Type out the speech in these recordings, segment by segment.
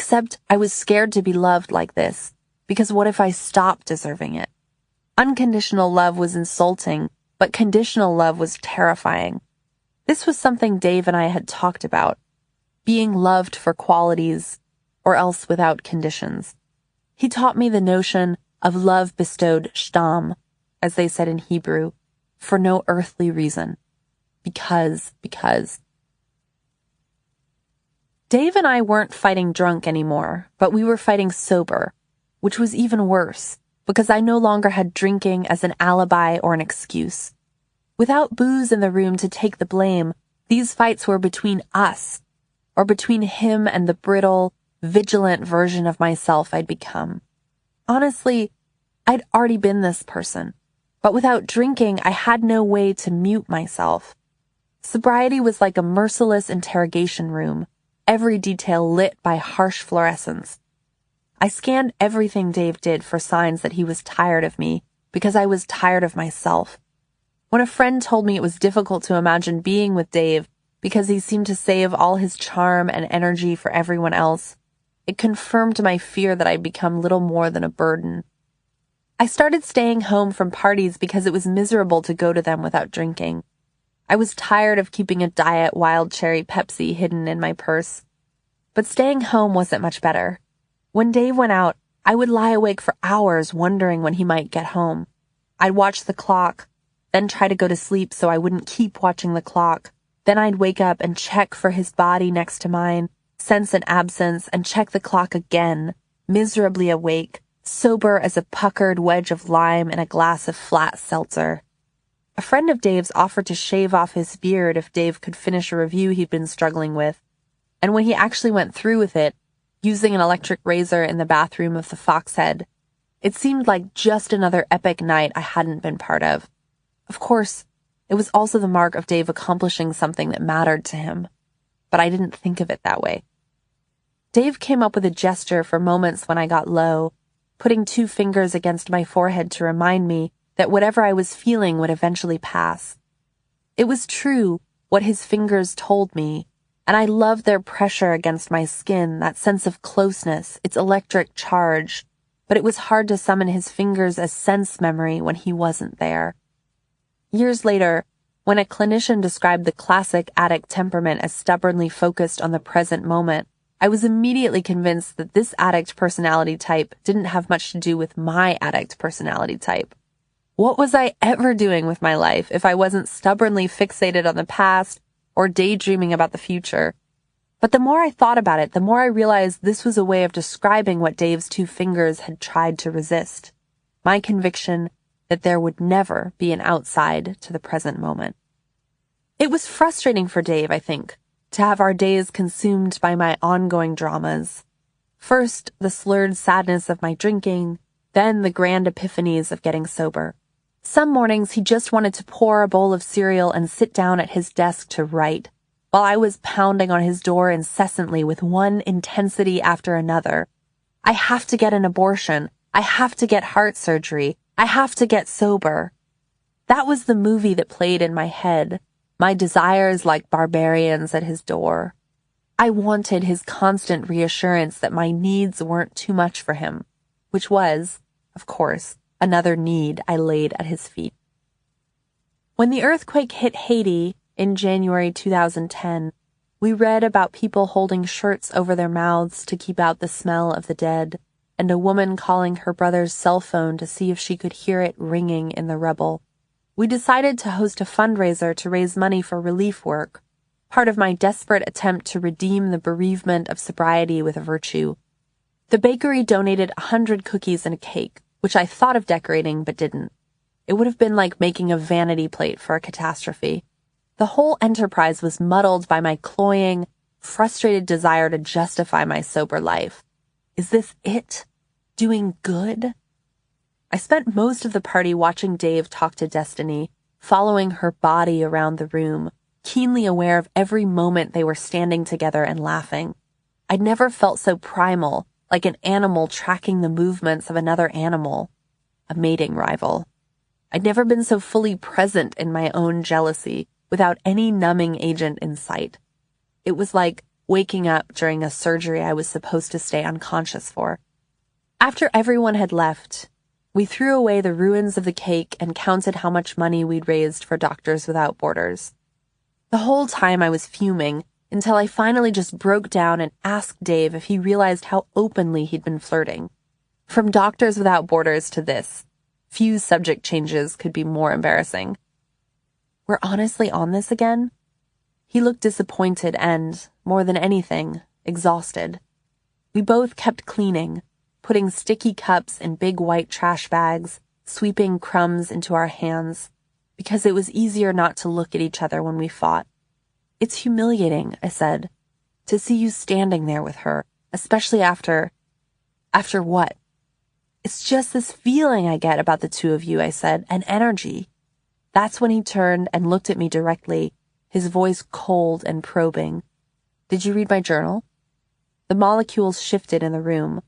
Except I was scared to be loved like this, because what if I stopped deserving it? Unconditional love was insulting, but conditional love was terrifying. This was something Dave and I had talked about, being loved for qualities, or else without conditions. He taught me the notion of love bestowed shtam, as they said in Hebrew, for no earthly reason. Because. Dave and I weren't fighting drunk anymore, but we were fighting sober, which was even worse, because I no longer had drinking as an alibi or an excuse. Without booze in the room to take the blame, these fights were between us, or between him and the brittle, vigilant version of myself I'd become. Honestly, I'd already been this person, but without drinking, I had no way to mute myself. Sobriety was like a merciless interrogation room, every detail lit by harsh fluorescence. I scanned everything Dave did for signs that he was tired of me, because I was tired of myself. When a friend told me it was difficult to imagine being with Dave because he seemed to save all his charm and energy for everyone else, it confirmed my fear that I'd become little more than a burden. I started staying home from parties because it was miserable to go to them without drinking. I was tired of keeping a diet wild cherry Pepsi hidden in my purse. But staying home wasn't much better. When Dave went out, I would lie awake for hours wondering when he might get home. I'd watch the clock, then try to go to sleep so I wouldn't keep watching the clock. Then I'd wake up and check for his body next to mine, sense an absence, and check the clock again, miserably awake, sober as a puckered wedge of lime in a glass of flat seltzer. A friend of Dave's offered to shave off his beard if Dave could finish a review he'd been struggling with, and when he actually went through with it, using an electric razor in the bathroom of the Foxhead, it seemed like just another epic night I hadn't been part of. Of course, it was also the mark of Dave accomplishing something that mattered to him, but I didn't think of it that way. Dave came up with a gesture for moments when I got low, putting 2 fingers against my forehead to remind me that whatever I was feeling would eventually pass. It was true, what his fingers told me, and I loved their pressure against my skin, that sense of closeness, its electric charge, but it was hard to summon his fingers as sense memory when he wasn't there. Years later, when a clinician described the classic addict temperament as stubbornly focused on the present moment, I was immediately convinced that this addict personality type didn't have much to do with my addict personality type. What was I ever doing with my life if I wasn't stubbornly fixated on the past or daydreaming about the future? But the more I thought about it, the more I realized this was a way of describing what Dave's 2 fingers had tried to resist. My conviction that there would never be an outside to the present moment. It was frustrating for Dave, I think, to have our days consumed by my ongoing dramas. First, the slurred sadness of my drinking, then the grand epiphanies of getting sober. Some mornings he just wanted to pour a bowl of cereal and sit down at his desk to write, while I was pounding on his door incessantly with one intensity after another. I have to get an abortion. I have to get heart surgery. I have to get sober. That was the movie that played in my head, my desires like barbarians at his door. I wanted his constant reassurance that my needs weren't too much for him, which was, of course, another need I laid at his feet. When the earthquake hit Haiti in January 2010, we read about people holding shirts over their mouths to keep out the smell of the dead, and a woman calling her brother's cell phone to see if she could hear it ringing in the rubble. We decided to host a fundraiser to raise money for relief work, part of my desperate attempt to redeem the bereavement of sobriety with virtue. The bakery donated 100 cookies and a cake, which I thought of decorating but didn't. It would have been like making a vanity plate for a catastrophe. The whole enterprise was muddled by my cloying, frustrated desire to justify my sober life. Is this it? Doing good? I spent most of the party watching Dave talk to Destiny, following her body around the room, keenly aware of every moment they were standing together and laughing. I'd never felt so primal, like an animal tracking the movements of another animal, a mating rival. I'd never been so fully present in my own jealousy, without any numbing agent in sight. It was like waking up during a surgery I was supposed to stay unconscious for. After everyone had left, we threw away the ruins of the cake and counted how much money we'd raised for Doctors Without Borders. The whole time I was fuming until I finally just broke down and asked Dave if he realized how openly he'd been flirting. From Doctors Without Borders to this, few subject changes could be more embarrassing. We're honestly on this again? He looked disappointed and, more than anything, exhausted. We both kept cleaning, putting sticky cups in big white trash bags, sweeping crumbs into our hands, because it was easier not to look at each other when we fought. It's humiliating, I said, to see you standing there with her, especially after what? It's just this feeling I get about the two of you, I said, an energy. That's when he turned and looked at me directly, his voice cold and probing. Did you read my journal? The molecules shifted in the room.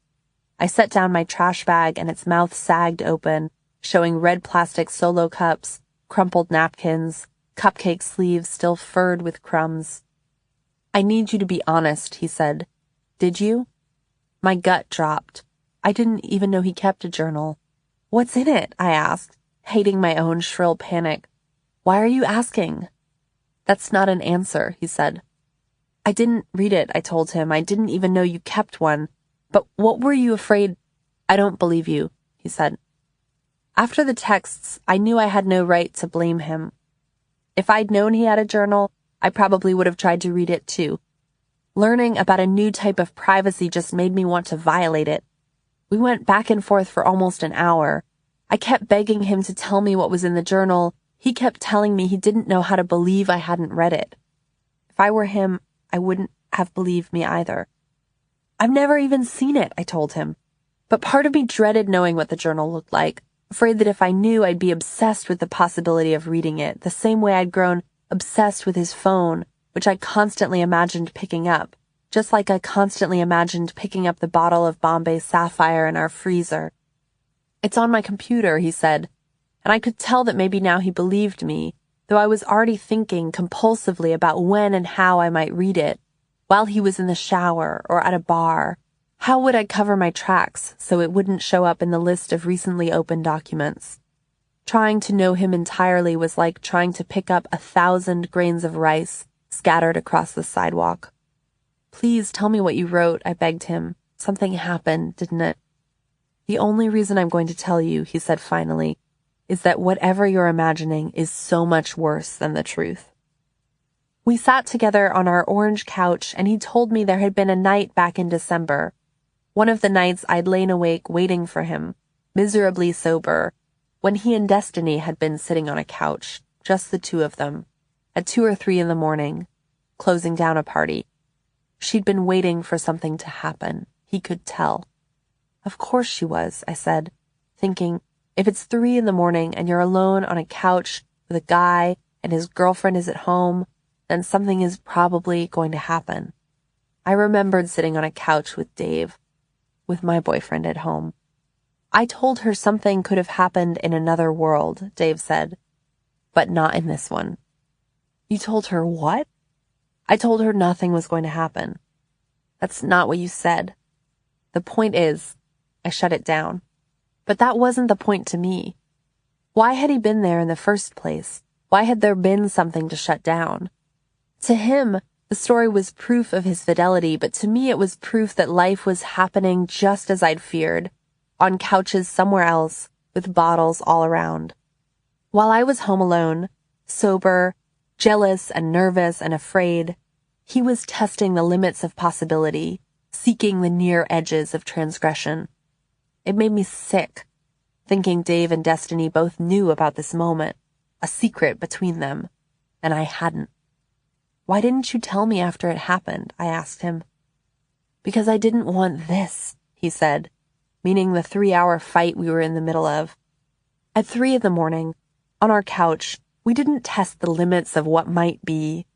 I set down my trash bag and its mouth sagged open, showing red plastic Solo cups, crumpled napkins, cupcake sleeves still furred with crumbs. I need you to be honest, he said. Did you? My gut dropped. I didn't even know he kept a journal. What's in it? I asked, hating my own shrill panic. Why are you asking? That's not an answer, he said. I didn't read it, I told him. I didn't even know you kept one. But what were you afraid? I don't believe you, he said. After the texts, I knew I had no right to blame him. If I'd known he had a journal, I probably would have tried to read it too. Learning about a new type of privacy just made me want to violate it. We went back and forth for almost an hour. I kept begging him to tell me what was in the journal. He kept telling me he didn't know how to believe I hadn't read it. If I were him, I wouldn't have believed me either. I've never even seen it, I told him. But part of me dreaded knowing what the journal looked like, afraid that if I knew, I'd be obsessed with the possibility of reading it, the same way I'd grown obsessed with his phone, which I constantly imagined picking up, just like I constantly imagined picking up the bottle of Bombay Sapphire in our freezer. It's on my computer, he said, and I could tell that maybe now he believed me, though I was already thinking compulsively about when and how I might read it, while he was in the shower or at a bar. How would I cover my tracks so it wouldn't show up in the list of recently opened documents? Trying to know him entirely was like trying to pick up 1,000 grains of rice scattered across the sidewalk. Please tell me what you wrote, I begged him. Something happened, didn't it? The only reason I'm going to tell you, he said finally, is that whatever you're imagining is so much worse than the truth. We sat together on our orange couch, and he told me there had been a night back in December, one of the nights I'd lain awake waiting for him, miserably sober, when he and Destiny had been sitting on a couch, just the two of them, at 2 or 3 in the morning, closing down a party. She'd been waiting for something to happen. He could tell. Of course she was, I said, thinking, if it's 3 in the morning and you're alone on a couch with a guy and his girlfriend is at home, then something is probably going to happen. I remembered sitting on a couch with Dave, with my boyfriend at home. I told her something could have happened in another world, Dave said, but not in this one. You told her what? I told her nothing was going to happen. That's not what you said. The point is, I shut it down. But that wasn't the point to me. Why had he been there in the first place? Why had there been something to shut down? To him, the story was proof of his fidelity, but to me it was proof that life was happening just as I'd feared, on couches somewhere else, with bottles all around. While I was home alone, sober, jealous and nervous and afraid, he was testing the limits of possibility, seeking the near edges of transgression. It made me sick, thinking Dave and Destiny both knew about this moment, a secret between them, and I hadn't. Why didn't you tell me after it happened? I asked him. Because I didn't want this, he said, meaning the 3-hour fight we were in the middle of. At 3 in the morning, on our couch, we didn't test the limits of what might be.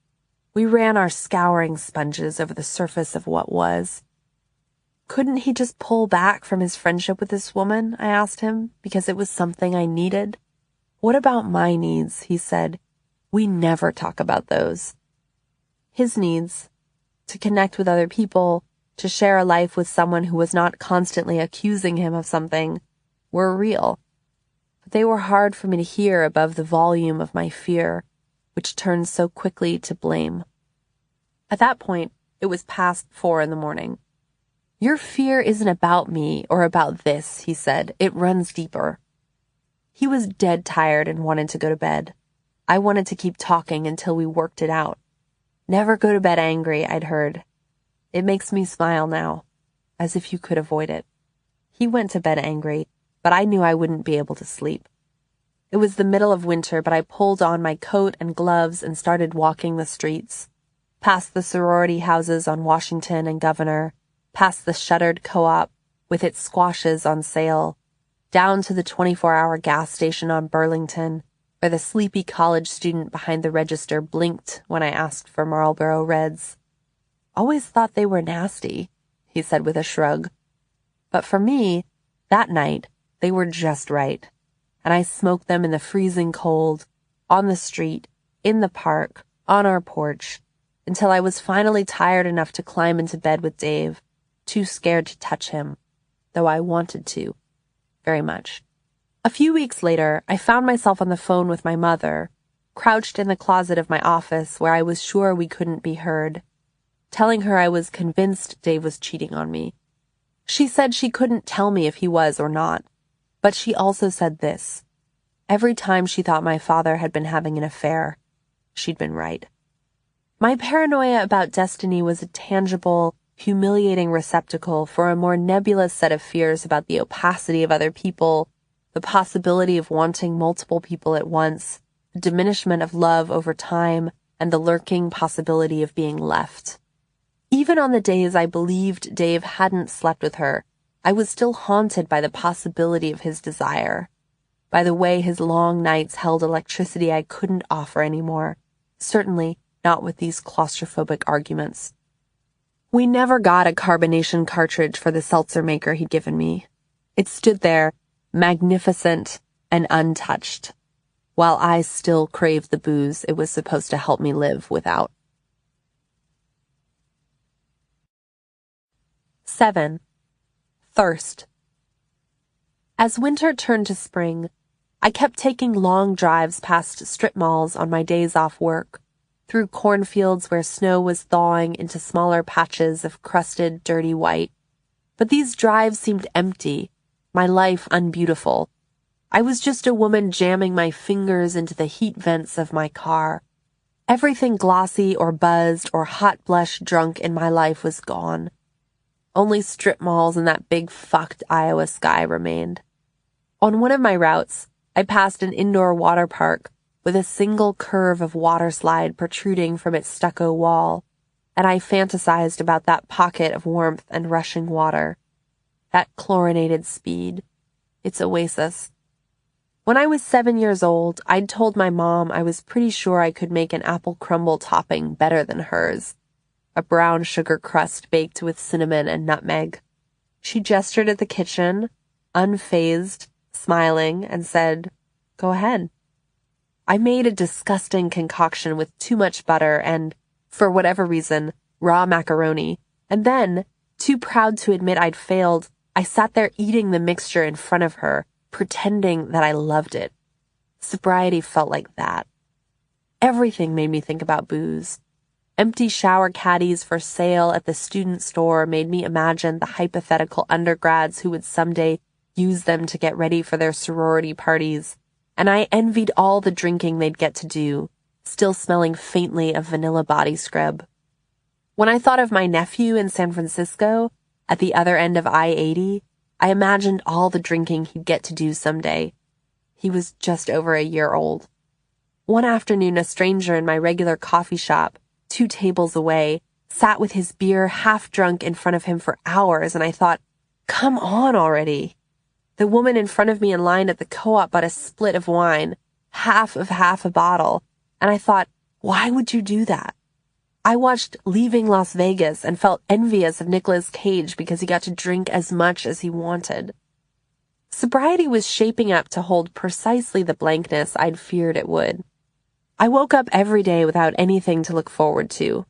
We ran our scouring sponges over the surface of what was. Couldn't he just pull back from his friendship with this woman? I asked him, because it was something I needed. What about my needs? He said. We never talk about those. His needs. to connect with other people, to share a life with someone who was not constantly accusing him of something, were real. But they were hard for me to hear above the volume of my fear, which turned so quickly to blame. At that point, it was past 4 a.m. "Your fear isn't about me or about this," he said. "It runs deeper." He was dead tired and wanted to go to bed. I wanted to keep talking until we worked it out. "Never go to bed angry," I'd heard. It makes me smile now, as if you could avoid it. He went to bed angry, but I knew I wouldn't be able to sleep. It was the middle of winter, but I pulled on my coat and gloves and started walking the streets, past the sorority houses on Washington and Governor, past the shuttered co-op with its squashes on sale, down to the 24-hour gas station on Burlington, where the sleepy college student behind the register blinked when I asked for Marlboro Reds. "Always thought they were nasty," he said with a shrug. But for me, that night, they were just right, and I smoked them in the freezing cold, on the street, in the park, on our porch, until I was finally tired enough to climb into bed with Dave, too scared to touch him, though I wanted to, very much. A few weeks later, I found myself on the phone with my mother, crouched in the closet of my office where I was sure we couldn't be heard, telling her I was convinced Dave was cheating on me. She said she couldn't tell me if he was or not, but she also said this: every time she thought my father had been having an affair, she'd been right. My paranoia about destiny was a tangible, humiliating receptacle for a more nebulous set of fears about the opacity of other people, the possibility of wanting multiple people at once, the diminishment of love over time, and the lurking possibility of being left. Even on the days I believed Dave hadn't slept with her, I was still haunted by the possibility of his desire, by the way his long nights held electricity I couldn't offer anymore, certainly not with these claustrophobic arguments. We never got a carbonation cartridge for the seltzer maker he'd given me. It stood there, magnificent and untouched, while I still craved the booze it was supposed to help me live without. 7. Thirst. As winter turned to spring, I kept taking long drives past strip malls on my days off work, through cornfields where snow was thawing into smaller patches of crusted, dirty white. But these drives seemed empty, my life unbeautiful. I was just a woman jamming my fingers into the heat vents of my car. Everything glossy or buzzed or hot blush drunk in my life was gone. Only strip malls and that big fucked Iowa sky remained. On one of my routes, I passed an indoor water park with a single curve of water slide protruding from its stucco wall, and I fantasized about that pocket of warmth and rushing water, that chlorinated speed, its oasis. When I was 7 years old, I'd told my mom I was pretty sure I could make an apple crumble topping better than hers, a brown sugar crust baked with cinnamon and nutmeg. She gestured at the kitchen, unfazed, smiling, and said, "Go ahead." I made a disgusting concoction with too much butter and, for whatever reason, raw macaroni, and then, too proud to admit I'd failed, I sat there eating the mixture in front of her, pretending that I loved it. Sobriety felt like that. Everything made me think about booze. Empty shower caddies for sale at the student store made me imagine the hypothetical undergrads who would someday use them to get ready for their sorority parties, and I envied all the drinking they'd get to do, still smelling faintly of vanilla body scrub. When I thought of my nephew in San Francisco, at the other end of I-80, I imagined all the drinking he'd get to do someday. He was just over a year old. One afternoon, a stranger in my regular coffee shop, 2 tables away, sat with his beer half drunk in front of him for hours, and I thought, come on already. The woman in front of me in line at the co-op bought a split of wine, half of half a bottle, and I thought, why would you do that? I watched Leaving Las Vegas and felt envious of Nicolas Cage because he got to drink as much as he wanted. Sobriety was shaping up to hold precisely the blankness I'd feared it would. I woke up every day without anything to look forward to.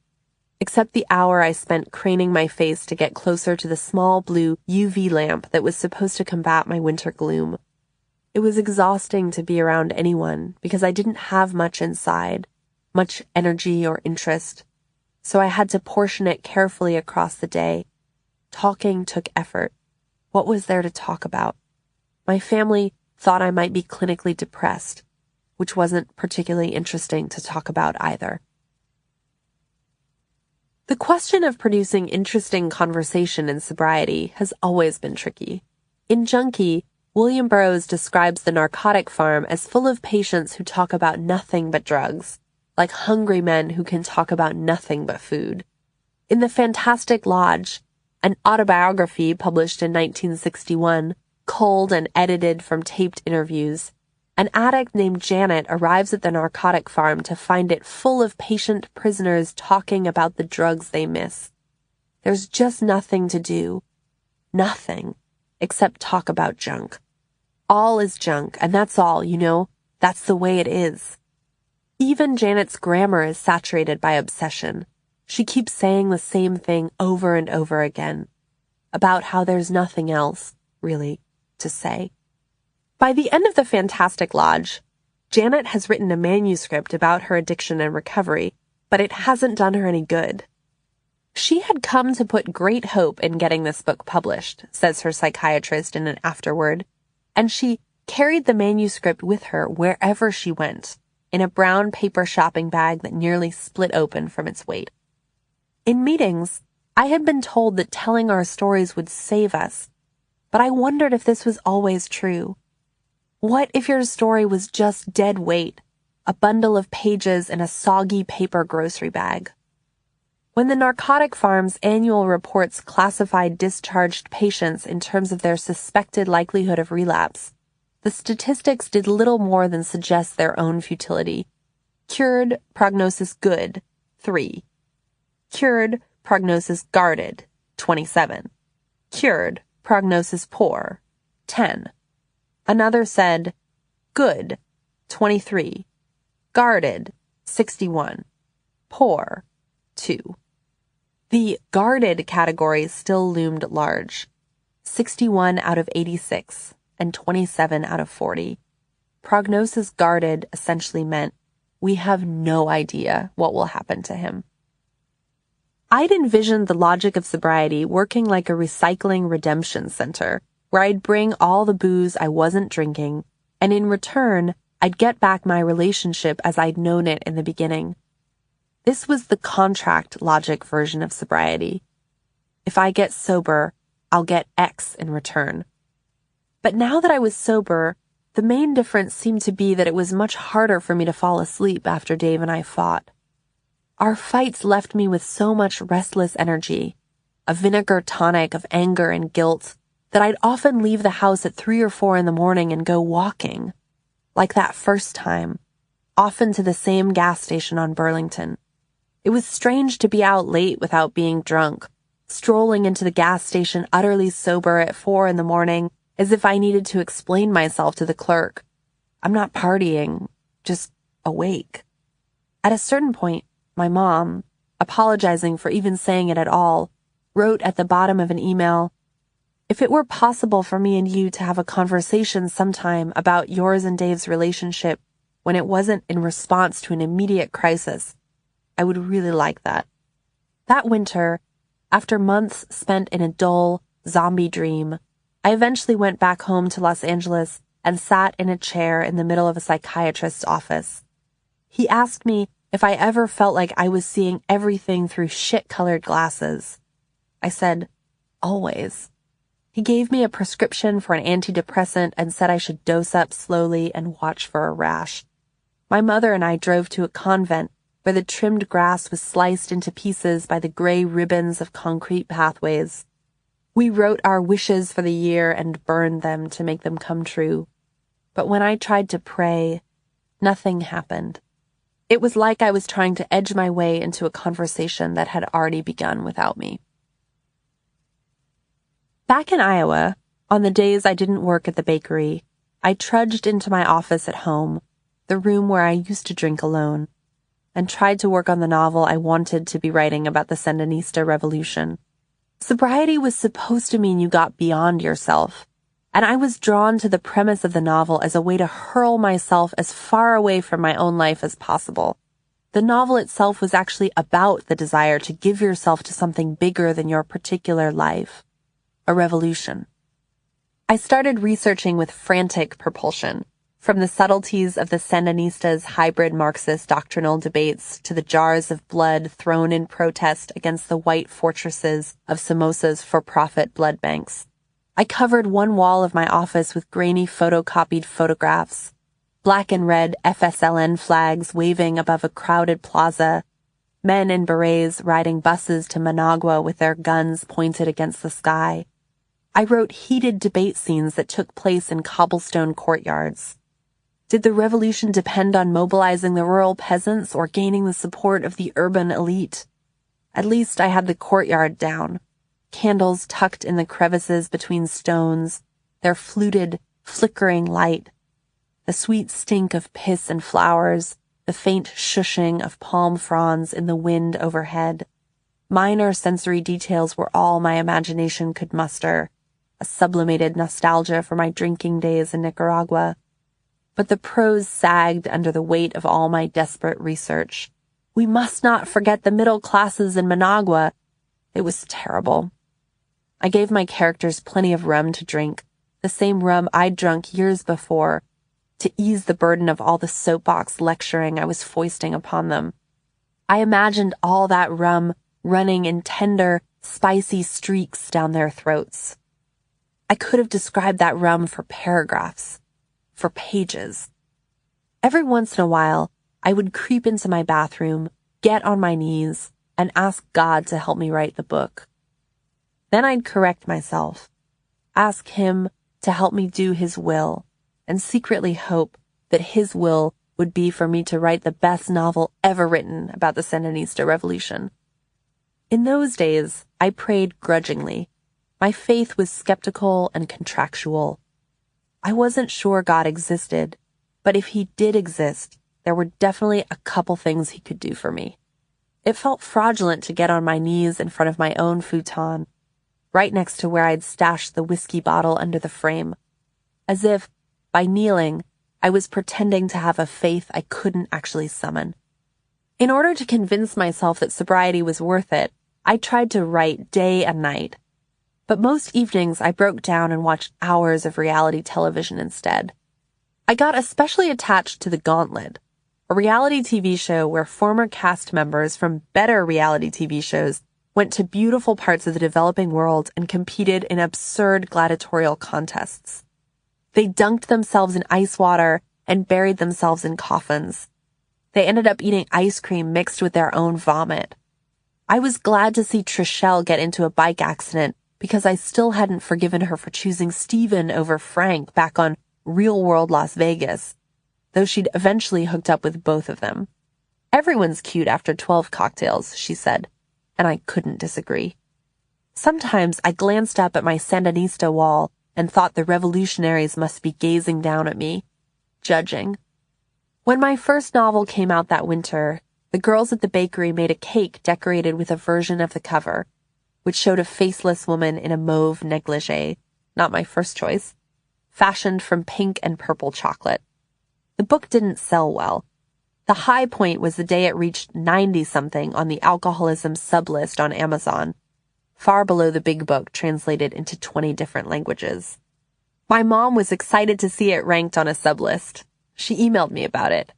except the hour I spent craning my face to get closer to the small blue UV lamp that was supposed to combat my winter gloom. It was exhausting to be around anyone because I didn't have much inside, much energy or interest, so I had to portion it carefully across the day. Talking took effort. What was there to talk about? My family thought I might be clinically depressed, which wasn't particularly interesting to talk about either. The question of producing interesting conversation in sobriety has always been tricky. In Junkie, William Burroughs describes the narcotic farm as full of patients who talk about nothing but drugs, like hungry men who can talk about nothing but food. In The Fantastic Lodge, an autobiography published in 1961, culled and edited from taped interviews, an addict named Janet arrives at the narcotic farm to find it full of patient prisoners talking about the drugs they miss. There's just nothing to do. Nothing. Except talk about junk. All is junk, and that's all, you know? That's the way it is. Even Janet's grammar is saturated by obsession. She keeps saying the same thing over and over again, about how there's nothing else, really, to say. By the end of The Fantastic Lodge, Janet has written a manuscript about her addiction and recovery, but it hasn't done her any good. She had come to put great hope in getting this book published, says her psychiatrist in an afterword, and she carried the manuscript with her wherever she went, in a brown paper shopping bag that nearly split open from its weight. In meetings, I had been told that telling our stories would save us, but I wondered if this was always true. What if your story was just dead weight, a bundle of pages in a soggy paper grocery bag? When the narcotic farm's annual reports classified discharged patients in terms of their suspected likelihood of relapse, the statistics did little more than suggest their own futility. Cured, prognosis good, 3. Cured, prognosis guarded, 27. Cured, prognosis poor, 10. Another said, good, 23. Guarded, 61. Poor, 2. The guarded category still loomed large. 61 out of 86 and 27 out of 40. Prognosis guarded essentially meant we have no idea what will happen to him. I'd envisioned the logic of sobriety working like a recycling redemption center, where I'd bring all the booze I wasn't drinking, and in return, I'd get back my relationship as I'd known it in the beginning. This was the contract logic version of sobriety. If I get sober, I'll get X in return. But now that I was sober, the main difference seemed to be that it was much harder for me to fall asleep after Dave and I fought. Our fights left me with so much restless energy, a vinegar tonic of anger and guilt, that I'd often leave the house at 3 or 4 in the morning and go walking. Like that first time, often to the same gas station on Burlington. It was strange to be out late without being drunk, strolling into the gas station utterly sober at 4 in the morning, as if I needed to explain myself to the clerk. I'm not partying, just awake. At a certain point, my mom, apologizing for even saying it at all, wrote at the bottom of an email, "If it were possible for me and you to have a conversation sometime about yours and Dave's relationship when it wasn't in response to an immediate crisis, I would really like that." That winter, after months spent in a dull, zombie dream, I eventually went back home to Los Angeles and sat in a chair in the middle of a psychiatrist's office. He asked me if I ever felt like I was seeing everything through shit-colored glasses. I said, always. He gave me a prescription for an antidepressant and said I should dose up slowly and watch for a rash. My mother and I drove to a convent where the trimmed grass was sliced into pieces by the gray ribbons of concrete pathways. We wrote our wishes for the year and burned them to make them come true. But when I tried to pray, nothing happened. It was like I was trying to edge my way into a conversation that had already begun without me. Back in Iowa, on the days I didn't work at the bakery, I trudged into my office at home, the room where I used to drink alone. and tried to work on the novel I wanted to be writing about the Sandinista revolution. Sobriety was supposed to mean you got beyond yourself, and I was drawn to the premise of the novel as a way to hurl myself as far away from my own life as possible. The novel itself was actually about the desire to give yourself to something bigger than your particular life. A revolution. I started researching with frantic propulsion, from the subtleties of the Sandinistas' hybrid Marxist doctrinal debates to the jars of blood thrown in protest against the white fortresses of Somoza's for-profit blood banks. I covered one wall of my office with grainy photocopied photographs, black and red FSLN flags waving above a crowded plaza, men in berets riding buses to Managua with their guns pointed against the sky. I wrote heated debate scenes that took place in cobblestone courtyards. Did the revolution depend on mobilizing the rural peasants or gaining the support of the urban elite? At least I had the courtyard down. Candles tucked in the crevices between stones, their fluted, flickering light. The sweet stink of piss and flowers, the faint shushing of palm fronds in the wind overhead. Minor sensory details were all my imagination could muster, a sublimated nostalgia for my drinking days in Nicaragua. But the prose sagged under the weight of all my desperate research. We must not forget the middle classes in Managua. It was terrible. I gave my characters plenty of rum to drink, the same rum I'd drunk years before, to ease the burden of all the soapbox lecturing I was foisting upon them. I imagined all that rum running in tender, spicy streaks down their throats. I could have described that rum for paragraphs, for pages. Every once in a while, I would creep into my bathroom, get on my knees, and ask God to help me write the book. Then I'd correct myself, ask him to help me do his will, and secretly hope that his will would be for me to write the best novel ever written about the Sandinista revolution. In those days, I prayed grudgingly. My faith was skeptical and contractual. I wasn't sure God existed, but if he did exist, there were definitely a couple things he could do for me. It felt fraudulent to get on my knees in front of my own futon, right next to where I'd stashed the whiskey bottle under the frame, as if, by kneeling, I was pretending to have a faith I couldn't actually summon. In order to convince myself that sobriety was worth it, I tried to write day and night. But most evenings I broke down and watched hours of reality television instead. I got especially attached to The Gauntlet, a reality TV show where former cast members from better reality TV shows went to beautiful parts of the developing world and competed in absurd gladiatorial contests. They dunked themselves in ice water and buried themselves in coffins. They ended up eating ice cream mixed with their own vomit. I was glad to see Trishelle get into a bike accident because I still hadn't forgiven her for choosing Steven over Frank back on Real World Las Vegas, though she'd eventually hooked up with both of them. Everyone's cute after 12 cocktails, she said, and I couldn't disagree. Sometimes I glanced up at my Sandinista wall and thought the revolutionaries must be gazing down at me, judging. When my first novel came out that winter, the girls at the bakery made a cake decorated with a version of the cover, which showed a faceless woman in a mauve negligee, not my first choice, fashioned from pink and purple chocolate. The book didn't sell well. The high point was the day it reached 90-something on the alcoholism sublist on Amazon, far below the big book translated into 20 different languages. My mom was excited to see it ranked on a sublist. She emailed me about it.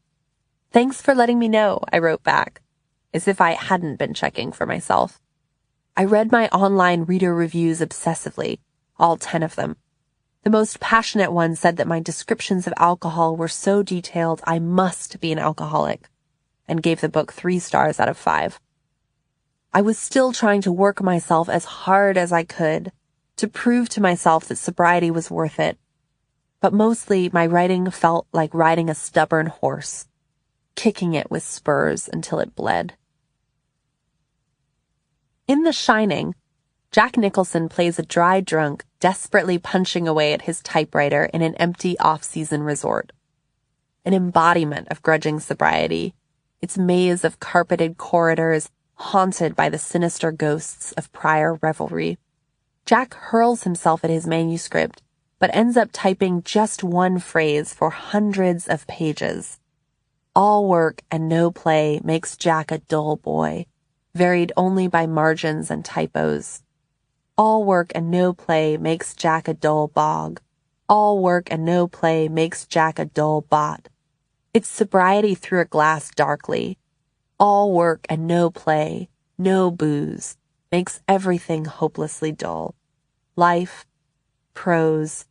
"Thanks for letting me know," I wrote back, as if I hadn't been checking for myself. I read my online reader reviews obsessively, all 10 of them. The most passionate one said that my descriptions of alcohol were so detailed I must be an alcoholic, and gave the book 3 stars out of 5. I was still trying to work myself as hard as I could to prove to myself that sobriety was worth it. But mostly my writing felt like riding a stubborn horse, kicking it with spurs until it bled. In The Shining, Jack Nicholson plays a dry drunk desperately punching away at his typewriter in an empty off-season resort. An embodiment of grudging sobriety, its maze of carpeted corridors haunted by the sinister ghosts of prior revelry. Jack hurls himself at his manuscript, but ends up typing just one phrase for hundreds of pages. All work and no play makes Jack a dull boy, varied only by margins and typos. All work and no play makes Jack a dull bog. All work and no play makes Jack a dull bot. It's sobriety through a glass darkly. All work and no play, no booze, makes everything hopelessly dull. Life, prose,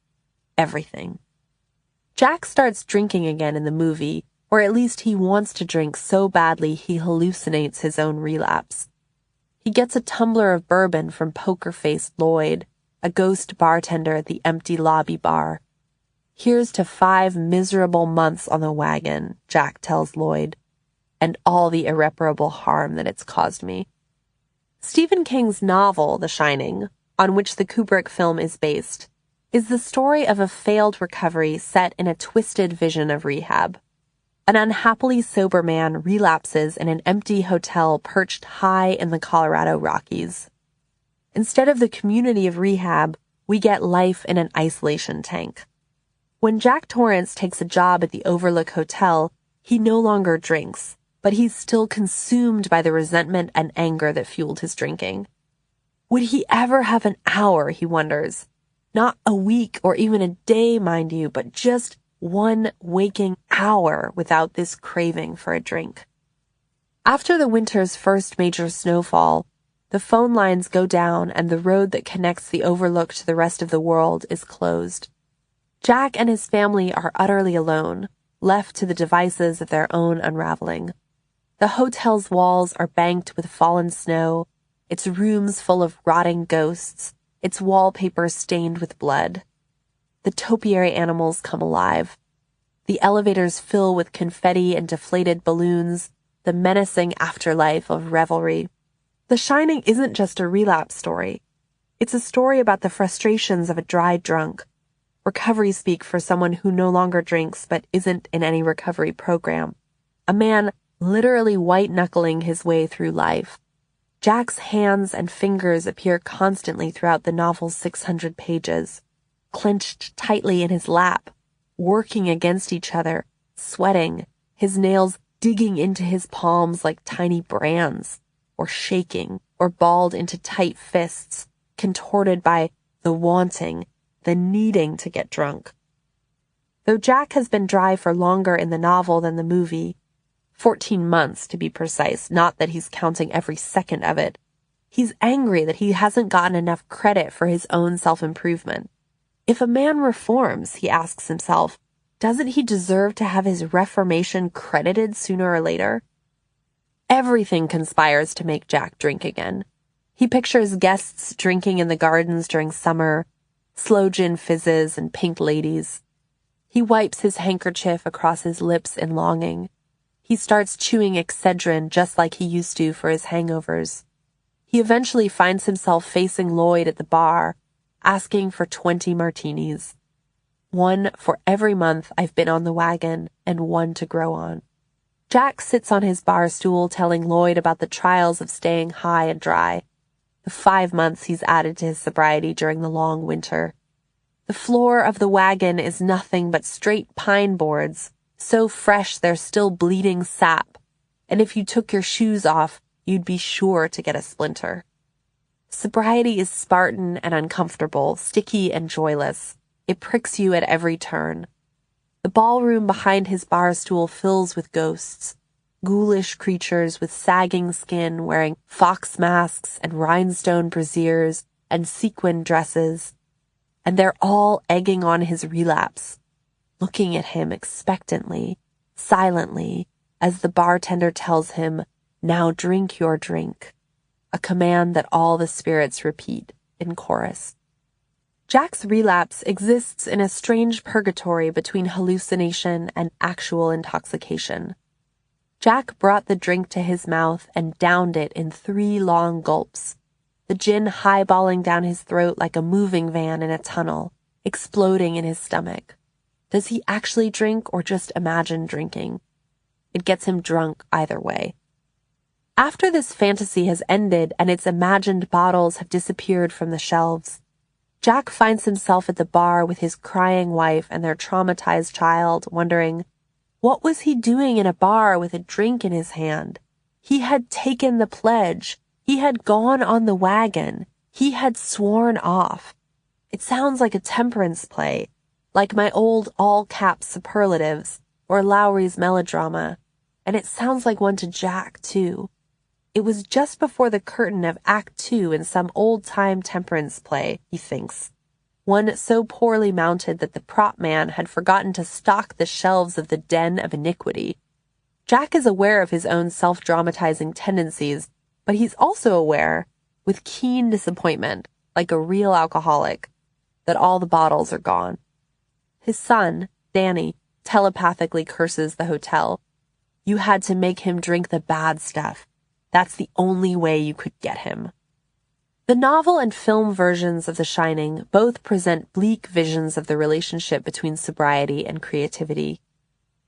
everything. Jack starts drinking again in the movie, or at least he wants to drink so badly he hallucinates his own relapse. He gets a tumbler of bourbon from poker-faced Lloyd, a ghost bartender at the empty lobby bar. "Here's to 5 miserable months on the wagon," Jack tells Lloyd, "and all the irreparable harm that it's caused me." Stephen King's novel, The Shining, on which the Kubrick film is based, is the story of a failed recovery set in a twisted vision of rehab. An unhappily sober man relapses in an empty hotel perched high in the Colorado Rockies. Instead of the community of rehab, we get life in an isolation tank. When Jack Torrance takes a job at the Overlook Hotel, he no longer drinks, but he's still consumed by the resentment and anger that fueled his drinking. Would he ever have an hour, he wonders? Not a week or even a day, mind you, but just one waking hour without this craving for a drink. After the winter's first major snowfall, the phone lines go down and the road that connects the Overlook to the rest of the world is closed. Jack and his family are utterly alone, left to the devices of their own unraveling. The hotel's walls are banked with fallen snow, its rooms full of rotting ghosts, its wallpaper stained with blood. The topiary animals come alive. The elevators fill with confetti and deflated balloons, the menacing afterlife of revelry. The Shining isn't just a relapse story. It's a story about the frustrations of a dry drunk. Recovery speak for someone who no longer drinks but isn't in any recovery program. A man literally white-knuckling his way through life. Jack's hands and fingers appear constantly throughout the novel's 600 pages, clenched tightly in his lap, working against each other, sweating, his nails digging into his palms like tiny brands, or shaking, or balled into tight fists, contorted by the wanting, the needing to get drunk. Though Jack has been dry for longer in the novel than the movie, 14 months to be precise, not that he's counting every second of it, he's angry that he hasn't gotten enough credit for his own self-improvement. If a man reforms, he asks himself, doesn't he deserve to have his reformation credited sooner or later? Everything conspires to make Jack drink again. He pictures guests drinking in the gardens during summer, sloe gin fizzes and pink ladies. He wipes his handkerchief across his lips in longing. He starts chewing Excedrin just like he used to for his hangovers. He eventually finds himself facing Lloyd at the bar, asking for 20 martinis. 1 for every month I've been on the wagon, and 1 to grow on. Jack sits on his bar stool telling Lloyd about the trials of staying high and dry, the 5 months he's added to his sobriety during the long winter. The floor of the wagon is nothing but straight pine boards, so fresh they're still bleeding sap, and if you took your shoes off, you'd be sure to get a splinter. Sobriety is Spartan and uncomfortable, sticky and joyless. It pricks you at every turn. The ballroom behind his bar stool fills with ghosts, ghoulish creatures with sagging skin wearing fox masks and rhinestone brassieres and sequin dresses, and they're all egging on his relapse, looking at him expectantly, silently, as the bartender tells him, "Now drink your drink," a command that all the spirits repeat in chorus. Jack's relapse exists in a strange purgatory between hallucination and actual intoxication. Jack brought the drink to his mouth and downed it in 3 long gulps, the gin highballing down his throat like a moving van in a tunnel, exploding in his stomach. Does he actually drink or just imagine drinking? It gets him drunk either way. After this fantasy has ended and its imagined bottles have disappeared from the shelves, Jack finds himself at the bar with his crying wife and their traumatized child, wondering, what was he doing in a bar with a drink in his hand? He had taken the pledge. He had gone on the wagon. He had sworn off. It sounds like a temperance play, like my old all-caps superlatives or Lowry's melodrama, and it sounds like one to Jack, too. It was just before the curtain of Act 2 in some old-time temperance play, he thinks. One so poorly mounted that the prop man had forgotten to stock the shelves of the den of iniquity. Jack is aware of his own self-dramatizing tendencies, but he's also aware, with keen disappointment, like a real alcoholic, that all the bottles are gone. His son, Danny, telepathically curses the hotel. You had to make him drink the bad stuff. That's the only way you could get him. The novel and film versions of The Shining both present bleak visions of the relationship between sobriety and creativity.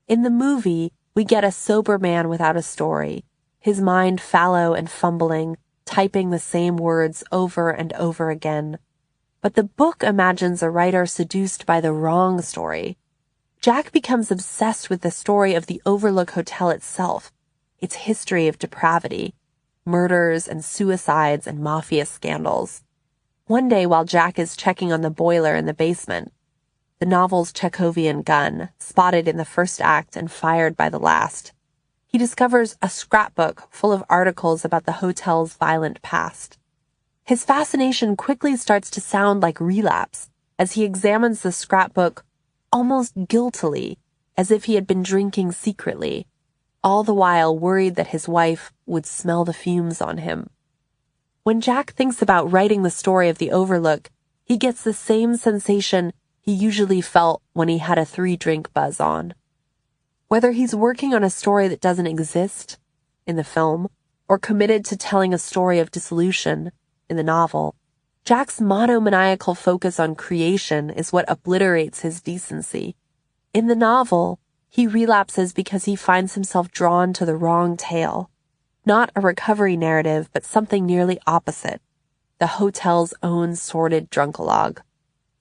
In the movie, we get a sober man without a story, his mind fallow and fumbling, typing the same words over and over again. But the book imagines a writer seduced by the wrong story. Jack becomes obsessed with the story of the Overlook Hotel itself, its history of depravity, murders and suicides and mafia scandals. One day while Jack is checking on the boiler in the basement, the novel's Chekhovian gun, spotted in the first act and fired by the last, he discovers a scrapbook full of articles about the hotel's violent past. His fascination quickly starts to sound like relapse as he examines the scrapbook almost guiltily, as if he had been drinking secretly, all the while worried that his wife would smell the fumes on him. When Jack thinks about writing the story of the Overlook, he gets the same sensation he usually felt when he had a 3-drink buzz on. Whether he's working on a story that doesn't exist in the film, or committed to telling a story of dissolution in the novel, Jack's monomaniacal focus on creation is what obliterates his decency. In the novel, he relapses because he finds himself drawn to the wrong tale. Not a recovery narrative, but something nearly opposite. The hotel's own sordid drunkalogue.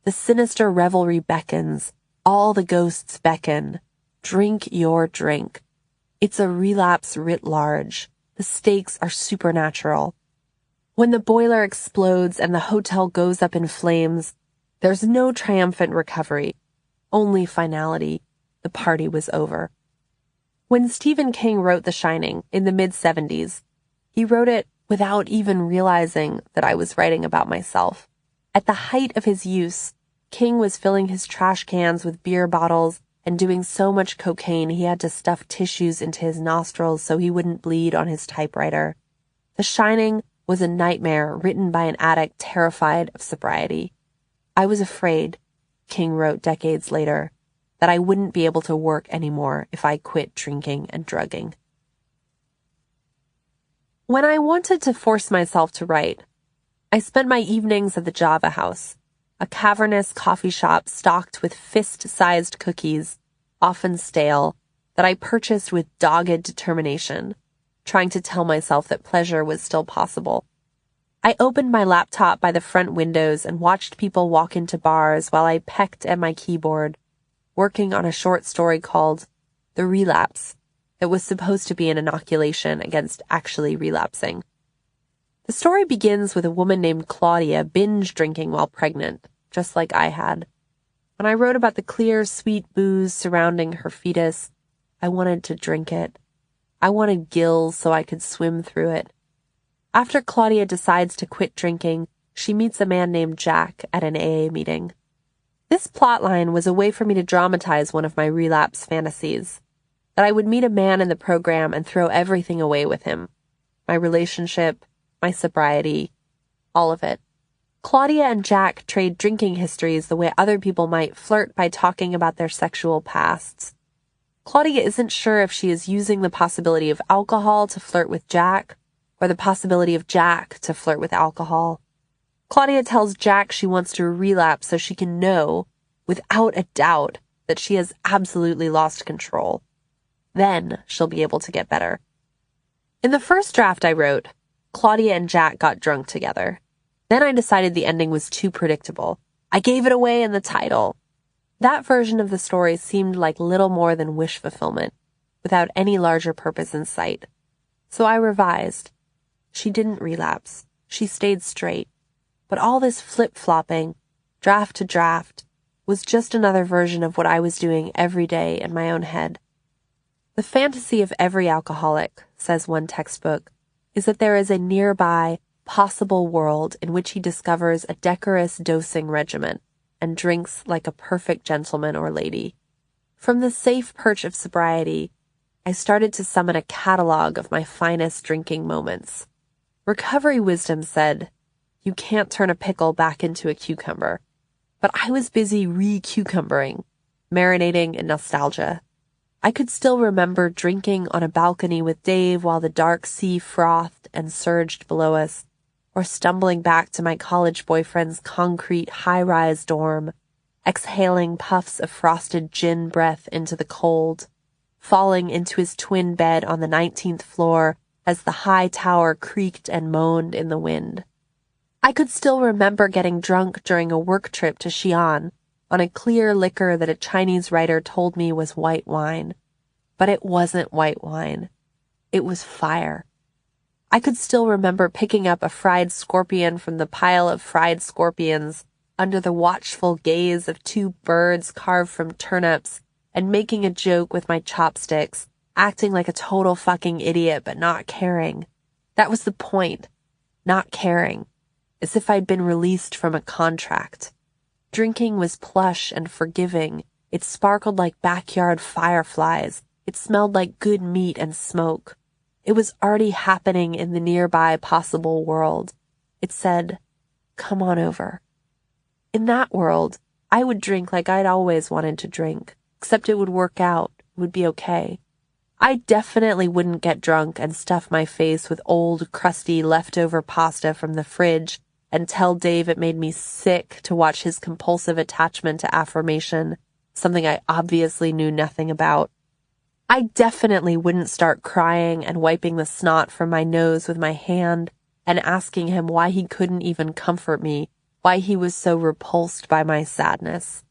The sinister revelry beckons. All the ghosts beckon. Drink your drink. It's a relapse writ large. The stakes are supernatural. When the boiler explodes and the hotel goes up in flames, there's no triumphant recovery, only finality. The party was over. When Stephen King wrote The Shining in the mid-70s, he wrote it without even realizing that I was writing about myself. At the height of his use, King was filling his trash cans with beer bottles and doing so much cocaine he had to stuff tissues into his nostrils so he wouldn't bleed on his typewriter. The Shining was a nightmare written by an addict terrified of sobriety. I was afraid, King wrote decades later, that I wouldn't be able to work anymore if I quit drinking and drugging. When I wanted to force myself to write, I spent my evenings at the Java House, a cavernous coffee shop stocked with fist-sized cookies, often stale, that I purchased with dogged determination, trying to tell myself that pleasure was still possible. I opened my laptop by the front windows and watched people walk into bars while I pecked at my keyboard, working on a short story called The Relapse that was supposed to be an inoculation against actually relapsing. The story begins with a woman named Claudia binge drinking while pregnant, just like I had. When I wrote about the clear, sweet booze surrounding her fetus, I wanted to drink it. I wanted gills so I could swim through it. After Claudia decides to quit drinking, she meets a man named Jack at an AA meeting. This plotline was a way for me to dramatize one of my relapse fantasies, that I would meet a man in the program and throw everything away with him. My relationship, my sobriety, all of it. Claudia and Jack trade drinking histories the way other people might flirt by talking about their sexual pasts. Claudia isn't sure if she is using the possibility of alcohol to flirt with Jack, or the possibility of Jack to flirt with alcohol. Claudia tells Jack she wants to relapse so she can know, without a doubt, that she has absolutely lost control. Then she'll be able to get better. In the first draft I wrote, Claudia and Jack got drunk together. Then I decided the ending was too predictable. I gave it away in the title. That version of the story seemed like little more than wish fulfillment, without any larger purpose in sight. So I revised. She didn't relapse. She stayed straight. But all this flip-flopping, draft to draft, was just another version of what I was doing every day in my own head. The fantasy of every alcoholic, says one textbook, is that there is a nearby, possible world in which he discovers a decorous dosing regimen and drinks like a perfect gentleman or lady. From the safe perch of sobriety, I started to summon a catalog of my finest drinking moments. Recovery wisdom said, you can't turn a pickle back into a cucumber. But I was busy re-cucumbering, marinating in nostalgia. I could still remember drinking on a balcony with Dave while the dark sea frothed and surged below us, or stumbling back to my college boyfriend's concrete high-rise dorm, exhaling puffs of frosted gin breath into the cold, falling into his twin bed on the 19th floor as the high tower creaked and moaned in the wind. I could still remember getting drunk during a work trip to Xi'an on a clear liquor that a Chinese writer told me was white wine. But it wasn't white wine. It was fire. I could still remember picking up a fried scorpion from the pile of fried scorpions under the watchful gaze of two birds carved from turnips and making a joke with my chopsticks, acting like a total fucking idiot but not caring. That was the point. Not caring. As if I'd been released from a contract. Drinking was plush and forgiving. It sparkled like backyard fireflies. It smelled like good meat and smoke. It was already happening in the nearby possible world. It said, come on over. In that world, I would drink like I'd always wanted to drink, except it would work out, it would be okay. I definitely wouldn't get drunk and stuff my face with old, crusty, leftover pasta from the fridge and tell Dave it made me sick to watch his compulsive attachment to affirmation, something I obviously knew nothing about. I definitely wouldn't start crying and wiping the snot from my nose with my hand and asking him why he couldn't even comfort me, why he was so repulsed by my sadness.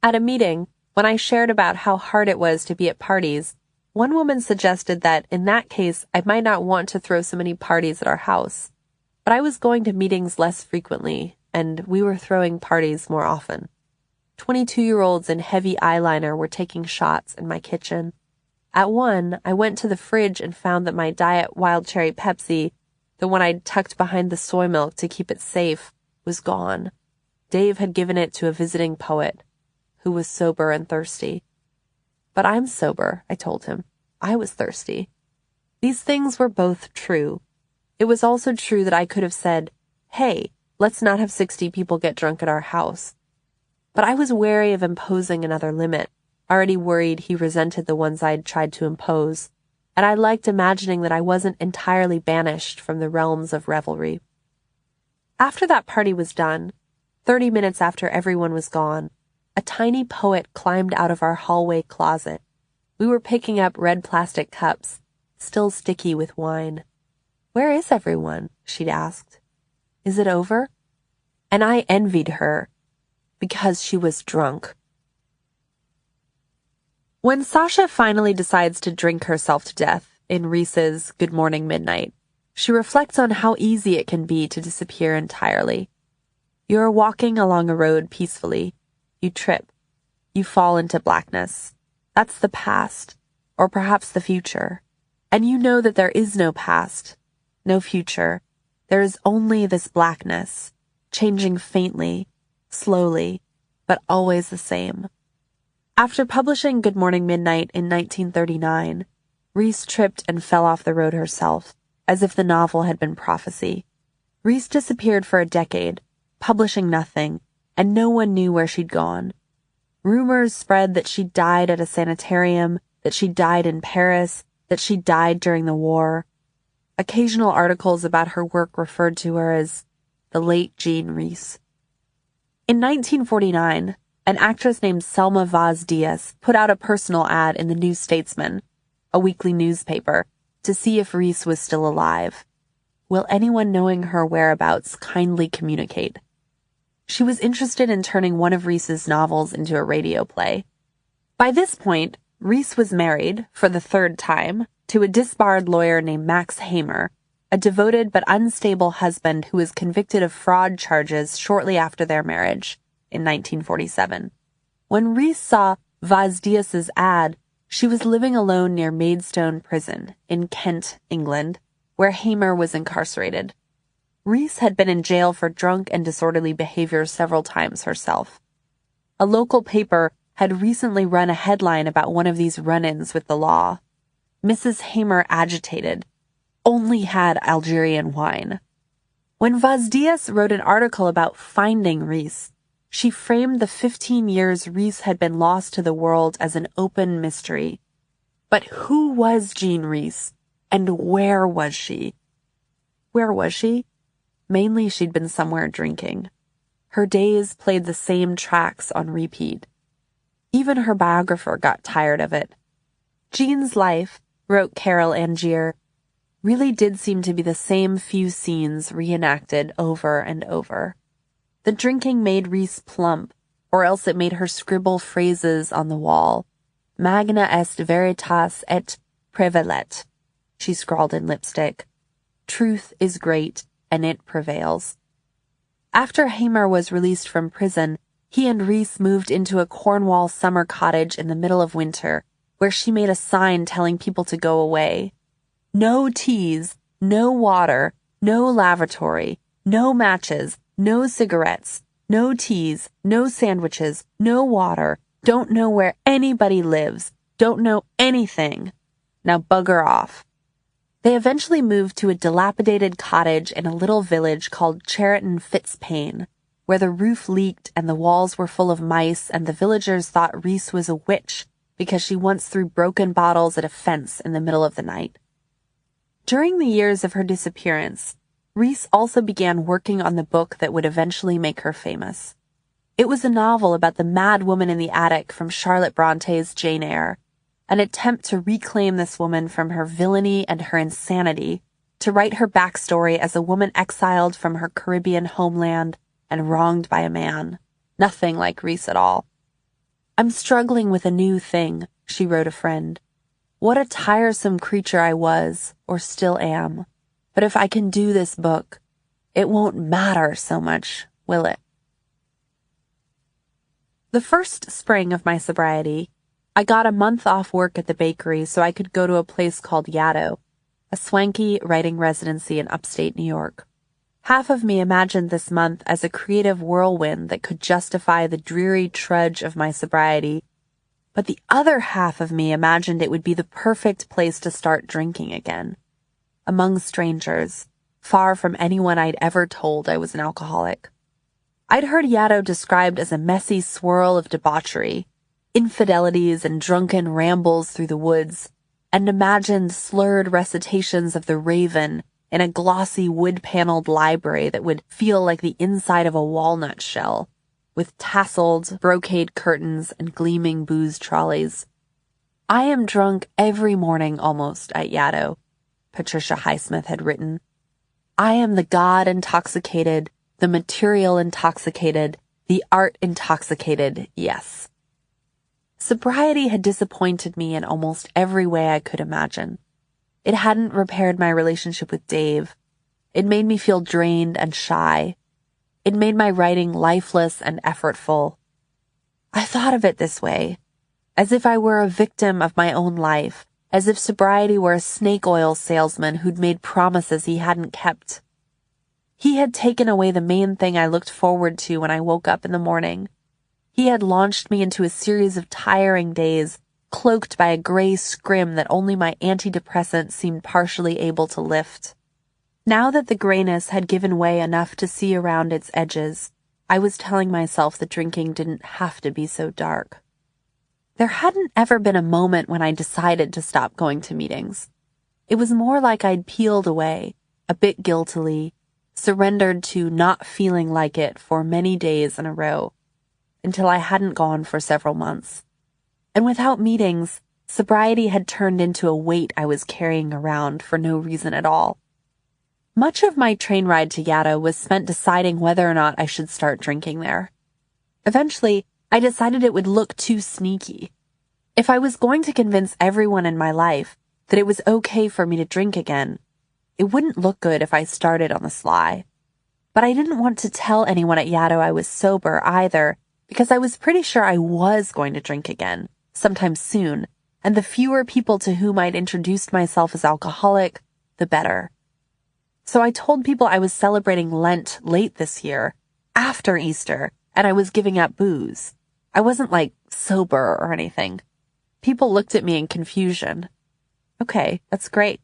At a meeting, when I shared about how hard it was to be at parties, one woman suggested that, in that case, I might not want to throw so many parties at our house. But I was going to meetings less frequently, and we were throwing parties more often. 22-year-olds in heavy eyeliner were taking shots in my kitchen. At one, I went to the fridge and found that my Diet Wild Cherry Pepsi, the one I'd tucked behind the soy milk to keep it safe, was gone. Dave had given it to a visiting poet, who was sober and thirsty. But I'm sober, I told him. I was thirsty. These things were both true. It was also true that I could have said, hey, let's not have 60 people get drunk at our house. But I was wary of imposing another limit, already worried he resented the ones I'd tried to impose, and I liked imagining that I wasn't entirely banished from the realms of revelry. After that party was done, 30 minutes after everyone was gone, a tiny poet climbed out of our hallway closet. We were picking up red plastic cups, still sticky with wine. Where is everyone? She'd asked. Is it over? And I envied her, because she was drunk. When Sasha finally decides to drink herself to death in Reese's Good Morning Midnight, she reflects on how easy it can be to disappear entirely. You are walking along a road peacefully. You trip. You fall into blackness. That's the past, or perhaps the future. And you know that there is no past, no future. There is only this blackness, changing faintly, slowly, but always the same. After publishing Good Morning Midnight in 1939, Reese tripped and fell off the road herself, as if the novel had been prophecy. Reese disappeared for a decade, publishing nothing, and no one knew where she'd gone. Rumors spread that she died at a sanitarium, that she died in Paris, that she died during the war. Occasional articles about her work referred to her as the late Jean Reese. In 1949, an actress named Selma Vaz Diaz put out a personal ad in the New Statesman, a weekly newspaper, to see if Reese was still alive. Will anyone knowing her whereabouts kindly communicate? She was interested in turning one of Reese's novels into a radio play. By this point, Reese was married, for the third time, to a disbarred lawyer named Max Hamer, a devoted but unstable husband who was convicted of fraud charges shortly after their marriage in 1947. When Reese saw Vaz Diaz's ad, she was living alone near Maidstone Prison in Kent, England, where Hamer was incarcerated. Reese had been in jail for drunk and disorderly behavior several times herself. A local paper had recently run a headline about one of these run-ins with the law. Mrs. Hamer, agitated, only had Algerian wine. When Vaz Diaz wrote an article about finding Reese, she framed the 15 years Reese had been lost to the world as an open mystery. But who was Jean Reese, and where was she? Where was she? Mainly she'd been somewhere drinking. Her days played the same tracks on repeat. Even her biographer got tired of it. Jean's life, wrote Carol Angier, really did seem to be the same few scenes reenacted over and over. The drinking made Reese plump, or else it made her scribble phrases on the wall. Magna est veritas et prevalet, she scrawled in lipstick. Truth is great, and it prevails. After Hamer was released from prison, he and Reese moved into a Cornwall summer cottage in the middle of winter, where she made a sign telling people to go away. No teas, no water, no lavatory, no matches, no cigarettes, no teas, no sandwiches, no water, don't know where anybody lives, don't know anything. Now bugger off. They eventually moved to a dilapidated cottage in a little village called Cheriton Fitzpaine, where the roof leaked and the walls were full of mice, and the villagers thought Reese was a witch because she once threw broken bottles at a fence in the middle of the night. During the years of her disappearance, Reese also began working on the book that would eventually make her famous. It was a novel about the mad woman in the attic from Charlotte Bronte's Jane Eyre, an attempt to reclaim this woman from her villainy and her insanity, to write her backstory as a woman exiled from her Caribbean homeland and wronged by a man. Nothing like Reese at all. I'm struggling with a new thing, she wrote a friend. What a tiresome creature I was, or still am. But if I can do this book, it won't matter so much, will it? The first spring of my sobriety, I got a month off work at the bakery so I could go to a place called Yaddo, a swanky writing residency in upstate New York. Half of me imagined this month as a creative whirlwind that could justify the dreary trudge of my sobriety, but the other half of me imagined it would be the perfect place to start drinking again. Among strangers, far from anyone I'd ever told I was an alcoholic. I'd heard Yaddo described as a messy swirl of debauchery, infidelities and drunken rambles through the woods, and imagined slurred recitations of the Raven in a glossy wood-paneled library that would feel like the inside of a walnut shell, with tasseled brocade curtains and gleaming booze trolleys. I am drunk every morning almost at Yaddo, Patricia Highsmith had written. I am the God-intoxicated, the material-intoxicated, the art-intoxicated, yes. Sobriety had disappointed me in almost every way I could imagine. It hadn't repaired my relationship with Dave. It made me feel drained and shy. It made my writing lifeless and effortful. I thought of it this way, as if I were a victim of my own life, as if sobriety were a snake oil salesman who'd made promises he hadn't kept. He had taken away the main thing I looked forward to when I woke up in the morning. He had launched me into a series of tiring days, cloaked by a gray scrim that only my antidepressant seemed partially able to lift. Now that the grayness had given way enough to see around its edges, I was telling myself that drinking didn't have to be so dark. There hadn't ever been a moment when I decided to stop going to meetings. It was more like I'd peeled away, a bit guiltily, surrendered to not feeling like it for many days in a row. until I hadn't gone for several months. And without meetings, sobriety had turned into a weight I was carrying around for no reason at all. Much of my train ride to Yaddo was spent deciding whether or not I should start drinking there. Eventually, I decided it would look too sneaky. If I was going to convince everyone in my life that it was okay for me to drink again, it wouldn't look good if I started on the sly. But I didn't want to tell anyone at Yaddo I was sober either, because I was pretty sure I was going to drink again, sometime soon, and the fewer people to whom I'd introduced myself as alcoholic, the better. So I told people I was celebrating Lent late this year, after Easter, and I was giving up booze. I wasn't, sober or anything. People looked at me in confusion. Okay, that's great.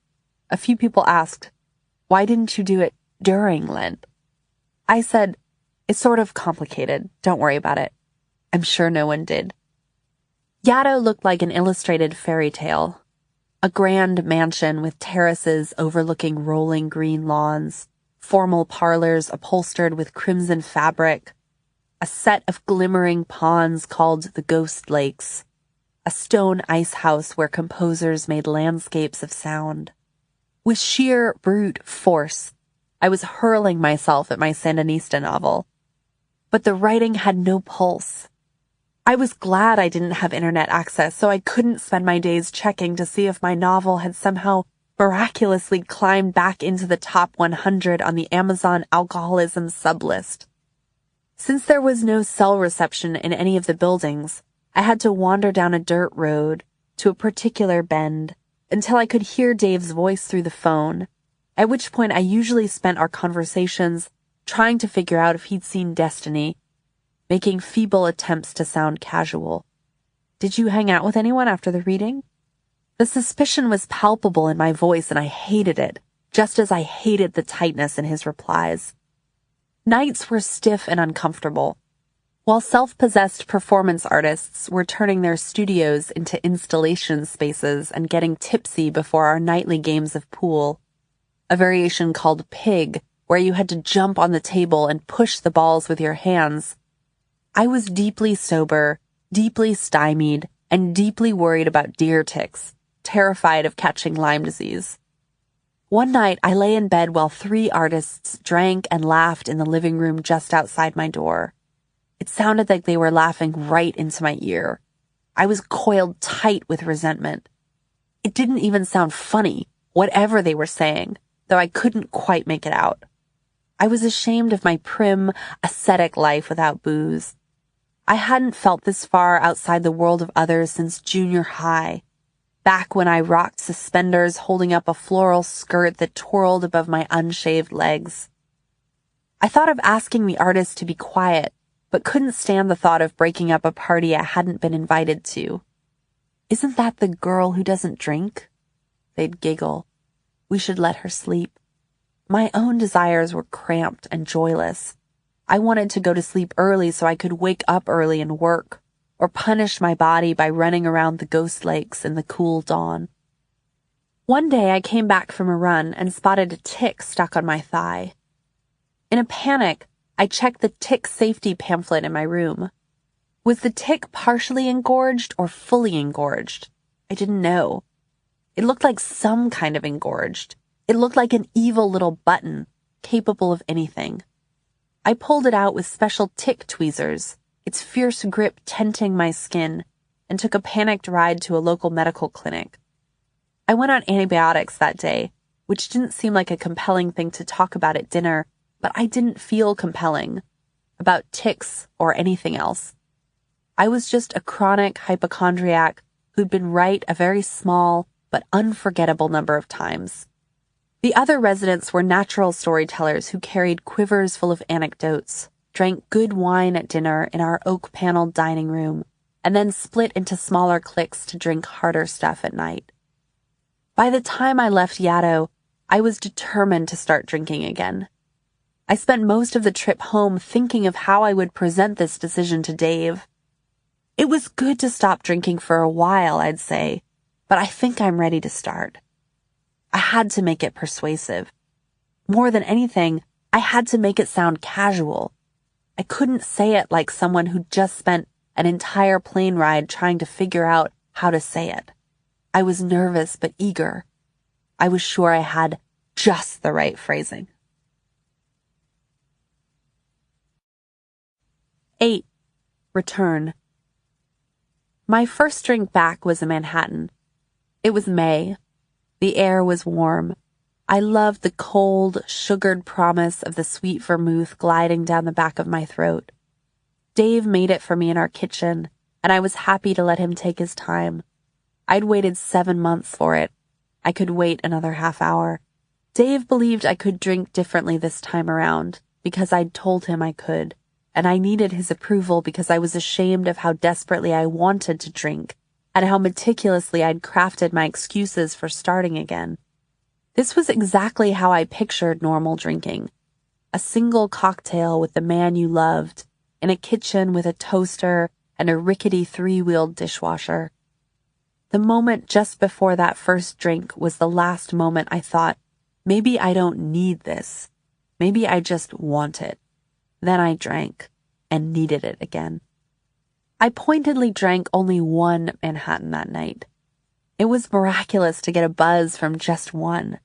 A few people asked, why didn't you do it during Lent? I said, it's sort of complicated. Don't worry about it. I'm sure no one did. Yaddo looked like an illustrated fairy tale. A grand mansion with terraces overlooking rolling green lawns, formal parlors upholstered with crimson fabric, a set of glimmering ponds called the Ghost Lakes, a stone ice house where composers made landscapes of sound. With sheer brute force, I was hurling myself at my Sandinista novel. But the writing had no pulse. I was glad I didn't have internet access, so I couldn't spend my days checking to see if my novel had somehow miraculously climbed back into the top 100 on the Amazon alcoholism sublist. Since there was no cell reception in any of the buildings, I had to wander down a dirt road to a particular bend until I could hear Dave's voice through the phone, at which point I usually spent our conversations trying to figure out if he'd seen Destiny, making feeble attempts to sound casual. Did you hang out with anyone after the reading? The suspicion was palpable in my voice, and I hated it, just as I hated the tightness in his replies. Nights were stiff and uncomfortable. While self-possessed performance artists were turning their studios into installation spaces and getting tipsy before our nightly games of pool, a variation called Pig, where you had to jump on the table and push the balls with your hands, I was deeply sober, deeply stymied, and deeply worried about deer ticks, terrified of catching Lyme disease. One night, I lay in bed while 3 artists drank and laughed in the living room just outside my door. It sounded like they were laughing right into my ear. I was coiled tight with resentment. It didn't even sound funny, whatever they were saying, though I couldn't quite make it out. I was ashamed of my prim, ascetic life without booze. I hadn't felt this far outside the world of others since junior high, back when I rocked suspenders holding up a floral skirt that twirled above my unshaved legs. I thought of asking the artist to be quiet, but couldn't stand the thought of breaking up a party I hadn't been invited to. Isn't that the girl who doesn't drink? They'd giggle. We should let her sleep. My own desires were cramped and joyless. I wanted to go to sleep early so I could wake up early and work, or punish my body by running around the Ghost Lakes in the cool dawn. One day I came back from a run and spotted a tick stuck on my thigh. In a panic, I checked the tick safety pamphlet in my room. Was the tick partially engorged or fully engorged? I didn't know. It looked like some kind of engorged. It looked like an evil little button, capable of anything. I pulled it out with special tick tweezers, its fierce grip tenting my skin, and took a panicked ride to a local medical clinic. I went on antibiotics that day, which didn't seem like a compelling thing to talk about at dinner, but I didn't feel compelling about ticks or anything else. I was just a chronic hypochondriac who'd been right a very small but unforgettable number of times. The other residents were natural storytellers who carried quivers full of anecdotes, drank good wine at dinner in our oak-paneled dining room, and then split into smaller cliques to drink harder stuff at night. By the time I left Yaddo, I was determined to start drinking again. I spent most of the trip home thinking of how I would present this decision to Dave. It was good to stop drinking for a while, I'd say, but I think I'm ready to start. I had to make it persuasive. More than anything, I had to make it sound casual. I couldn't say it like someone who just spent an entire plane ride trying to figure out how to say it. I was nervous but eager. I was sure I had just the right phrasing. 8. Return. My first drink back was a Manhattan. It was May. The air was warm. I loved the cold, sugared promise of the sweet vermouth gliding down the back of my throat. Dave made it for me in our kitchen, and I was happy to let him take his time. I'd waited 7 months for it. I could wait another half hour. Dave believed I could drink differently this time around, because I'd told him I could, and I needed his approval because I was ashamed of how desperately I wanted to drink, and how meticulously I'd crafted my excuses for starting again. This was exactly how I pictured normal drinking. A single cocktail with the man you loved, in a kitchen with a toaster and a rickety 3-wheeled dishwasher. The moment just before that first drink was the last moment I thought, maybe I don't need this. Maybe I just want it. Then I drank and needed it again. I pointedly drank only one Manhattan that night. It was miraculous to get a buzz from just one.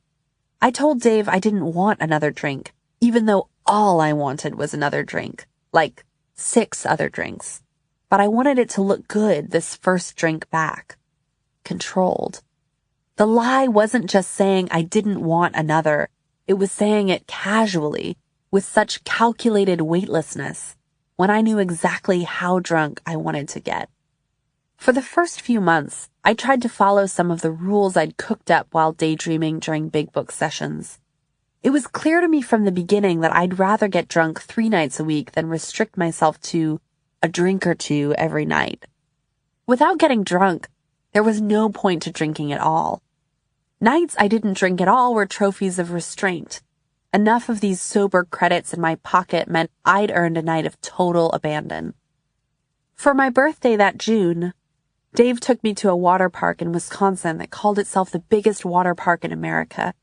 I told Dave I didn't want another drink, even though all I wanted was another drink, like 6 other drinks. But I wanted it to look good this first drink back. Controlled. The lie wasn't just saying I didn't want another. It was saying it casually, with such calculated weightlessness, when I knew exactly how drunk I wanted to get. For the first few months, I tried to follow some of the rules I'd cooked up while daydreaming during Big Book sessions. It was clear to me from the beginning that I'd rather get drunk 3 nights a week than restrict myself to a drink or 2 every night. Without getting drunk, there was no point to drinking at all. Nights I didn't drink at all were trophies of restraint. Enough of these sober credits in my pocket meant I'd earned a night of total abandon. For my birthday that June, Dave took me to a water park in Wisconsin that called itself the biggest water park in America,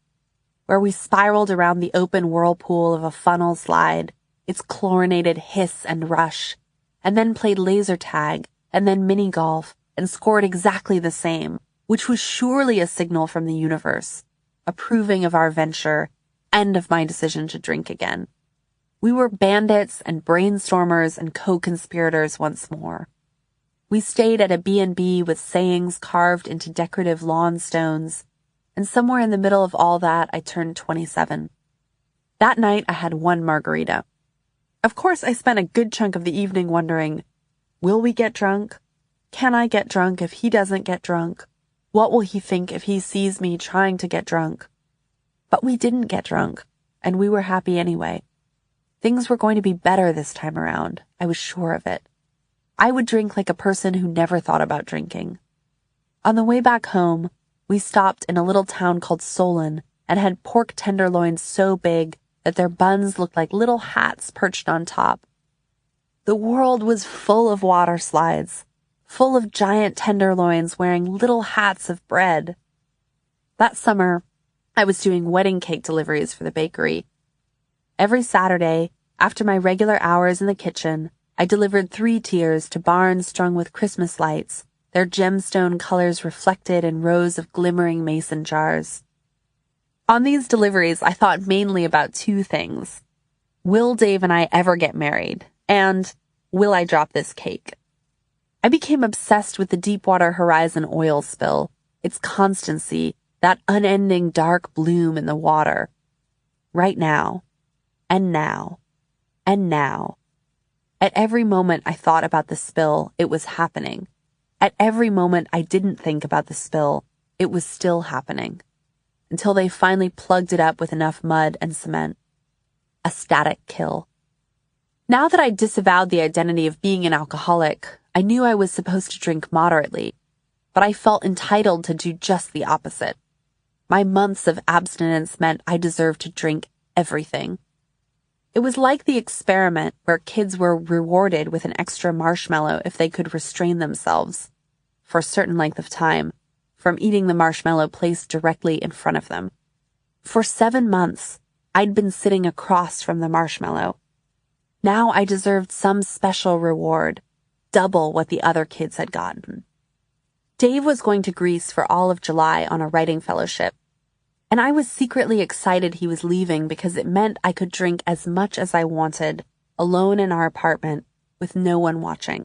where we spiraled around the open whirlpool of a funnel slide, its chlorinated hiss and rush, and then played laser tag, and then mini golf, and scored exactly the same, which was surely a signal from the universe, approving of our venture and of my decision to drink again. We were bandits and brainstormers and co-conspirators once more. We stayed at a B&B with sayings carved into decorative lawn stones, and somewhere in the middle of all that, I turned 27. That night, I had 1 margarita. Of course, I spent a good chunk of the evening wondering, will we get drunk? Can I get drunk if he doesn't get drunk? What will he think if he sees me trying to get drunk? But we didn't get drunk, and we were happy anyway. Things were going to be better this time around. I was sure of it. I would drink like a person who never thought about drinking. On the way back home, we stopped in a little town called Solon and had pork tenderloins so big that their buns looked like little hats perched on top. The world was full of water slides, full of giant tenderloins wearing little hats of bread. That summer, I was doing wedding cake deliveries for the bakery. Every Saturday, after my regular hours in the kitchen, I delivered 3 tiers to barns strung with Christmas lights, their gemstone colors reflected in rows of glimmering mason jars. On these deliveries, I thought mainly about 2 things. Will Dave and I ever get married? And will I drop this cake? I became obsessed with the Deepwater Horizon oil spill, its constancy, that unending dark bloom in the water. Right now, and now, and now. At every moment I thought about the spill, it was happening. At every moment I didn't think about the spill, it was still happening. Until they finally plugged it up with enough mud and cement. A static kill. Now that I disavowed the identity of being an alcoholic, I knew I was supposed to drink moderately, but I felt entitled to do just the opposite. My months of abstinence meant I deserved to drink everything. It was like the experiment where kids were rewarded with an extra marshmallow if they could restrain themselves, for a certain length of time, from eating the marshmallow placed directly in front of them. For 7 months, I'd been sitting across from the marshmallow. Now I deserved some special reward, double what the other kids had gotten. Dave was going to Greece for all of July on a writing fellowship, and I was secretly excited he was leaving because it meant I could drink as much as I wanted, alone in our apartment, with no one watching.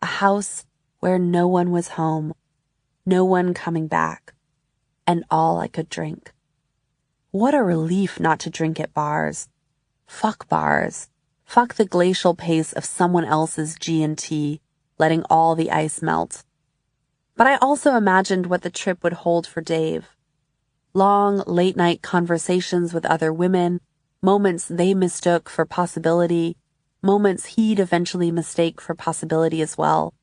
A house where no one was home, no one coming back, and all I could drink. What a relief not to drink at bars. Fuck bars. Fuck the glacial pace of someone else's G&T, letting all the ice melt. But I also imagined what the trip would hold for Dave. Long, late-night conversations with other women, moments they mistook for possibility, moments he'd eventually mistake for possibility as well.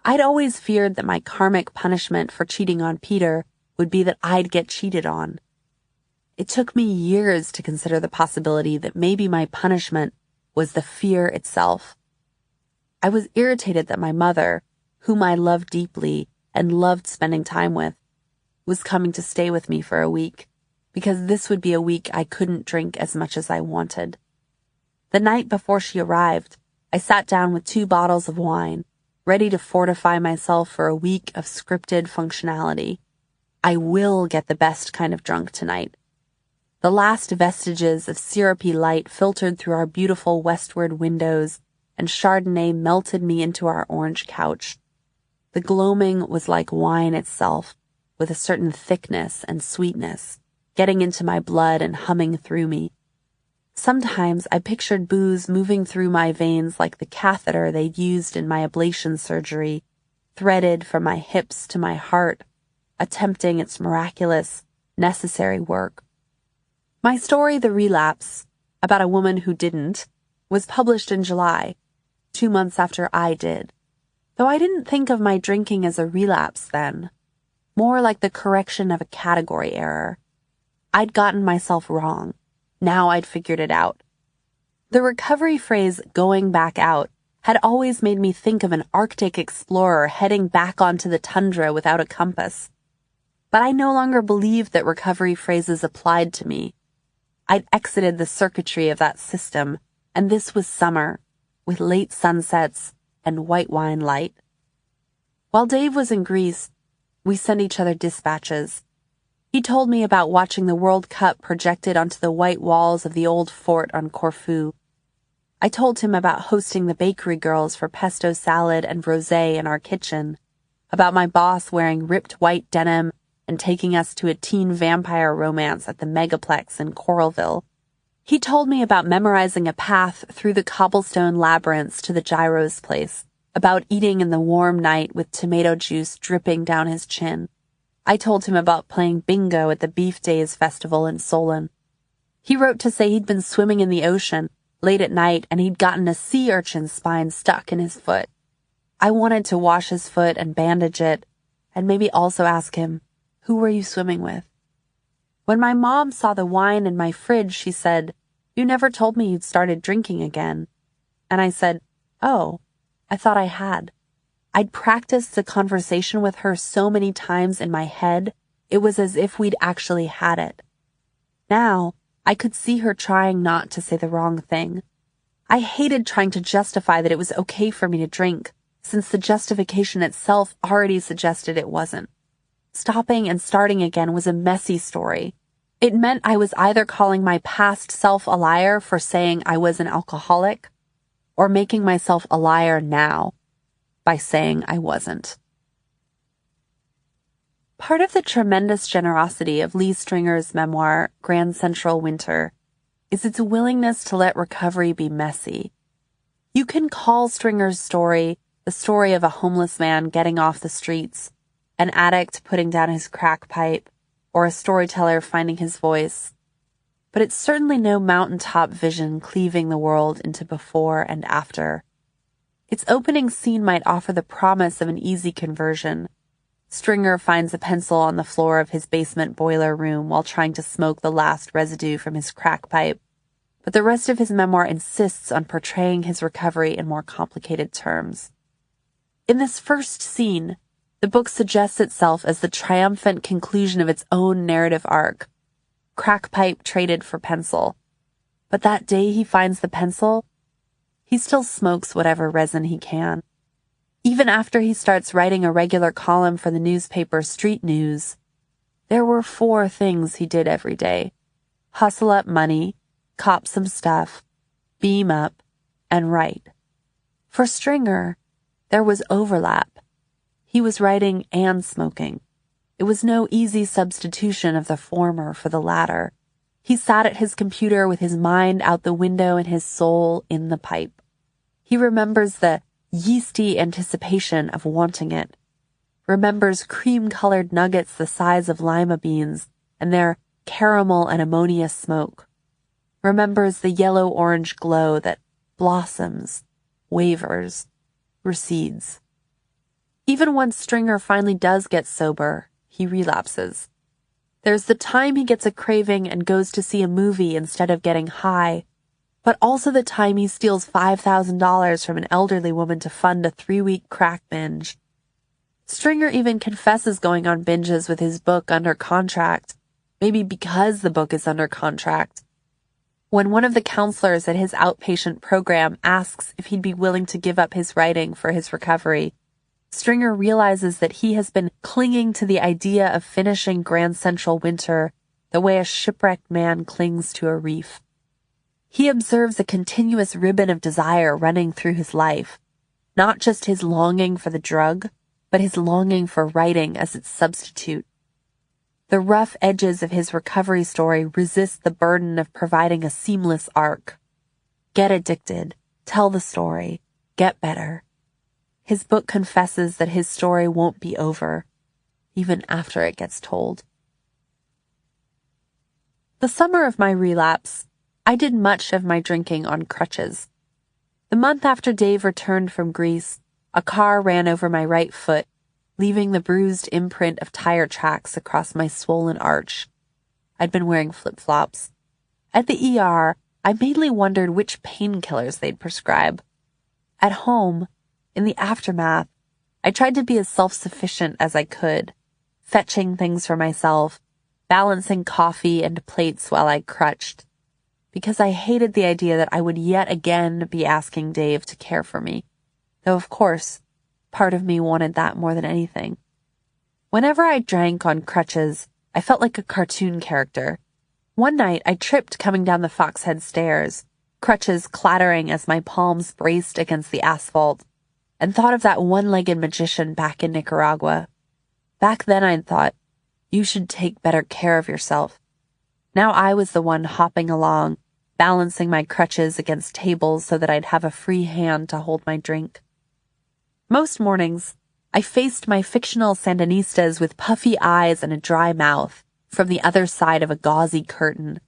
I'd always feared that my karmic punishment for cheating on Peter would be that I'd get cheated on. It took me years to consider the possibility that maybe my punishment was the fear itself. I was irritated that my mother, whom I loved deeply and loved spending time with, was coming to stay with me for a week, because this would be a week I couldn't drink as much as I wanted. The night before she arrived, I sat down with 2 bottles of wine, ready to fortify myself for a week of scripted functionality. I will get the best kind of drunk tonight. The last vestiges of syrupy light filtered through our beautiful westward windows, and Chardonnay melted me into our orange couch. The gloaming was like wine itself, with a certain thickness and sweetness, getting into my blood and humming through me. Sometimes I pictured booze moving through my veins like the catheter they'd used in my ablation surgery, threaded from my hips to my heart, attempting its miraculous, necessary work. My story, The Relapse, about a woman who didn't, was published in July, 2 months after I did. Though I didn't think of my drinking as a relapse then, more like the correction of a category error. I'd gotten myself wrong. Now I'd figured it out. The recovery phrase, going back out, had always made me think of an Arctic explorer heading back onto the tundra without a compass. But I no longer believed that recovery phrases applied to me. I'd exited the circuitry of that system, and this was summer, with late sunsets and white wine light. While Dave was in Greece, we sent each other dispatches. He told me about watching the World Cup projected onto the white walls of the old fort on Corfu. I told him about hosting the bakery girls for pesto salad and rosé in our kitchen, about my boss wearing ripped white denim and taking us to a teen vampire romance at the Megaplex in Coralville. He told me about memorizing a path through the cobblestone labyrinths to the gyro's place, about eating in the warm night with tomato juice dripping down his chin. I told him about playing bingo at the Beef Days Festival in Solon. He wrote to say he'd been swimming in the ocean late at night and he'd gotten a sea urchin's spine stuck in his foot. I wanted to wash his foot and bandage it, and maybe also ask him, "Who were you swimming with?" When my mom saw the wine in my fridge, she said, "You never told me you'd started drinking again." And I said, "Oh, I thought I had." I'd practiced the conversation with her so many times in my head, it was as if we'd actually had it. Now, I could see her trying not to say the wrong thing. I hated trying to justify that it was okay for me to drink, since the justification itself already suggested it wasn't. Stopping and starting again was a messy story. It meant I was either calling my past self a liar for saying I was an alcoholic, or making myself a liar now by saying I wasn't. Part of the tremendous generosity of Lee Stringer's memoir, Grand Central Winter, is its willingness to let recovery be messy. You can call Stringer's story the story of a homeless man getting off the streets, an addict putting down his crack pipe, or a storyteller finding his voice. But it's certainly no mountaintop vision cleaving the world into before and after. Its opening scene might offer the promise of an easy conversion. Stringer finds a pencil on the floor of his basement boiler room while trying to smoke the last residue from his crack pipe. But the rest of his memoir insists on portraying his recovery in more complicated terms. In this first scene, the book suggests itself as the triumphant conclusion of its own narrative arc. Crack pipe traded for pencil. But that day he finds the pencil, he still smokes whatever resin he can. Even after he starts writing a regular column for the newspaper Street News, there were 4 things he did every day: hustle up money, cop some stuff, beam up, and write. For Stringer, there was overlap. He was writing and smoking. It was no easy substitution of the former for the latter. He sat at his computer with his mind out the window and his soul in the pipe. He remembers the yeasty anticipation of wanting it, remembers cream-colored nuggets the size of lima beans and their caramel and ammonia smoke, remembers the yellow-orange glow that blossoms, wavers, recedes. Even once Stringer finally does get sober, he relapses. There's the time he gets a craving and goes to see a movie instead of getting high, but also the time he steals $5,000 from an elderly woman to fund a 3-week crack binge. Stringer even confesses going on binges with his book under contract, maybe because the book is under contract. When one of the counselors at his outpatient program asks if he'd be willing to give up his writing for his recovery, Stringer realizes that he has been clinging to the idea of finishing Grand Central Winter the way a shipwrecked man clings to a reef. He observes a continuous ribbon of desire running through his life, not just his longing for the drug, but his longing for writing as its substitute. The rough edges of his recovery story resist the burden of providing a seamless arc. Get addicted, tell the story, get better. His book confesses that his story won't be over, even after it gets told. The summer of my relapse, I did much of my drinking on crutches. The month after Dave returned from Greece, a car ran over my right foot, leaving the bruised imprint of tire tracks across my swollen arch. I'd been wearing flip-flops. At the ER, I mainly wondered which painkillers they'd prescribe. At home, in the aftermath, I tried to be as self-sufficient as I could, fetching things for myself, balancing coffee and plates while I crutched, because I hated the idea that I would yet again be asking Dave to care for me, though of course, part of me wanted that more than anything. Whenever I drank on crutches, I felt like a cartoon character. One night, I tripped coming down the Foxhead stairs, crutches clattering as my palms braced against the asphalt, and thought of that one-legged magician back in Nicaragua. Back then I'd thought, you should take better care of yourself. Now I was the one hopping along, balancing my crutches against tables so that I'd have a free hand to hold my drink. Most mornings, I faced my fictional Sandinistas with puffy eyes and a dry mouth from the other side of a gauzy curtain.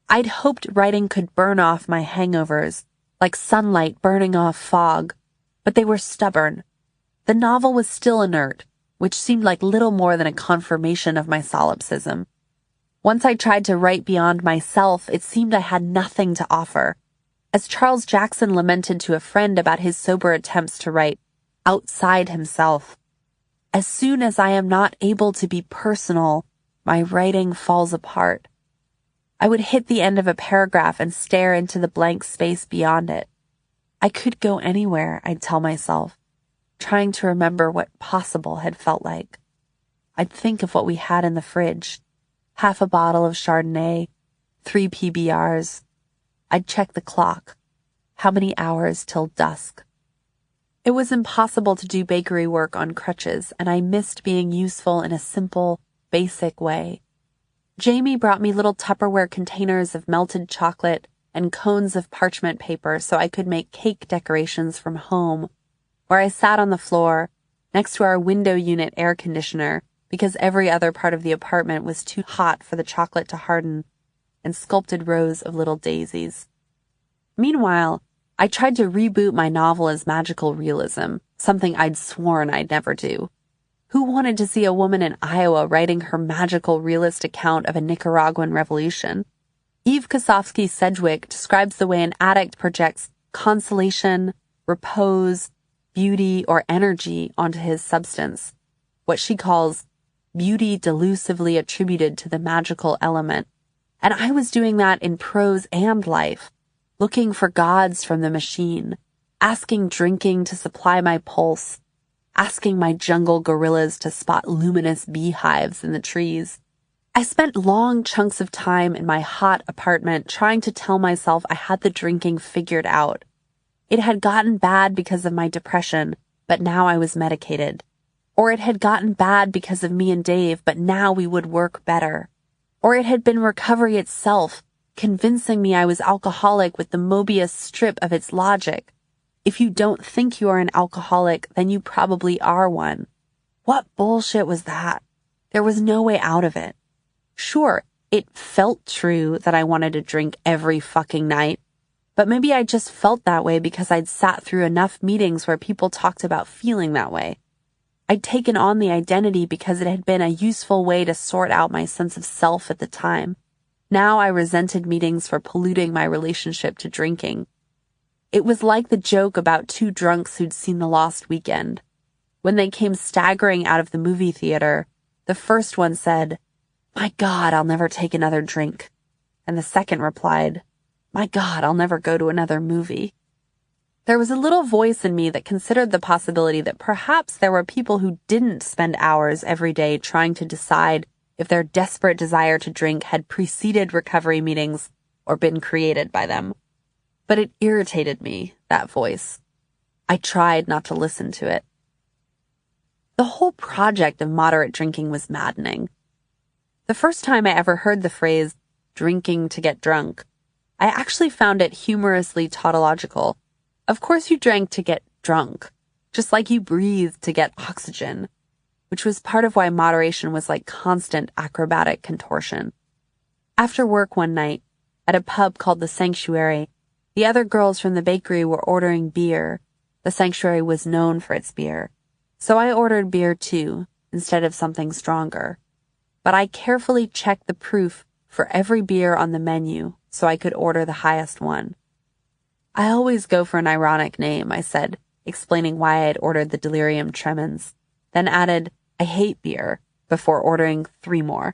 I'd hoped writing could burn off my hangovers, like sunlight burning off fog, but they were stubborn. The novel was still inert, which seemed like little more than a confirmation of my solipsism. Once I tried to write beyond myself, it seemed I had nothing to offer. As Charles Jackson lamented to a friend about his sober attempts to write outside himself, as soon as I am not able to be personal, my writing falls apart. I would hit the end of a paragraph and stare into the blank space beyond it. I could go anywhere, I'd tell myself, trying to remember what possible had felt like. I'd think of what we had in the fridge. Half a bottle of Chardonnay, 3 PBRs. I'd check the clock. How many hours till dusk? It was impossible to do bakery work on crutches, and I missed being useful in a simple, basic way. Jamie brought me little Tupperware containers of melted chocolate and cones of parchment paper so I could make cake decorations from home, where I sat on the floor, next to our window unit air conditioner, because every other part of the apartment was too hot for the chocolate to harden, and sculpted rows of little daisies. Meanwhile, I tried to reboot my novel as magical realism, something I'd sworn I'd never do. Who wanted to see a woman in Iowa writing her magical realist account of a Nicaraguan revolution? Eve Kosofsky-Sedgwick describes the way an addict projects consolation, repose, beauty, or energy onto his substance, what she calls beauty delusively attributed to the magical element, And I was doing that in prose and life, looking for gods from the machine, asking drinking to supply my pulse, asking my jungle gorillas to spot luminous beehives in the trees. I spent long chunks of time in my hot apartment trying to tell myself I had the drinking figured out. It had gotten bad because of my depression, but now I was medicated. Or it had gotten bad because of me and Dave, but now we would work better. Or it had been recovery itself, convincing me I was alcoholic with the Mobius strip of its logic. If you don't think you are an alcoholic, then you probably are one. What bullshit was that? There was no way out of it. Sure, it felt true that I wanted to drink every fucking night, but maybe I just felt that way because I'd sat through enough meetings where people talked about feeling that way. I'd taken on the identity because it had been a useful way to sort out my sense of self at the time. Now I resented meetings for polluting my relationship to drinking. It was like the joke about two drunks who'd seen The Lost Weekend. When they came staggering out of the movie theater, the first one said, "My God, I'll never take another drink." And the second replied, "My God, I'll never go to another movie." There was a little voice in me that considered the possibility that perhaps there were people who didn't spend hours every day trying to decide if their desperate desire to drink had preceded recovery meetings or been created by them. But it irritated me, that voice. I tried not to listen to it. The whole project of moderate drinking was maddening. The first time I ever heard the phrase, drinking to get drunk, I actually found it humorously tautological. Of course you drank to get drunk, just like you breathed to get oxygen, which was part of why moderation was like constant acrobatic contortion. After work one night, at a pub called The Sanctuary, the other girls from the bakery were ordering beer. The Sanctuary was known for its beer. So I ordered beer too, instead of something stronger. But I carefully checked the proof for every beer on the menu so I could order the highest one. I always go for an ironic name, I said, explaining why I had ordered the delirium tremens, then added, "I hate beer," before ordering 3 more.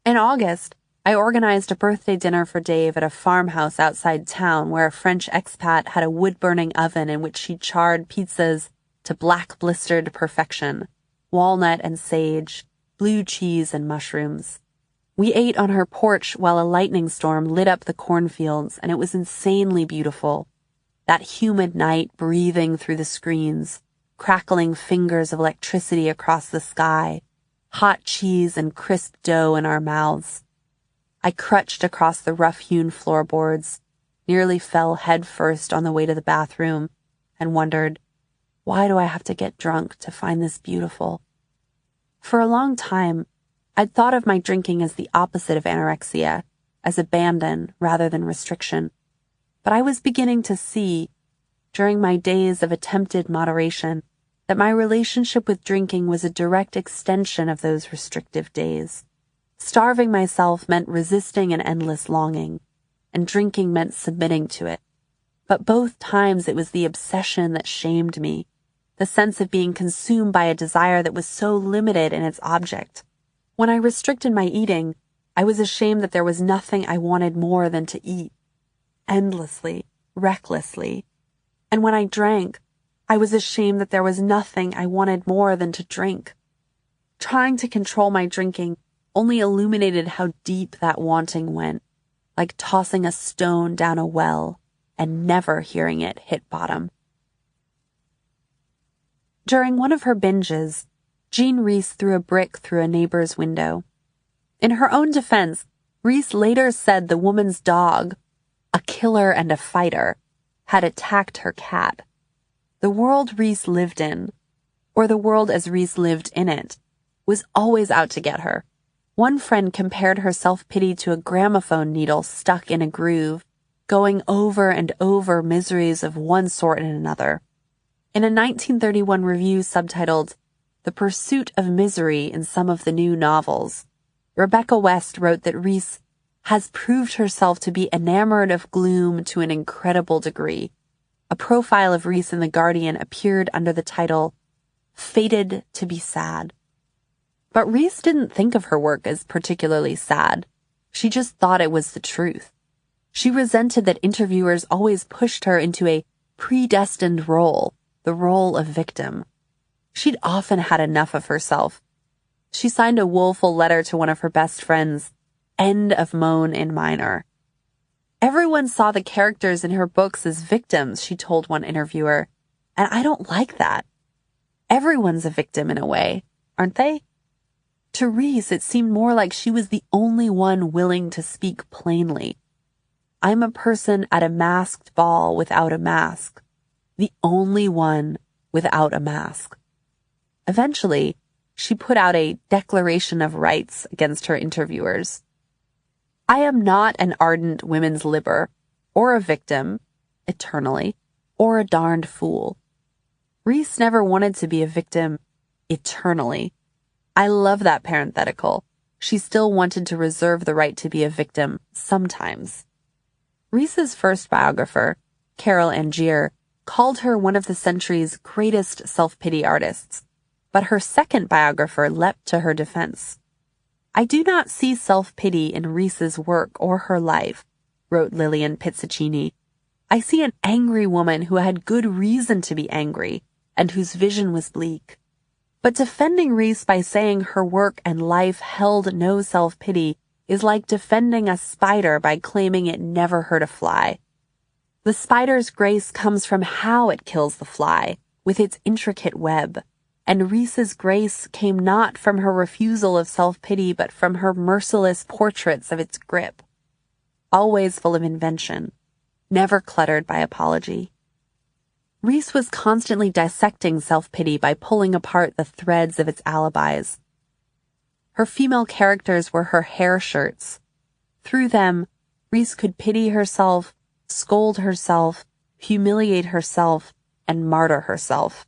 In August, I organized a birthday dinner for Dave at a farmhouse outside town where a French expat had a wood-burning oven in which she charred pizzas to black blistered perfection, walnut and sage, blue cheese and mushrooms. We ate on her porch while a lightning storm lit up the cornfields, and it was insanely beautiful. That humid night breathing through the screens, crackling fingers of electricity across the sky, hot cheese and crisp dough in our mouths. I crutched across the rough-hewn floorboards, nearly fell head-first on the way to the bathroom, and wondered, why do I have to get drunk to find this beautiful? For a long time, I'd thought of my drinking as the opposite of anorexia, as abandon rather than restriction. But I was beginning to see, during my days of attempted moderation, that my relationship with drinking was a direct extension of those restrictive days. Starving myself meant resisting an endless longing, and drinking meant submitting to it. But both times it was the obsession that shamed me, the sense of being consumed by a desire that was so limited in its object. When I restricted my eating, I was ashamed that there was nothing I wanted more than to eat, endlessly, recklessly. And when I drank, I was ashamed that there was nothing I wanted more than to drink. Trying to control my drinking only illuminated how deep that wanting went, like tossing a stone down a well and never hearing it hit bottom. During one of her binges, Jean Reese threw a brick through a neighbor's window. In her own defense, Reese later said the woman's dog, a killer and a fighter, had attacked her cat. The world Reese lived in, or the world as Reese lived in it, was always out to get her. One friend compared her self-pity to a gramophone needle stuck in a groove, going over and over miseries of one sort and another. In a 1931 review subtitled, "The Pursuit of Misery in Some of the New Novels," Rebecca West wrote that Reese has proved herself to be enamored of gloom to an incredible degree. A profile of Reese in The Guardian appeared under the title, "Fated to be Sad." But Reese didn't think of her work as particularly sad. She just thought it was the truth. She resented that interviewers always pushed her into a predestined role, the role of victim. She'd often had enough of herself. She signed a woeful letter to one of her best friends, End of Moan in Minor. Everyone saw the characters in her books as victims, she told one interviewer, and I don't like that. Everyone's a victim in a way, aren't they? To Reese, it seemed more like she was the only one willing to speak plainly. I'm a person at a masked ball without a mask. The only one without a mask. Eventually, she put out a declaration of rights against her interviewers. I am not an ardent women's libber, or a victim, eternally, or a darned fool. Reese never wanted to be a victim, eternally. I love that parenthetical. She still wanted to reserve the right to be a victim sometimes. Reese's first biographer, Carol Angier, called her one of the century's greatest self-pity artists, but her second biographer leapt to her defense. I do not see self-pity in Reese's work or her life, wrote Lillian Pizzacchini. I see an angry woman who had good reason to be angry and whose vision was bleak. But defending Reese by saying her work and life held no self-pity is like defending a spider by claiming it never hurt a fly. The spider's grace comes from how it kills the fly, with its intricate web, and Reese's grace came not from her refusal of self-pity but from her merciless portraits of its grip. Always full of invention, never cluttered by apology. Reese was constantly dissecting self-pity by pulling apart the threads of its alibis. Her female characters were her hair shirts. Through them, Reese could pity herself, scold herself, humiliate herself, and martyr herself.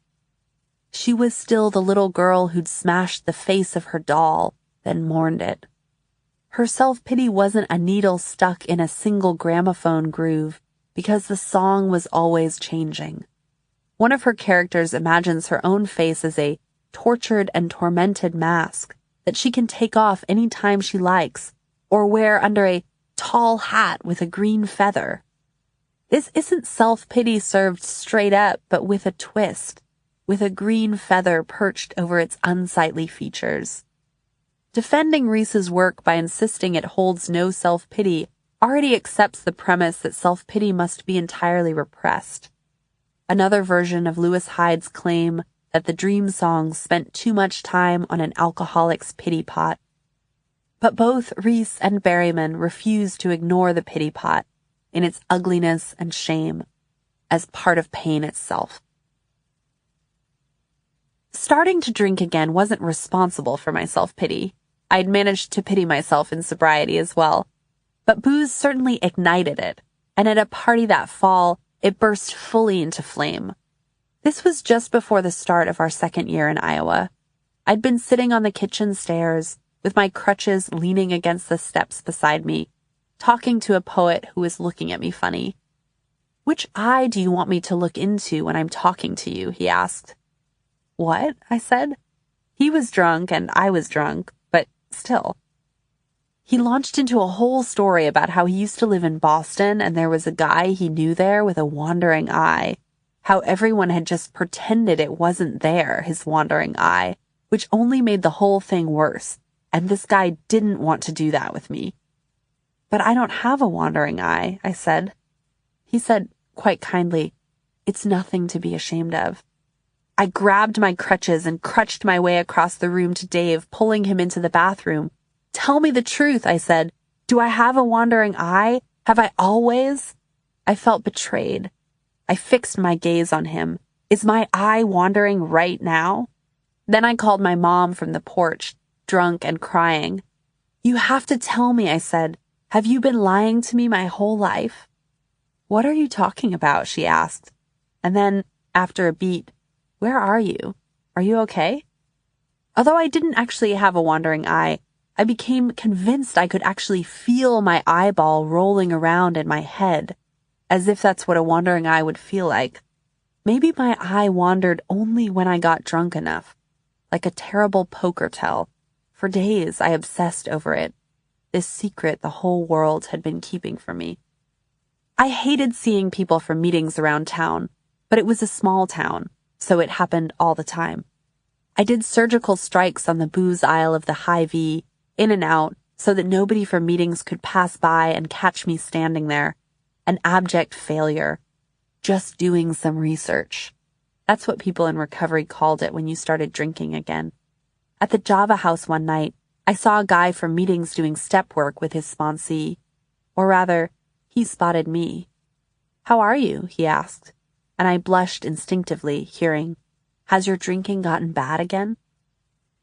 She was still the little girl who'd smashed the face of her doll, then mourned it. Her self-pity wasn't a needle stuck in a single gramophone groove, because the song was always changing. One of her characters imagines her own face as a tortured and tormented mask that she can take off any time she likes, or wear under a tall hat with a green feather. This isn't self-pity served straight up, but with a twist, with a green feather perched over its unsightly features. Defending Reese's work by insisting it holds no self-pity already accepts the premise that self-pity must be entirely repressed. Another version of Lewis Hyde's claim that the dream songs spent too much time on an alcoholic's pity pot. But both Reese and Berryman refused to ignore the pity pot in its ugliness and shame as part of pain itself. Starting to drink again wasn't responsible for my self-pity. I'd managed to pity myself in sobriety as well. But booze certainly ignited it, and at a party that fall, it burst fully into flame. This was just before the start of our second year in Iowa. I'd been sitting on the kitchen stairs, with my crutches leaning against the steps beside me, talking to a poet who was looking at me funny. "Which eye do you want me to look into when I'm talking to you?" he asked. "What?" I said. He was drunk and I was drunk, but still. He launched into a whole story about how he used to live in Boston and there was a guy he knew there with a wandering eye. How everyone had just pretended it wasn't there, his wandering eye, which only made the whole thing worse, and this guy didn't want to do that with me. "But I don't have a wandering eye," I said. He said, quite kindly, "It's nothing to be ashamed of." I grabbed my crutches and crutched my way across the room to Dave, pulling him into the bathroom. "Tell me the truth," I said. "Do I have a wandering eye? Have I always?" I felt betrayed. I fixed my gaze on him. Is my eye wandering right now? Then I called my mom from the porch, drunk and crying. "You have to tell me," I said. "Have you been lying to me my whole life?" "What are you talking about?" she asked. And then, after a beat, "Where are you? Are you okay?" Although I didn't actually have a wandering eye, I became convinced I could actually feel my eyeball rolling around in my head, as if that's what a wandering eye would feel like. Maybe my eye wandered only when I got drunk enough, like a terrible poker tell. For days I obsessed over it. this secret the whole world had been keeping from me. I hated seeing people for meetings around town, but it was a small town, so it happened all the time. I did surgical strikes on the booze aisle of the Hy-Vee, in and out, so that nobody for meetings could pass by and catch me standing there. An abject failure. Just doing some research. That's what people in recovery called it when you started drinking again. At the Java House one night, I saw a guy for meetings doing step work with his sponsee. Or rather, he spotted me. "How are you?" he asked, and I blushed instinctively, hearing, "Has your drinking gotten bad again?"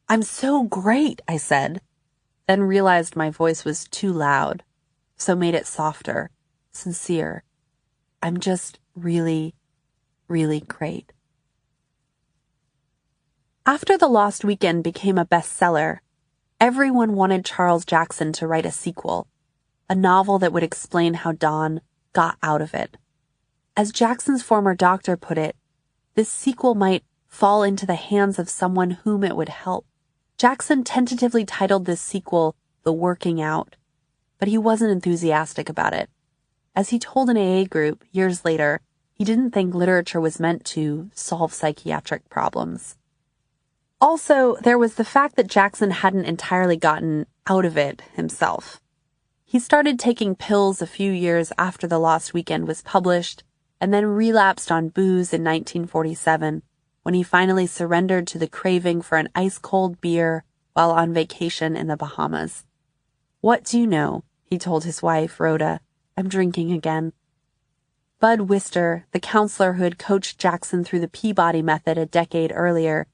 "I'm so great," I said, then realized my voice was too loud, so made it softer, sincere. "I'm just really, really great." After The Lost Weekend became a bestseller, everyone wanted Charles Jackson to write a sequel, a novel that would explain how Don got out of it. As Jackson's former doctor put it, this sequel might fall into the hands of someone whom it would help. Jackson tentatively titled this sequel The Working Out, but he wasn't enthusiastic about it. As he told an AA group years later, he didn't think literature was meant to solve psychiatric problems. Also, there was the fact that Jackson hadn't entirely gotten out of it himself. He started taking pills a few years after The Lost Weekend was published, and then relapsed on booze in 1947, when he finally surrendered to the craving for an ice-cold beer while on vacation in the Bahamas. "What do you know?" he told his wife, Rhoda. "I'm drinking again." Bud Wister, the counselor who had coached Jackson through the Peabody method a decade earlier,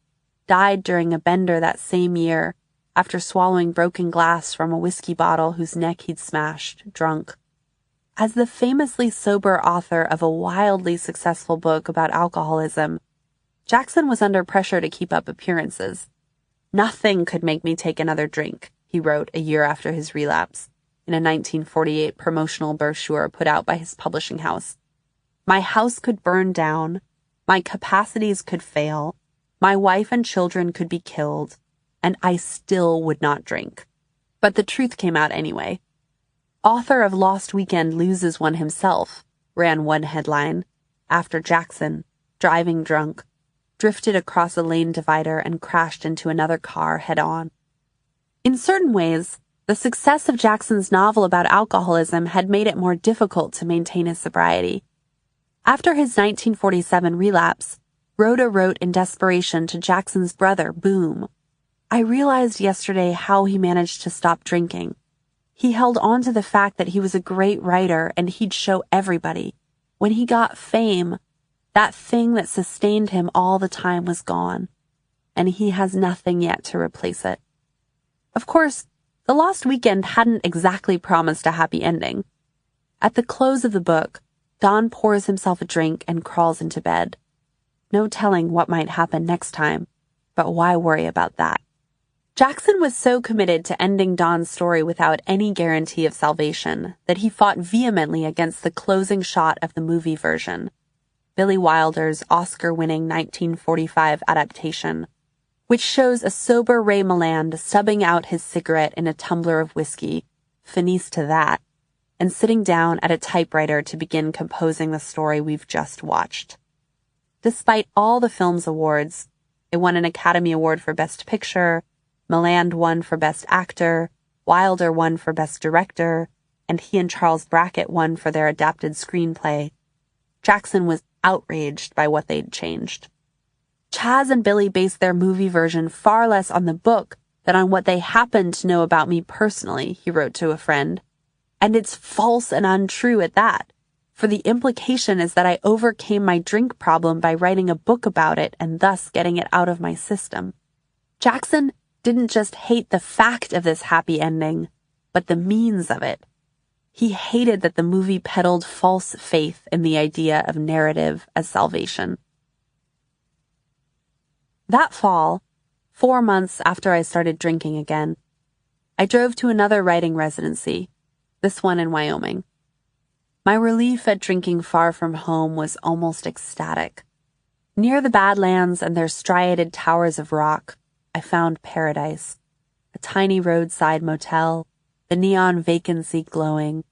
died during a bender that same year after swallowing broken glass from a whiskey bottle whose neck he'd smashed, drunk. As the famously sober author of a wildly successful book about alcoholism, Jackson was under pressure to keep up appearances. "Nothing could make me take another drink," he wrote a year after his relapse, in a 1948 promotional brochure put out by his publishing house. "My house could burn down, my capacities could fail, my wife and children could be killed, and I still would not drink." But the truth came out anyway. "Author of Lost Weekend loses one himself," ran one headline, after Jackson, driving drunk, drifted across a lane divider and crashed into another car head-on. In certain ways, the success of Jackson's novel about alcoholism had made it more difficult to maintain his sobriety. After his 1947 relapse, Rhoda wrote in desperation to Jackson's brother, Boom, "I realized yesterday how he managed to stop drinking. He held on to the fact that he was a great writer and he'd show everybody. When he got fame, that thing that sustained him all the time was gone, and he has nothing yet to replace it." Of course, The Lost Weekend hadn't exactly promised a happy ending. At the close of the book, Don pours himself a drink and crawls into bed. No telling what might happen next time, but why worry about that? Jackson was so committed to ending Don's story without any guarantee of salvation that he fought vehemently against the closing shot of the movie version, Billy Wilder's Oscar-winning 1945 adaptation, which shows a sober Ray Milland stubbing out his cigarette in a tumbler of whiskey, finis to that, and sitting down at a typewriter to begin composing the story we've just watched. Despite all the film's awards, it won an Academy Award for Best Picture, Milland won for Best Actor, Wilder won for Best Director, and he and Charles Brackett won for their adapted screenplay. Jackson was outraged by what they'd changed. Chaz and Billy based their movie version far less on the book than on what they happened to know about me personally, he wrote to a friend. And it's false and untrue at that, for the implication is that I overcame my drink problem by writing a book about it and thus getting it out of my system. Jackson didn't just hate the fact of this happy ending, but the means of it. He hated that the movie peddled false faith in the idea of narrative as salvation. That fall, 4 months after I started drinking again, I drove to another writing residency, this one in Wyoming. My relief at drinking far from home was almost ecstatic. Near the Badlands and their striated towers of rock, I found paradise, a tiny roadside motel, the neon vacancy glowing,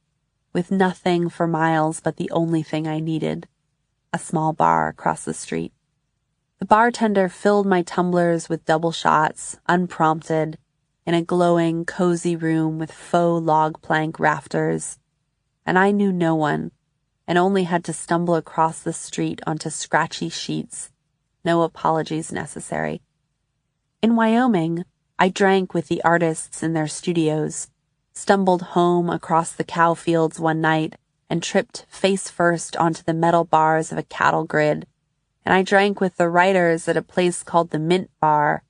with nothing for miles but the only thing I needed, a small bar across the street. The bartender filled my tumblers with double shots, unprompted, in a glowing, cozy room with faux log plank rafters, and I knew no one, and only had to stumble across the street onto scratchy sheets, no apologies necessary. In Wyoming, I drank with the artists in their studios, stumbled home across the cow fields one night, and tripped face first onto the metal bars of a cattle grid, and I drank with the writers at a place called the Mint Bar,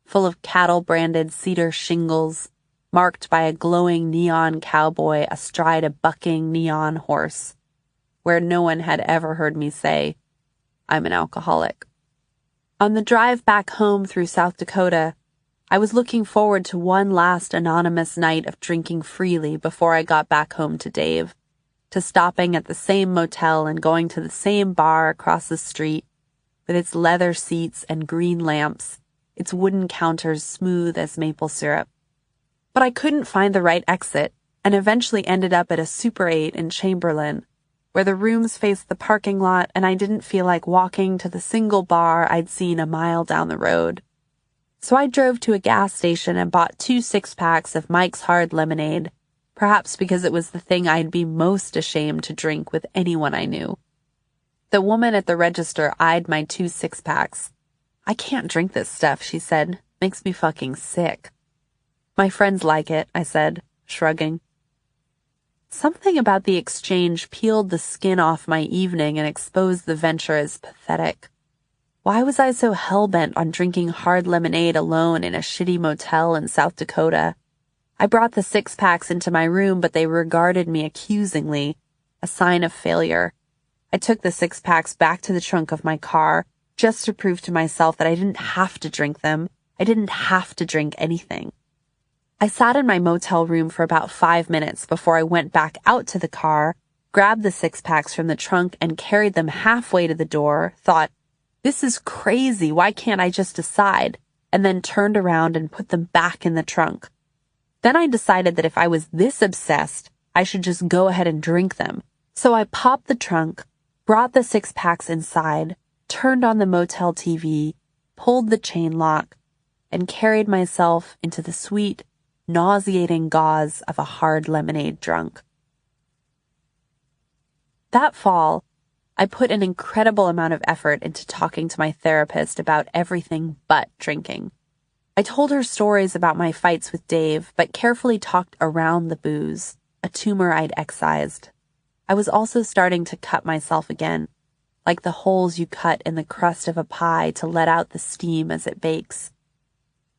full of cattle-branded cedar shingles, marked by a glowing neon cowboy astride a bucking neon horse, where no one had ever heard me say, "I'm an alcoholic." On the drive back home through South Dakota, I was looking forward to one last anonymous night of drinking freely before I got back home to Dave, to stopping at the same motel and going to the same bar across the street, with its leather seats and green lamps, its wooden counters smooth as maple syrup. But I couldn't find the right exit, and eventually ended up at a Super 8 in Chamberlain, where the rooms faced the parking lot and I didn't feel like walking to the single bar I'd seen a mile down the road. So I drove to a gas station and bought 2 6-packs of Mike's Hard Lemonade, perhaps because it was the thing I'd be most ashamed to drink with anyone I knew. The woman at the register eyed my 2 6-packs. "I can't drink this stuff," she said. "Makes me fucking sick." "My friends like it," I said, shrugging. Something about the exchange peeled the skin off my evening and exposed the venture as pathetic. Why was I so hell-bent on drinking hard lemonade alone in a shitty motel in South Dakota? I brought the 6-packs into my room, but they regarded me accusingly, a sign of failure. I took the 6-packs back to the trunk of my car, just to prove to myself that I didn't have to drink them. I didn't have to drink anything. I sat in my motel room for about 5 minutes before I went back out to the car, grabbed the 6-packs from the trunk and carried them halfway to the door, thought, "This is crazy, why can't I just decide?" and then turned around and put them back in the trunk. Then I decided that if I was this obsessed, I should just go ahead and drink them. So I popped the trunk, brought the 6-packs inside, turned on the motel TV, pulled the chain lock, and carried myself into the sweet, nauseating gauze of a hard lemonade drunk. That fall, I put an incredible amount of effort into talking to my therapist about everything but drinking. I told her stories about my fights with Dave, but carefully talked around the booze, a tumor I'd excised. I was also starting to cut myself again, like the holes you cut in the crust of a pie to let out the steam as it bakes.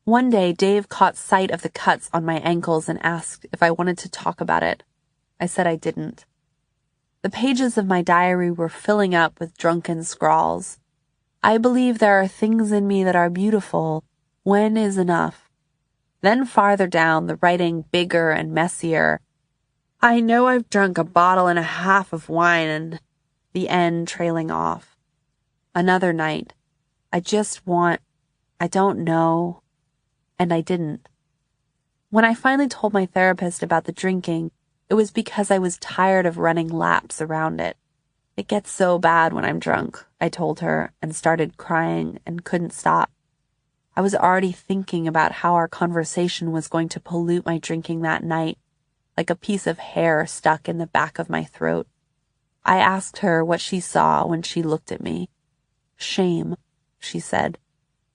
One day, Dave caught sight of the cuts on my ankles and asked if I wanted to talk about it. I said I didn't. The pages of my diary were filling up with drunken scrawls. I believe there are things in me that are beautiful. When is enough? Then farther down, the writing bigger and messier. I know I've drunk 1.5 bottles of wine, and the end trailing off. Another night. I don't know. And I didn't. When I finally told my therapist about the drinking, it was because I was tired of running laps around it. "It gets so bad when I'm drunk," I told her, and started crying and couldn't stop. I was already thinking about how our conversation was going to pollute my drinking that night, like a piece of hair stuck in the back of my throat. I asked her what she saw when she looked at me. "Shame," she said.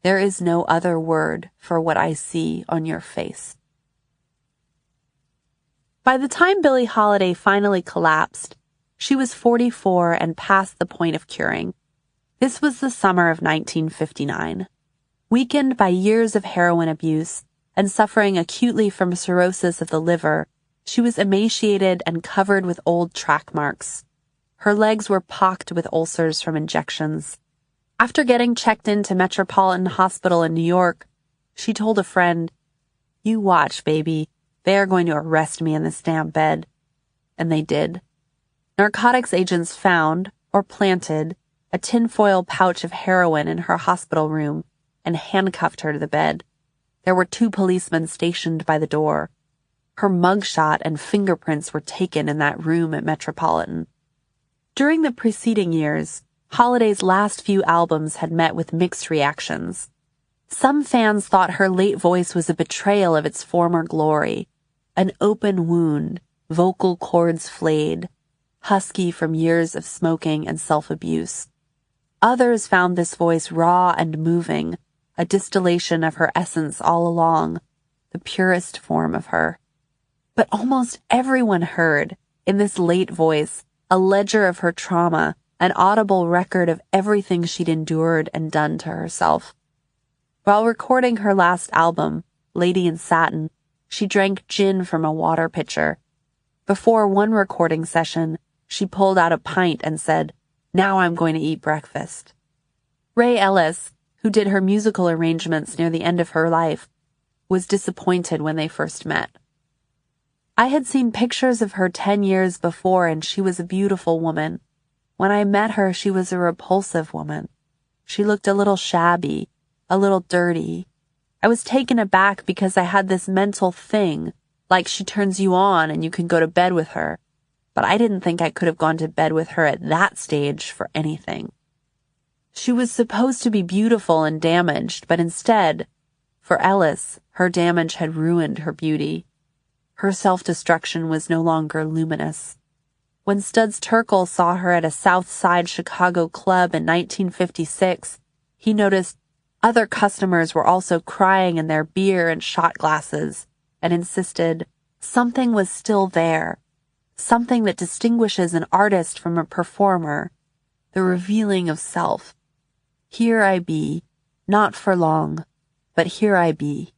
"There is no other word for what I see on your face." By the time Billie Holiday finally collapsed, she was 44 and past the point of curing. This was the summer of 1959. Weakened by years of heroin abuse and suffering acutely from cirrhosis of the liver, she was emaciated and covered with old track marks. Her legs were pocked with ulcers from injections. After getting checked into Metropolitan Hospital in New York, she told a friend, "You watch, baby. They are going to arrest me in this damn bed." And they did. Narcotics agents found, or planted, a tinfoil pouch of heroin in her hospital room and handcuffed her to the bed. There were 2 policemen stationed by the door. Her mugshot and fingerprints were taken in that room at Metropolitan. During the preceding years, Holiday's last few albums had met with mixed reactions. Some fans thought her late voice was a betrayal of its former glory, an open wound, vocal cords flayed, husky from years of smoking and self-abuse. Others found this voice raw and moving, a distillation of her essence all along, the purest form of her. But almost everyone heard, in this late voice, a ledger of her trauma, an audible record of everything she'd endured and done to herself. While recording her last album, Lady in Satin, she drank gin from a water pitcher. Before one recording session, she pulled out a pint and said, "Now I'm going to eat breakfast." Ray Ellis, who did her musical arrangements near the end of her life, was disappointed when they first met. I had seen pictures of her 10 years before, and she was a beautiful woman. When I met her, she was a repulsive woman. She looked a little shabby, a little dirty. I was taken aback because I had this mental thing, like she turns you on and you can go to bed with her. But I didn't think I could have gone to bed with her at that stage for anything. She was supposed to be beautiful and damaged, but instead, for Ellis, her damage had ruined her beauty. Her self-destruction was no longer luminous. When Studs Terkel saw her at a South Side Chicago club in 1956, he noticed other customers were also crying in their beer and shot glasses and insisted something was still there, something that distinguishes an artist from a performer, the revealing of self. Here I be, not for long, but here I be.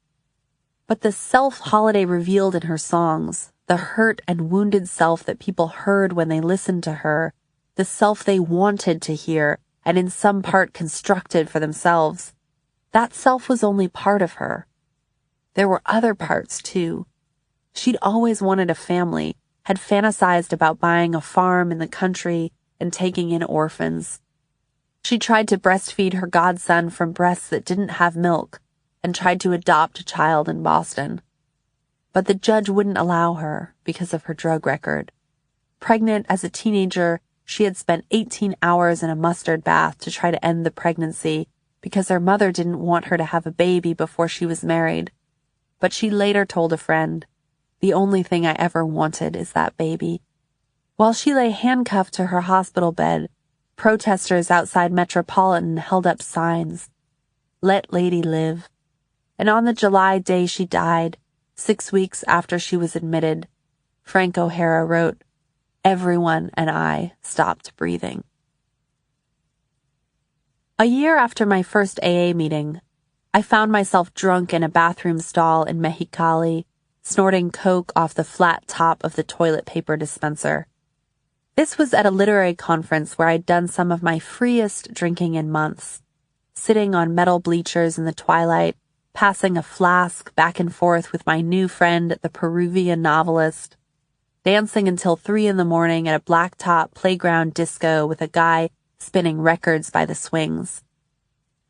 But the self Holiday revealed in her songs, the hurt and wounded self that people heard when they listened to her, the self they wanted to hear and in some part constructed for themselves, that self was only part of her. There were other parts, too. She'd always wanted a family, had fantasized about buying a farm in the country and taking in orphans. She tried to breastfeed her godson from breasts that didn't have milk, and tried to adopt a child in Boston. But the judge wouldn't allow her because of her drug record. Pregnant as a teenager, she had spent 18 hours in a mustard bath to try to end the pregnancy because her mother didn't want her to have a baby before she was married. But she later told a friend, "The only thing I ever wanted is that baby." While she lay handcuffed to her hospital bed, protesters outside Metropolitan held up signs, "Let Lady live." And on the July day she died, 6 weeks after she was admitted, Frank O'Hara wrote, "Everyone and I stopped breathing." A year after my first AA meeting, I found myself drunk in a bathroom stall in Mexicali, snorting coke off the flat top of the toilet paper dispenser. This was at a literary conference where I'd done some of my freest drinking in months, sitting on metal bleachers in the twilight, passing a flask back and forth with my new friend, the Peruvian novelist, dancing until 3 a.m. at a blacktop playground disco with a guy spinning records by the swings.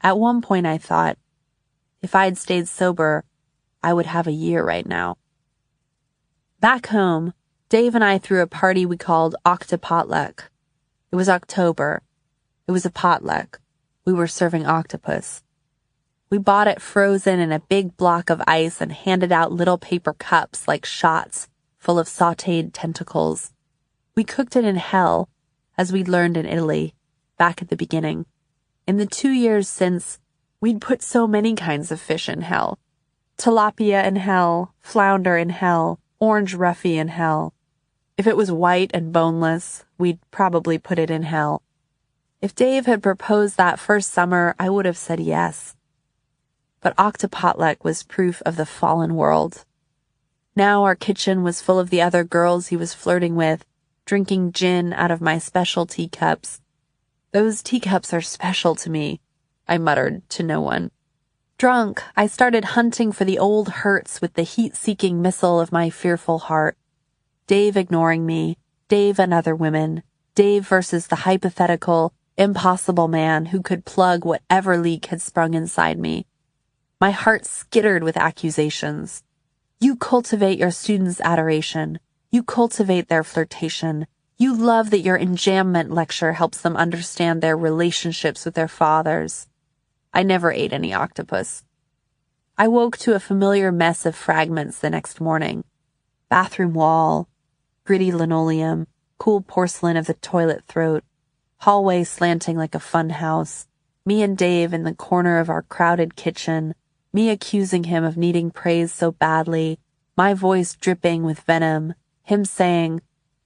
At one point I thought, if I'd stayed sober, I would have a year right now. Back home, Dave and I threw a party we called Octopotluck. It was October. It was a potluck. We were serving octopus. We bought it frozen in a big block of ice and handed out little paper cups like shots full of sautéed tentacles. We cooked it in hell, as we'd learned in Italy, back at the beginning. In the 2 years since, we'd put so many kinds of fish in hell. Tilapia in hell, flounder in hell, orange roughy in hell. If it was white and boneless, we'd probably put it in hell. If Dave had proposed that first summer, I would have said yes. But Octopotluck was proof of the fallen world. Now our kitchen was full of the other girls he was flirting with, drinking gin out of my special teacups. "Those teacups are special to me," I muttered to no one. Drunk, I started hunting for the old hurts with the heat-seeking missile of my fearful heart. Dave ignoring me, Dave and other women, Dave versus the hypothetical, impossible man who could plug whatever leak had sprung inside me. My heart skittered with accusations. You cultivate your students' adoration. You cultivate their flirtation. You love that your enjambment lecture helps them understand their relationships with their fathers. I never ate any octopus. I woke to a familiar mess of fragments the next morning. Bathroom wall, gritty linoleum, cool porcelain of the toilet throat, hallway slanting like a fun house, me and Dave in the corner of our crowded kitchen, me accusing him of needing praise so badly, my voice dripping with venom, him saying,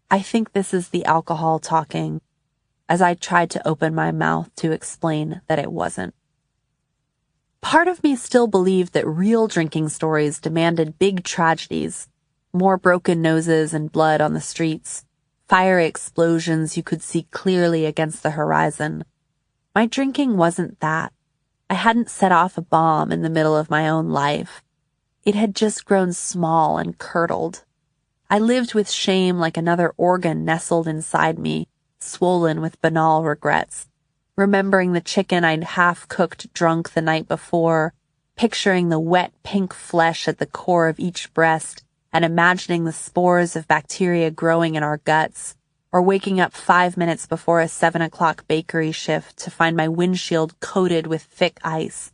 "I think this is the alcohol talking," as I tried to open my mouth to explain that it wasn't. Part of me still believed that real drinking stories demanded big tragedies, more broken noses and blood on the streets, fiery explosions you could see clearly against the horizon. My drinking wasn't that. I hadn't set off a bomb in the middle of my own life. It had just grown small and curdled. I lived with shame like another organ nestled inside me, swollen with banal regrets, remembering the chicken I'd half-cooked drunk the night before, picturing the wet pink flesh at the core of each breast, and imagining the spores of bacteria growing in our guts, or waking up 5 minutes before a 7 o'clock bakery shift to find my windshield coated with thick ice,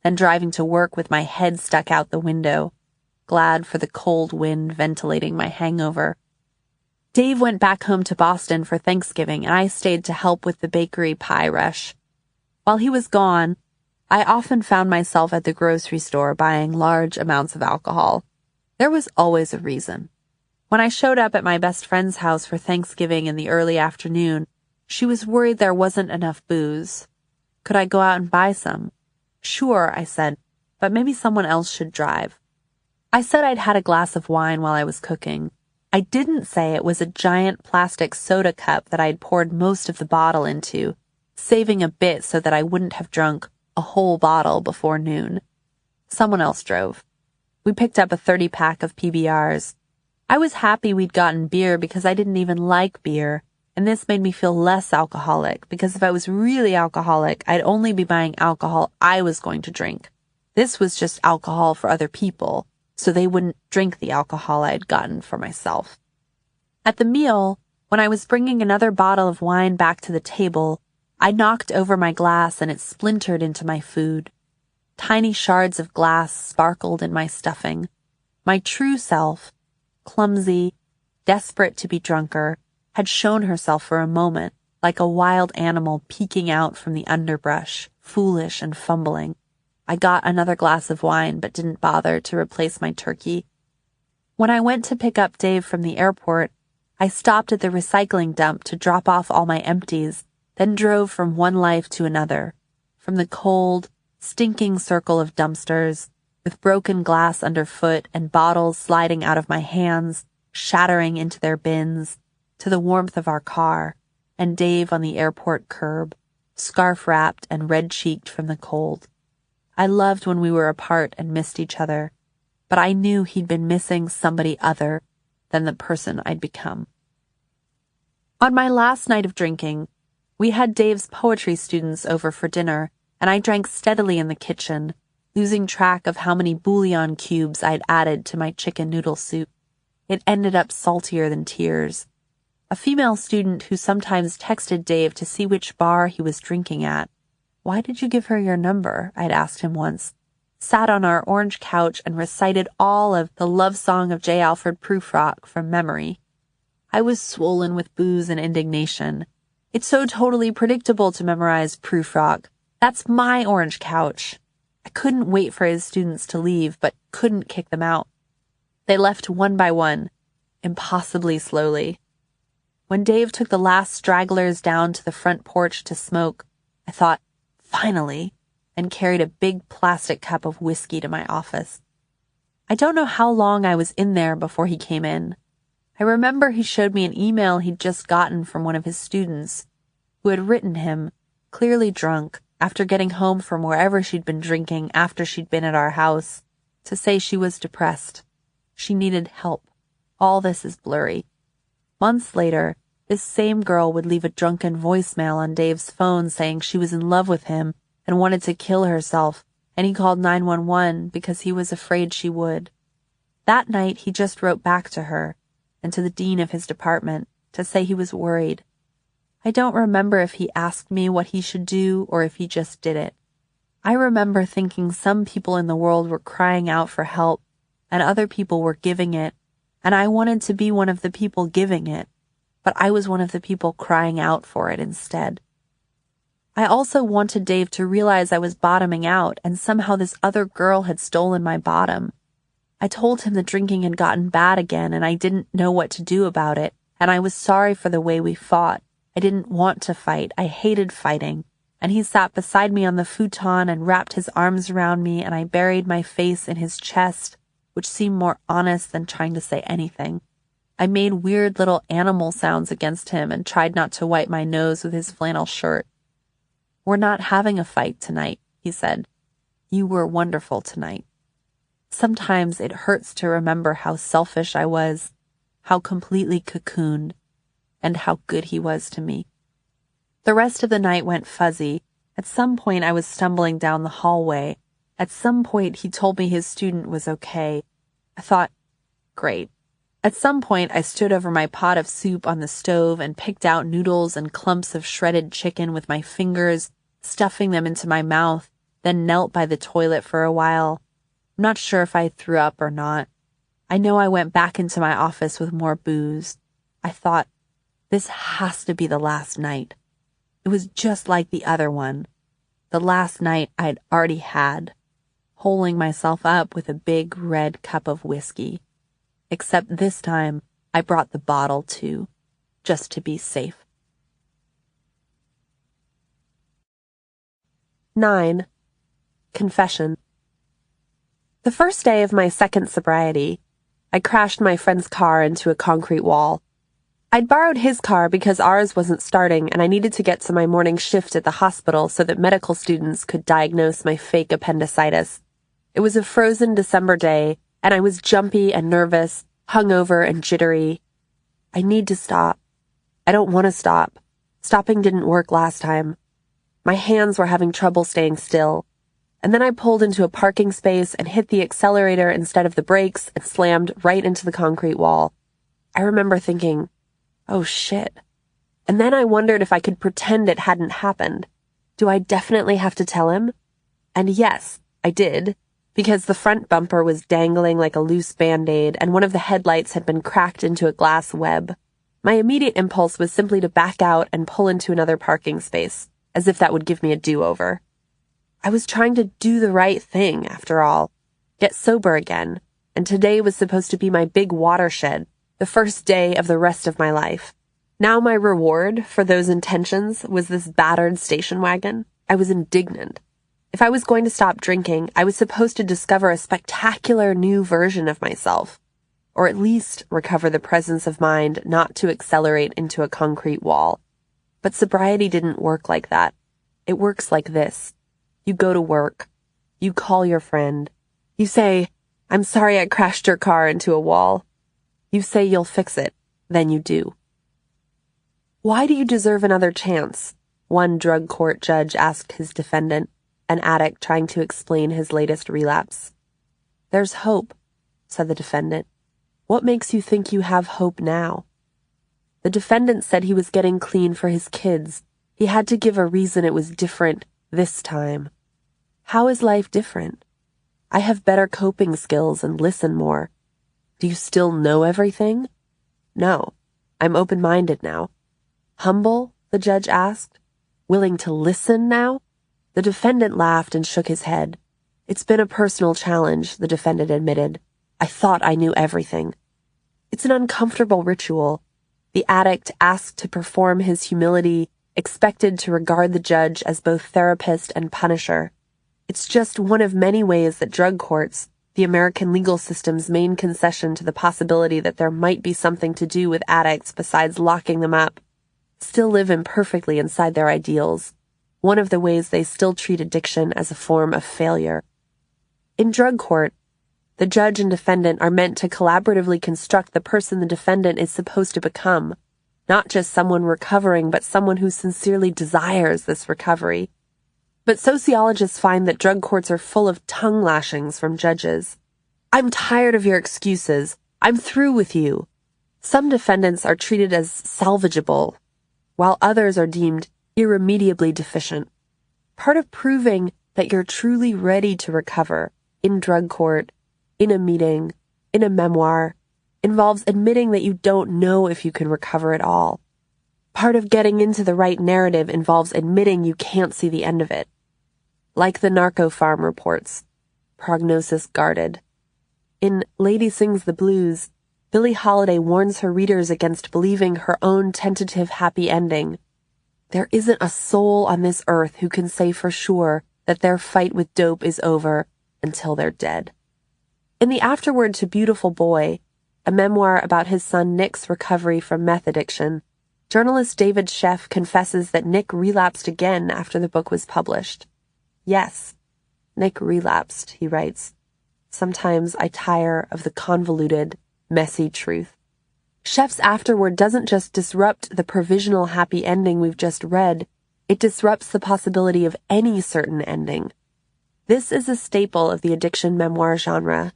then driving to work with my head stuck out the window, glad for the cold wind ventilating my hangover. Dave went back home to Boston for Thanksgiving, and I stayed to help with the bakery pie rush. While he was gone, I often found myself at the grocery store buying large amounts of alcohol. There was always a reason. When I showed up at my best friend's house for Thanksgiving in the early afternoon, she was worried there wasn't enough booze. Could I go out and buy some? Sure, I said, but maybe someone else should drive. I said I'd had a glass of wine while I was cooking. I didn't say it was a giant plastic soda cup that I'd poured most of the bottle into, saving a bit so that I wouldn't have drunk a whole bottle before noon. Someone else drove. We picked up a 30-pack of PBRs. I was happy we'd gotten beer because I didn't even like beer, and this made me feel less alcoholic because if I was really alcoholic, I'd only be buying alcohol I was going to drink. This was just alcohol for other people, so they wouldn't drink the alcohol I'd gotten for myself. At the meal, when I was bringing another bottle of wine back to the table, I knocked over my glass and it splintered into my food. Tiny shards of glass sparkled in my stuffing. My true self, clumsy, desperate to be drunker, had shown herself for a moment, like a wild animal peeking out from the underbrush, foolish and fumbling. I got another glass of wine but didn't bother to replace my turkey. When I went to pick up Dave from the airport, I stopped at the recycling dump to drop off all my empties, then drove from one life to another, from the cold, stinking circle of dumpsters, with broken glass underfoot and bottles sliding out of my hands, shattering into their bins, to the warmth of our car, and Dave on the airport curb, scarf-wrapped and red-cheeked from the cold. I loved when we were apart and missed each other, but I knew he'd been missing somebody other than the person I'd become. On my last night of drinking, we had Dave's poetry students over for dinner, and I drank steadily in the kitchen, losing track of how many bouillon cubes I'd added to my chicken noodle soup. It ended up saltier than tears. A female student who sometimes texted Dave to see which bar he was drinking at. "Why did you give her your number?" I'd asked him once. Sat on our orange couch and recited all of the love song of J. Alfred Prufrock from memory. I was swollen with booze and indignation. It's so totally predictable to memorize Prufrock. That's my orange couch. I couldn't wait for his students to leave, but couldn't kick them out. They left one by one, impossibly slowly. When Dave took the last stragglers down to the front porch to smoke, I thought, finally, and carried a big plastic cup of whiskey to my office. I don't know how long I was in there before he came in. I remember he showed me an email he'd just gotten from one of his students, who had written him, clearly drunk, after getting home from wherever she'd been drinking after she'd been at our house, to say she was depressed. She needed help. All this is blurry. Months later, this same girl would leave a drunken voicemail on Dave's phone saying she was in love with him and wanted to kill herself, and he called 911 because he was afraid she would. That night, he just wrote back to her and to the dean of his department to say he was worried. I don't remember if he asked me what he should do or if he just did it. I remember thinking some people in the world were crying out for help and other people were giving it, and I wanted to be one of the people giving it, but I was one of the people crying out for it instead. I also wanted Dave to realize I was bottoming out and somehow this other girl had stolen my bottom. I told him the drinking had gotten bad again and I didn't know what to do about it, and I was sorry for the way we fought. I didn't want to fight. I hated fighting. And he sat beside me on the futon and wrapped his arms around me, and I buried my face in his chest, which seemed more honest than trying to say anything. I made weird little animal sounds against him and tried not to wipe my nose with his flannel shirt. "We're not having a fight tonight," he said. "You were wonderful tonight." Sometimes it hurts to remember how selfish I was, how completely cocooned, and how good he was to me. The rest of the night went fuzzy. At some point I was stumbling down the hallway. At some point he told me his student was okay. I thought, great. At some point I stood over my pot of soup on the stove and picked out noodles and clumps of shredded chicken with my fingers, stuffing them into my mouth, then knelt by the toilet for a while. I'm not sure if I threw up or not. I know I went back into my office with more booze. I thought, this has to be the last night. It was just like the other one. The last night I'd already had, holing myself up with a big red cup of whiskey. Except this time, I brought the bottle too, just to be safe. 9. Confession. The first day of my second sobriety, I crashed my friend's car into a concrete wall. I'd borrowed his car because ours wasn't starting and I needed to get to my morning shift at the hospital so that medical students could diagnose my fake appendicitis. It was a frozen December day, and I was jumpy and nervous, hungover and jittery. I need to stop. I don't want to stop. Stopping didn't work last time. My hands were having trouble staying still. And then I pulled into a parking space and hit the accelerator instead of the brakes and slammed right into the concrete wall. I remember thinking, oh shit. And then I wondered if I could pretend it hadn't happened. Do I definitely have to tell him? And yes, I did, because the front bumper was dangling like a loose Band-Aid and one of the headlights had been cracked into a glass web. My immediate impulse was simply to back out and pull into another parking space, as if that would give me a do-over. I was trying to do the right thing, after all, get sober again, and today was supposed to be my big watershed, the first day of the rest of my life. Now my reward for those intentions was this battered station wagon. I was indignant. If I was going to stop drinking, I was supposed to discover a spectacular new version of myself, or at least recover the presence of mind not to accelerate into a concrete wall. But sobriety didn't work like that. It works like this. You go to work. You call your friend. You say, "I'm sorry I crashed your car into a wall." You say you'll fix it. Then you do. "Why do you deserve another chance?" one drug court judge asked his defendant, an addict trying to explain his latest relapse. "There's hope," said the defendant. "What makes you think you have hope now?" The defendant said he was getting clean for his kids. He had to give a reason it was different this time. How is life different? I have better coping skills and listen more. Do you still know everything? No, I'm open-minded now. Humble? The judge asked. Willing to listen now? The defendant laughed and shook his head. It's been a personal challenge, the defendant admitted. I thought I knew everything. It's an uncomfortable ritual. The addict asked to perform his humility, expected to regard the judge as both therapist and punisher. It's just one of many ways that drug courts, the American legal system's main concession to the possibility that there might be something to do with addicts besides locking them up, still live imperfectly inside their ideals, one of the ways they still treat addiction as a form of failure. In drug court, the judge and defendant are meant to collaboratively construct the person the defendant is supposed to become, not just someone recovering, but someone who sincerely desires this recovery. But sociologists find that drug courts are full of tongue lashings from judges. I'm tired of your excuses. I'm through with you. Some defendants are treated as salvageable, while others are deemed irremediably deficient. Part of proving that you're truly ready to recover in drug court, in a meeting, in a memoir, involves admitting that you don't know if you can recover at all. Part of getting into the right narrative involves admitting you can't see the end of it. Like the narco farm reports, prognosis guarded. In Lady Sings the Blues, Billie Holiday warns her readers against believing her own tentative happy ending. There isn't a soul on this earth who can say for sure that their fight with dope is over until they're dead. In the afterword to Beautiful Boy, a memoir about his son Nick's recovery from meth addiction, journalist David Sheff confesses that Nick relapsed again after the book was published. Yes, Nick relapsed, he writes. Sometimes I tire of the convoluted, messy truth. Sheff's afterword doesn't just disrupt the provisional happy ending we've just read, it disrupts the possibility of any certain ending. This is a staple of the addiction memoir genre.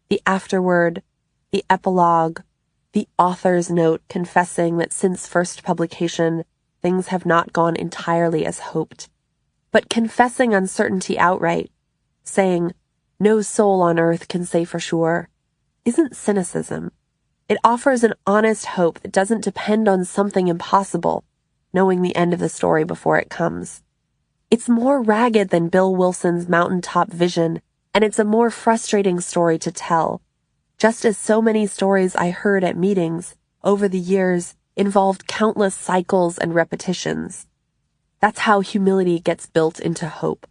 The afterword, the epilogue, the author's note confessing that since first publication, things have not gone entirely as hoped. But confessing uncertainty outright, saying, no soul on earth can say for sure, isn't cynicism. It offers an honest hope that doesn't depend on something impossible, knowing the end of the story before it comes. It's more ragged than Bill Wilson's mountaintop vision, and it's a more frustrating story to tell. Just as so many stories I heard at meetings over the years involved countless cycles and repetitions. That's how humility gets built into hope.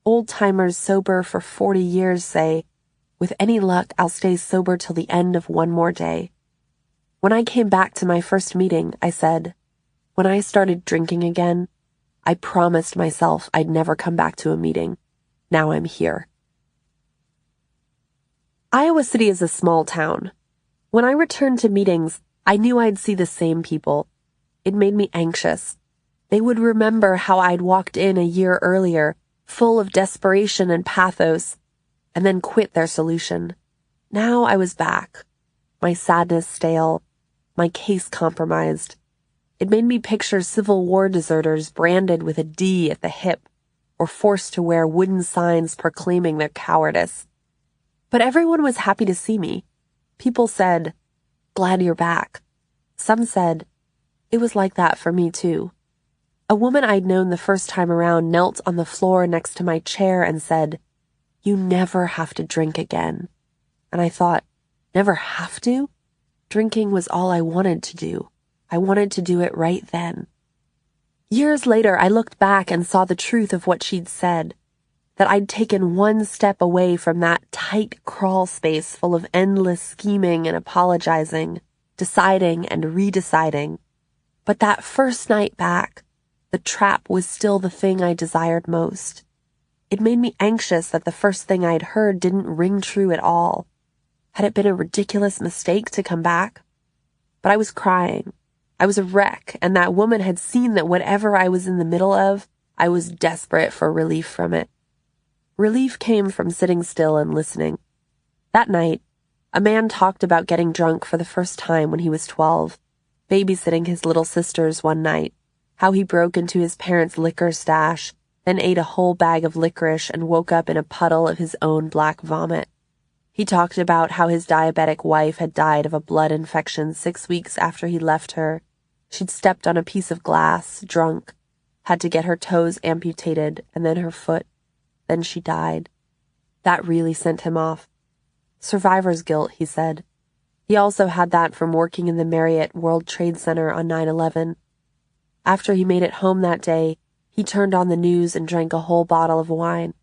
Old-timers sober for 40 years say, with any luck, I'll stay sober till the end of one more day. When I came back to my first meeting, I said, when I started drinking again, I promised myself I'd never come back to a meeting. Now I'm here. Iowa City is a small town. When I returned to meetings, I knew I'd see the same people. It made me anxious. They would remember how I'd walked in a year earlier, full of desperation and pathos, and then quit their solution. Now I was back. My sadness stale. My case compromised. It made me picture Civil War deserters branded with a D at the hip, or forced to wear wooden signs proclaiming their cowardice. But everyone was happy to see me. People said, glad you're back. Some said, it was like that for me too. A woman I'd known the first time around knelt on the floor next to my chair and said, you never have to drink again. And I thought, never have to? Drinking was all I wanted to do. I wanted to do it right then. Years later, I looked back and saw the truth of what she'd said, that I'd taken one step away from that tight crawl space full of endless scheming and apologizing, deciding and redeciding. But that first night back, the trap was still the thing I desired most. It made me anxious that the first thing I'd heard didn't ring true at all. Had it been a ridiculous mistake to come back? But I was crying. I was a wreck, and that woman had seen that whatever I was in the middle of, I was desperate for relief from it. Relief came from sitting still and listening. That night, a man talked about getting drunk for the first time when he was 12, babysitting his little sisters one night, how he broke into his parents' liquor stash, then ate a whole bag of licorice and woke up in a puddle of his own black vomit. He talked about how his diabetic wife had died of a blood infection 6 weeks after he left her. She'd stepped on a piece of glass, drunk, had to get her toes amputated, and then her foot. Then she died. That really sent him off. Survivor's guilt, he said. He also had that from working in the Marriott World Trade Center on 9/11. After he made it home that day, he turned on the news and drank a whole bottle of wine,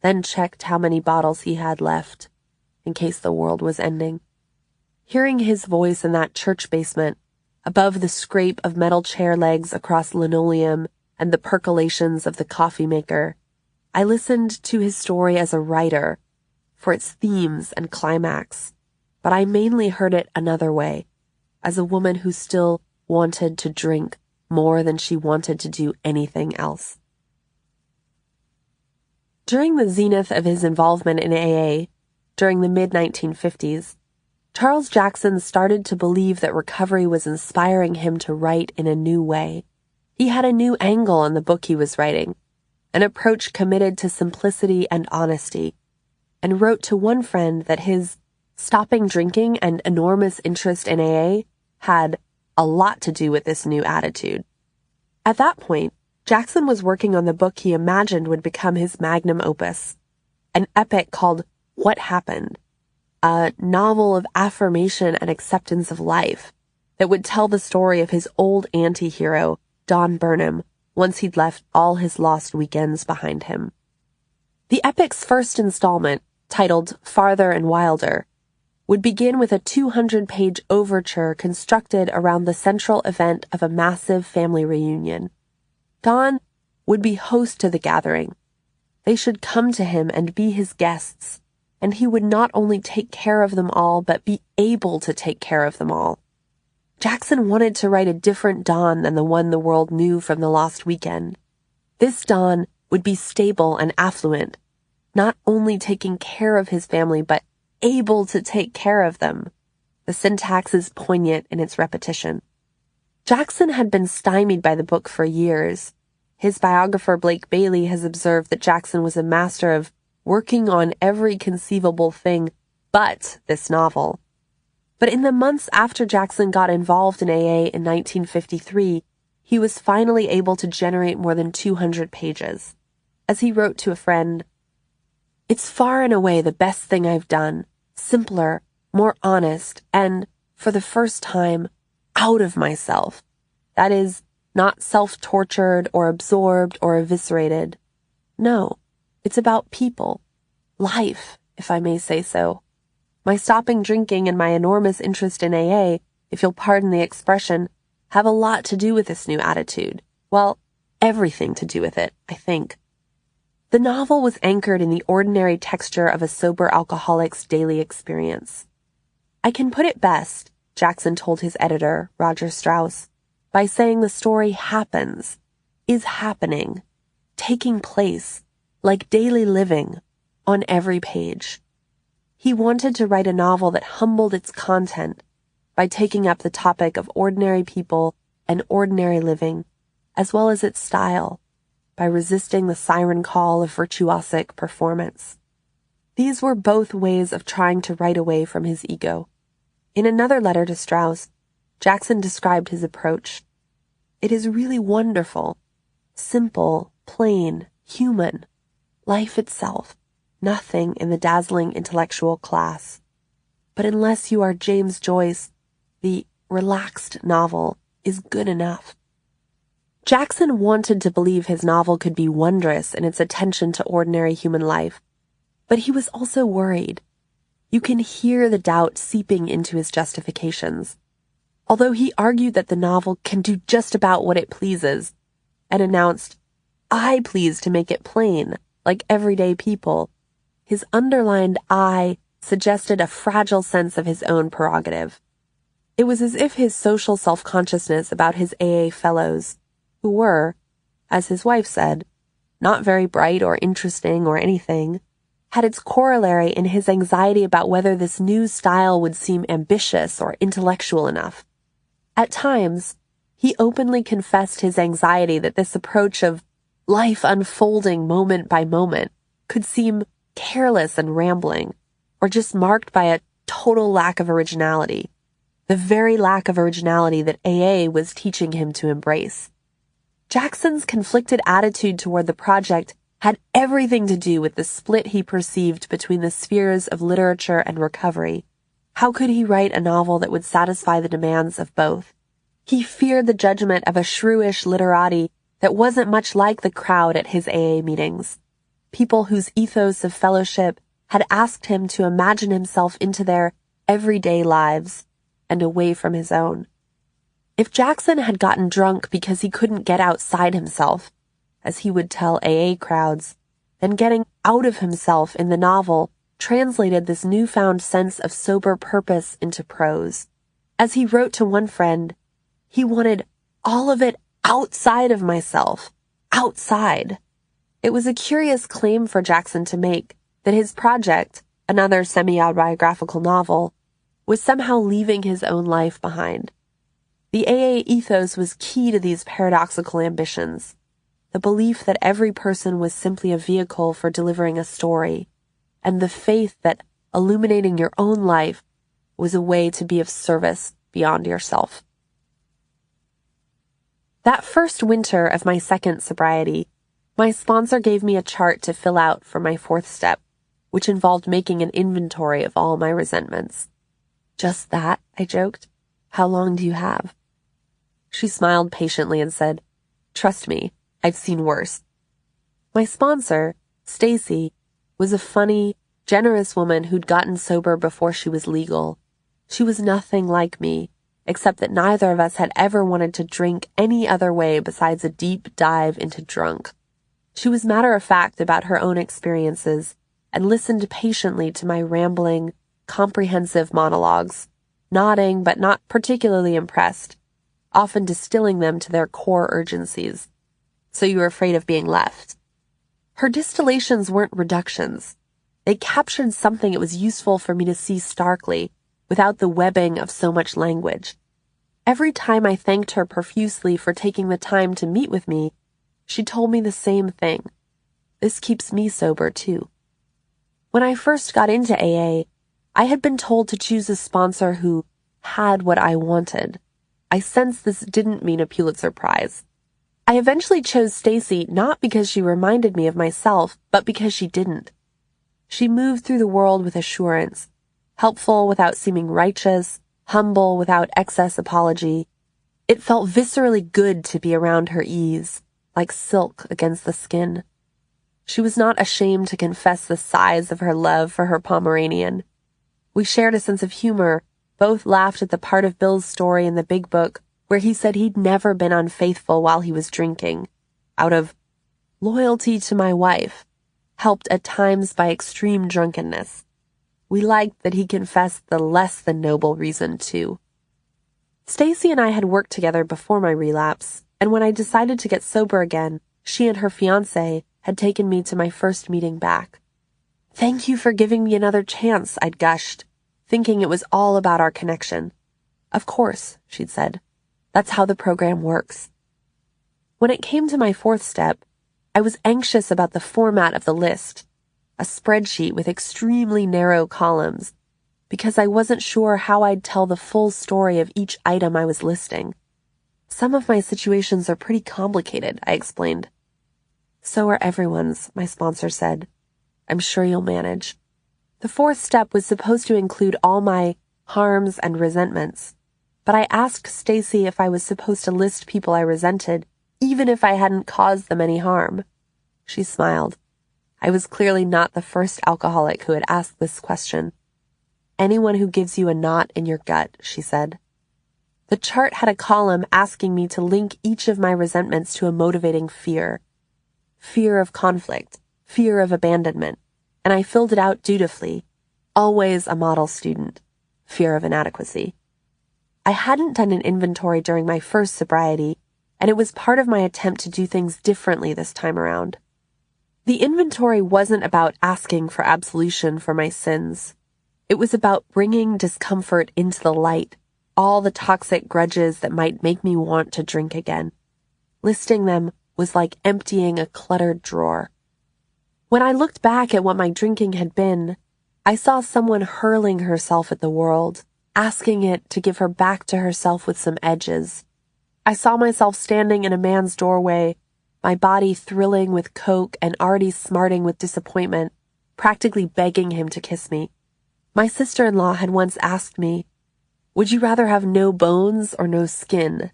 then checked how many bottles he had left, in case the world was ending. Hearing his voice in that church basement, above the scrape of metal chair legs across linoleum and the percolations of the coffee maker, I listened to his story as a writer, for its themes and climax, but I mainly heard it another way, as a woman who still wanted to drink more than she wanted to do anything else. During the zenith of his involvement in AA, during the mid-1950s, Charles Jackson started to believe that recovery was inspiring him to write in a new way. He had a new angle on the book he was writing, an approach committed to simplicity and honesty, and wrote to one friend that his stopping drinking and enormous interest in AA had a lot to do with this new attitude. At that point, Jackson was working on the book he imagined would become his magnum opus, an epic called What Happened, a novel of affirmation and acceptance of life that would tell the story of his old anti-hero, Don Burnham, once he'd left all his lost weekends behind him. The epic's first installment, titled Farther and Wilder, would begin with a 200-page overture constructed around the central event of a massive family reunion. Don would be host to the gathering. They should come to him and be his guests, and he would not only take care of them all, but be able to take care of them all. Jackson wanted to write a different Don than the one the world knew from the lost weekend. This Don would be stable and affluent, not only taking care of his family, but able to take care of them. The syntax is poignant in its repetition. Jackson had been stymied by the book for years. His biographer Blake Bailey has observed that Jackson was a master of working on every conceivable thing but this novel. But in the months after Jackson got involved in AA in 1953, he was finally able to generate more than 200 pages. As he wrote to a friend, "It's far and away the best thing I've done, simpler, more honest, and, for the first time, out of myself. That is, not self-tortured or absorbed or eviscerated. No, it's about people. Life, if I may say so. My stopping drinking and my enormous interest in AA, if you'll pardon the expression, have a lot to do with this new attitude. Well, everything to do with it, I think." The novel was anchored in the ordinary texture of a sober alcoholic's daily experience. "I can put it best," Jackson told his editor, Roger Strauss, "by saying the story happens, is happening, taking place, like daily living, on every page." He wanted to write a novel that humbled its content by taking up the topic of ordinary people and ordinary living, as well as its style, by resisting the siren call of virtuosic performance. These were both ways of trying to write away from his ego. In another letter to Strauss, Jackson described his approach. "It is really wonderful, simple, plain, human, life itself, nothing in the dazzling intellectual class. But unless you are James Joyce, the relaxed novel is good enough." Jackson wanted to believe his novel could be wondrous in its attention to ordinary human life, but he was also worried. You can hear the doubt seeping into his justifications. Although he argued that the novel can do just about what it pleases, and announced, "I please to make it plain, like everyday people," his underlined "I" suggested a fragile sense of his own prerogative. It was as if his social self-consciousness about his AA fellows, who were, as his wife said, not very bright or interesting or anything, had its corollary in his anxiety about whether this new style would seem ambitious or intellectual enough. At times, he openly confessed his anxiety that this approach of life unfolding moment by moment could seem careless and rambling, or just marked by a total lack of originality, the very lack of originality that AA was teaching him to embrace. Jackson's conflicted attitude toward the project had everything to do with the split he perceived between the spheres of literature and recovery. How could he write a novel that would satisfy the demands of both? He feared the judgment of a shrewish literati that wasn't much like the crowd at his AA meetings. People whose ethos of fellowship had asked him to imagine himself into their everyday lives and away from his own. If Jackson had gotten drunk because he couldn't get outside himself, as he would tell AA crowds, then getting out of himself in the novel translated this newfound sense of sober purpose into prose. As he wrote to one friend, he wanted all of it outside of myself, outside. It was a curious claim for Jackson to make that his project, another semi-autobiographical novel, was somehow leaving his own life behind. The AA ethos was key to these paradoxical ambitions, the belief that every person was simply a vehicle for delivering a story, and the faith that illuminating your own life was a way to be of service beyond yourself. That first winter of my second sobriety, my sponsor gave me a chart to fill out for my fourth step, which involved making an inventory of all my resentments. "Just that?" I joked. "How long do you have?" She smiled patiently and said, "Trust me, I've seen worse." My sponsor, Stacy, was a funny, generous woman who'd gotten sober before she was legal. She was nothing like me, except that neither of us had ever wanted to drink any other way besides a deep dive into drunk. She was matter-of-fact about her own experiences and listened patiently to my rambling, comprehensive monologues, nodding but not particularly impressed, often distilling them to their core urgencies. "So you were afraid of being left." Her distillations weren't reductions. They captured something it was useful for me to see starkly, without the webbing of so much language. Every time I thanked her profusely for taking the time to meet with me, she told me the same thing. "This keeps me sober, too." When I first got into AA, I had been told to choose a sponsor who had what I wanted. I sensed this didn't mean a Pulitzer Prize. I eventually chose Stacy not because she reminded me of myself, but because she didn't. She moved through the world with assurance, helpful without seeming righteous, humble without excess apology. It felt viscerally good to be around her ease, like silk against the skin. She was not ashamed to confess the size of her love for her Pomeranian. We shared a sense of humor, both laughed at the part of Bill's story in the Big Book where he said he'd never been unfaithful while he was drinking, out of loyalty to my wife, helped at times by extreme drunkenness. We liked that he confessed the less than noble reason, too. Stacy and I had worked together before my relapse, and when I decided to get sober again, she and her fiancé had taken me to my first meeting back. "Thank you for giving me another chance," I'd gushed, thinking it was all about our connection. "Of course," she'd said. "That's how the program works." When it came to my fourth step, I was anxious about the format of the list, a spreadsheet with extremely narrow columns, because I wasn't sure how I'd tell the full story of each item I was listing. "Some of my situations are pretty complicated," I explained. "So are everyone's," my sponsor said. "I'm sure you'll manage." The fourth step was supposed to include all my harms and resentments, but I asked Stacy if I was supposed to list people I resented, even if I hadn't caused them any harm. She smiled. I was clearly not the first alcoholic who had asked this question. "Anyone who gives you a knot in your gut," she said. The chart had a column asking me to link each of my resentments to a motivating fear. Fear of conflict, fear of abandonment, and I filled it out dutifully, always a model student. Fear of inadequacy. I hadn't done an inventory during my first sobriety, and it was part of my attempt to do things differently this time around. The inventory wasn't about asking for absolution for my sins. It was about bringing discomfort into the light, all the toxic grudges that might make me want to drink again. Listing them was like emptying a cluttered drawer. When I looked back at what my drinking had been, I saw someone hurling herself at the world, asking it to give her back to herself with some edges. I saw myself standing in a man's doorway, my body thrilling with coke and already smarting with disappointment, practically begging him to kiss me. My sister-in-law had once asked me, "Would you rather have no bones or no skin?"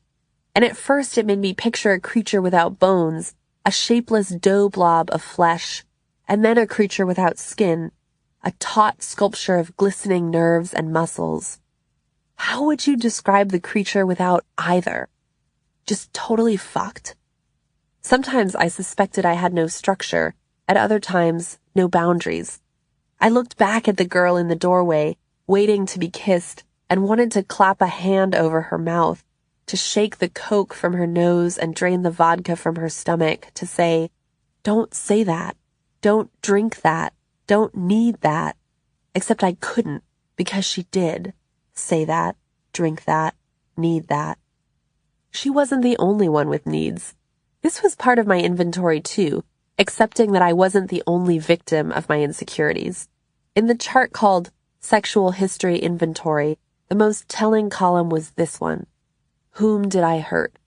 And at first it made me picture a creature without bones, a shapeless dough blob of flesh, and then a creature without skin, a taut sculpture of glistening nerves and muscles. How would you describe the creature without either? Just totally fucked? Sometimes I suspected I had no structure, at other times, no boundaries. I looked back at the girl in the doorway, waiting to be kissed, and wanted to clap a hand over her mouth, to shake the coke from her nose and drain the vodka from her stomach, to say, "Don't say that. Don't drink that. Don't need that." except I couldn't because she did say that, drink that, need that. She wasn't the only one with needs. This was part of my inventory too, accepting that I wasn't the only victim of my insecurities. In the chart called Sexual History Inventory, the most telling column was this one. Whom did I hurt?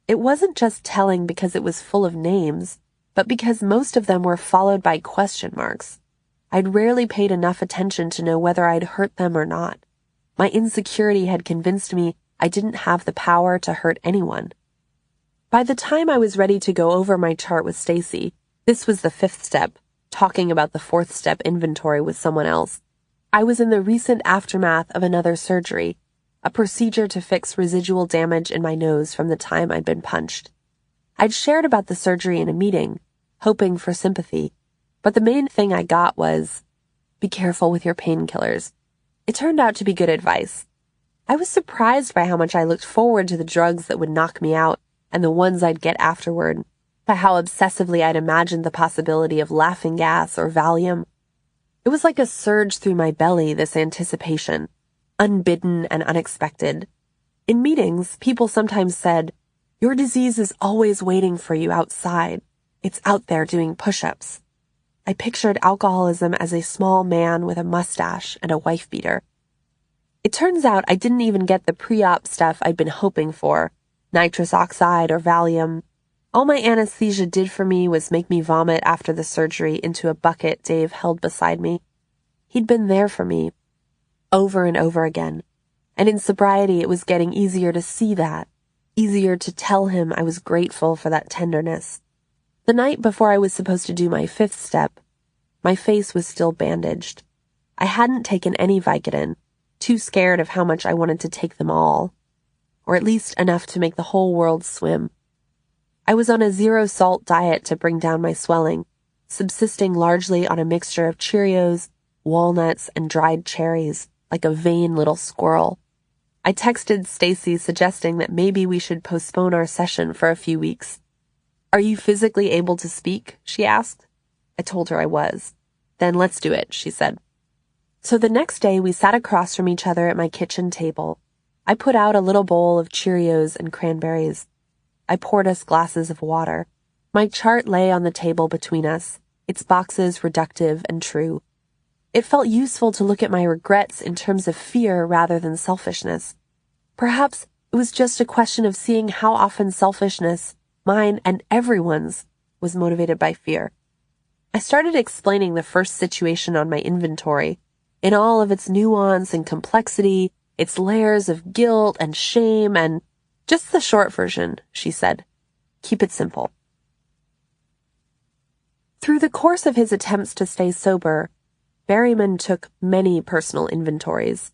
It wasn't just telling because it was full of names, but because most of them were followed by question marks. I'd rarely paid enough attention to know whether I'd hurt them or not. My insecurity had convinced me I didn't have the power to hurt anyone. By the time I was ready to go over my chart with Stacy, this was the 5th step, talking about the 4th step inventory with someone else. I was in the recent aftermath of another surgery, a procedure to fix residual damage in my nose from the time I'd been punched. I'd shared about the surgery in a meeting, hoping for sympathy, but the main thing I got was, be careful with your painkillers. It turned out to be good advice. I was surprised by how much I looked forward to the drugs that would knock me out and the ones I'd get afterward, by how obsessively I'd imagined the possibility of laughing gas or Valium. It was like a surge through my belly, this anticipation, unbidden and unexpected. In meetings, people sometimes said, your disease is always waiting for you outside. It's out there doing push-ups. I pictured alcoholism as a small man with a mustache and a wife beater. It turns out I didn't even get the pre-op stuff I'd been hoping for, nitrous oxide or Valium. All my anesthesia did for me was make me vomit after the surgery into a bucket Dave held beside me. He'd been there for me, over and over again. And in sobriety, it was getting easier to see that, easier to tell him I was grateful for that tenderness. The night before I was supposed to do my 5th step, my face was still bandaged. I hadn't taken any Vicodin, too scared of how much I wanted to take them all, or at least enough to make the whole world swim. I was on a zero-salt diet to bring down my swelling, subsisting largely on a mixture of Cheerios, walnuts, and dried cherries, like a vain little squirrel. I texted Stacy suggesting that maybe we should postpone our session for a few weeks. Are you physically able to speak? She asked. I told her I was. Then let's do it, she said. So the next day we sat across from each other at my kitchen table. I put out a little bowl of Cheerios and cranberries. I poured us glasses of water. My chart lay on the table between us, its boxes reductive and true. It felt useful to look at my regrets in terms of fear rather than selfishness. Perhaps it was just a question of seeing how often selfishness, mine and everyone's, was motivated by fear. I started explaining the first situation on my inventory, in all of its nuance and complexity, its layers of guilt and shame and just the short version, she said. Keep it simple. Through the course of his attempts to stay sober, Berryman took many personal inventories.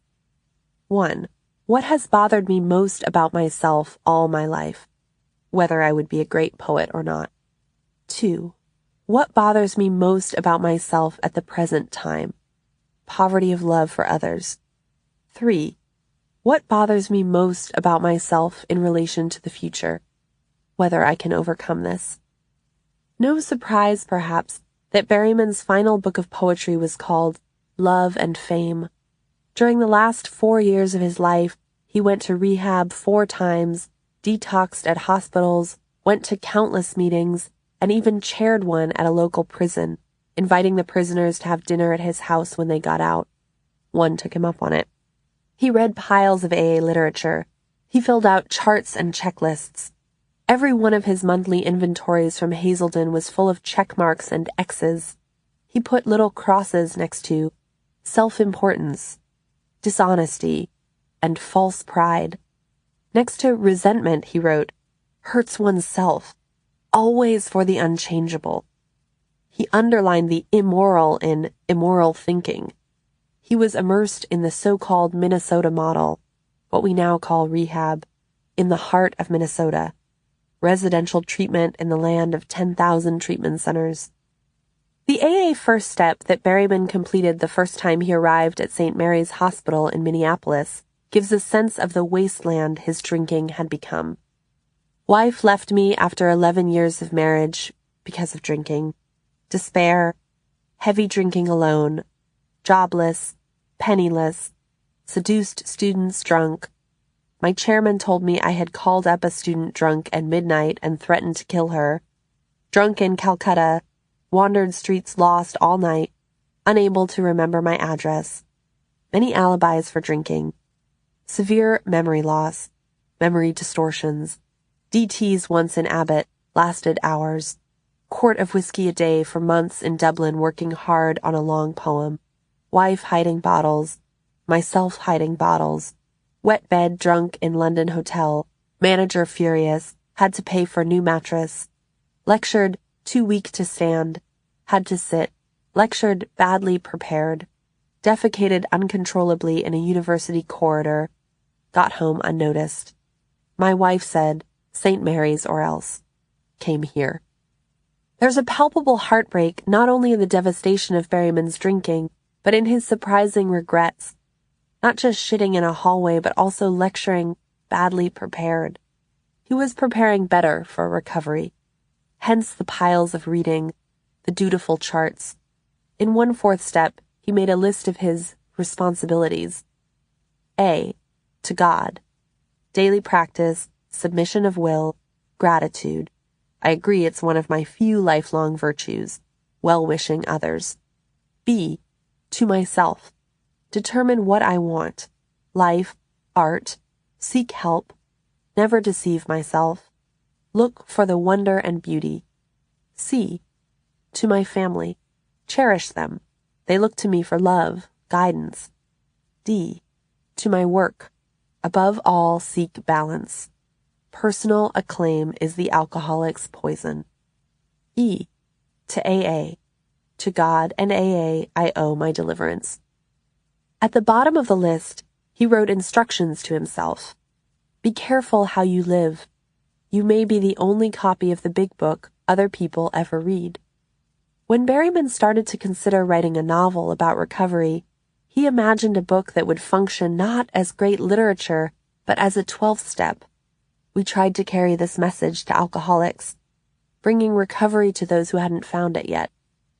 1. What has bothered me most about myself all my life? Whether I would be a great poet or not. 2. What bothers me most about myself at the present time? Poverty of love for others. 3. What bothers me most about myself in relation to the future? Whether I can overcome this. No surprise, perhaps, that Berryman's final book of poetry was called Love and Fame. During the last 4 years of his life, he went to rehab 4 times, detoxed at hospitals, went to countless meetings, and even chaired one at a local prison, inviting the prisoners to have dinner at his house when they got out. One took him up on it. He read piles of AA literature. He filled out charts and checklists. Every one of his monthly inventories from Hazelden was full of check marks and X's. He put little crosses next to self-importance, dishonesty, and false pride. Next to resentment, he wrote, hurts oneself, always for the unchangeable. He underlined the immoral in immoral thinking. He was immersed in the so-called Minnesota model, what we now call rehab, in the heart of Minnesota, residential treatment in the land of 10,000 treatment centers. The AA first step that Berryman completed the first time he arrived at St. Mary's Hospital in Minneapolis gives a sense of the wasteland his drinking had become. Wife left me after 11 years of marriage because of drinking. Despair, heavy drinking alone, jobless, penniless, seduced students drunk. My chairman told me I had called up a student drunk at midnight and threatened to kill her. Drunk in Calcutta, wandered streets lost all night, unable to remember my address. Many alibis for drinking. Severe memory loss, memory distortions. DTs once in Abbott, lasted hours. Quart of whiskey a day for months in Dublin working hard on a long poem. Wife hiding bottles. Myself hiding bottles. Wet bed drunk in London hotel. Manager furious. Had to pay for new mattress. Lectured too weak to stand. Had to sit. Lectured badly prepared. Defecated uncontrollably in a university corridor. Got home unnoticed. My wife said, St. Mary's or else. Came here. There's a palpable heartbreak not only in the devastation of Berryman's drinking, but in his surprising regrets. Not just shitting in a hallway, but also lecturing badly prepared. He was preparing better for recovery. Hence the piles of reading, the dutiful charts. In one fourth step, he made a list of his responsibilities. A. To God. Daily practice, submission of will, gratitude. I agree it's one of my few lifelong virtues. Well-wishing others. B. To myself. Determine what I want. Life, art, seek help. Never deceive myself. Look for the wonder and beauty. C. To my family. Cherish them. They look to me for love, guidance. D. To my work. Above all, seek balance. Personal acclaim is the alcoholic's poison. E. To AA. To God and AA I owe my deliverance. At the bottom of the list, he wrote instructions to himself. Be careful how you live. You may be the only copy of the big book other people ever read. When Berryman started to consider writing a novel about recovery, he imagined a book that would function not as great literature, but as a 12th step. We tried to carry this message to alcoholics, bringing recovery to those who hadn't found it yet.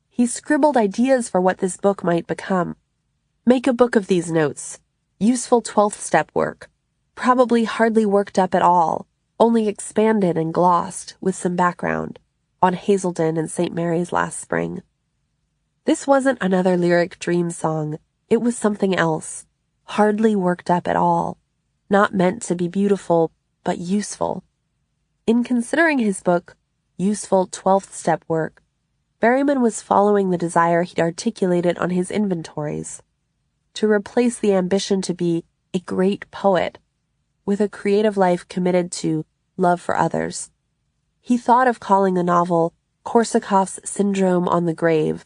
He scribbled ideas for what this book might become. Make a book of these notes. Useful 12th step work. Probably hardly worked up at all, only expanded and glossed with some background on Hazelden and St. Mary's last spring. This wasn't another lyric dream song. It was something else. Hardly worked up at all. Not meant to be beautiful, but useful. In considering his book, Useful 12th Step Work, Berryman was following the desire he'd articulated on his inventories, to replace the ambition to be a great poet with a creative life committed to love for others. He thought of calling the novel Korsakoff's Syndrome on the Grave,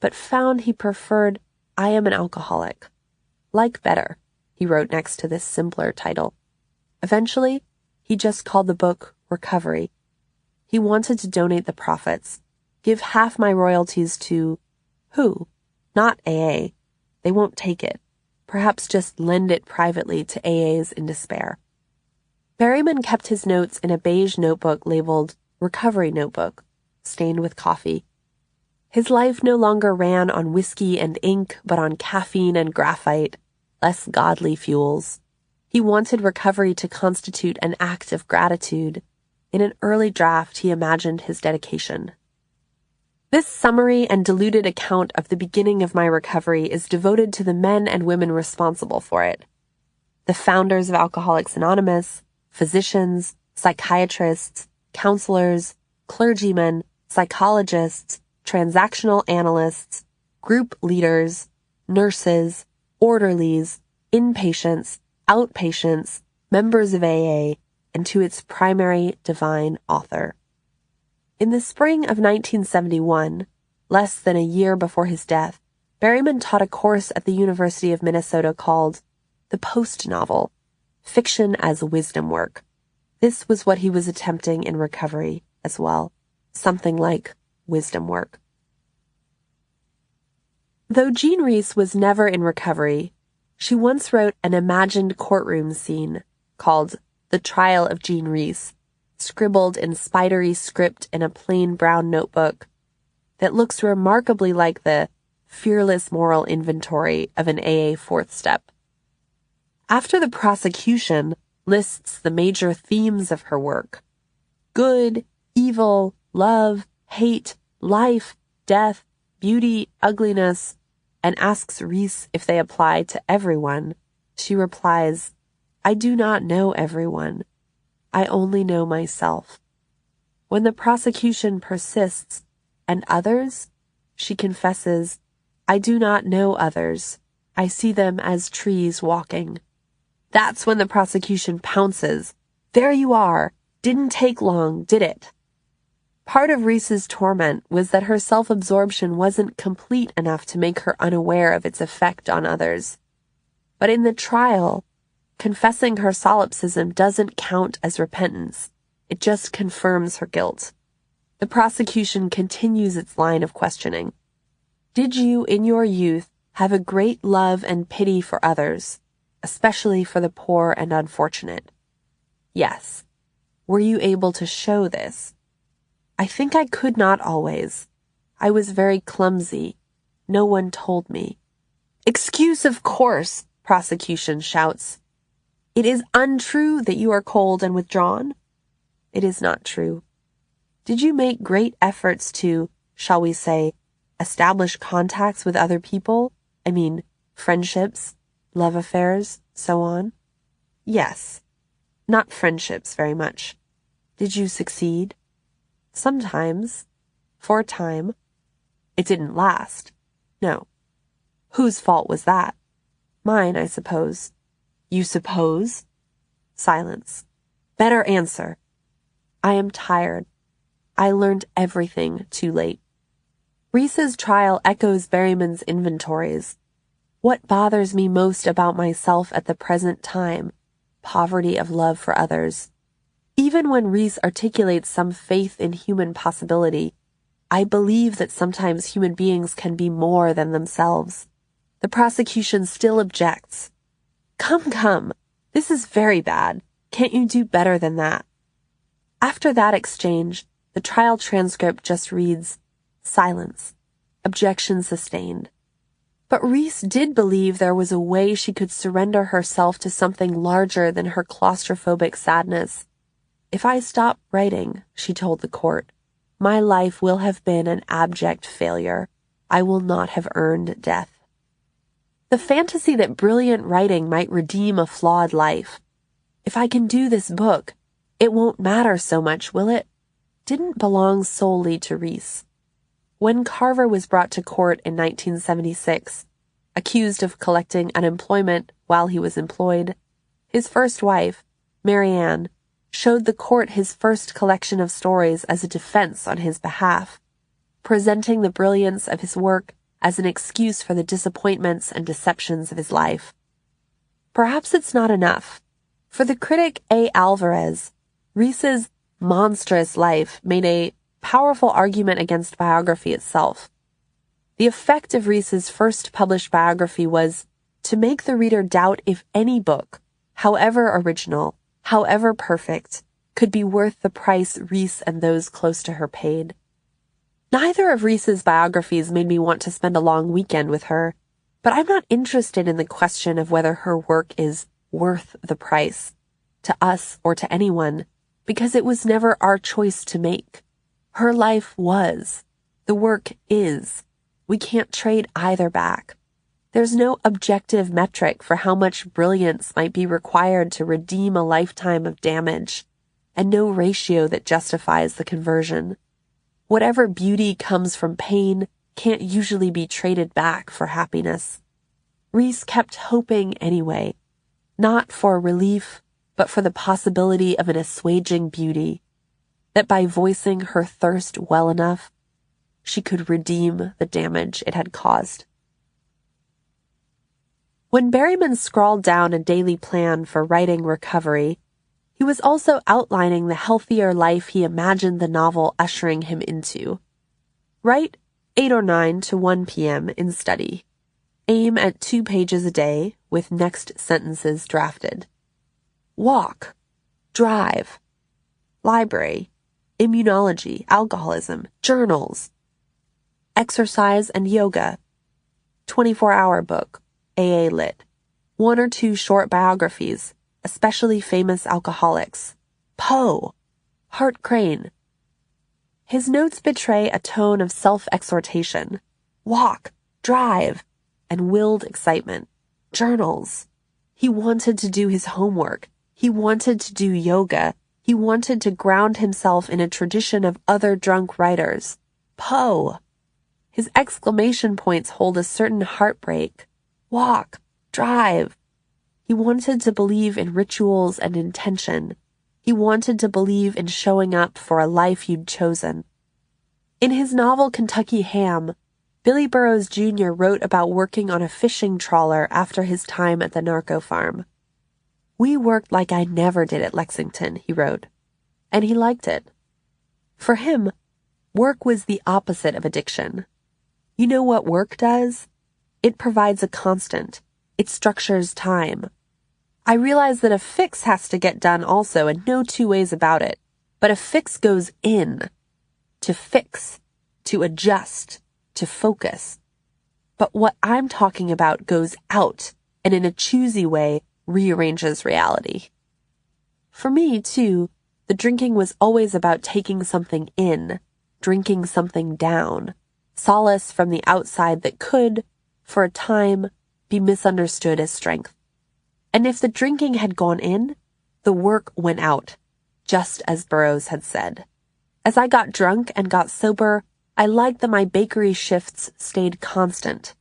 but found he preferred I Am an Alcoholic. Like better, he wrote next to this simpler title. Eventually, he just called the book Recovery. He wanted to donate the profits, give half my royalties to who? Not AA. They won't take it. Perhaps just lend it privately to AAs in despair. Berryman kept his notes in a beige notebook labeled Recovery Notebook, stained with coffee. His life no longer ran on whiskey and ink, but on caffeine and graphite, less godly fuels. He wanted recovery to constitute an act of gratitude. In an early draft, he imagined his dedication. This summary and diluted account of the beginning of my recovery is devoted to the men and women responsible for it. The founders of Alcoholics Anonymous, physicians, psychiatrists, counselors, clergymen, psychologists, transactional analysts, group leaders, nurses, orderlies, inpatients, outpatients, members of AA, and to its primary divine author. In the spring of 1971, less than a year before his death, Berryman taught a course at the University of Minnesota called The Post-Novel, Fiction as Wisdom Work. This was what he was attempting in recovery as well, something like wisdom work. Though Jean Rhys was never in recovery, she once wrote an imagined courtroom scene called The Trial of Jean Rhys, scribbled in spidery script in a plain brown notebook that looks remarkably like the fearless moral inventory of an AA fourth step. After the prosecution lists the major themes of her work: good, evil, love, hate, life, death, beauty, ugliness, and asks Reese if they apply to everyone, she replies, "I do not know everyone. I only know myself." When the prosecution persists, "And others?" she confesses, "I do not know others. I see them as trees walking." That's when the prosecution pounces. "There you are. Didn't take long, did it?" Part of Reese's torment was that her self-absorption wasn't complete enough to make her unaware of its effect on others. But in the trial, confessing her solipsism doesn't count as repentance. It just confirms her guilt. The prosecution continues its line of questioning. "Did you, in your youth, have a great love and pity for others, especially for the poor and unfortunate?" "Yes." "Were you able to show this?" "I think I could not always. I was very clumsy. No one told me." "Excuse, of course," prosecution shouts. "It is untrue that you are cold and withdrawn?" "It is not true." "Did you make great efforts to, shall we say, establish contacts with other people? I mean, friendships, love affairs, so on?" "Yes." "Not friendships very much." "Did you succeed?" "Sometimes. For a time." "It didn't last." "No." "Whose fault was that?" "Mine, I suppose." "You suppose?" Silence. "Better answer." "I am tired. I learned everything too late." Reese's trial echoes Berryman's inventories. "What bothers me most about myself at the present time? Poverty of love for others." Even when Reese articulates some faith in human possibility, "I believe that sometimes human beings can be more than themselves," the prosecution still objects. Come, this is very bad. Can't you do better than that?" After that exchange, the trial transcript just reads, "Silence. Objection sustained." But Reese did believe there was a way she could surrender herself to something larger than her claustrophobic sadness. "If I stop writing," she told the court, "my life will have been an abject failure. I will not have earned death." The fantasy that brilliant writing might redeem a flawed life. "If I can do this book, it won't matter so much, will it?" didn't belong solely to Reese. When Carver was brought to court in 1976, accused of collecting unemployment while he was employed, his first wife, Marianne, showed the court his first collection of stories as a defense on his behalf, presenting the brilliance of his work as an excuse for the disappointments and deceptions of his life. Perhaps it's not enough. For the critic A. Alvarez, Reese's monstrous life made a powerful argument against biography itself. The effect of Reese's first published biography was to make the reader doubt if any book, however original, however perfect, could be worth the price Reese and those close to her paid. Neither of Reese's biographies made me want to spend a long weekend with her, but I'm not interested in the question of whether her work is worth the price, to us or to anyone, because it was never our choice to make. Her life was. The work is. We can't trade either back. There's no objective metric for how much brilliance might be required to redeem a lifetime of damage, and no ratio that justifies the conversion. Whatever beauty comes from pain can't usually be traded back for happiness. Reese kept hoping anyway, not for relief, but for the possibility of an assuaging beauty, that by voicing her thirst well enough, she could redeem the damage it had caused. When Berryman scrawled down a daily plan for writing recovery, he was also outlining the healthier life he imagined the novel ushering him into. Write 8 or 9 to 1 p.m. in study. Aim at 2 pages a day with next sentences drafted. Walk. Drive. Library. Immunology, alcoholism, journals. Exercise and yoga. 24-hour book, AA Lit. 1 or 2 short biographies, especially famous alcoholics. Poe. Hart Crane. His notes betray a tone of self-exhortation. Walk, drive, and willed excitement. Journals. He wanted to do his homework. He wanted to do yoga. He wanted to ground himself in a tradition of other drunk writers. Poe. His exclamation points hold a certain heartbreak. Walk, drive. He wanted to believe in rituals and intention. He wanted to believe in showing up for a life you'd chosen. In his novel Kentucky Ham, Billy Burroughs Jr. wrote about working on a fishing trawler after his time at the narco farm. We worked like I never did at Lexington, he wrote, and he liked it. For him, work was the opposite of addiction. You know what work does? It provides a constant. It structures time. I realize that a fix has to get done also, and no two ways about it. But a fix goes in. To fix. To adjust. To focus. But what I'm talking about goes out, and in a choosy way, rearranges reality. For me, too, the drinking was always about taking something in, drinking something down, solace from the outside that could, for a time, be misunderstood as strength. And if the drinking had gone in, the work went out, just as Burroughs had said. As I got drunk and got sober, I liked that my bakery shifts stayed constant.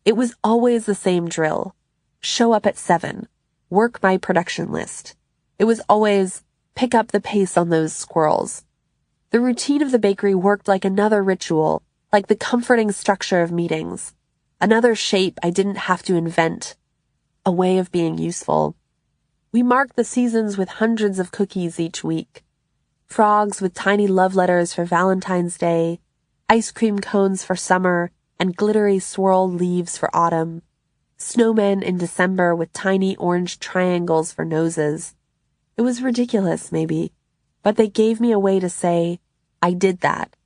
It was always the same drill. Show up at 7. Work my production list. It was always pick up the pace on those squirrels. The routine of the bakery worked like another ritual, like the comforting structure of meetings. Another shape I didn't have to invent. A way of being useful. We marked the seasons with hundreds of cookies each week. Frogs with tiny love letters for Valentine's Day, ice cream cones for summer, and glittery swirled leaves for autumn. Snowmen in December with tiny orange triangles for noses. It was ridiculous, maybe, but they gave me a way to say, I did that.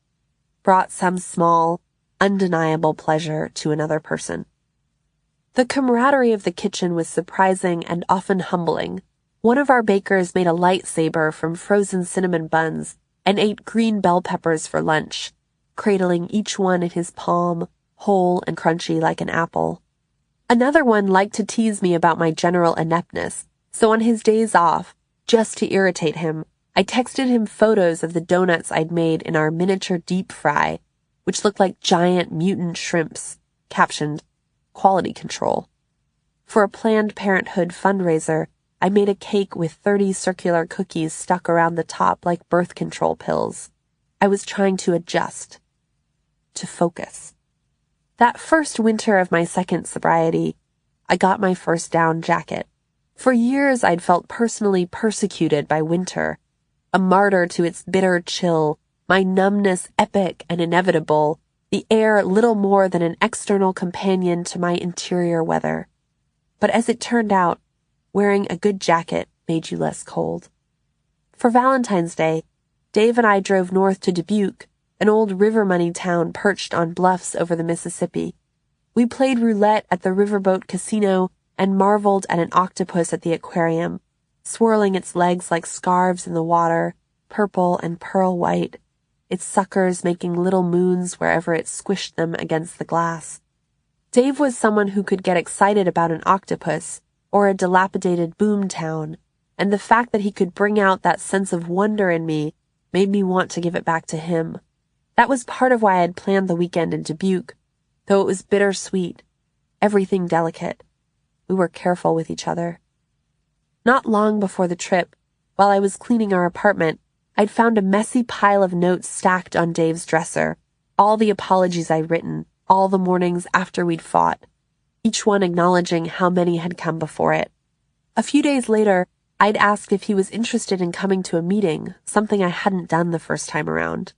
Brought some small, undeniable pleasure to another person. The camaraderie of the kitchen was surprising and often humbling. One of our bakers made a lightsaber from frozen cinnamon buns and ate green bell peppers for lunch, cradling each one in his palm, whole and crunchy like an apple. Another one liked to tease me about my general ineptness, so on his days off, just to irritate him, I texted him photos of the donuts I'd made in our miniature deep fry, which looked like giant mutant shrimps, captioned, quality control. For a Planned Parenthood fundraiser, I made a cake with 30 circular cookies stuck around the top like birth control pills. I was trying to adjust. To focus. That first winter of my second sobriety, I got my first down jacket. For years I'd felt personally persecuted by winter, a martyr to its bitter chill, my numbness epic and inevitable, the air little more than an external companion to my interior weather. But as it turned out, wearing a good jacket made you less cold. For Valentine's Day, Dave and I drove north to Dubuque, an old river money town perched on bluffs over the Mississippi. We played roulette at the riverboat casino and marveled at an octopus at the aquarium, swirling its legs like scarves in the water, purple and pearl white, its suckers making little moons wherever it squished them against the glass. Dave was someone who could get excited about an octopus or a dilapidated boom town, and the fact that he could bring out that sense of wonder in me made me want to give it back to him. That was part of why I had planned the weekend in Dubuque, though it was bittersweet, everything delicate. We were careful with each other. Not long before the trip, while I was cleaning our apartment, I'd found a messy pile of notes stacked on Dave's dresser, all the apologies I'd written, all the mornings after we'd fought, each one acknowledging how many had come before it. A few days later, I'd asked if he was interested in coming to a meeting, something I hadn't done the first time around.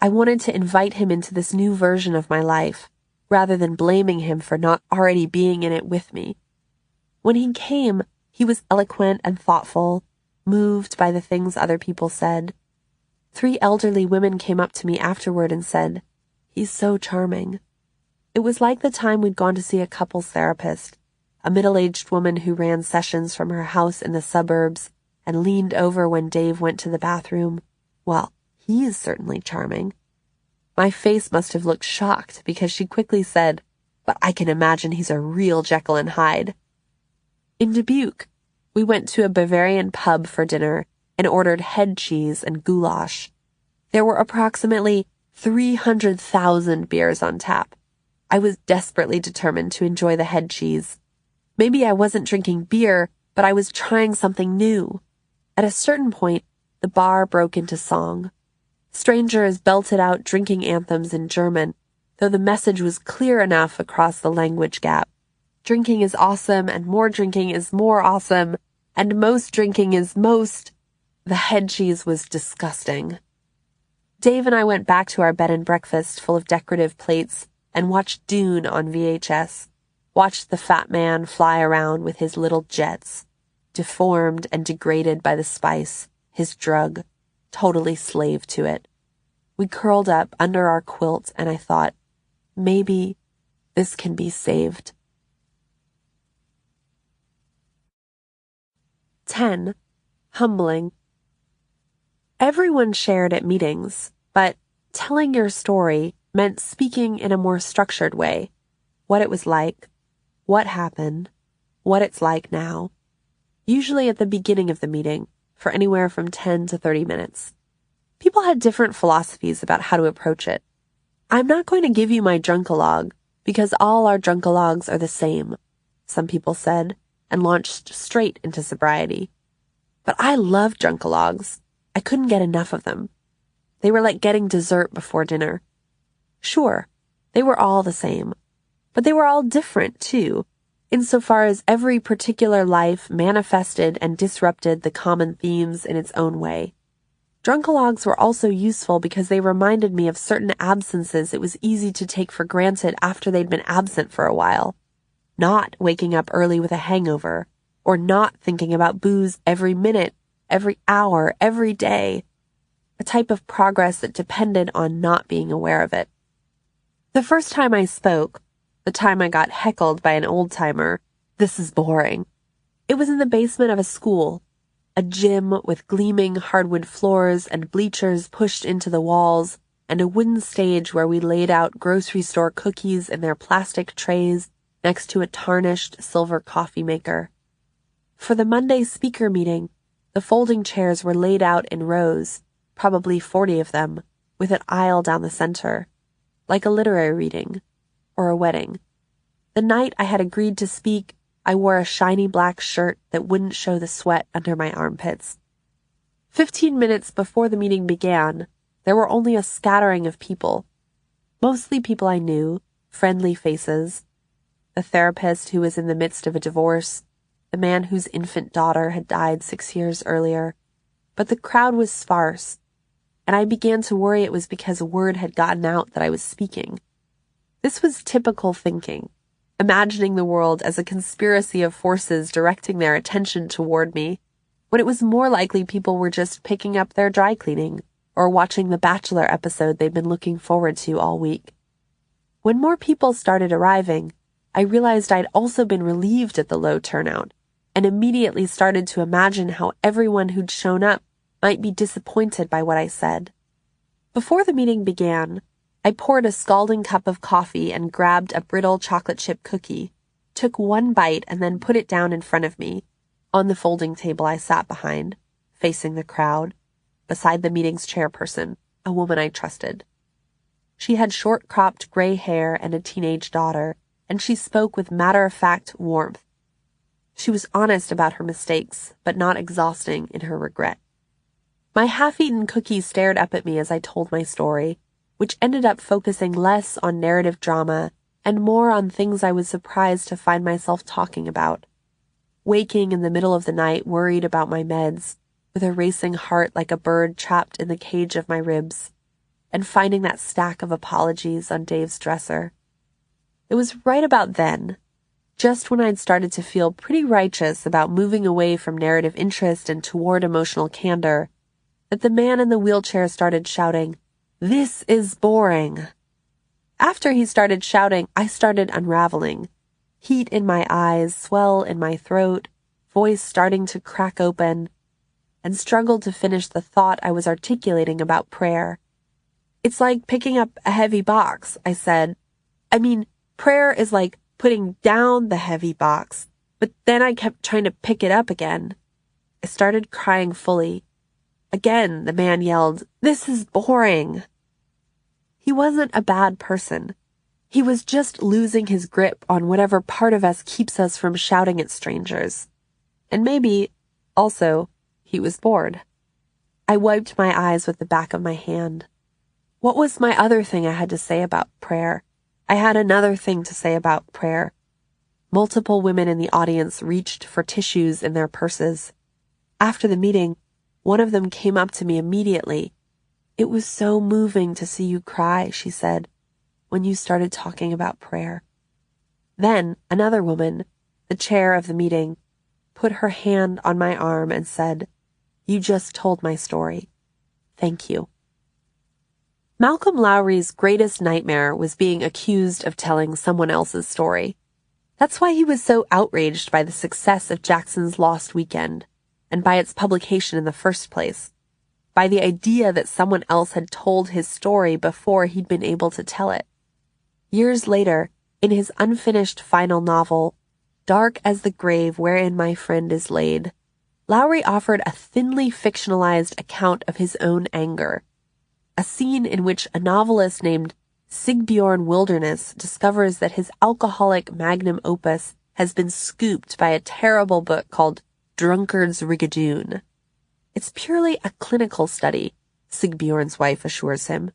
I wanted to invite him into this new version of my life, rather than blaming him for not already being in it with me. When he came, he was eloquent and thoughtful, moved by the things other people said. 3 elderly women came up to me afterward and said, "He's so charming." It was like the time we'd gone to see a couples therapist, a middle-aged woman who ran sessions from her house in the suburbs and leaned over when Dave went to the bathroom. Well, he is certainly charming. My face must have looked shocked because she quickly said, "But I can imagine he's a real Jekyll and Hyde." In Dubuque, we went to a Bavarian pub for dinner and ordered head cheese and goulash. There were approximately 300,000 beers on tap. I was desperately determined to enjoy the head cheese. Maybe I wasn't drinking beer, but I was trying something new. At a certain point, the bar broke into song. Strangers belted out drinking anthems in German, though the message was clear enough across the language gap. Drinking is awesome, and more drinking is more awesome, and most drinking is most. The head cheese was disgusting. Dave and I went back to our bed and breakfast full of decorative plates and watched Dune on VHS, watched the fat man fly around with his little jets, deformed and degraded by the spice, his drug, totally slave to it. We curled up under our quilt and I thought, maybe this can be saved. 10. Humbling. Everyone shared at meetings, but telling your story meant speaking in a more structured way. What it was like, what happened, what it's like now. Usually at the beginning of the meeting, for anywhere from 10 to 30 minutes. People had different philosophies about how to approach it. I'm not going to give you my drunkalogue, because all our drunkalogues are the same, some people said, and launched straight into sobriety. But I love drunkalogues. I couldn't get enough of them. They were like getting dessert before dinner. Sure, they were all the same, but they were all different, too, insofar as every particular life manifested and disrupted the common themes in its own way. Drunkalogues were also useful because they reminded me of certain absences it was easy to take for granted after they'd been absent for a while. Not waking up early with a hangover, or not thinking about booze every minute, every hour, every day. A type of progress that depended on not being aware of it. The first time I spoke, the time I got heckled by an old-timer, "This is boring." It was in the basement of a school, a gym with gleaming hardwood floors and bleachers pushed into the walls, and a wooden stage where we laid out grocery store cookies in their plastic trays next to a tarnished silver coffee maker. For the Monday speaker meeting, the folding chairs were laid out in rows, probably 40 of them, with an aisle down the center, like a literary reading, or a wedding. The night I had agreed to speak, I wore a shiny black shirt that wouldn't show the sweat under my armpits. 15 minutes before the meeting began, there were only a scattering of people. Mostly people I knew, friendly faces. The therapist who was in the midst of a divorce, the man whose infant daughter had died 6 years earlier. But the crowd was sparse, and I began to worry it was because word had gotten out that I was speaking. This was typical thinking, imagining the world as a conspiracy of forces directing their attention toward me, when it was more likely people were just picking up their dry cleaning or watching the Bachelor episode they'd been looking forward to all week. When more people started arriving, I realized I'd also been relieved at the low turnout, and immediately started to imagine how everyone who'd shown up might be disappointed by what I said. Before the meeting began, I poured a scalding cup of coffee and grabbed a brittle chocolate chip cookie, took one bite and then put it down in front of me, on the folding table I sat behind, facing the crowd, beside the meeting's chairperson, a woman I trusted. She had short-cropped gray hair and a teenage daughter, and she spoke with matter-of-fact warmth. She was honest about her mistakes, but not exhausting in her regret. My half-eaten cookie stared up at me as I told my story, which ended up focusing less on narrative drama and more on things I was surprised to find myself talking about. Waking in the middle of the night worried about my meds, with a racing heart like a bird trapped in the cage of my ribs, and finding that stack of apologies on Dave's dresser. It was right about then, just when I'd started to feel pretty righteous about moving away from narrative interest and toward emotional candor, that the man in the wheelchair started shouting, "This is boring." After he started shouting, I started unraveling. Heat in my eyes, swell in my throat, voice starting to crack open, and struggled to finish the thought I was articulating about prayer. It's like picking up a heavy box, I said. I mean, prayer is like putting down the heavy box, but then I kept trying to pick it up again. I started crying fully. Again, the man yelled, "This is boring." He wasn't a bad person. He was just losing his grip on whatever part of us keeps us from shouting at strangers. And maybe, also, he was bored. I wiped my eyes with the back of my hand. What was my other thing I had to say about prayer? I had another thing to say about prayer. Multiple women in the audience reached for tissues in their purses. After the meeting, one of them came up to me immediately. "It was so moving to see you cry," she said, "when you started talking about prayer." Then another woman, the chair of the meeting, put her hand on my arm and said, "You just told my story. Thank you." Malcolm Lowry's greatest nightmare was being accused of telling someone else's story. That's why he was so outraged by the success of Jackson's Lost Weekend, and by its publication in the first place, by the idea that someone else had told his story before he'd been able to tell it. Years later, in his unfinished final novel, Dark as the Grave Wherein My Friend Is Laid, Lowry offered a thinly fictionalized account of his own anger, a scene in which a novelist named Sigbjorn Wilderness discovers that his alcoholic magnum opus has been scooped by a terrible book called Drunkard's Rigadoon. "It's purely a clinical study," Sigbjorn's wife assures him.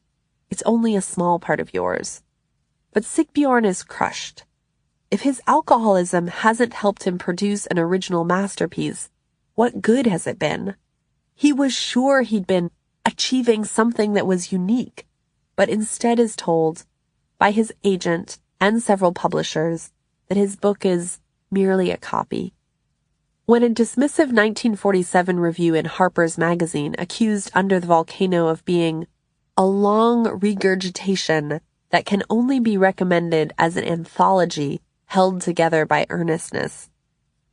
"It's only a small part of yours." But Sigbjorn is crushed. If his alcoholism hasn't helped him produce an original masterpiece, what good has it been? He was sure he'd been achieving something that was unique, but instead is told by his agent and several publishers that his book is merely a copy. When a dismissive 1947 review in Harper's Magazine accused Under the Volcano of being a long regurgitation that can only be recommended as an anthology held together by earnestness,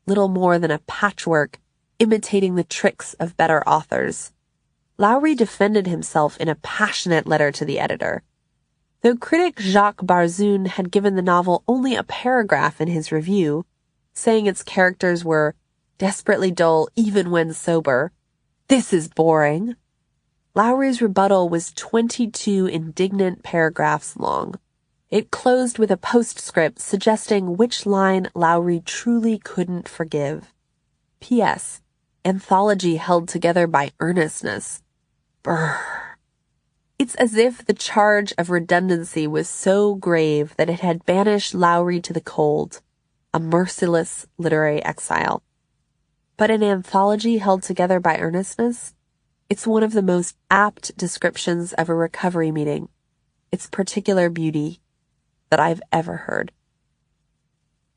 little more than a patchwork imitating the tricks of better authors, Lowry defended himself in a passionate letter to the editor. Though critic Jacques Barzun had given the novel only a paragraph in his review, saying its characters were desperately dull even when sober, "This is boring," Lowry's rebuttal was 22 indignant paragraphs long. It closed with a postscript suggesting which line Lowry truly couldn't forgive. P.S. Anthology held together by earnestness. Brr. It's as if the charge of redundancy was so grave that it had banished Lowry to the cold, a merciless literary exile. But an anthology held together by earnestness? It's one of the most apt descriptions of a recovery meeting, its particular beauty, that I've ever heard.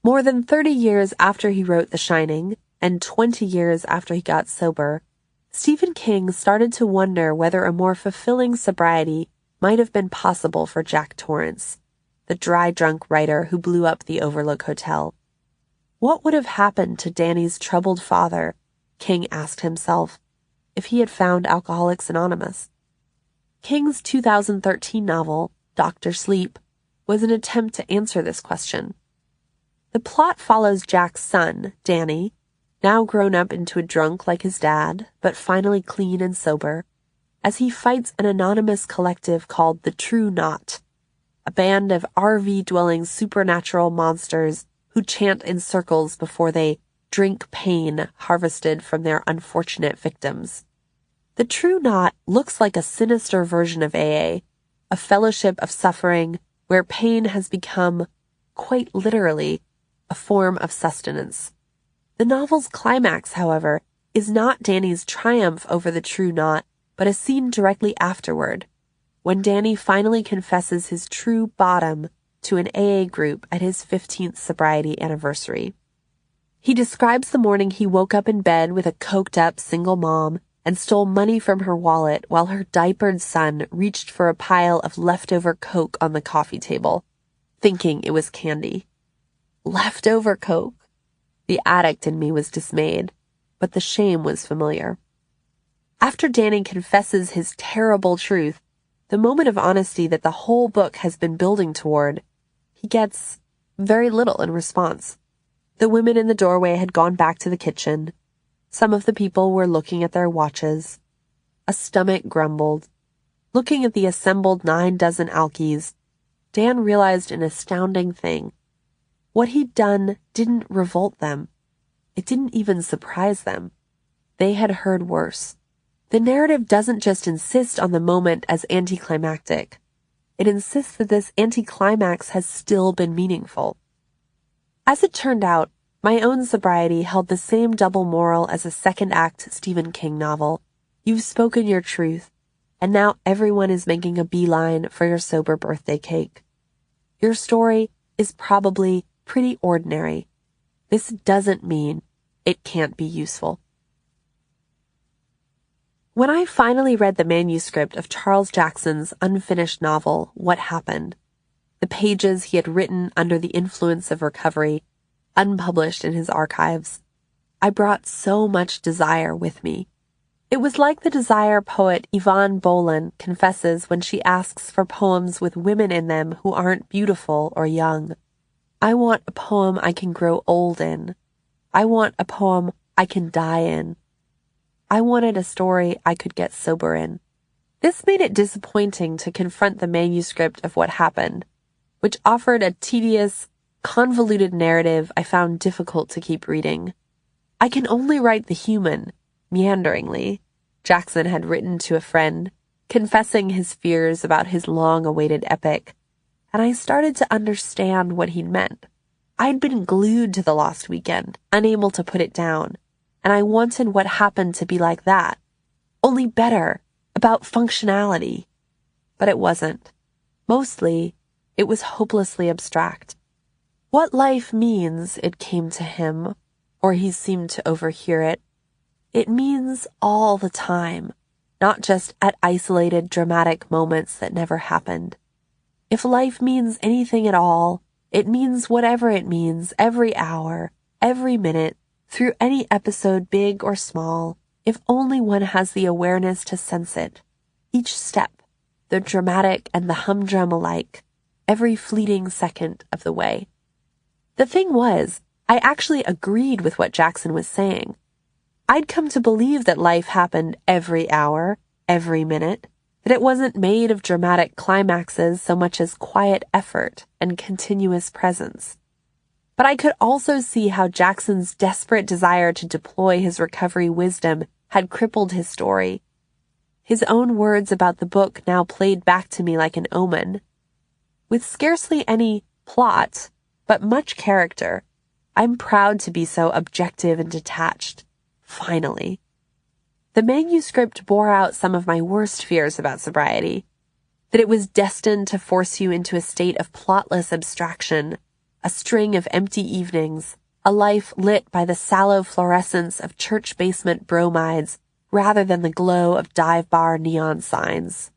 More than 30 years after he wrote The Shining, and 20 years after he got sober, Stephen King started to wonder whether a more fulfilling sobriety might have been possible for Jack Torrance, the dry-drunk writer who blew up the Overlook Hotel. What would have happened to Danny's troubled father, King asked himself, if he had found Alcoholics Anonymous? King's 2013 novel, Dr. Sleep, was an attempt to answer this question. The plot follows Jack's son, Danny, now grown up into a drunk like his dad, but finally clean and sober, as he fights an anonymous collective called the True Knot, a band of RV-dwelling supernatural monsters who chant in circles before they drink pain harvested from their unfortunate victims. The True Knot looks like a sinister version of AA, a fellowship of suffering where pain has become, quite literally, a form of sustenance. The novel's climax, however, is not Danny's triumph over the True Knot, but a scene directly afterward, when Danny finally confesses his true bottom to an AA group at his 15th sobriety anniversary. He describes the morning he woke up in bed with a coked-up single mom and stole money from her wallet while her diapered son reached for a pile of leftover Coke on the coffee table, thinking it was candy. Leftover Coke? The addict in me was dismayed, but the shame was familiar. After Danny confesses his terrible truth, the moment of honesty that the whole book has been building toward, he gets very little in response. The women in the doorway had gone back to the kitchen. Some of the people were looking at their watches. A stomach grumbled. Looking at the assembled 9 dozen alkies, Dan realized an astounding thing. What he'd done didn't revolt them. It didn't even surprise them. They had heard worse. The narrative doesn't just insist on the moment as anticlimactic. It insists that this anticlimax has still been meaningful. As it turned out, my own sobriety held the same double moral as a second-act Stephen King novel. You've spoken your truth, and now everyone is making a beeline for your sober birthday cake. Your story is probably pretty ordinary. This doesn't mean it can't be useful. When I finally read the manuscript of Charles Jackson's unfinished novel, What Happened, the pages he had written under the influence of recovery, unpublished in his archives, I brought so much desire with me. It was like the desire poet Yvonne Bolan confesses when she asks for poems with women in them who aren't beautiful or young. I want a poem I can grow old in. I want a poem I can die in. I wanted a story I could get sober in. This made it disappointing to confront the manuscript of What Happened, which offered a tedious, convoluted narrative I found difficult to keep reading. I can only write the human, meanderingly, Jackson had written to a friend, confessing his fears about his long-awaited epic, and I started to understand what he'd meant. I'd been glued to The Lost Weekend, unable to put it down, and I wanted What Happened to be like that, only better, about functionality. But it wasn't. Mostly, it was hopelessly abstract. What life means, it came to him, or he seemed to overhear it. It means all the time, not just at isolated dramatic moments that never happened. If life means anything at all, it means whatever it means every hour, every minute, through any episode big or small, if only one has the awareness to sense it. Each step, the dramatic and the humdrum alike, every fleeting second of the way. The thing was, I actually agreed with what Jackson was saying. I'd come to believe that life happened every hour, every minute, that it wasn't made of dramatic climaxes so much as quiet effort and continuous presence. But I could also see how Jackson's desperate desire to deploy his recovery wisdom had crippled his story. His own words about the book now played back to me like an omen. With scarcely any plot, but much character, I'm proud to be so objective and detached. Finally. The manuscript bore out some of my worst fears about sobriety. That it was destined to force you into a state of plotless abstraction, a string of empty evenings, a life lit by the sallow fluorescence of church basement bromides rather than the glow of dive bar neon signs.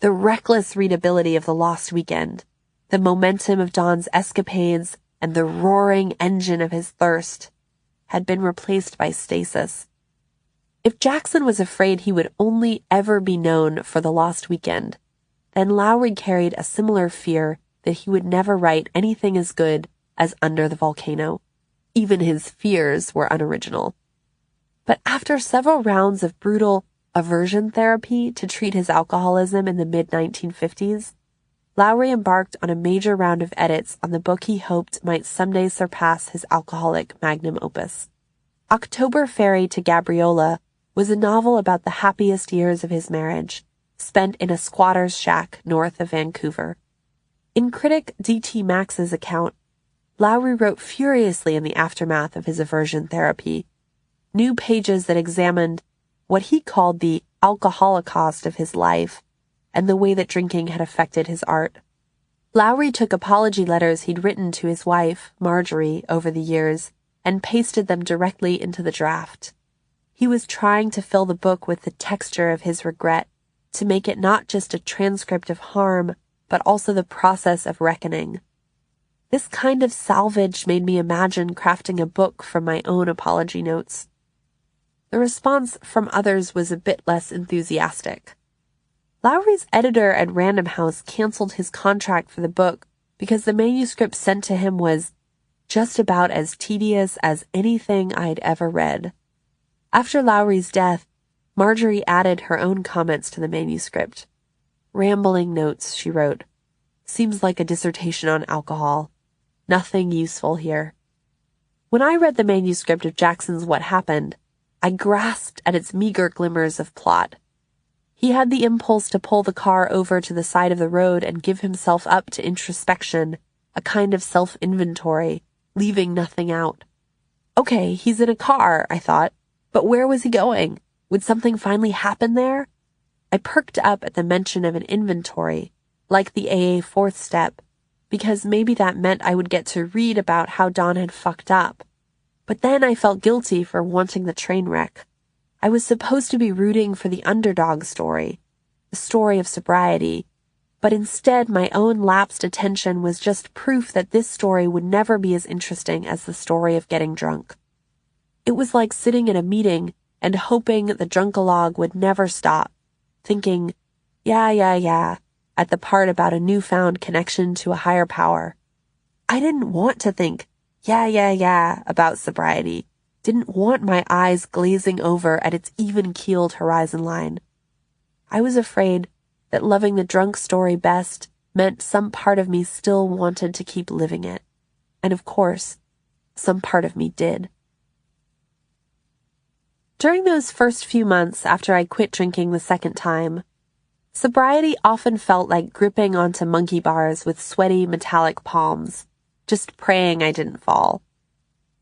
The reckless readability of The Lost Weekend, the momentum of Don's escapades, and the roaring engine of his thirst had been replaced by stasis. If Jackson was afraid he would only ever be known for The Lost Weekend, then Lowry carried a similar fear that he would never write anything as good as Under the Volcano. Even his fears were unoriginal. But after several rounds of brutal aversion therapy to treat his alcoholism in the mid-1950s, Lowry embarked on a major round of edits on the book he hoped might someday surpass his alcoholic magnum opus. October Ferry to Gabriola was a novel about the happiest years of his marriage, spent in a squatter's shack north of Vancouver. In critic D.T. Max's account, Lowry wrote furiously in the aftermath of his aversion therapy, new pages that examined what he called the alcoholocaust of his life and the way that drinking had affected his art. Lowry took apology letters he'd written to his wife, Marjorie, over the years and pasted them directly into the draft. He was trying to fill the book with the texture of his regret, to make it not just a transcript of harm, but also the process of reckoning. This kind of salvage made me imagine crafting a book from my own apology notes. The response from others was a bit less enthusiastic. Lowry's editor at Random House canceled his contract for the book because the manuscript sent to him was just about as tedious as anything I'd ever read. After Lowry's death, Marjorie added her own comments to the manuscript. Rambling notes, she wrote. Seems like a dissertation on alcohol. Nothing useful here. When I read the manuscript of Jackson's What Happened, I grasped at its meager glimmers of plot. He had the impulse to pull the car over to the side of the road and give himself up to introspection, a kind of self-inventory, leaving nothing out. Okay, he's in a car, I thought, but where was he going? Would something finally happen there? I perked up at the mention of an inventory, like the AA fourth step, because maybe that meant I would get to read about how Don had fucked up. But then I felt guilty for wanting the train wreck. I was supposed to be rooting for the underdog story, the story of sobriety, but instead my own lapsed attention was just proof that this story would never be as interesting as the story of getting drunk. It was like sitting in a meeting and hoping the drunkalogue would never stop, thinking, yeah, at the part about a newfound connection to a higher power. I didn't want to think, yeah, about sobriety. Didn't want my eyes glazing over at its even-keeled horizon line. I was afraid that loving the drunk story best meant some part of me still wanted to keep living it. And of course, some part of me did. During those first few months after I quit drinking the second time, sobriety often felt like gripping onto monkey bars with sweaty, metallic palms, just praying I didn't fall.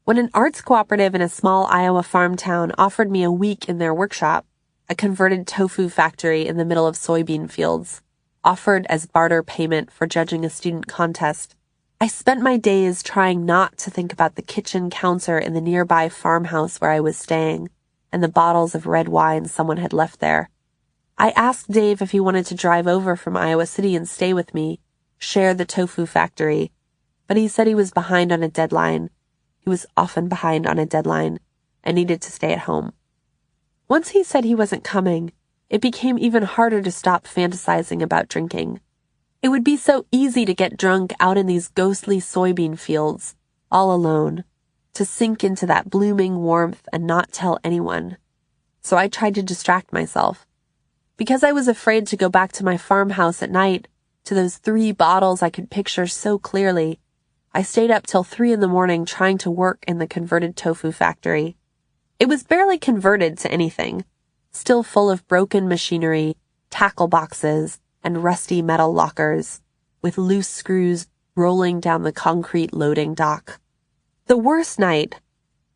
When an arts cooperative in a small Iowa farm town offered me a week in their workshop, a converted tofu factory in the middle of soybean fields, offered as barter payment for judging a student contest, I spent my days trying not to think about the kitchen counter in the nearby farmhouse where I was staying and the bottles of red wine someone had left there. I asked Dave if he wanted to drive over from Iowa City and stay with me, share the tofu factory, but he said he was behind on a deadline. He was often behind on a deadline and needed to stay at home. Once he said he wasn't coming, it became even harder to stop fantasizing about drinking. It would be so easy to get drunk out in these ghostly soybean fields, all alone, to sink into that blooming warmth and not tell anyone. So I tried to distract myself. Because I was afraid to go back to my farmhouse at night, to those 3 bottles I could picture so clearly, I stayed up till 3 a.m. trying to work in the converted tofu factory. It was barely converted to anything, still full of broken machinery, tackle boxes, and rusty metal lockers, with loose screws rolling down the concrete loading dock. The worst night,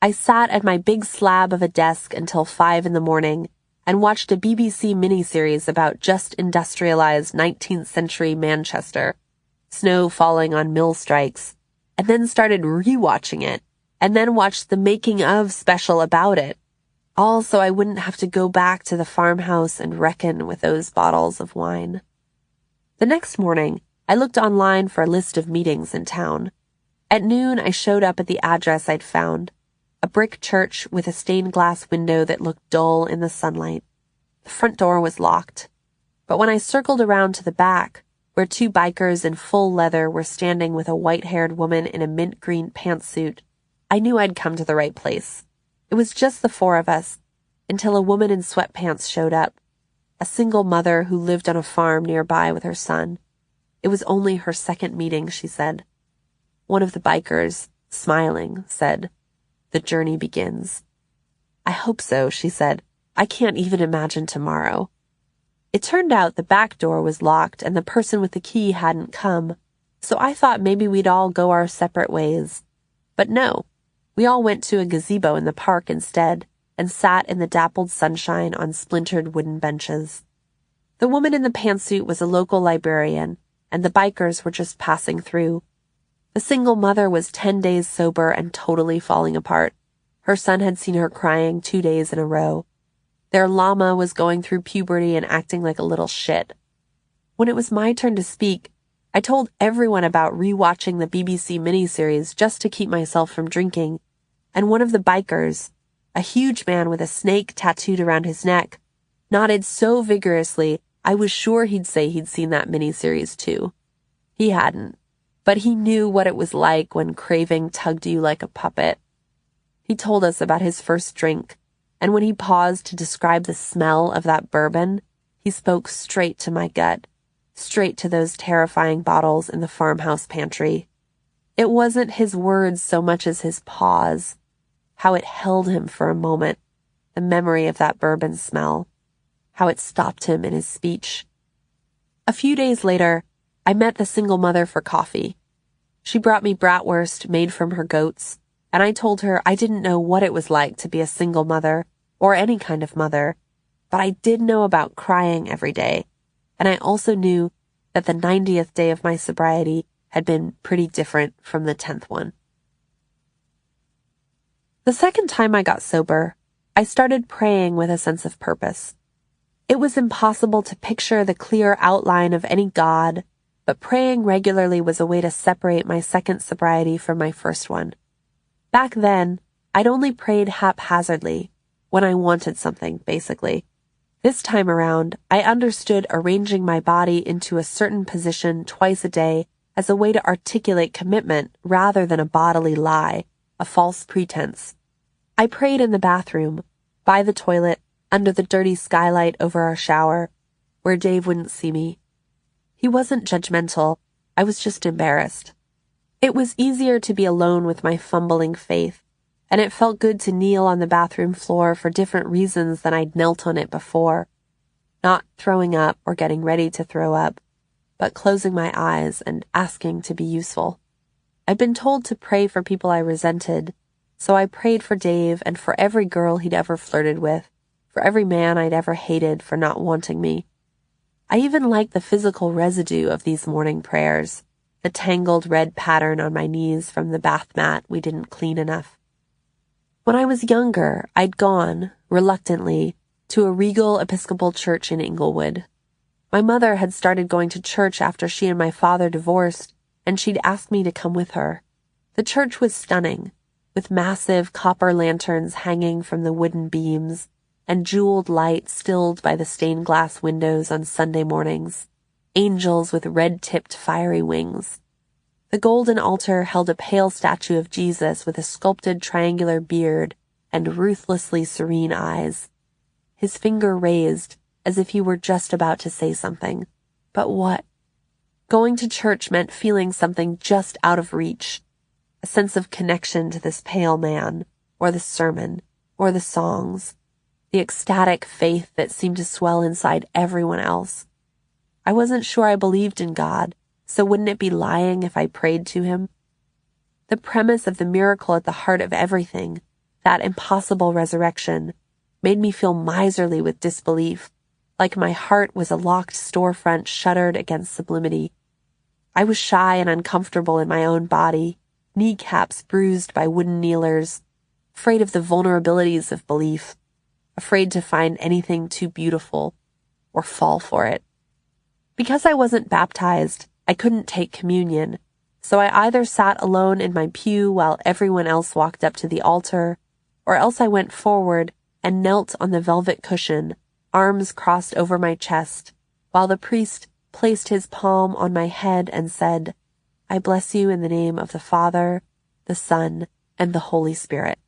I sat at my big slab of a desk until 5 a.m. and watched a BBC miniseries about just industrialized 19th century Manchester, snow falling on mill strikes, and then started rewatching it, and then watched the making of special about it, all so I wouldn't have to go back to the farmhouse and reckon with those bottles of wine. The next morning, I looked online for a list of meetings in town. At noon, I showed up at the address I'd found, a brick church with a stained glass window that looked dull in the sunlight. The front door was locked, but when I circled around to the back, where 2 bikers in full leather were standing with a white-haired woman in a mint green pantsuit, I knew I'd come to the right place. It was just the 4 of us, until a woman in sweatpants showed up, a single mother who lived on a farm nearby with her son. It was only her second meeting, she said. One of the bikers, smiling, said, "The journey begins." "I hope so," she said. "I can't even imagine tomorrow." It turned out the back door was locked and the person with the key hadn't come, so I thought maybe we'd all go our separate ways. But no, we all went to a gazebo in the park instead and sat in the dappled sunshine on splintered wooden benches. The woman in the pantsuit was a local librarian, and the bikers were just passing through. The single mother was 10 days sober and totally falling apart. Her son had seen her crying 2 days in a row. Their llama was going through puberty and acting like a little shit. When it was my turn to speak, I told everyone about rewatching the BBC miniseries just to keep myself from drinking, and one of the bikers, a huge man with a snake tattooed around his neck, nodded so vigorously I was sure he'd say he'd seen that miniseries too. He hadn't, but he knew what it was like when craving tugged you like a puppet. He told us about his first drink, and when he paused to describe the smell of that bourbon, he spoke straight to my gut, straight to those terrifying bottles in the farmhouse pantry. It wasn't his words so much as his pause, how it held him for a moment, the memory of that bourbon smell, how it stopped him in his speech. A few days later, I met the single mother for coffee. She brought me bratwurst made from her goats, and I told her I didn't know what it was like to be a single mother, or any kind of mother, but I did know about crying every day, and I also knew that the 90th day of my sobriety had been pretty different from the 10th one. The second time I got sober, I started praying with a sense of purpose. It was impossible to picture the clear outline of any God, but praying regularly was a way to separate my second sobriety from my first one. Back then, I'd only prayed haphazardly, when I wanted something, basically. This time around, I understood arranging my body into a certain position twice a day as a way to articulate commitment rather than a bodily lie, a false pretense. I prayed in the bathroom, by the toilet, under the dirty skylight over our shower, where Dave wouldn't see me. He wasn't judgmental. I was just embarrassed. It was easier to be alone with my fumbling faith, and it felt good to kneel on the bathroom floor for different reasons than I'd knelt on it before. Not throwing up or getting ready to throw up, but closing my eyes and asking to be useful. I'd been told to pray for people I resented, so I prayed for Dave and for every girl he'd ever flirted with, for every man I'd ever hated for not wanting me. I even liked the physical residue of these morning prayers, the tangled red pattern on my knees from the bath mat we didn't clean enough. When I was younger, I'd gone, reluctantly, to a regal Episcopal church in Inglewood. My mother had started going to church after she and my father divorced, and she'd asked me to come with her. The church was stunning, with massive copper lanterns hanging from the wooden beams, and jeweled light stilled by the stained glass windows on Sunday mornings, angels with red-tipped fiery wings. The golden altar held a pale statue of Jesus with a sculpted triangular beard and ruthlessly serene eyes. His finger raised, as if he were just about to say something. But what? Going to church meant feeling something just out of reach, a sense of connection to this pale man, or the sermon, or the songs, the ecstatic faith that seemed to swell inside everyone else. I wasn't sure I believed in God, so wouldn't it be lying if I prayed to him? The premise of the miracle at the heart of everything, that impossible resurrection, made me feel miserly with disbelief, like my heart was a locked storefront shuttered against sublimity. I was shy and uncomfortable in my own body, kneecaps bruised by wooden kneelers, afraid of the vulnerabilities of belief, afraid to find anything too beautiful or fall for it. Because I wasn't baptized, I couldn't take communion, so I either sat alone in my pew while everyone else walked up to the altar, or else I went forward and knelt on the velvet cushion, arms crossed over my chest, while the priest placed his palm on my head and said, "I bless you in the name of the Father, the Son, and the Holy Spirit."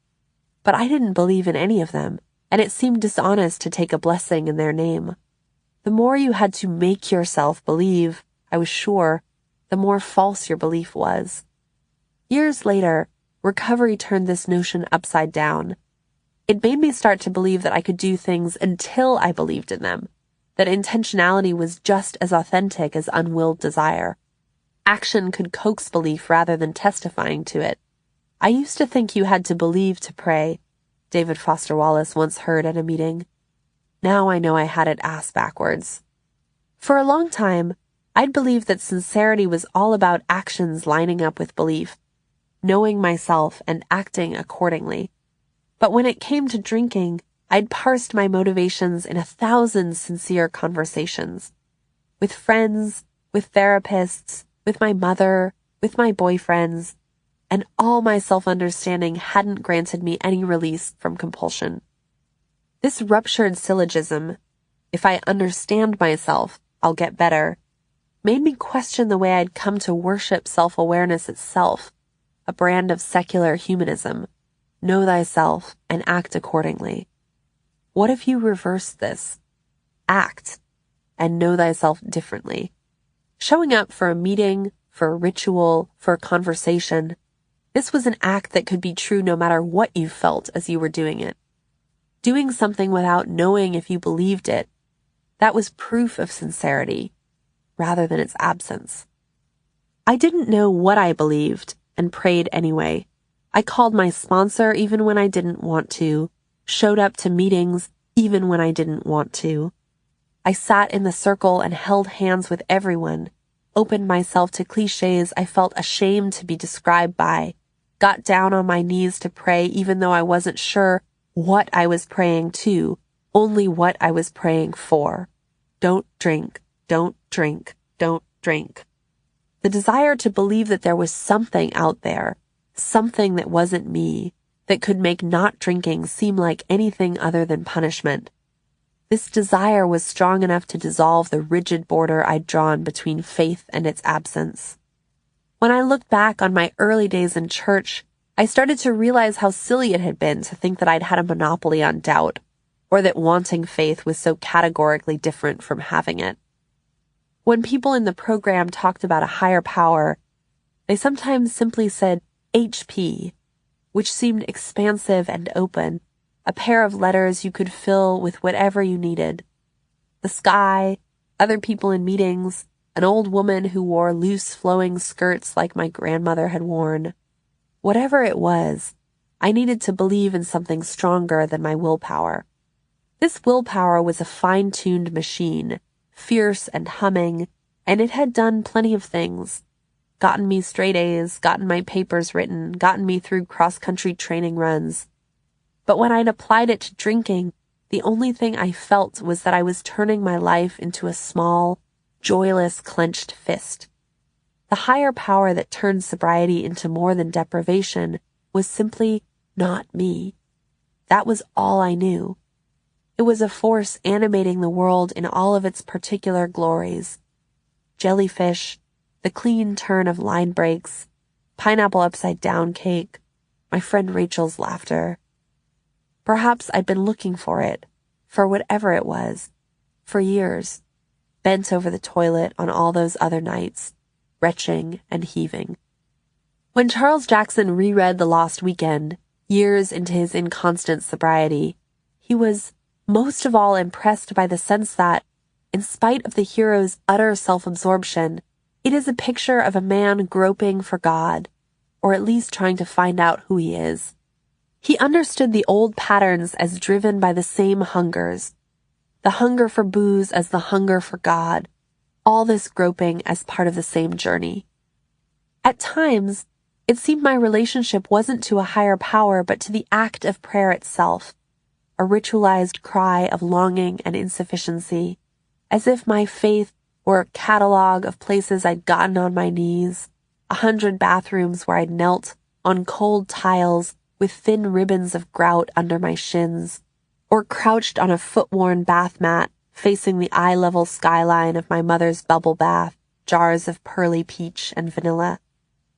But I didn't believe in any of them, and it seemed dishonest to take a blessing in their name. The more you had to make yourself believe, I was sure, the more false your belief was. Years later, recovery turned this notion upside down. It made me start to believe that I could do things until I believed in them, that intentionality was just as authentic as unwilled desire. Action could coax belief rather than testifying to it. I used to think you had to believe to pray, David Foster Wallace once heard at a meeting. Now I know I had it ass backwards. For a long time, I'd believed that sincerity was all about actions lining up with belief, knowing myself and acting accordingly. But when it came to drinking, I'd parsed my motivations in 1,000 sincere conversations. With friends, with therapists, with my mother, with my boyfriends, and all my self-understanding hadn't granted me any release from compulsion. This ruptured syllogism, if I understand myself, I'll get better, made me question the way I'd come to worship self-awareness itself, a brand of secular humanism. Know thyself and act accordingly. What if you reversed this? Act and know thyself differently. Showing up for a meeting, for a ritual, for a conversation, this was an act that could be true no matter what you felt as you were doing it. Doing something without knowing if you believed it, that was proof of sincerity, rather than its absence. I didn't know what I believed, and prayed anyway. I called my sponsor even when I didn't want to, showed up to meetings even when I didn't want to. I sat in the circle and held hands with everyone, opened myself to cliches I felt ashamed to be described by, got down on my knees to pray even though I wasn't sure what I was praying to, only what I was praying for. Don't drink, don't drink, don't drink. The desire to believe that there was something out there, something that wasn't me, that could make not drinking seem like anything other than punishment. This desire was strong enough to dissolve the rigid border I'd drawn between faith and its absence. When I looked back on my early days in church, I started to realize how silly it had been to think that I'd had a monopoly on doubt, or that wanting faith was so categorically different from having it. When people in the program talked about a higher power, they sometimes simply said HP, which seemed expansive and open, a pair of letters you could fill with whatever you needed. The sky, other people in meetings, an old woman who wore loose flowing skirts like my grandmother had worn. Whatever it was, I needed to believe in something stronger than my willpower. This willpower was a fine-tuned machine, fierce and humming, and it had done plenty of things. Gotten me straight A's, gotten my papers written, gotten me through cross-country training runs. But when I'd applied it to drinking, the only thing I felt was that I was turning my life into a small, joyless, clenched fist. The higher power that turned sobriety into more than deprivation was simply not me. That was all I knew. It was a force animating the world in all of its particular glories. Jellyfish, the clean turn of line breaks, pineapple upside down cake, my friend Rachel's laughter. Perhaps I'd been looking for it, for whatever it was, for years, bent over the toilet on all those other nights, retching and heaving. When Charles Jackson reread The Lost Weekend, years into his inconstant sobriety, he was most of all impressed by the sense that, in spite of the hero's utter self-absorption, it is a picture of a man groping for God, or at least trying to find out who he is. He understood the old patterns as driven by the same hungers, the hunger for booze as the hunger for God, all this groping as part of the same journey. At times, it seemed my relationship wasn't to a higher power but to the act of prayer itself, a ritualized cry of longing and insufficiency, as if my faith were a catalog of places I'd gotten on my knees, 100 bathrooms where I'd knelt on cold tiles with thin ribbons of grout under my shins, or crouched on a foot-worn bath mat facing the eye-level skyline of my mother's bubble bath, jars of pearly peach and vanilla.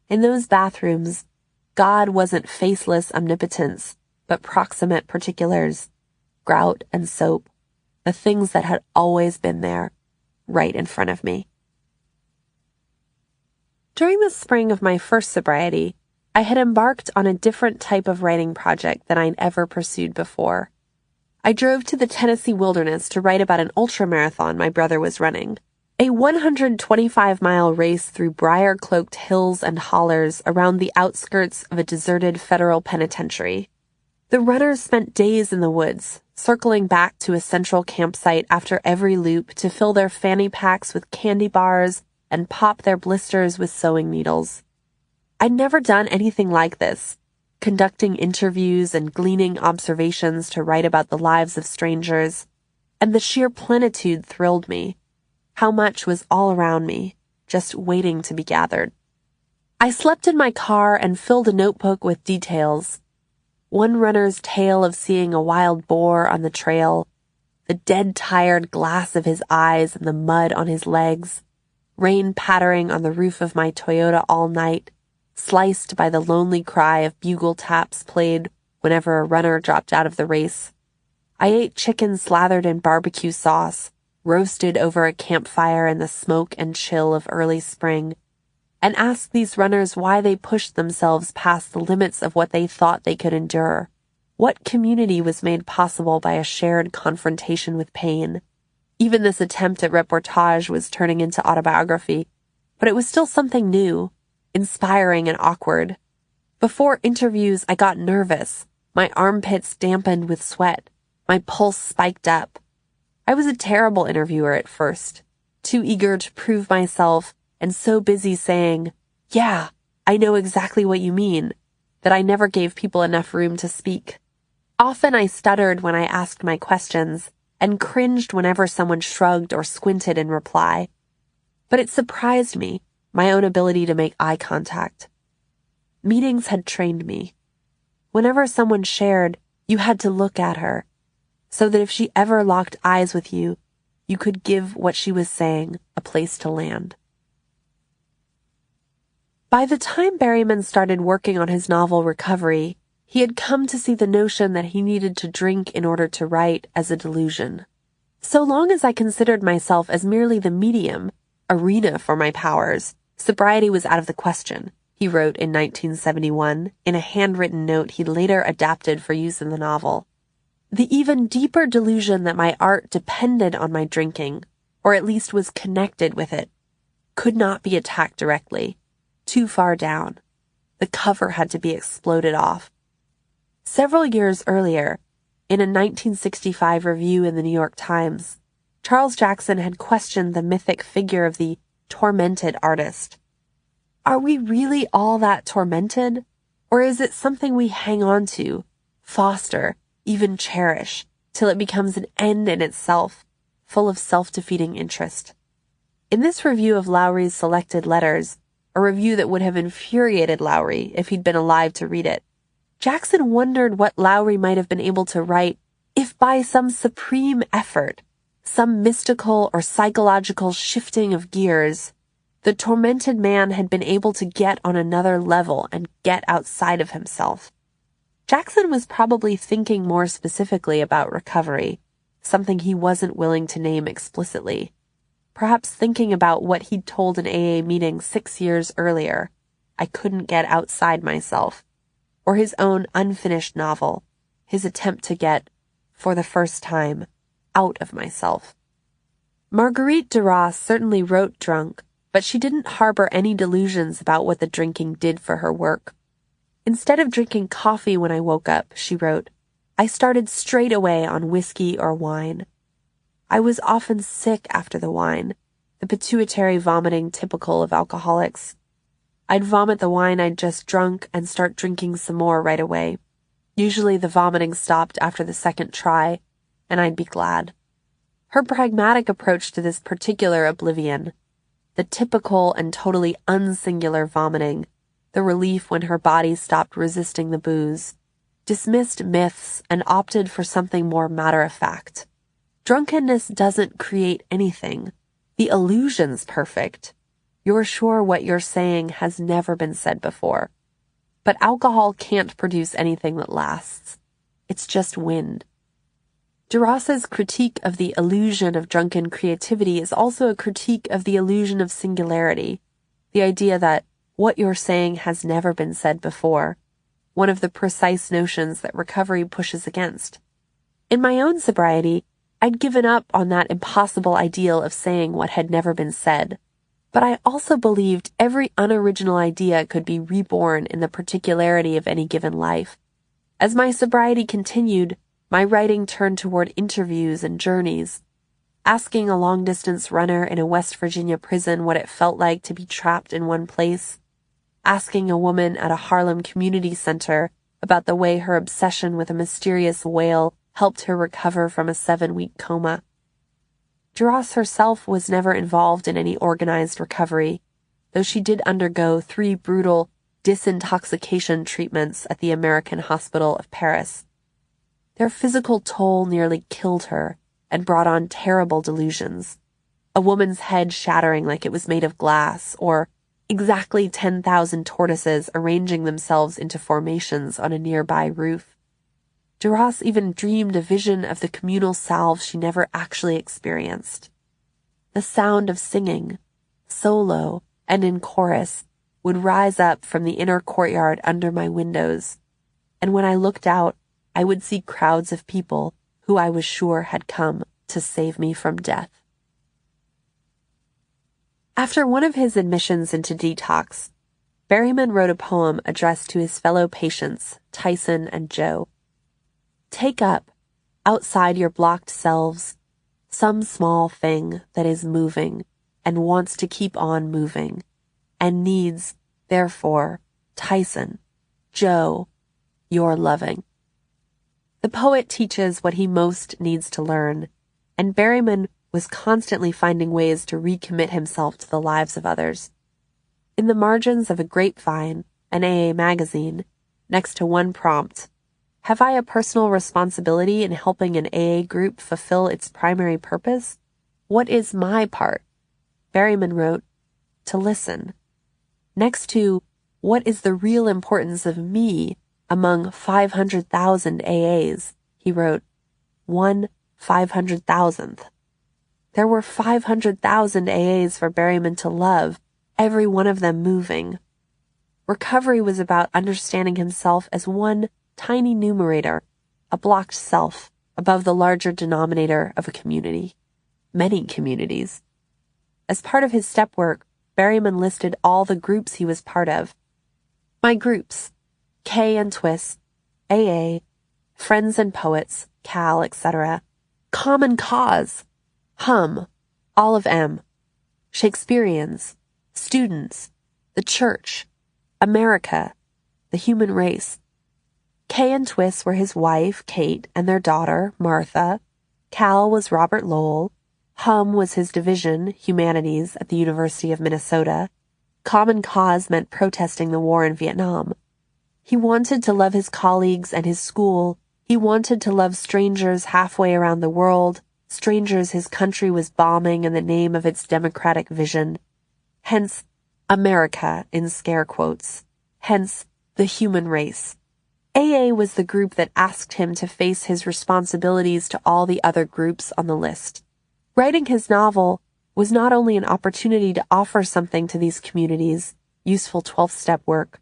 In those bathrooms, God wasn't faceless omnipotence, but proximate particulars, grout and soap, the things that had always been there, right in front of me. During the spring of my first sobriety, I had embarked on a different type of writing project than I'd ever pursued before. I drove to the Tennessee wilderness to write about an ultramarathon my brother was running, a 125-mile race through briar-cloaked hills and hollers around the outskirts of a deserted federal penitentiary. The runners spent days in the woods, circling back to a central campsite after every loop to fill their fanny packs with candy bars and pop their blisters with sewing needles. I'd never done anything like this, conducting interviews and gleaning observations to write about the lives of strangers, and the sheer plenitude thrilled me. How much was all around me, just waiting to be gathered. I slept in my car and filled a notebook with details. One runner's tale of seeing a wild boar on the trail, the dead-tired glass of his eyes and the mud on his legs, rain pattering on the roof of my Toyota all night, sliced by the lonely cry of bugle taps played whenever a runner dropped out of the race. I ate chicken slathered in barbecue sauce, roasted over a campfire in the smoke and chill of early spring, and asked these runners why they pushed themselves past the limits of what they thought they could endure. What community was made possible by a shared confrontation with pain? Even this attempt at reportage was turning into autobiography, but it was still something new, inspiring and awkward. Before interviews, I got nervous, my armpits dampened with sweat, my pulse spiked up. I was a terrible interviewer at first, too eager to prove myself and so busy saying, "Yeah, I know exactly what you mean," that I never gave people enough room to speak. Often I stuttered when I asked my questions and cringed whenever someone shrugged or squinted in reply. But it surprised me, my own ability to make eye contact. Meetings had trained me. Whenever someone shared, you had to look at her, so that if she ever locked eyes with you, you could give what she was saying a place to land. By the time Berryman started working on his novel Recovery, he had come to see the notion that he needed to drink in order to write as a delusion. So long as I considered myself as merely the medium, arena for my powers, sobriety was out of the question, he wrote in 1971 in a handwritten note he later adapted for use in the novel. The even deeper delusion that my art depended on my drinking, or at least was connected with it, could not be attacked directly. Too far down. The cover had to be exploded off. Several years earlier, in a 1965 review in the New York Times, Charles Jackson had questioned the mythic figure of the tormented artist. Are we really all that tormented? Or is it something we hang on to, foster, even cherish, till it becomes an end in itself, full of self-defeating interest? In this review of Lowry's selected letters, a review that would have infuriated Lowry if he'd been alive to read it, Jackson wondered what Lowry might have been able to write if by some supreme effort, some mystical or psychological shifting of gears, the tormented man had been able to get on another level and get outside of himself. Jackson was probably thinking more specifically about recovery, something he wasn't willing to name explicitly. Perhaps thinking about what he'd told an AA meeting 6 years earlier, I couldn't get outside myself, or his own unfinished novel, his attempt to get, for the first time, out of myself. Marguerite Duras certainly wrote drunk, but she didn't harbor any delusions about what the drinking did for her work. Instead of drinking coffee when I woke up, she wrote, I started straight away on whiskey or wine. I was often sick after the wine, the pituitary vomiting typical of alcoholics. I'd vomit the wine I'd just drunk and start drinking some more right away. Usually the vomiting stopped after the second try, and I'd be glad. Her pragmatic approach to this particular oblivion, the typical and totally unsingular vomiting, the relief when her body stopped resisting the booze, dismissed myths and opted for something more matter-of-fact. Drunkenness doesn't create anything. The illusion's perfect. You're sure what you're saying has never been said before. But alcohol can't produce anything that lasts. It's just wind. Duras's critique of the illusion of drunken creativity is also a critique of the illusion of singularity, the idea that what you're saying has never been said before, one of the precise notions that recovery pushes against. In my own sobriety, I'd given up on that impossible ideal of saying what had never been said, but I also believed every unoriginal idea could be reborn in the particularity of any given life. As my sobriety continued, my writing turned toward interviews and journeys, asking a long-distance runner in a West Virginia prison what it felt like to be trapped in one place, asking a woman at a Harlem community center about the way her obsession with a mysterious whale helped her recover from a 7-week coma. Duras herself was never involved in any organized recovery, though she did undergo 3 brutal disintoxication treatments at the American Hospital of Paris. Their physical toll nearly killed her and brought on terrible delusions. A woman's head shattering like it was made of glass, or exactly 10,000 tortoises arranging themselves into formations on a nearby roof. Duras even dreamed a vision of the communal salve she never actually experienced. The sound of singing, solo and in chorus, would rise up from the inner courtyard under my windows, and when I looked out, I would see crowds of people who I was sure had come to save me from death. After one of his admissions into detox, Berryman wrote a poem addressed to his fellow patients, Tyson and Joe. Take up, outside your blocked selves, some small thing that is moving and wants to keep on moving, and needs, therefore, Tyson, Joe, your loving. The poet teaches what he most needs to learn, and Berryman was constantly finding ways to recommit himself to the lives of others. In the margins of a Grapevine, an AA magazine, next to one prompt, have I a personal responsibility in helping an AA group fulfill its primary purpose? What is my part? Berryman wrote, to listen. Next to, what is the real importance of me among 500,000 AAs, he wrote, 1/500,000th. There were 500,000 AAs for Berryman to love, every one of them moving. Recovery was about understanding himself as one tiny numerator, a blocked self, above the larger denominator of a community. Many communities. As part of his step work, Berryman listed all the groups he was part of. My groups, K and Twist, AA, Friends and Poets, Cal, etc. Common Cause, Hum, All of M, Shakespeareans, Students, the Church, America, the Human Race. K and Twist were his wife, Kate, and their daughter, Martha. Cal was Robert Lowell. Hum was his division, Humanities, at the University of Minnesota. Common Cause meant protesting the war in Vietnam. He wanted to love his colleagues and his school. He wanted to love strangers halfway around the world, strangers his country was bombing in the name of its democratic vision. Hence, America in scare quotes. Hence, the human race. AA was the group that asked him to face his responsibilities to all the other groups on the list. Writing his novel was not only an opportunity to offer something to these communities, useful 12th-step work,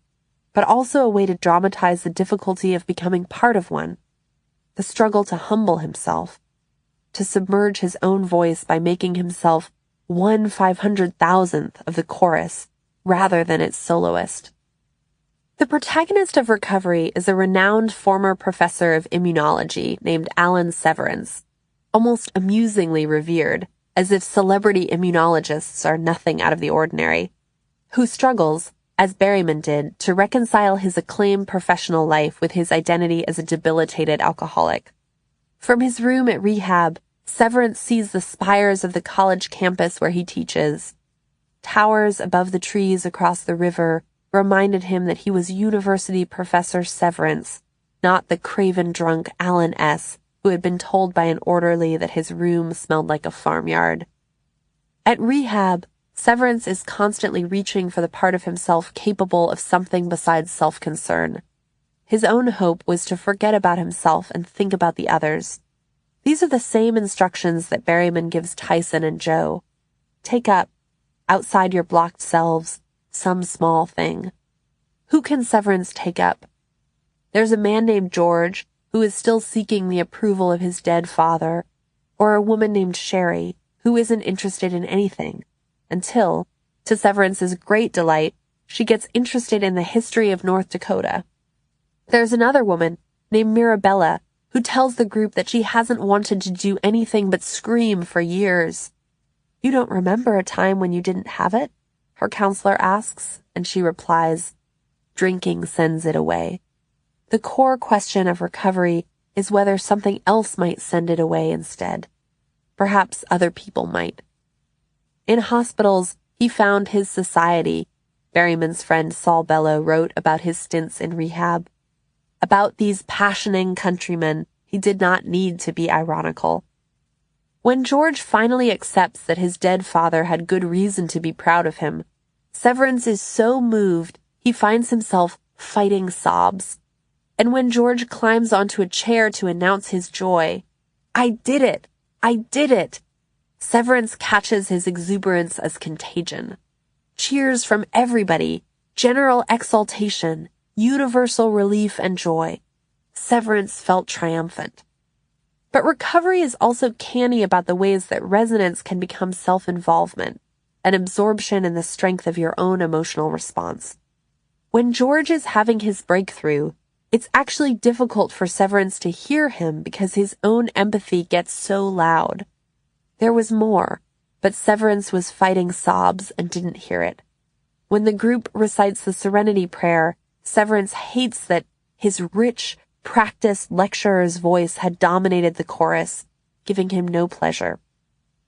but also a way to dramatize the difficulty of becoming part of one, the struggle to humble himself, to submerge his own voice by making himself 1/500,000th of the chorus rather than its soloist. The protagonist of Recovery is a renowned former professor of immunology named Alan Severance, almost amusingly revered, as if celebrity immunologists are nothing out of the ordinary, who struggles, as Berryman did, to reconcile his acclaimed professional life with his identity as a debilitated alcoholic. From his room at rehab, Severance sees the spires of the college campus where he teaches. Towers above the trees across the river reminded him that he was University Professor Severance, not the craven drunk Alan S., who had been told by an orderly that his room smelled like a farmyard. At rehab, Severance is constantly reaching for the part of himself capable of something besides self-concern. His own hope was to forget about himself and think about the others. These are the same instructions that Berryman gives Tyson and Joe. Take up, outside your blocked selves, some small thing. Who can Severance take up? There's a man named George who is still seeking the approval of his dead father, or a woman named Sherry who isn't interested in anything, until, to Severance's great delight, she gets interested in the history of North Dakota. There's another woman named Mirabella who tells the group that she hasn't wanted to do anything but scream for years. You don't remember a time when you didn't have it? Her counselor asks, and she replies, drinking sends it away. The core question of recovery is whether something else might send it away instead. Perhaps other people might. In hospitals, he found his society. Berryman's friend Saul Bellow wrote about his stints in rehab. About these passioning countrymen, he did not need to be ironical. When George finally accepts that his dead father had good reason to be proud of him, Severance is so moved he finds himself fighting sobs. And when George climbs onto a chair to announce his joy, "I did it! I did it!" Severance catches his exuberance as contagion. Cheers from everybody, general exultation, universal relief and joy. Severance felt triumphant. But recovery is also canny about the ways that resonance can become self-involvement, an absorption in the strength of your own emotional response. When George is having his breakthrough, it's actually difficult for Severance to hear him because his own empathy gets so loud. There was more, but Severance was fighting sobs and didn't hear it. When the group recites the Serenity Prayer, Severance hates that his rich, practiced lecturer's voice had dominated the chorus, giving him no pleasure.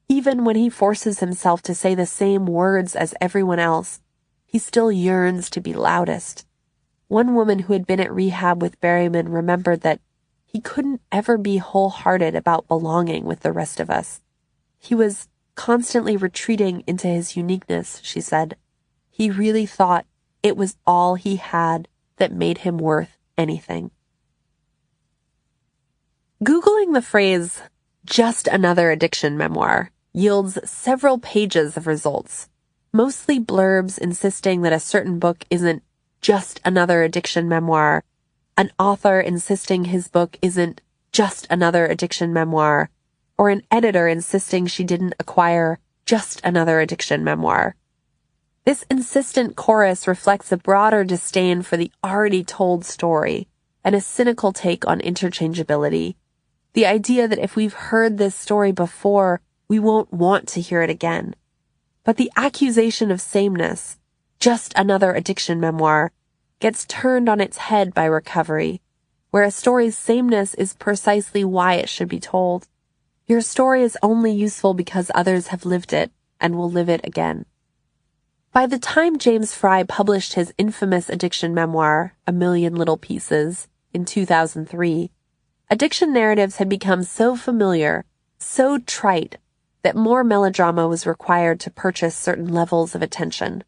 Even when he forces himself to say the same words as everyone else, he still yearns to be loudest. One woman who had been at rehab with Berryman remembered that he couldn't ever be wholehearted about belonging with the rest of us. He was constantly retreating into his uniqueness, she said. He really thought it was all he had that made him worth anything. Googling the phrase, "just another addiction memoir," yields several pages of results, mostly blurbs insisting that a certain book isn't just another addiction memoir, an author insisting his book isn't just another addiction memoir, or an editor insisting she didn't acquire just another addiction memoir. This insistent chorus reflects a broader disdain for the already told story and a cynical take on interchangeability. The idea that if we've heard this story before, we won't want to hear it again. But the accusation of sameness, just another addiction memoir, gets turned on its head by recovery, where a story's sameness is precisely why it should be told. Your story is only useful because others have lived it and will live it again. By the time James Fry published his infamous addiction memoir, A Million Little Pieces, in 2003, addiction narratives had become so familiar, so trite, that more melodrama was required to purchase certain levels of attention.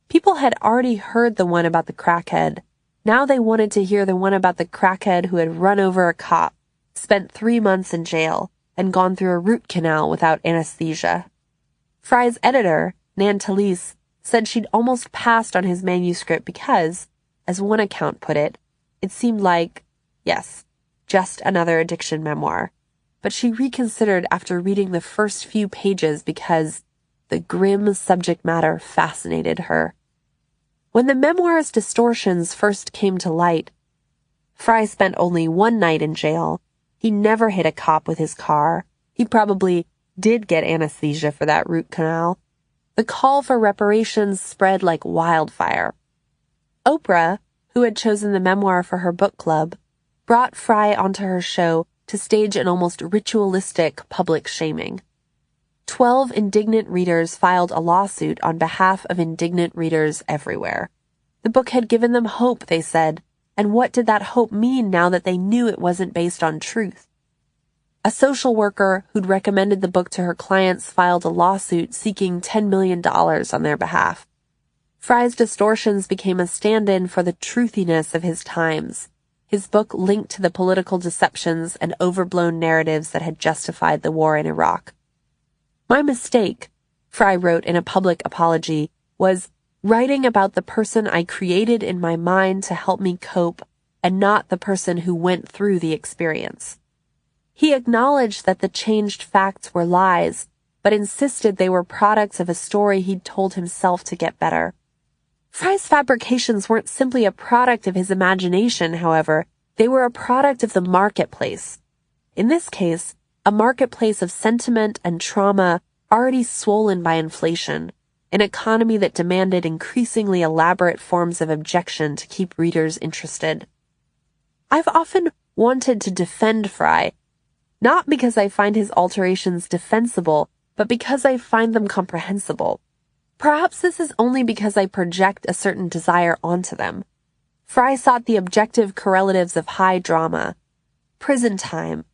People had already heard the one about the crackhead. Now they wanted to hear the one about the crackhead who had run over a cop, spent 3 months in jail, and gone through a root canal without anesthesia. Fry's editor, Nan Talese, said she'd almost passed on his manuscript because, as one account put it, it seemed like, yes, just another addiction memoir. But she reconsidered after reading the first few pages because the grim subject matter fascinated her. When the memoir's distortions first came to light, Fry spent only 1 night in jail. He never hit a cop with his car. He probably did get anesthesia for that root canal. The call for reparations spread like wildfire. Oprah, who had chosen the memoir for her book club, brought Fry onto her show to stage an almost ritualistic public shaming. 12 indignant readers filed a lawsuit on behalf of indignant readers everywhere. The book had given them hope, they said, and what did that hope mean now that they knew it wasn't based on truth? A social worker who'd recommended the book to her clients filed a lawsuit seeking $10 million on their behalf. Fry's distortions became a stand-in for the truthiness of his times. His book linked to the political deceptions and overblown narratives that had justified the war in Iraq. My mistake, Fry wrote in a public apology, was writing about the person I created in my mind to help me cope and not the person who went through the experience. He acknowledged that the changed facts were lies, but insisted they were products of a story he'd told himself to get better. Fry's fabrications weren't simply a product of his imagination, however. They were a product of the marketplace. In this case, a marketplace of sentiment and trauma already swollen by inflation, an economy that demanded increasingly elaborate forms of objection to keep readers interested. I've often wanted to defend Fry, not because I find his alterations defensible, but because I find them comprehensible. Perhaps this is only because I project a certain desire onto them. Fry sought the objective correlatives of high drama, prison time,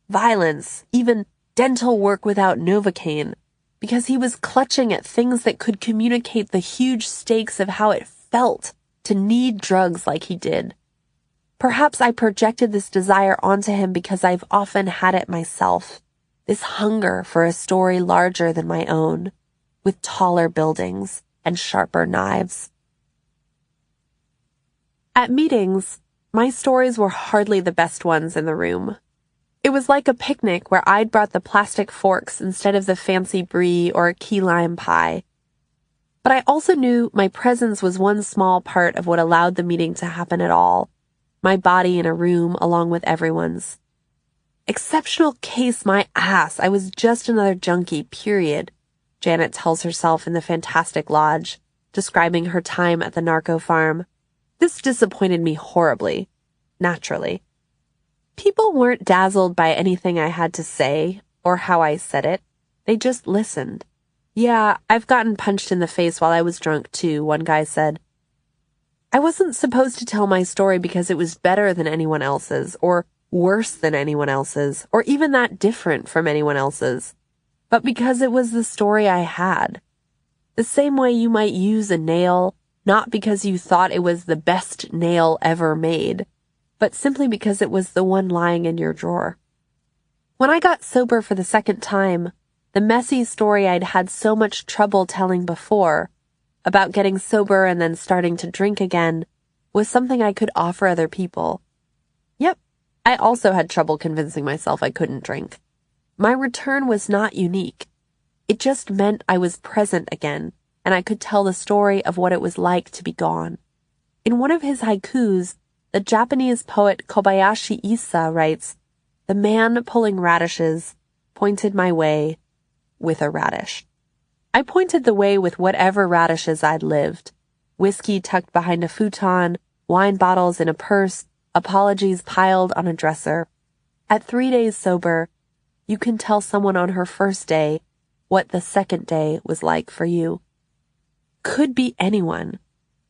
violence, even dental work without Novocaine, because he was clutching at things that could communicate the huge stakes of how it felt to need drugs like he did. Perhaps I projected this desire onto him because I've often had it myself, this hunger for a story larger than my own, with taller buildings and sharper knives. At meetings, my stories were hardly the best ones in the room. It was like a picnic where I'd brought the plastic forks instead of the fancy brie or a key lime pie. But I also knew my presence was one small part of what allowed the meeting to happen at all, my body in a room along with everyone's. Exceptional case my ass, I was just another junkie, period, Janet tells herself in The Fantastic Lodge, describing her time at the narco farm. This disappointed me horribly, naturally. People weren't dazzled by anything I had to say or how I said it. They just listened. Yeah, I've gotten punched in the face while I was drunk too, one guy said. I wasn't supposed to tell my story because it was better than anyone else's, or worse than anyone else's, or even that different from anyone else's, but because it was the story I had. The same way you might use a nail, not because you thought it was the best nail ever made, but simply because it was the one lying in your drawer. When I got sober for the second time, the messy story I'd had so much trouble telling before, about getting sober and then starting to drink again, was something I could offer other people. Yep, I also had trouble convincing myself I couldn't drink. My return was not unique. It just meant I was present again, and I could tell the story of what it was like to be gone. In one of his haikus, the Japanese poet Kobayashi Issa writes, "The man pulling radishes pointed my way with a radish." I pointed the way with whatever radishes I'd lived. Whiskey tucked behind a futon, wine bottles in a purse, apologies piled on a dresser. At 3 days sober, you can tell someone on her first day what the second day was like for you. Could be anyone.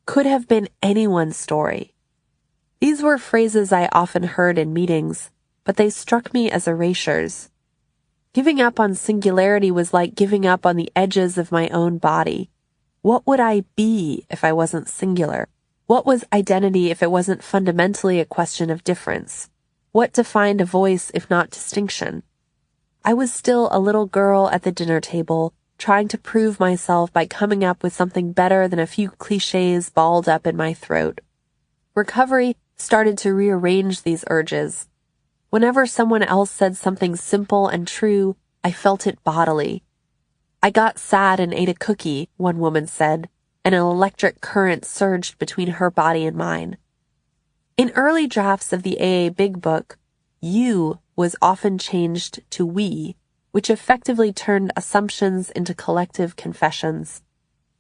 Could have been anyone's story. These were phrases I often heard in meetings, but they struck me as erasures. Giving up on singularity was like giving up on the edges of my own body. What would I be if I wasn't singular? What was identity if it wasn't fundamentally a question of difference? What defined a voice if not distinction? I was still a little girl at the dinner table, trying to prove myself by coming up with something better than a few cliches balled up in my throat. Recovery started to rearrange these urges. Whenever someone else said something simple and true, I felt it bodily. I got sad and ate a cookie, one woman said, and an electric current surged between her body and mine. In early drafts of the AA Big Book, you was often changed to we, which effectively turned assumptions into collective confessions.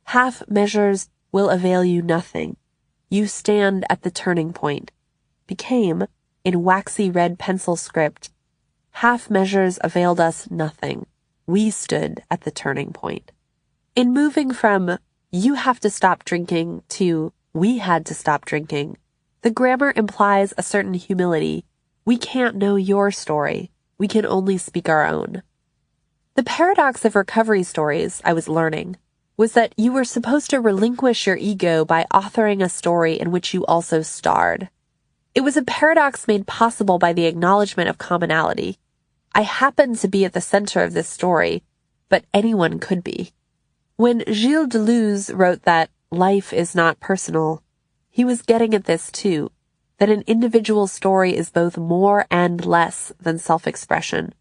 Half measures will avail you nothing. You stand at the turning point. Became, in waxy red pencil script, half measures availed us nothing. We stood at the turning point. In moving from you have to stop drinking to we had to stop drinking, the grammar implies a certain humility. We can't know your story. We can only speak our own. The paradox of recovery stories, I was learning, was that you were supposed to relinquish your ego by authoring a story in which you also starred. It was a paradox made possible by the acknowledgement of commonality. I happened to be at the center of this story, but anyone could be. When Gilles Deleuze wrote that life is not personal, he was getting at this too, that an individual story is both more and less than self-expression.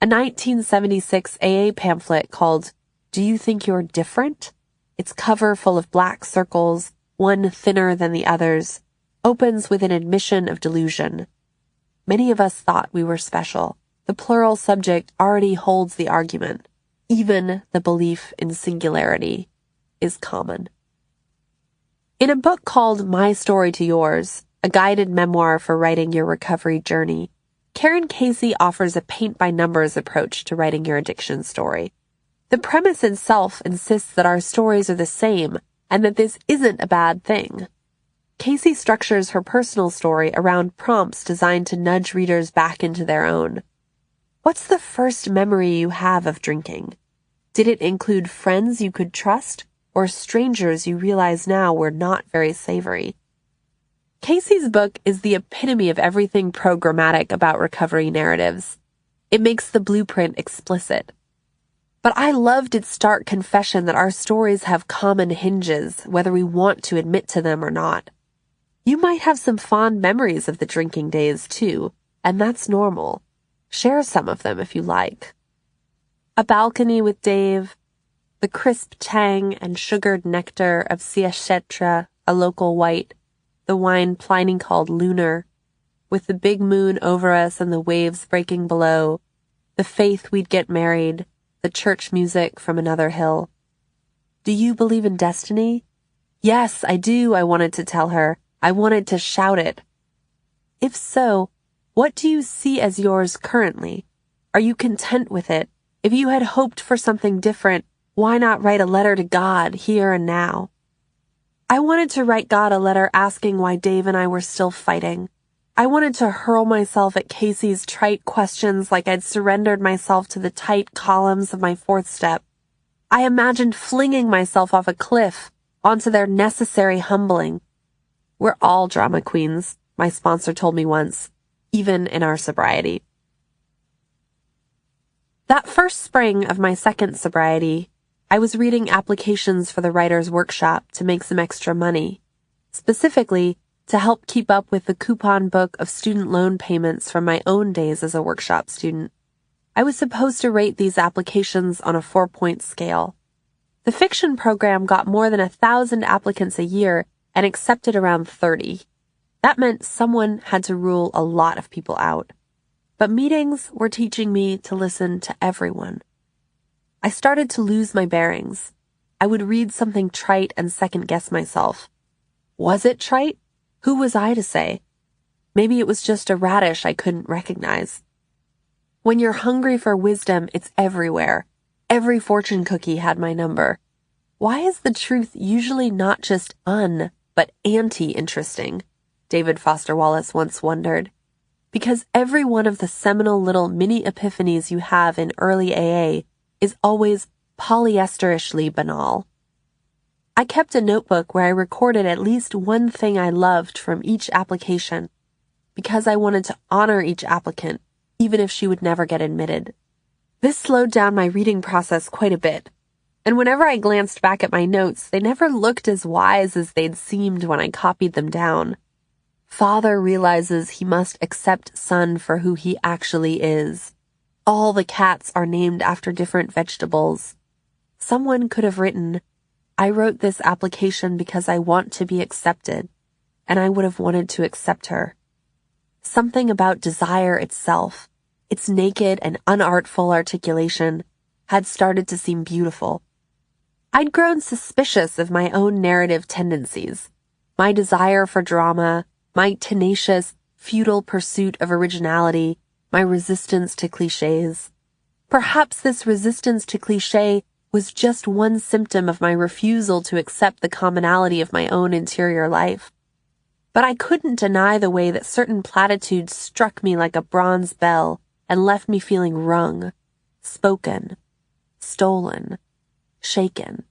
A 1976 AA pamphlet called Do You Think You're Different? Its cover full of black circles, one thinner than the others, opens with an admission of delusion. Many of us thought we were special. The plural subject already holds the argument. Even the belief in singularity is common. In a book called My Story to Yours, a guided memoir for writing your recovery journey, Karen Casey offers a paint-by-numbers approach to writing your addiction story. The premise itself insists that our stories are the same and that this isn't a bad thing. Casey structures her personal story around prompts designed to nudge readers back into their own. What's the first memory you have of drinking? Did it include friends you could trust or strangers you realize now were not very savory? Casey's book is the epitome of everything programmatic about recovery narratives. It makes the blueprint explicit. But I loved its stark confession that our stories have common hinges, whether we want to admit to them or not. You might have some fond memories of the drinking days, too, and that's normal. Share some of them if you like. A balcony with Dave, the crisp tang and sugared nectar of Siachetra, a local white, the wine Pliny called lunar, with the big moon over us and the waves breaking below, the faith we'd get married, the church music from another hill. Do you believe in destiny? Yes, I do, I wanted to tell her. I wanted to shout it. If so, what do you see as yours currently? Are you content with it? If you had hoped for something different, why not write a letter to God here and now? I wanted to write God a letter asking why Dave and I were still fighting. I wanted to hurl myself at Casey's trite questions like I'd surrendered myself to the tight columns of my fourth step. I imagined flinging myself off a cliff onto their necessary humbling. We're all drama queens, my sponsor told me once, even in our sobriety. That first spring of my second sobriety, I was reading applications for the writer's workshop to make some extra money, specifically to help keep up with the coupon book of student loan payments from my own days as a workshop student. I was supposed to rate these applications on a 4-point scale. The fiction program got more than 1,000 applicants a year and accepted around 30. That meant someone had to rule a lot of people out. But meetings were teaching me to listen to everyone. I started to lose my bearings. I would read something trite and second-guess myself. Was it trite? Who was I to say? Maybe it was just a radish I couldn't recognize. When you're hungry for wisdom, it's everywhere. Every fortune cookie had my number. Why is the truth usually not just but anti-interesting? David Foster Wallace once wondered. Because every one of the seminal little mini epiphanies you have in early AA is always polyesterishly banal. I kept a notebook where I recorded at least one thing I loved from each application, because I wanted to honor each applicant, even if she would never get admitted. This slowed down my reading process quite a bit, and whenever I glanced back at my notes, they never looked as wise as they'd seemed when I copied them down. Father realizes he must accept son for who he actually is. All the cats are named after different vegetables. Someone could have written, I wrote this application because I want to be accepted, and I would have wanted to accept her. Something about desire itself, its naked and unartful articulation, had started to seem beautiful. I'd grown suspicious of my own narrative tendencies, my desire for drama, my tenacious, futile pursuit of originality, my resistance to cliches. Perhaps this resistance to cliché was just one symptom of my refusal to accept the commonality of my own interior life. But I couldn't deny the way that certain platitudes struck me like a bronze bell and left me feeling wrung, spoken, stolen, shaken.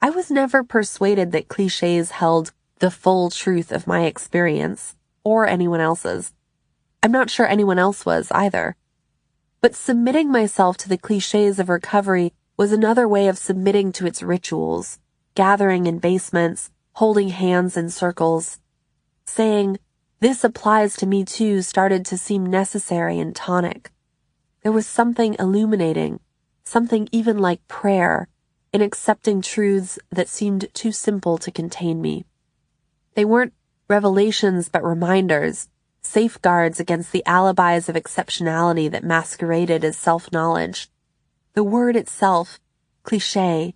I was never persuaded that cliches held the full truth of my experience, or anyone else's. I'm not sure anyone else was either. But submitting myself to the cliches of recovery was another way of submitting to its rituals, gathering in basements, holding hands in circles. Saying, this applies to me too, started to seem necessary and tonic. There was something illuminating, something even like prayer, in accepting truths that seemed too simple to contain me. They weren't revelations but reminders, safeguards against the alibis of exceptionality that masqueraded as self-knowledge. The word itself, cliché,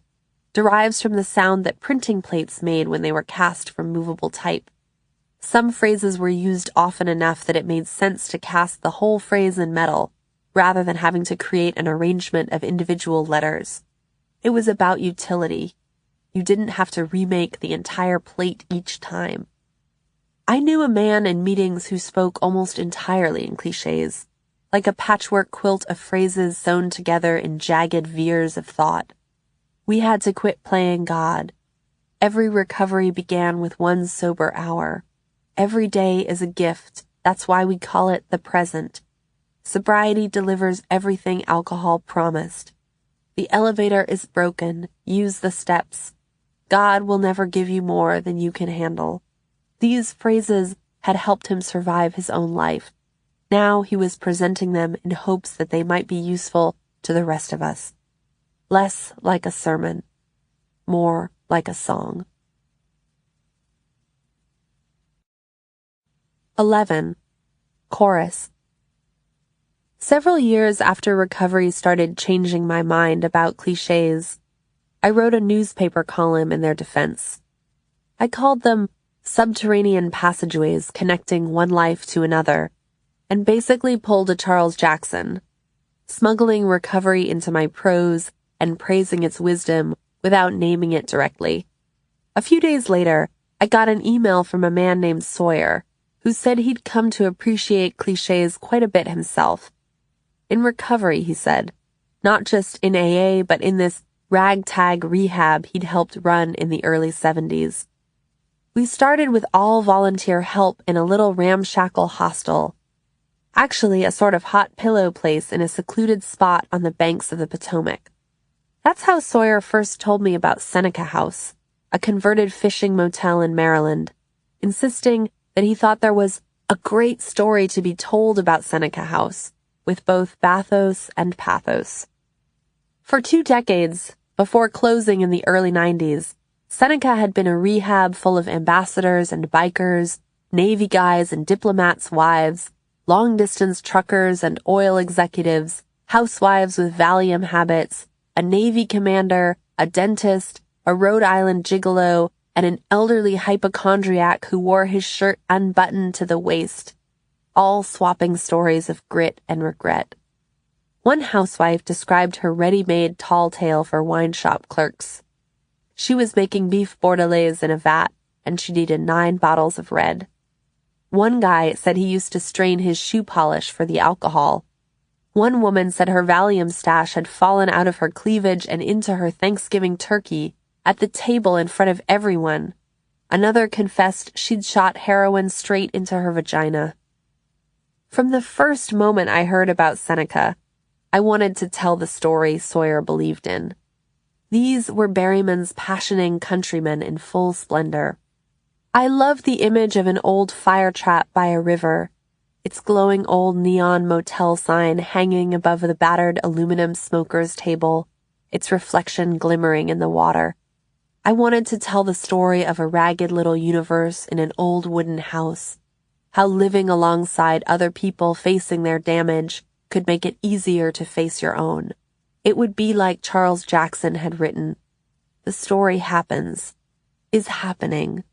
derives from the sound that printing plates made when they were cast from movable type. Some phrases were used often enough that it made sense to cast the whole phrase in metal, rather than having to create an arrangement of individual letters. It was about utility. You didn't have to remake the entire plate each time. I knew a man in meetings who spoke almost entirely in cliches, like a patchwork quilt of phrases sewn together in jagged veers of thought. We had to quit playing God. Every recovery began with one sober hour. Every day is a gift. That's why we call it the present. Sobriety delivers everything alcohol promised. The elevator is broken. Use the steps. God will never give you more than you can handle. These phrases had helped him survive his own life. Now he was presenting them in hopes that they might be useful to the rest of us. Less like a sermon, more like a song. 11. Chorus. Several years after recovery started changing my mind about cliches, I wrote a newspaper column in their defense. I called them subterranean passageways connecting one life to another, and basically pulled a Charles Jackson, smuggling recovery into my prose and praising its wisdom without naming it directly. A few days later, I got an email from a man named Sawyer, who said he'd come to appreciate cliches quite a bit himself. In recovery, he said, not just in AA, but in this ragtag rehab he'd helped run in the early 70s. We started with all volunteer help in a little ramshackle hostel, actually a sort of hot pillow place in a secluded spot on the banks of the Potomac. That's how Sawyer first told me about Seneca House, a converted fishing motel in Maryland, insisting that he thought there was a great story to be told about Seneca House, with both bathos and pathos. For 2 decades, before closing in the early 90s, Seneca had been a rehab full of ambassadors and bikers, Navy guys and diplomats' wives, long-distance truckers and oil executives, housewives with Valium habits, a Navy commander, a dentist, a Rhode Island gigolo, and an elderly hypochondriac who wore his shirt unbuttoned to the waist, all swapping stories of grit and regret. One housewife described her ready-made tall tale for wine shop clerks. She was making beef bordelaise in a vat, and she needed 9 bottles of red. One guy said he used to strain his shoe polish for the alcohol. One woman said her Valium stash had fallen out of her cleavage and into her Thanksgiving turkey at the table in front of everyone. Another confessed she'd shot heroin straight into her vagina. From the first moment I heard about Seneca, I wanted to tell the story Sawyer believed in. These were Berryman's passioning countrymen in full splendor. I loved the image of an old fire trap by a river, its glowing old neon motel sign hanging above the battered aluminum smoker's table, its reflection glimmering in the water. I wanted to tell the story of a ragged little universe in an old wooden house, how living alongside other people facing their damage could make it easier to face your own. It would be like Charles Jackson had written. The story happens, is happening,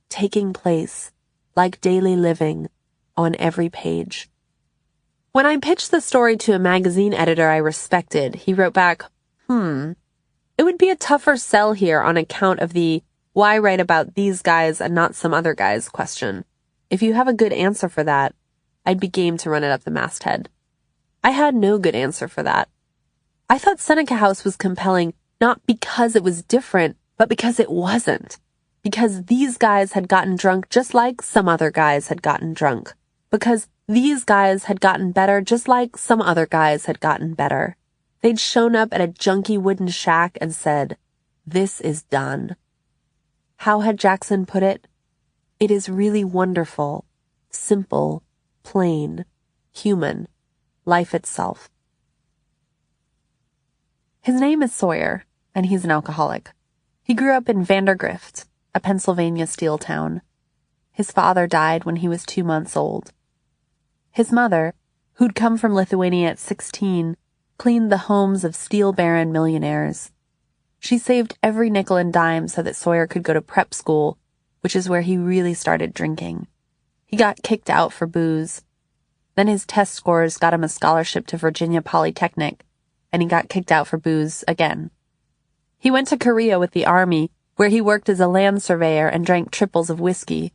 taking place, like daily living, on every page. When I pitched the story to a magazine editor I respected, he wrote back, it would be a tougher sell here on account of the why write about these guys and not some other guys question. If you have a good answer for that, I'd be game to run it up the masthead. I had no good answer for that. I thought Seneca House was compelling not because it was different, but because it wasn't. Because these guys had gotten drunk just like some other guys had gotten drunk. Because these guys had gotten better just like some other guys had gotten better. They'd shown up at a junky wooden shack and said, "This is done." How had Jackson put it? It is really wonderful, simple, plain, human, life itself. His name is Sawyer, and he's an alcoholic. He grew up in Vandergrift, a Pennsylvania steel town. His father died when he was 2 months old. His mother, who'd come from Lithuania at 16, cleaned the homes of steel baron millionaires. She saved every nickel and dime so that Sawyer could go to prep school, which is where he really started drinking. He got kicked out for booze. Then his test scores got him a scholarship to Virginia Polytechnic, and he got kicked out for booze again. He went to Korea with the army, where he worked as a land surveyor and drank triples of whiskey.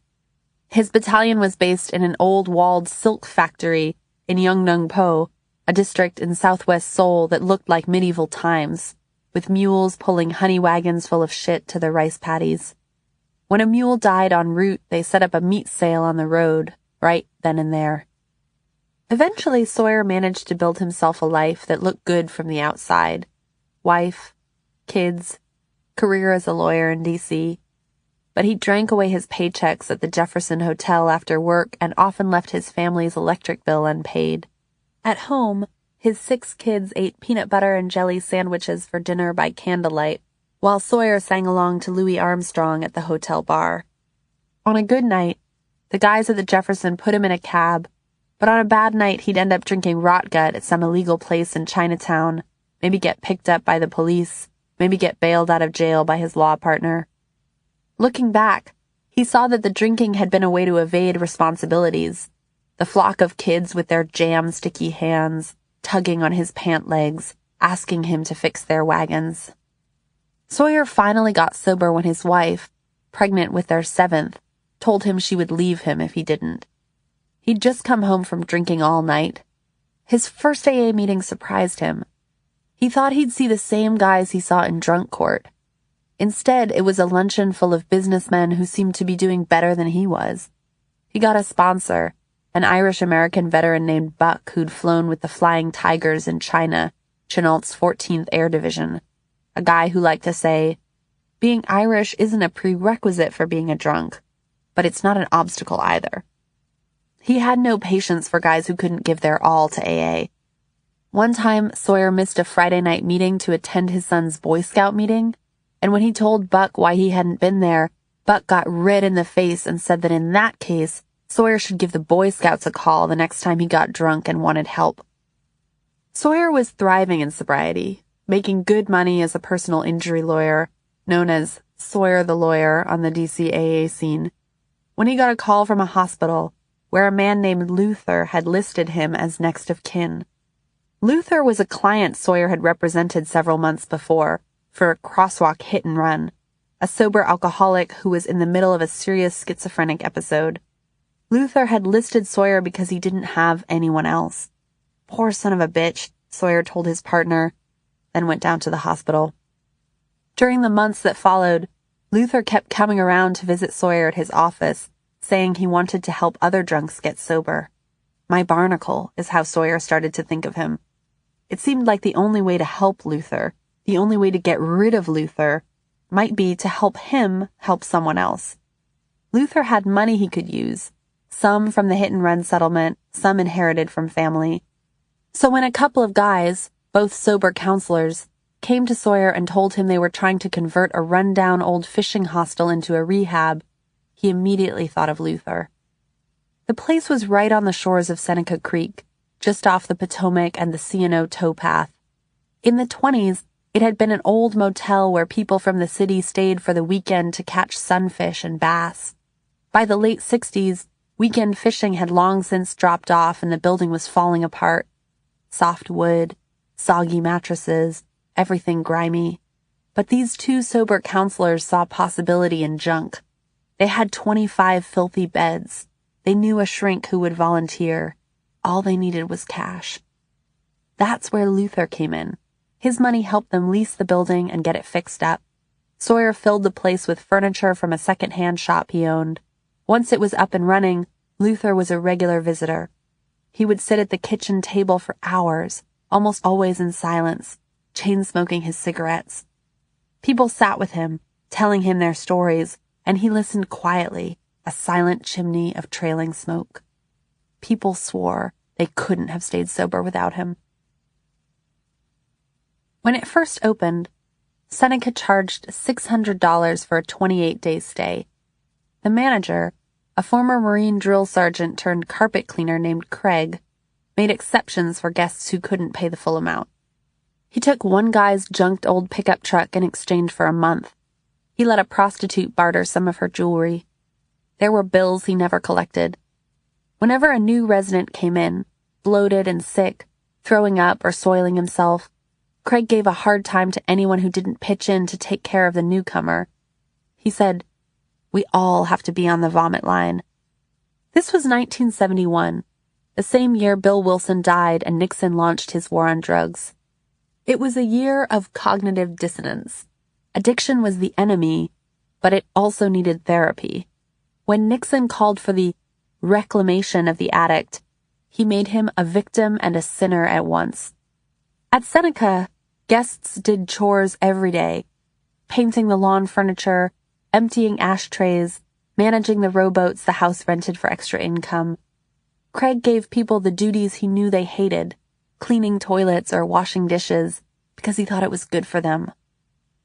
His battalion was based in an old walled silk factory in Yeongnam-po, a district in southwest Seoul that looked like medieval times, with mules pulling honey wagons full of shit to their rice paddies. When a mule died en route, they set up a meat sale on the road, right then and there. Eventually, Sawyer managed to build himself a life that looked good from the outside. Wife, kids, career as a lawyer in D.C., but he drank away his paychecks at the Jefferson Hotel after work and often left his family's electric bill unpaid. At home, his 6 kids ate peanut butter and jelly sandwiches for dinner by candlelight, while Sawyer sang along to Louis Armstrong at the hotel bar. On a good night, the guys at the Jefferson put him in a cab, but on a bad night he'd end up drinking rotgut at some illegal place in Chinatown, maybe get picked up by the police, maybe get bailed out of jail by his law partner. Looking back, he saw that the drinking had been a way to evade responsibilities. The flock of kids with their jam-sticky hands, tugging on his pant legs, asking him to fix their wagons. Sawyer finally got sober when his wife, pregnant with their 7th, told him she would leave him if he didn't. He'd just come home from drinking all night. His first AA meeting surprised him. He thought he'd see the same guys he saw in drunk court. Instead, it was a luncheon full of businessmen who seemed to be doing better than he was. He got a sponsor, an Irish-American veteran named Buck who'd flown with the Flying Tigers in China, Chenault's 14th Air Division. A guy who liked to say, being Irish isn't a prerequisite for being a drunk, but it's not an obstacle either. He had no patience for guys who couldn't give their all to AA. One time, Sawyer missed a Friday night meeting to attend his son's Boy Scout meeting, and when he told Buck why he hadn't been there, Buck got red in the face and said that in that case, Sawyer should give the Boy Scouts a call the next time he got drunk and wanted help. Sawyer was thriving in sobriety, making good money as a personal injury lawyer, known as Sawyer the Lawyer on the DC AA scene, when he got a call from a hospital where a man named Luther had listed him as next of kin. Luther was a client Sawyer had represented several months before for a crosswalk hit and run, a sober alcoholic who was in the middle of a serious schizophrenic episode. Luther had listed Sawyer because he didn't have anyone else. Poor son of a bitch, Sawyer told his partner, then went down to the hospital. During the months that followed, Luther kept coming around to visit Sawyer at his office, saying he wanted to help other drunks get sober. My barnacle is how Sawyer started to think of him. It seemed like the only way to help Luther, the only way to get rid of Luther, might be to help him help someone else. Luther had money he could use, some from the hit-and-run settlement, some inherited from family. So when a couple of guys, both sober counselors, came to Sawyer and told him they were trying to convert a run-down old fishing hostel into a rehab, he immediately thought of Luther. The place was right on the shores of Seneca Creek, just off the Potomac and the C&O towpath. In the 1920s, it had been an old motel where people from the city stayed for the weekend to catch sunfish and bass. By the late 1960s, weekend fishing had long since dropped off and the building was falling apart. Soft wood, soggy mattresses, everything grimy. But these 2 sober counselors saw possibility in junk. They had 25 filthy beds. They knew a shrink who would volunteer. All they needed was cash. That's where Luther came in. His money helped them lease the building and get it fixed up. Sawyer filled the place with furniture from a second-hand shop he owned. Once it was up and running, Luther was a regular visitor. He would sit at the kitchen table for hours, almost always in silence, chain-smoking his cigarettes. People sat with him, telling him their stories, and he listened quietly, a silent chimney of trailing smoke. People swore they couldn't have stayed sober without him. When it first opened, Seneca charged $600 for a 28-day stay. The manager, a former Marine drill sergeant turned carpet cleaner named Craig, made exceptions for guests who couldn't pay the full amount. He took one guy's junked old pickup truck in exchange for a month. He let a prostitute barter some of her jewelry. There were bills he never collected, Whenever a new resident came in, bloated and sick, throwing up or soiling himself, Craig gave a hard time to anyone who didn't pitch in to take care of the newcomer. He said, "We all have to be on the vomit line." This was 1971, the same year Bill Wilson died and Nixon launched his war on drugs. It was a year of cognitive dissonance. Addiction was the enemy, but it also needed therapy. When Nixon called for the reclamation of the addict, he made him a victim and a sinner at once. At Seneca, guests did chores every day, painting the lawn furniture, emptying ashtrays, managing the rowboats the house rented for extra income. Craig gave people the duties he knew they hated, cleaning toilets or washing dishes, because he thought it was good for them.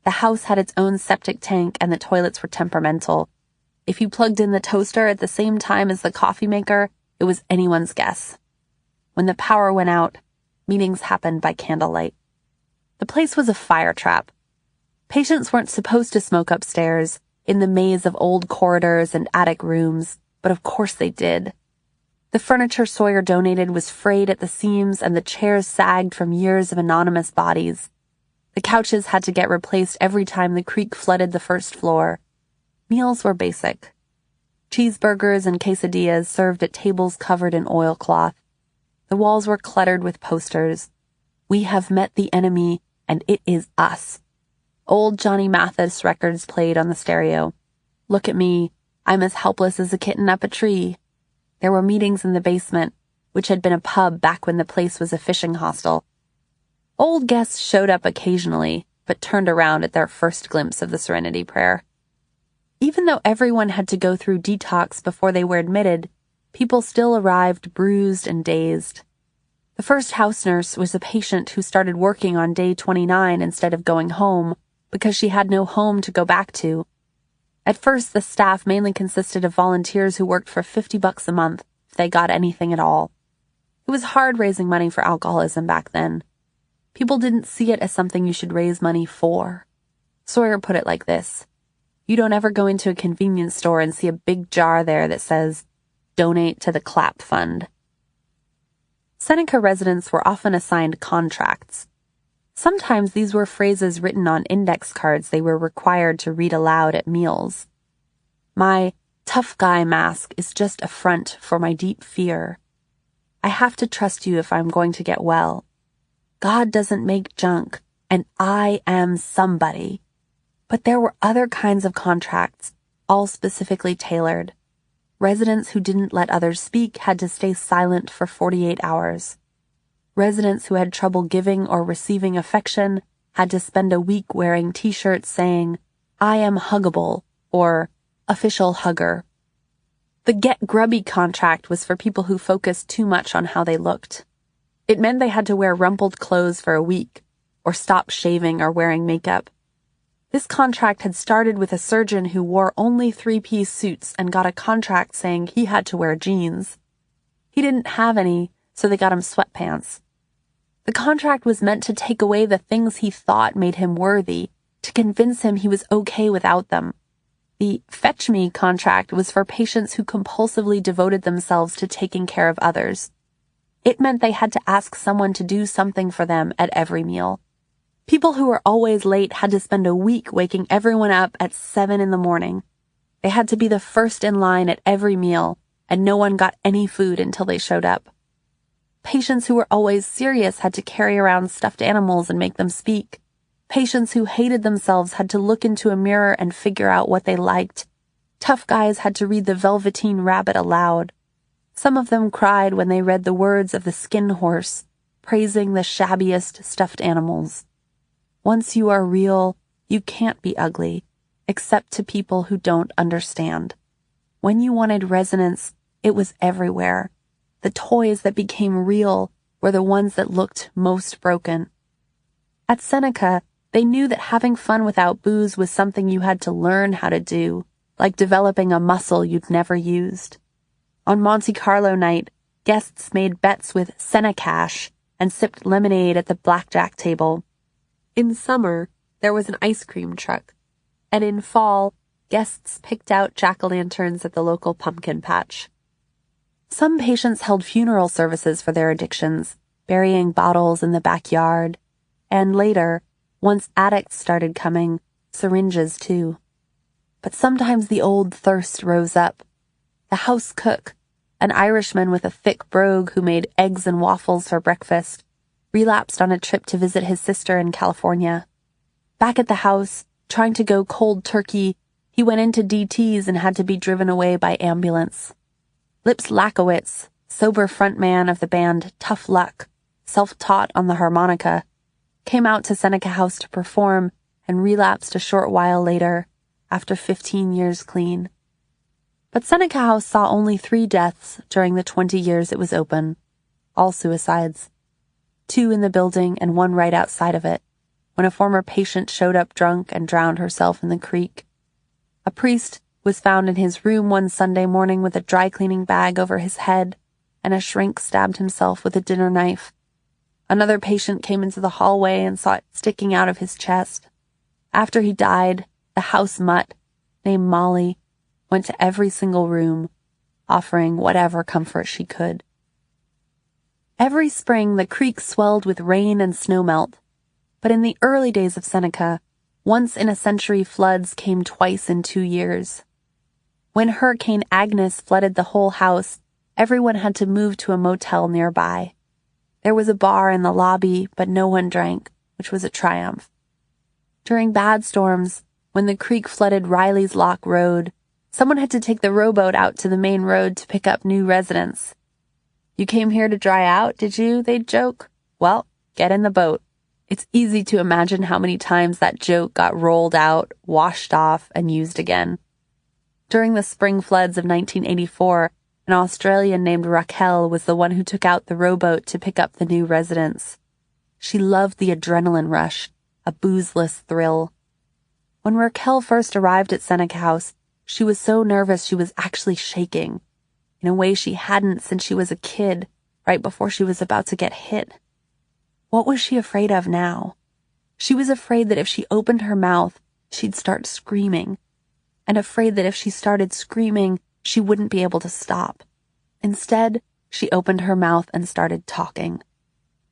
The house had its own septic tank and the toilets were temperamental. If you plugged in the toaster at the same time as the coffee maker, it was anyone's guess. When the power went out, meetings happened by candlelight. The place was a fire trap. Patients weren't supposed to smoke upstairs, in the maze of old corridors and attic rooms, but of course they did. The furniture Sawyer donated was frayed at the seams and the chairs sagged from years of anonymous bodies. The couches had to get replaced every time the creek flooded the first floor. Meals were basic. Cheeseburgers and quesadillas served at tables covered in oilcloth. The walls were cluttered with posters. "We have met the enemy, and it is us." Old Johnny Mathis records played on the stereo. "Look at me. I'm as helpless as a kitten up a tree." There were meetings in the basement, which had been a pub back when the place was a fishing hostel. Old guests showed up occasionally, but turned around at their first glimpse of the Serenity Prayer. Even though everyone had to go through detox before they were admitted, people still arrived bruised and dazed. The first house nurse was a patient who started working on day 29 instead of going home because she had no home to go back to. At first, the staff mainly consisted of volunteers who worked for $50 a month if they got anything at all. It was hard raising money for alcoholism back then. People didn't see it as something you should raise money for. Sawyer put it like this: "You don't ever go into a convenience store and see a big jar there that says, 'Donate to the CLAP Fund.'" Seneca residents were often assigned contracts. Sometimes these were phrases written on index cards they were required to read aloud at meals. "My tough guy mask is just a front for my deep fear. I have to trust you if I'm going to get well. God doesn't make junk, and I am somebody." But there were other kinds of contracts, all specifically tailored. Residents who didn't let others speak had to stay silent for 48 hours. Residents who had trouble giving or receiving affection had to spend a week wearing t-shirts saying, "I am huggable," or "official hugger." The Get Grubby contract was for people who focused too much on how they looked. It meant they had to wear rumpled clothes for a week, or stop shaving or wearing makeup. This contract had started with a surgeon who wore only 3-piece suits and got a contract saying he had to wear jeans. He didn't have any, so they got him sweatpants. The contract was meant to take away the things he thought made him worthy, to convince him he was okay without them. The Fetch Me contract was for patients who compulsively devoted themselves to taking care of others. It meant they had to ask someone to do something for them at every meal. People who were always late had to spend a week waking everyone up at 7 in the morning. They had to be the first in line at every meal, and no one got any food until they showed up. Patients who were always serious had to carry around stuffed animals and make them speak. Patients who hated themselves had to look into a mirror and figure out what they liked. Tough guys had to read the Velveteen Rabbit aloud. Some of them cried when they read the words of the Skin Horse, praising the shabbiest stuffed animals. Once you are real, you can't be ugly, except to people who don't understand. When you wanted resonance, it was everywhere. The toys that became real were the ones that looked most broken. At Seneca, they knew that having fun without booze was something you had to learn how to do, like developing a muscle you'd never used. On Monte Carlo night, guests made bets with Senecash and sipped lemonade at the blackjack table. In summer, there was an ice cream truck, and in fall, guests picked out jack-o'-lanterns at the local pumpkin patch. Some patients held funeral services for their addictions, burying bottles in the backyard, and later, once addicts started coming, syringes too. But sometimes the old thirst rose up. The house cook, an Irishman with a thick brogue who made eggs and waffles for breakfast, relapsed on a trip to visit his sister in California. Back at the house, trying to go cold turkey, he went into DTs and had to be driven away by ambulance. Lips Lakowitz, sober frontman of the band Tough Luck, self-taught on the harmonica, came out to Seneca House to perform and relapsed a short while later, after 15 years clean. But Seneca House saw only 3 deaths during the 20 years it was open, all suicides. 2 in the building and 1 right outside of it, when a former patient showed up drunk and drowned herself in the creek. A priest was found in his room one Sunday morning with a dry cleaning bag over his head, and a shrink stabbed himself with a dinner knife. Another patient came into the hallway and saw it sticking out of his chest. After he died, the house mutt, named Molly, went to every single room, offering whatever comfort she could. Every spring, the creek swelled with rain and snowmelt, but in the early days of Seneca, once-in-a-century floods came twice in 2 years. When Hurricane Agnes flooded the whole house, everyone had to move to a motel nearby. There was a bar in the lobby, but no one drank, which was a triumph. During bad storms, when the creek flooded Riley's Lock Road, someone had to take the rowboat out to the main road to pick up new residents. "You came here to dry out, did you?" they'd joke. "Well, get in the boat." It's easy to imagine how many times that joke got rolled out, washed off, and used again. During the spring floods of 1984, an Australian named Raquel was the one who took out the rowboat to pick up the new residents. She loved the adrenaline rush, a boozeless thrill. When Raquel first arrived at Seneca House, she was so nervous she was actually shaking, in a way she hadn't since she was a kid, right before she was about to get hit. What was she afraid of now? She was afraid that if she opened her mouth, she'd start screaming, and afraid that if she started screaming, she wouldn't be able to stop. Instead, she opened her mouth and started talking.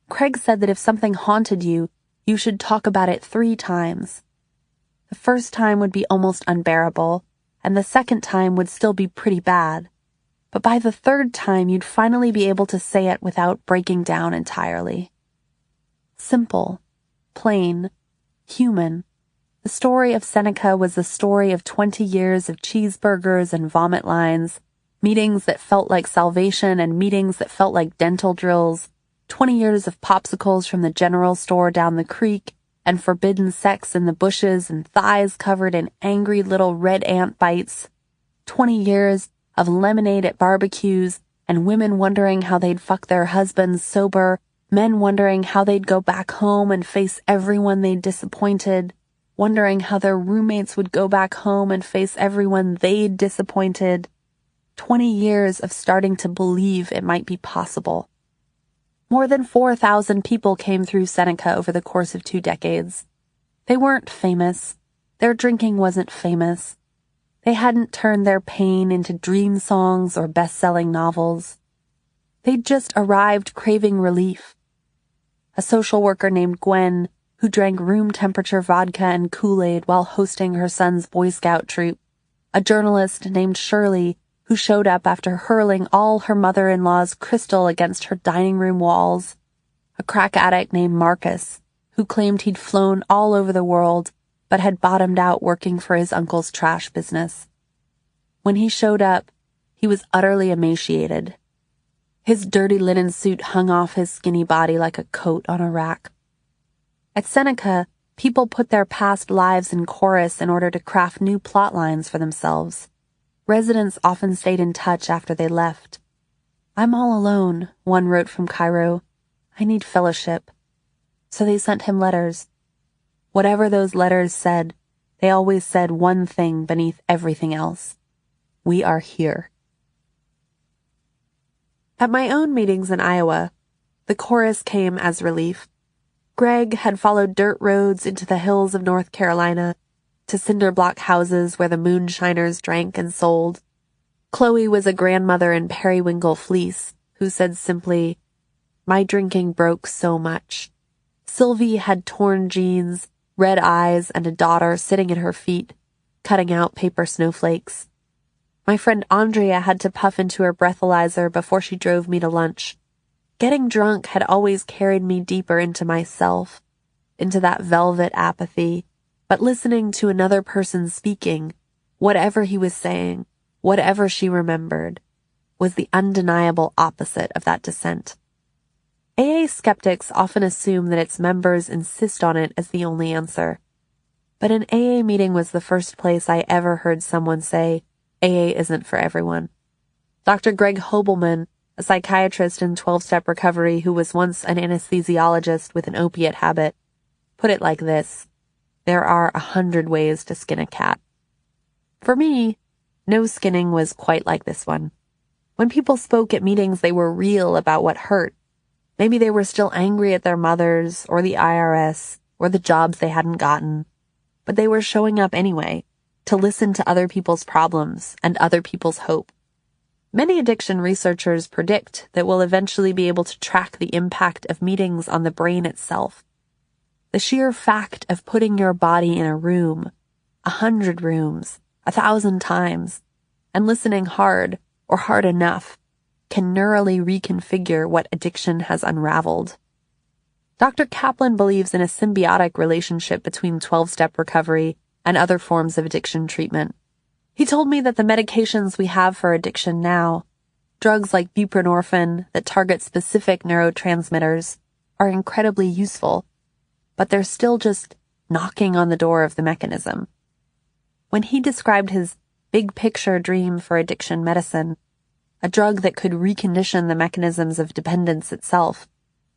Craig said that if something haunted you, you should talk about it 3 times. The first time would be almost unbearable, and the second time would still be pretty bad. But by the 3rd time, you'd finally be able to say it without breaking down entirely. Simple, plain, human. The story of Seneca was the story of 20 years of cheeseburgers and vomit lines, meetings that felt like salvation and meetings that felt like dental drills, 20 years of popsicles from the general store down the creek, and forbidden sex in the bushes and thighs covered in angry little red ant bites, 20 years of lemonade at barbecues and women wondering how they'd fuck their husbands sober, men wondering how they'd go back home and face everyone they'd disappointed, wondering how their roommates would go back home and face everyone they'd disappointed. 20 years of starting to believe it might be possible. More than 4,000 people came through Seneca over the course of 2 decades. They weren't famous. Their drinking wasn't famous. They hadn't turned their pain into dream songs or best-selling novels. They'd just arrived craving relief. A social worker named Gwen, who drank room-temperature vodka and Kool-Aid while hosting her son's Boy Scout troop. A journalist named Shirley, who showed up after hurling all her mother-in-law's crystal against her dining room walls. A crack addict named Marcus, who claimed he'd flown all over the world, but had bottomed out working for his uncle's trash business. When he showed up, he was utterly emaciated. His dirty linen suit hung off his skinny body like a coat on a rack. At Seneca, people put their past lives in chorus in order to craft new plot lines for themselves. Residents often stayed in touch after they left. "I'm all alone," one wrote from Cairo. "I need fellowship." So they sent him letters. Whatever those letters said, they always said one thing beneath everything else. "We are here." At my own meetings in Iowa, the chorus came as relief. Greg had followed dirt roads into the hills of North Carolina, to cinder block houses where the moonshiners drank and sold. Chloe was a grandmother in periwinkle fleece who said simply, "My drinking broke so much." Sylvie had torn jeans, red eyes, and a daughter sitting at her feet, cutting out paper snowflakes. My friend Andrea had to puff into her breathalyzer before she drove me to lunch. Getting drunk had always carried me deeper into myself, into that velvet apathy, but listening to another person speaking, whatever he was saying, whatever she remembered, was the undeniable opposite of that descent. AA skeptics often assume that its members insist on it as the only answer. But an AA meeting was the first place I ever heard someone say, AA isn't for everyone. Dr. Greg Hobelman, a psychiatrist in 12-step recovery who was once an anesthesiologist with an opiate habit, put it like this: there are 100 ways to skin a cat. For me, no skinning was quite like this one. When people spoke at meetings, they were real about what hurt. Maybe they were still angry at their mothers, or the IRS, or the jobs they hadn't gotten. But they were showing up anyway, to listen to other people's problems and other people's hope. Many addiction researchers predict that we'll eventually be able to track the impact of meetings on the brain itself. The sheer fact of putting your body in a room, 100 rooms, 1,000 times, and listening hard or hard enough can neurally reconfigure what addiction has unraveled. Dr. Kaplan believes in a symbiotic relationship between 12-step recovery and other forms of addiction treatment. He told me that the medications we have for addiction now, drugs like buprenorphine that target specific neurotransmitters, are incredibly useful, but they're still just knocking on the door of the mechanism. When he described his big picture dream for addiction medicine, a drug that could recondition the mechanisms of dependence itself,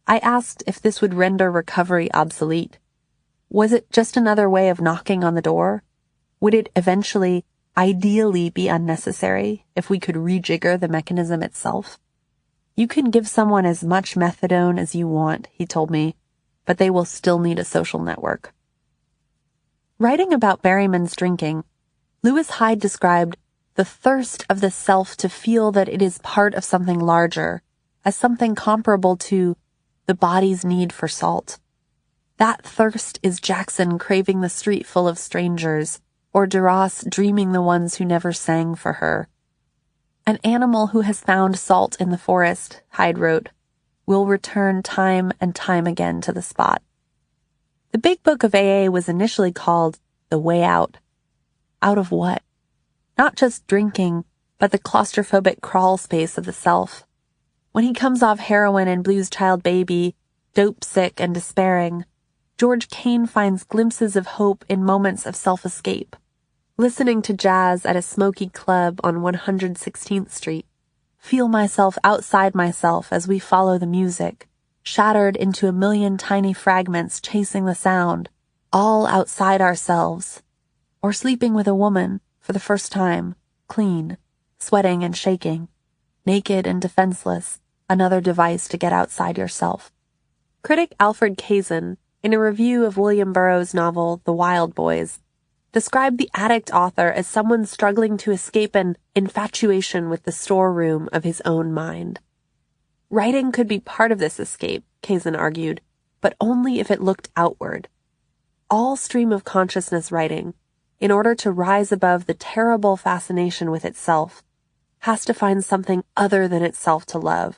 I asked if this would render recovery obsolete. Was it just another way of knocking on the door? Would it eventually, ideally, be unnecessary if we could rejigger the mechanism itself? You can give someone as much methadone as you want, he told me, but they will still need a social network. Writing about Berryman's drinking, Lewis Hyde described the thirst of the self to feel that it is part of something larger, as something comparable to the body's need for salt. That thirst is Jackson craving the street full of strangers, or Duras dreaming the ones who never sang for her. An animal who has found salt in the forest, Hyde wrote, will return time and time again to the spot. The big book of AA was initially called The Way Out. Out of what? Not just drinking, but the claustrophobic crawl space of the self. When he comes off heroin in Blues Child Baby, dope sick and despairing, George Kane finds glimpses of hope in moments of self-escape. Listening to jazz at a smoky club on 116th Street. Feel myself outside myself as we follow the music, shattered into a million tiny fragments chasing the sound, all outside ourselves. Or sleeping with a woman, for the first time, clean, sweating and shaking, naked and defenseless, another device to get outside yourself. Critic Alfred Kazin, in a review of William Burroughs' novel The Wild Boys, described the addict author as someone struggling to escape an infatuation with the storeroom of his own mind. Writing could be part of this escape, Kazin argued, but only if it looked outward. All stream of consciousness writing, in order to rise above the terrible fascination with itself, has to find something other than itself to love.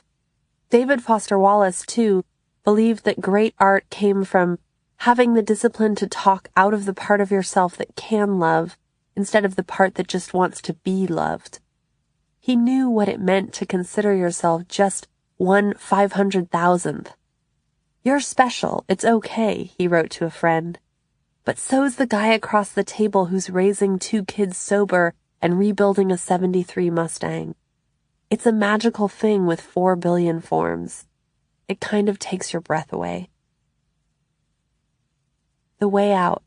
David Foster Wallace, too, believed that great art came from having the discipline to talk out of the part of yourself that can love instead of the part that just wants to be loved. He knew what it meant to consider yourself just 1/500,000th. You're special, it's okay, he wrote to a friend. But so's the guy across the table who's raising 2 kids sober and rebuilding a 73 Mustang. It's a magical thing with 4 billion forms. It kind of takes your breath away. The way out,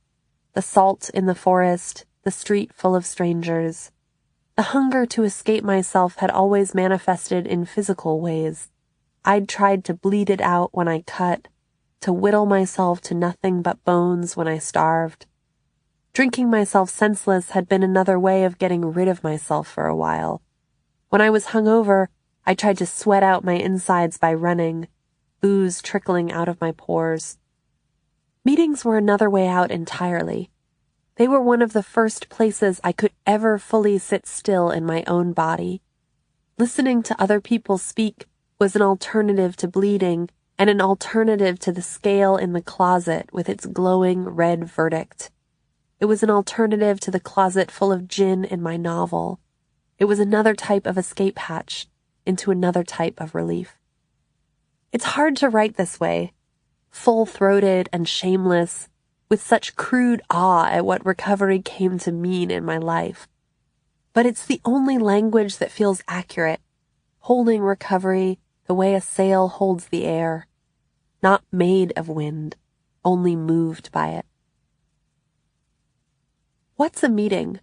the salt in the forest, the street full of strangers. The hunger to escape myself had always manifested in physical ways. I'd tried to bleed it out when I cut, to whittle myself to nothing but bones when I starved. Drinking myself senseless had been another way of getting rid of myself for a while. When I was hungover, I tried to sweat out my insides by running, booze trickling out of my pores. Meetings were another way out entirely. They were one of the first places I could ever fully sit still in my own body. Listening to other people speak was an alternative to bleeding and an alternative to the scale in the closet with its glowing red verdict. It was an alternative to the closet full of gin in my novel. It was another type of escape hatch into another type of relief. It's hard to write this way, full-throated and shameless, with such crude awe at what recovery came to mean in my life. But it's the only language that feels accurate, holding recovery the way a sail holds the air, not made of wind, only moved by it. What's a meeting?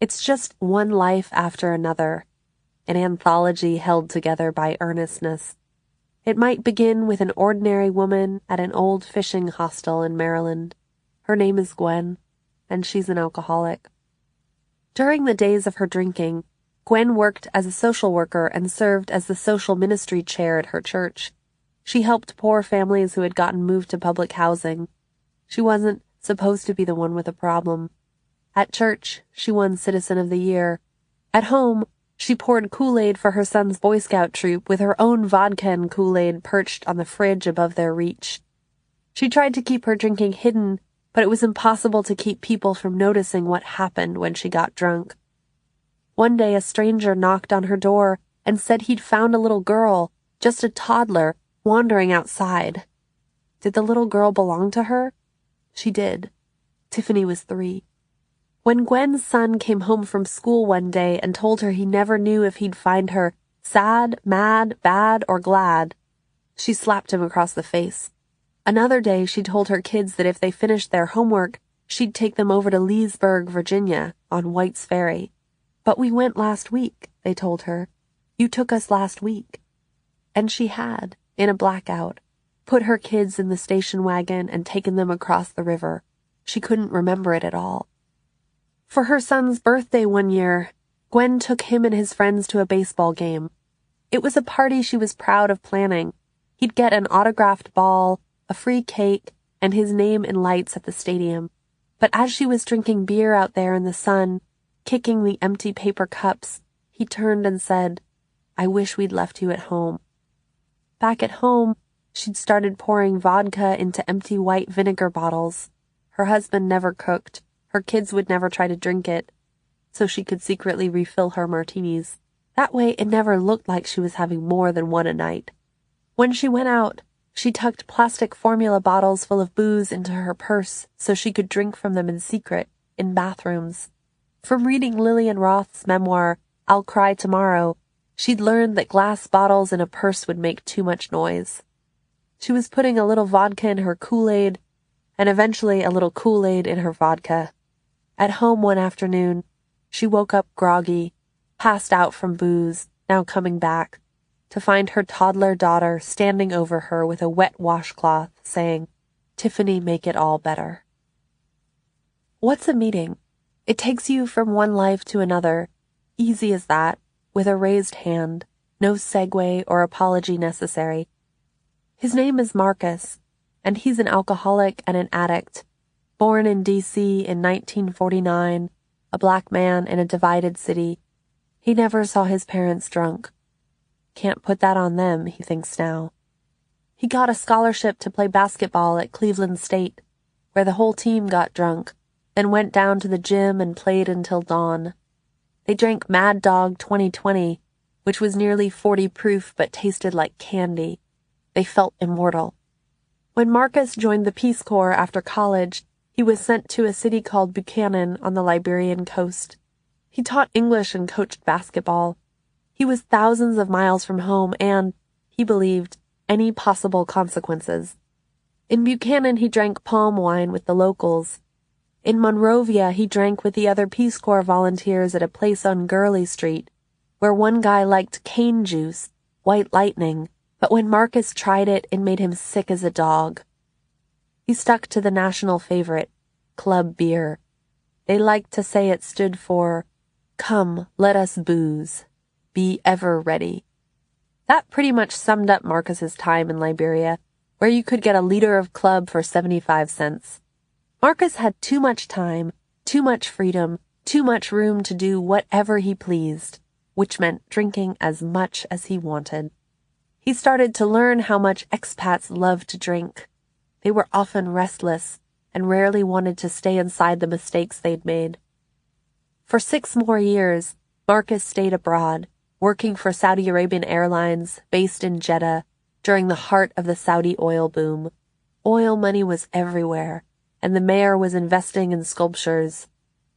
It's just one life after another, an anthology held together by earnestness. It might begin with an ordinary woman at an old fishing hostel in Maryland. Her name is Gwen, and she's an alcoholic. During the days of her drinking, Gwen worked as a social worker and served as the social ministry chair at her church. She helped poor families who had gotten moved to public housing. She wasn't supposed to be the one with a problem. At church, she won Citizen of the Year. At home, she poured Kool-Aid for her son's Boy Scout troop with her own vodka and Kool-Aid perched on the fridge above their reach. She tried to keep her drinking hidden, but it was impossible to keep people from noticing what happened when she got drunk. One day a stranger knocked on her door and said he'd found a little girl, just a toddler, wandering outside. Did the little girl belong to her? She did. Tiffany was 3. When Gwen's son came home from school one day and told her he never knew if he'd find her sad, mad, bad, or glad, she slapped him across the face. Another day she told her kids that if they finished their homework, she'd take them over to Leesburg, Virginia, on White's Ferry. "But we went last week," they told her. "You took us last week." And she had, in a blackout, put her kids in the station wagon and taken them across the river. She couldn't remember it at all. For her son's birthday one year, Gwen took him and his friends to a baseball game. It was a party she was proud of planning. He'd get an autographed ball, a free cake, and his name in lights at the stadium. But as she was drinking beer out there in the sun, kicking the empty paper cups, he turned and said, "I wish we'd left you at home." Back at home, she'd started pouring vodka into empty white vinegar bottles. Her husband never cooked. Her kids would never try to drink it, so she could secretly refill her martinis. That way it never looked like she was having more than one a night. When she went out, she tucked plastic formula bottles full of booze into her purse so she could drink from them in secret, in bathrooms. From reading Lillian Roth's memoir, I'll Cry Tomorrow, she'd learned that glass bottles in a purse would make too much noise. She was putting a little vodka in her Kool-Aid, and eventually a little Kool-Aid in her vodka. At home one afternoon, she woke up groggy, passed out from booze, now coming back, to find her toddler daughter standing over her with a wet washcloth, saying, "Tiffany, make it all better." What's a meeting? It takes you from one life to another, easy as that, with a raised hand, no segue or apology necessary. His name is Marcus, and he's an alcoholic and an addict, born in D.C. in 1949, a black man in a divided city. He never saw his parents drunk. Can't put that on them, he thinks now. He got a scholarship to play basketball at Cleveland State, where the whole team got drunk, then went down to the gym and played until dawn. They drank Mad Dog 2020, which was nearly 40 proof but tasted like candy. They felt immortal. When Marcus joined the Peace Corps after college, he was sent to a city called Buchanan on the Liberian coast. He taught English and coached basketball. He was thousands of miles from home and, he believed, any possible consequences. In Buchanan, he drank palm wine with the locals. In Monrovia, he drank with the other Peace Corps volunteers at a place on Gurley Street, where one guy liked cane juice, White Lightning, but when Marcus tried it, it made him sick as a dog. He stuck to the national favorite, club beer. They liked to say it stood for, "Come, let us booze." Be ever ready. That pretty much summed up Marcus's time in Liberia, where you could get a liter of club for 75 cents. Marcus had too much time, too much freedom, too much room to do whatever he pleased, which meant drinking as much as he wanted. He started to learn how much expats loved to drink. They were often restless and rarely wanted to stay inside the mistakes they'd made. For 6 more years, Marcus stayed abroad, working for Saudi Arabian Airlines, based in Jeddah, during the heart of the Saudi oil boom. Oil money was everywhere, and the mayor was investing in sculptures.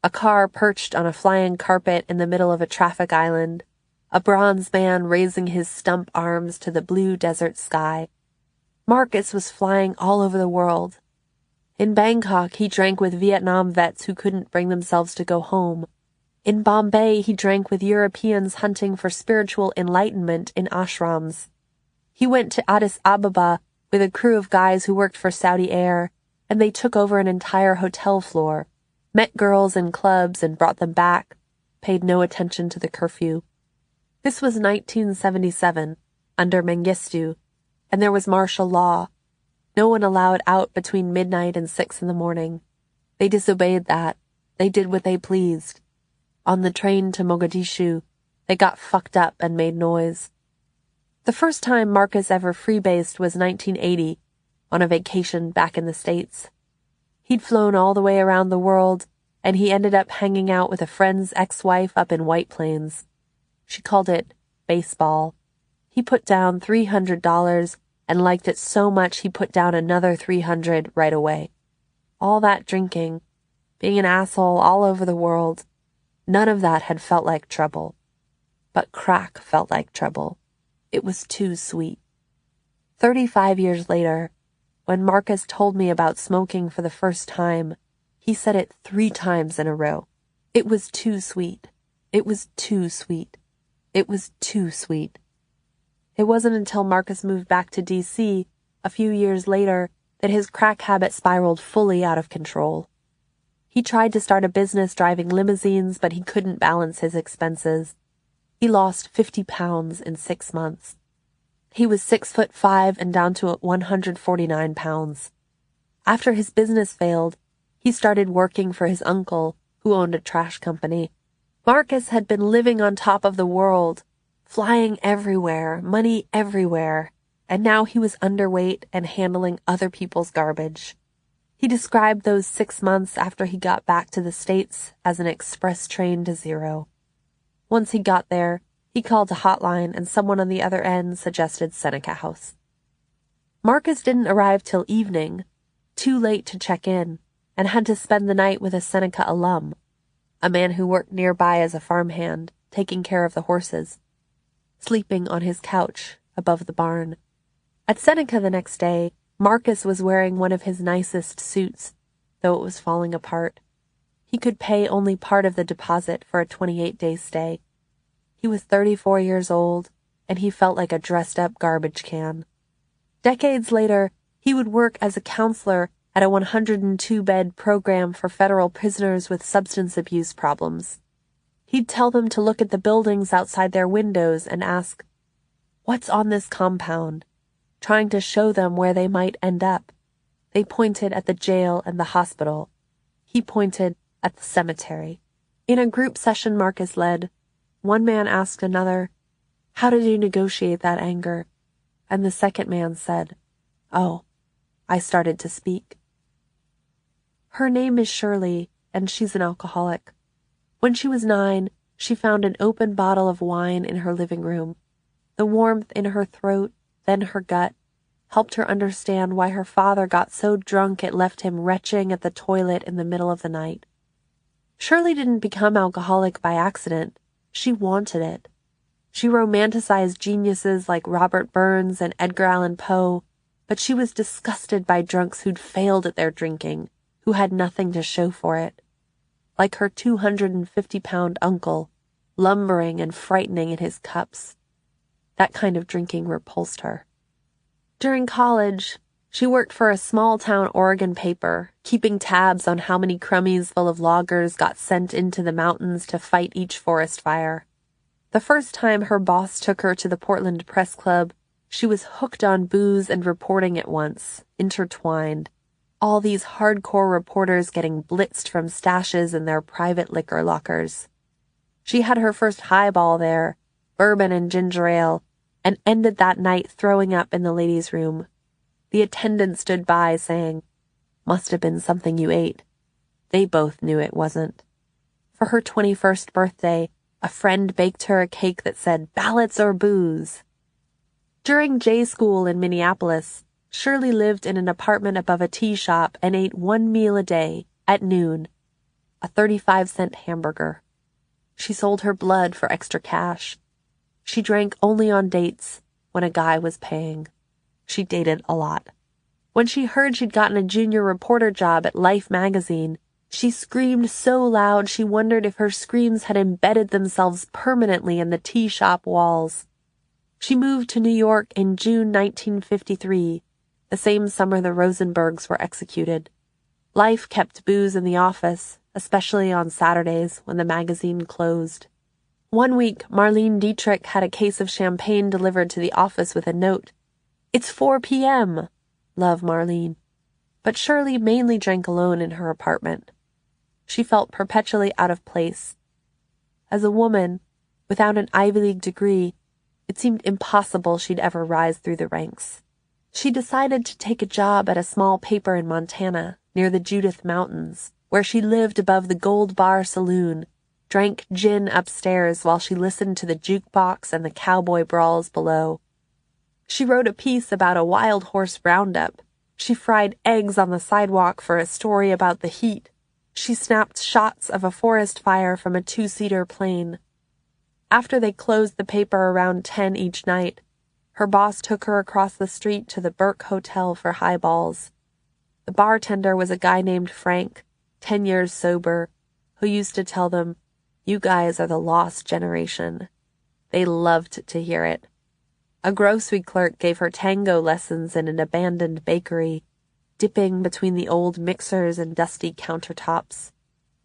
A car perched on a flying carpet in the middle of a traffic island, a bronze man raising his stump arms to the blue desert sky. Marcus was flying all over the world. In Bangkok, he drank with Vietnam vets who couldn't bring themselves to go home. In Bombay, he drank with Europeans hunting for spiritual enlightenment in ashrams. He went to Addis Ababa with a crew of guys who worked for Saudi Air, and they took over an entire hotel floor, met girls in clubs and brought them back, paid no attention to the curfew. This was 1977, under Mengistu, and there was martial law. No one allowed out between midnight and 6 in the morning. They disobeyed that. They did what they pleased. On the train to Mogadishu, they got fucked up and made noise. The first time Marcus ever freebased was 1980, on a vacation back in the States. He'd flown all the way around the world, and he ended up hanging out with a friend's ex-wife up in White Plains. She called it baseball. He put down $300 and liked it so much he put down another $300 right away. All that drinking, being an asshole all over the world, none of that had felt like trouble. But crack felt like trouble. It was too sweet. 35 years later, when Marcus told me about smoking for the first time, he said it 3 times in a row. It was too sweet. It was too sweet. It was too sweet. It wasn't until Marcus moved back to D.C. a few years later that his crack habit spiraled fully out of control. He tried to start a business driving limousines, but he couldn't balance his expenses. He lost 50 pounds in 6 months. He was 6'5" and down to 149 pounds. After his business failed, he started working for his uncle, who owned a trash company. Marcus had been living on top of the world, flying everywhere, money everywhere, and now he was underweight and handling other people's garbage. He described those 6 months after he got back to the States as an express train to zero. Once he got there, he called a hotline and someone on the other end suggested Seneca House. Marcus didn't arrive till evening, too late to check in, and had to spend the night with a Seneca alum, a man who worked nearby as a farmhand, taking care of the horses, sleeping on his couch above the barn. At Seneca the next day, Marcus was wearing one of his nicest suits, though it was falling apart. He could pay only part of the deposit for a 28-day stay. He was 34 years old, and he felt like a dressed-up garbage can. Decades later, he would work as a counselor at a 102-bed program for federal prisoners with substance abuse problems. He'd tell them to look at the buildings outside their windows and ask, "What's on this compound?" trying to show them where they might end up. They pointed at the jail and the hospital. He pointed at the cemetery. In a group session Marcus led, one man asked another, "How did you negotiate that anger?" And the second man said, "Oh, I started to speak." Her name is Shirley, and she's an alcoholic. When she was 9, she found an open bottle of wine in her living room. The warmth in her throat, then her gut, helped her understand why her father got so drunk it left him retching at the toilet in the middle of the night. Shirley didn't become alcoholic by accident. She wanted it. She romanticized geniuses like Robert Burns and Edgar Allan Poe, but she was disgusted by drunks who'd failed at their drinking, who had nothing to show for it. Like her 250-pound uncle, lumbering and frightening in his cups. That kind of drinking repulsed her. During college, she worked for a small-town Oregon paper, keeping tabs on how many crummies full of loggers got sent into the mountains to fight each forest fire. The first time her boss took her to the Portland Press Club, she was hooked on booze and reporting at once, intertwined. All these hardcore reporters getting blitzed from stashes in their private liquor lockers. She had her first highball there, bourbon and ginger ale, and ended that night throwing up in the ladies' room. The attendant stood by saying, "Must have been something you ate." They both knew it wasn't. For her 21st birthday, a friend baked her a cake that said, "Ballots or booze." During J School in Minneapolis, Shirley lived in an apartment above a tea shop and ate one meal a day, at noon, a 35-cent hamburger. She sold her blood for extra cash. She drank only on dates when a guy was paying. She dated a lot. When she heard she'd gotten a junior reporter job at Life magazine, she screamed so loud she wondered if her screams had embedded themselves permanently in the tea shop walls. She moved to New York in June 1953, the same summer the Rosenbergs were executed. Life kept booze in the office, especially on Saturdays when the magazine closed. One week, Marlene Dietrich had a case of champagne delivered to the office with a note. "It's 4 p.m. Love, Marlene." But Shirley mainly drank alone in her apartment. She felt perpetually out of place. As a woman, without an Ivy League degree, it seemed impossible she'd ever rise through the ranks. She decided to take a job at a small paper in Montana, near the Judith Mountains, where she lived above the Gold Bar Saloon, drank gin upstairs while she listened to the jukebox and the cowboy brawls below. She wrote a piece about a wild horse roundup. She fried eggs on the sidewalk for a story about the heat. She snapped shots of a forest fire from a 2-seater plane. After they closed the paper around 10 each night, her boss took her across the street to the Burke Hotel for highballs. The bartender was a guy named Frank, 10 years sober, who used to tell them, "You guys are the lost generation." They loved to hear it. A grocery clerk gave her tango lessons in an abandoned bakery, dipping between the old mixers and dusty countertops.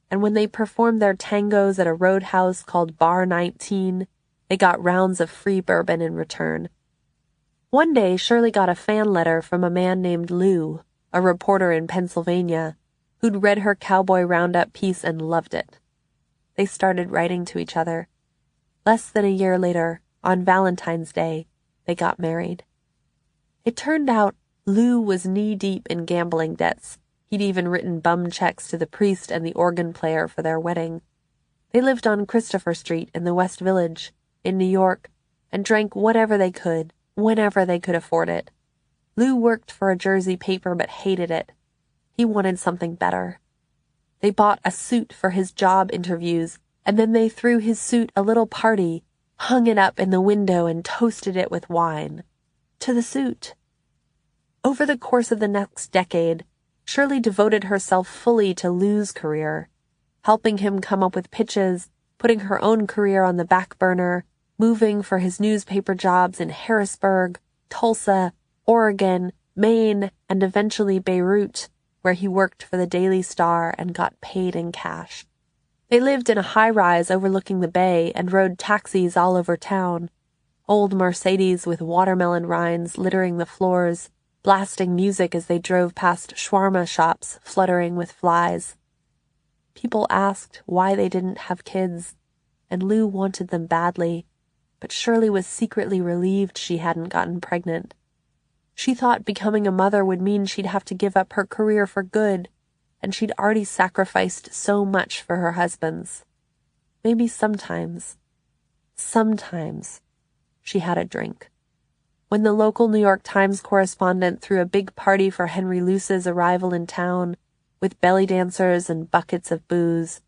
And when they performed their tangos at a roadhouse called Bar 19, they got rounds of free bourbon in return. One day, Shirley got a fan letter from a man named Lou, a reporter in Pennsylvania, who'd read her cowboy roundup piece and loved it. They started writing to each other. Less than a year later, on Valentine's Day, they got married. It turned out Lou was knee-deep in gambling debts. He'd even written bum checks to the priest and the organ player for their wedding. They lived on Christopher Street in the West Village, in New York, and drank whatever they could, whenever they could afford it. Lou worked for a Jersey paper but hated it. He wanted something better. They bought a suit for his job interviews, and then they threw his suit a little party, hung it up in the window and toasted it with wine. To the suit. Over the course of the next decade, Shirley devoted herself fully to Lou's career, helping him come up with pitches, putting her own career on the back burner, moving for his newspaper jobs in Harrisburg, Tulsa, Oregon, Maine, and eventually Beirut, where he worked for the Daily Star and got paid in cash. They lived in a high-rise overlooking the bay and rode taxis all over town, old Mercedes with watermelon rinds littering the floors, blasting music as they drove past shawarma shops fluttering with flies. People asked why they didn't have kids, and Lou wanted them badly, but Shirley was secretly relieved she hadn't gotten pregnant. She thought becoming a mother would mean she'd have to give up her career for good, and she'd already sacrificed so much for her husband's. Maybe sometimes she had a drink. When the local New York Times correspondent threw a big party for Henry Luce's arrival in town, with belly dancers and buckets of booze,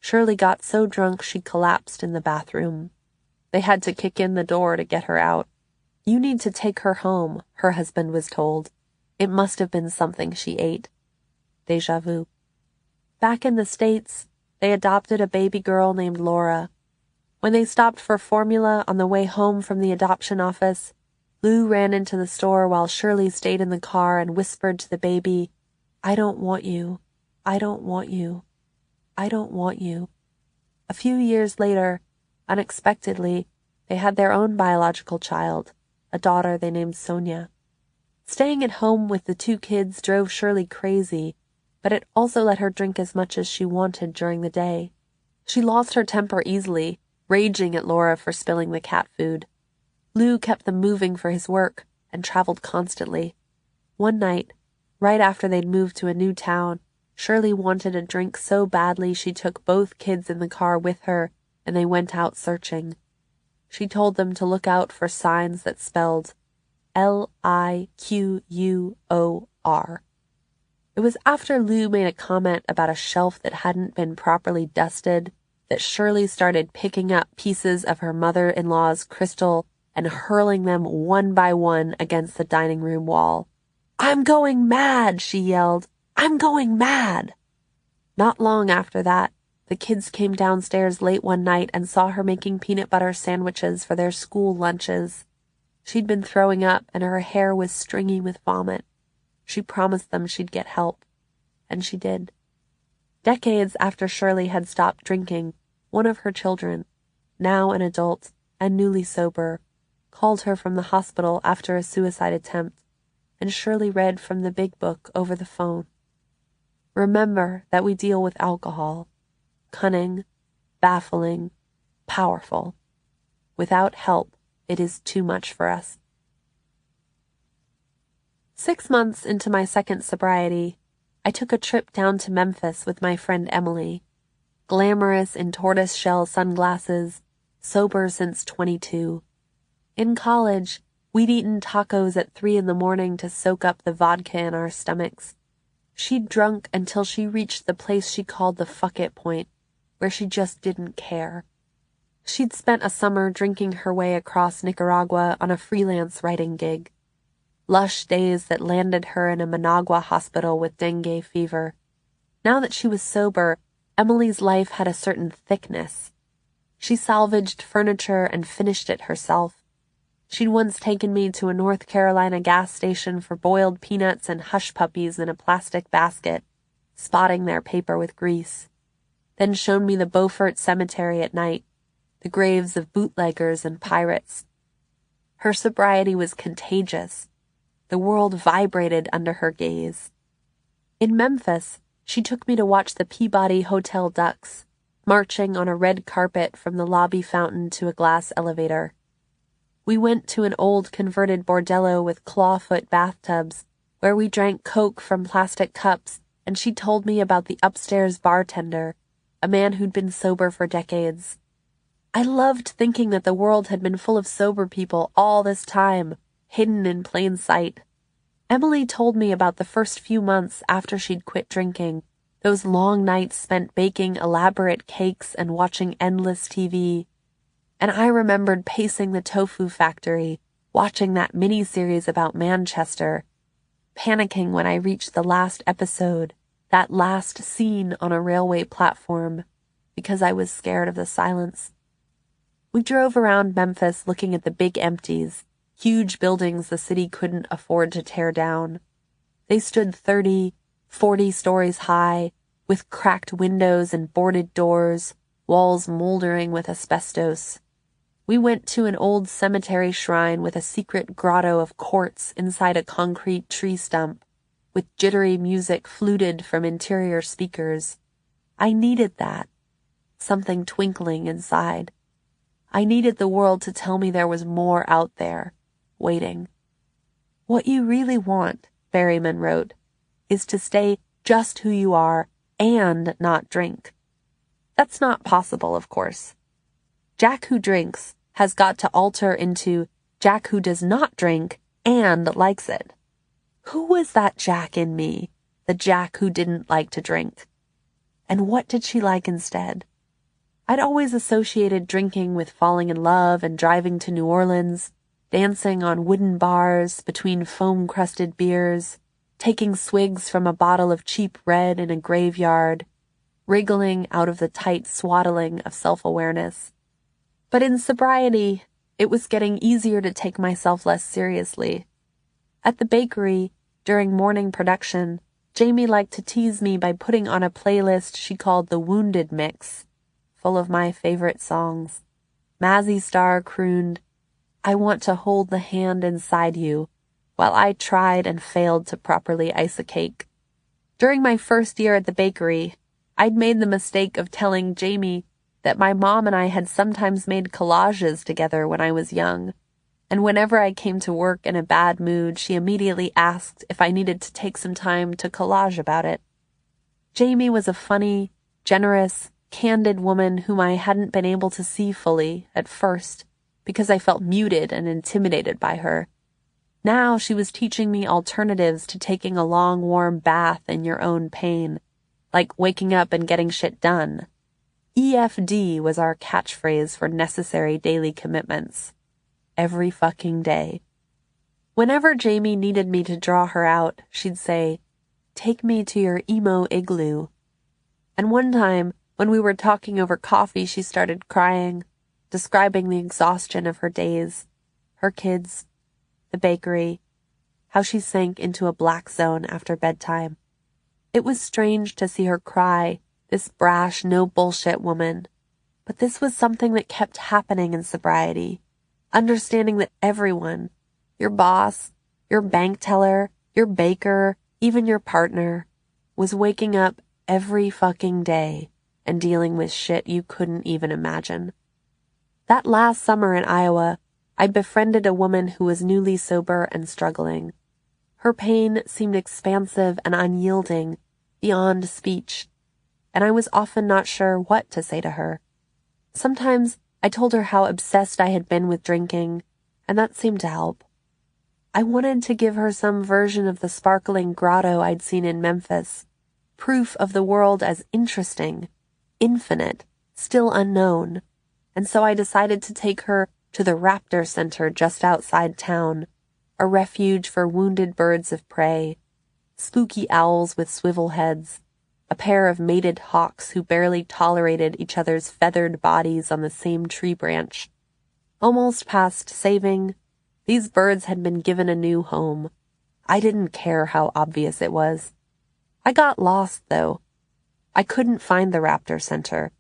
Shirley got so drunk she collapsed in the bathroom. They had to kick in the door to get her out. "You need to take her home," her husband was told. It must have been something she ate. Déjà vu. Back in the States, they adopted a baby girl named Laura. When they stopped for formula on the way home from the adoption office, Lou ran into the store while Shirley stayed in the car and whispered to the baby, "I don't want you. I don't want you. I don't want you." A few years later, Unexpectedly, they had their own biological child, a daughter they named Sonia. Staying at home with the two kids drove Shirley crazy, but it also let her drink as much as she wanted during the day. She lost her temper easily, raging at Laura for spilling the cat food. Lou kept them moving for his work and traveled constantly. One night, right after they'd moved to a new town, Shirley wanted a drink so badly she took both kids in the car with her and they went out searching. She told them to look out for signs that spelled Liquor. It was after Lou made a comment about a shelf that hadn't been properly dusted that Shirley started picking up pieces of her mother-in-law's crystal and hurling them one by one against the dining room wall. "I'm going mad," she yelled. "I'm going mad." Not long after that, the kids came downstairs late one night and saw her making peanut butter sandwiches for their school lunches. She'd been throwing up and her hair was stringy with vomit. She promised them she'd get help, and she did. Decades after Shirley had stopped drinking, one of her children, now an adult and newly sober, called her from the hospital after a suicide attempt, and Shirley read from the big book over the phone. Remember that we deal with alcohol, cunning, baffling, powerful. Without help, it is too much for us. 6 months into my second sobriety, I took a trip down to Memphis with my friend Emily. Glamorous in tortoiseshell sunglasses, sober since 22. In college, we'd eaten tacos at 3 a.m. to soak up the vodka in our stomachs. She'd drunk until she reached the place she called the fuck it point, where she just didn't care. She'd spent a summer drinking her way across Nicaragua on a freelance writing gig. Lush days that landed her in a Managua hospital with dengue fever. Now that she was sober, Emily's life had a certain thickness. She salvaged furniture and finished it herself. She'd once taken me to a North Carolina gas station for boiled peanuts and hush puppies in a plastic basket, spotting their paper with grease. Then shown me the Beaufort Cemetery at night, the graves of bootleggers and pirates. Her sobriety was contagious. The world vibrated under her gaze. In Memphis, she took me to watch the Peabody Hotel ducks, marching on a red carpet from the lobby fountain to a glass elevator. We went to an old converted bordello with clawfoot bathtubs, where we drank Coke from plastic cups, and she told me about the upstairs bartender, a man who'd been sober for decades. I loved thinking that the world had been full of sober people all this time, hidden in plain sight. Emily told me about the first few months after she'd quit drinking, those long nights spent baking elaborate cakes and watching endless TV. And I remembered pacing the tofu factory, watching that mini-series about Manchester, panicking when I reached the last episode, that last scene on a railway platform, because I was scared of the silence. We drove around Memphis looking at the big empties, huge buildings the city couldn't afford to tear down. They stood 30, 40 stories high, with cracked windows and boarded doors, walls moldering with asbestos. We went to an old cemetery shrine with a secret grotto of quartz inside a concrete tree stump, with jittery music fluted from interior speakers. I needed that. Something twinkling inside. I needed the world to tell me there was more out there, waiting. What you really want, Berryman wrote, is to stay just who you are and not drink. That's not possible, of course. Jack who drinks has got to alter into Jack who does not drink and likes it. Who was that Jack in me, the Jack who didn't like to drink? And what did she like instead? I'd always associated drinking with falling in love and driving to New Orleans, dancing on wooden bars between foam-crusted beers, taking swigs from a bottle of cheap red in a graveyard, wriggling out of the tight swaddling of self-awareness. But in sobriety, it was getting easier to take myself less seriously. At the bakery, during morning production, Jamie liked to tease me by putting on a playlist she called the Wounded Mix, full of my favorite songs. Mazzy Star crooned, "I want to hold the hand inside you," while I tried and failed to properly ice a cake. During my first year at the bakery, I'd made the mistake of telling Jamie that my mom and I had sometimes made collages together when I was young, and whenever I came to work in a bad mood, she immediately asked if I needed to take some time to collage about it. Jamie was a funny, generous, candid woman whom I hadn't been able to see fully at first because I felt muted and intimidated by her. Now she was teaching me alternatives to taking a long, warm bath in your own pain, like waking up and getting shit done. EFD was our catchphrase for necessary daily commitments. Every fucking day. Whenever Jamie needed me to draw her out, she'd say, "Take me to your emo igloo." And one time, when we were talking over coffee, she started crying, describing the exhaustion of her days, her kids, the bakery, how she sank into a black zone after bedtime. It was strange to see her cry, this brash, no-bullshit woman. But this was something that kept happening in sobriety. Understanding that everyone, your boss, your bank teller, your baker, even your partner, was waking up every fucking day and dealing with shit you couldn't even imagine. That last summer in Iowa, I befriended a woman who was newly sober and struggling. Her pain seemed expansive and unyielding, beyond speech, and I was often not sure what to say to her. Sometimes I told her how obsessed I had been with drinking, and that seemed to help. I wanted to give her some version of the sparkling grotto I'd seen in Memphis, proof of the world as interesting, infinite, still unknown, and so I decided to take her to the Raptor Center just outside town, a refuge for wounded birds of prey, spooky owls with swivel heads, a pair of mated hawks who barely tolerated each other's feathered bodies on the same tree branch. Almost past saving, these birds had been given a new home. I didn't care how obvious it was. I got lost, though. I couldn't find the Raptor Center.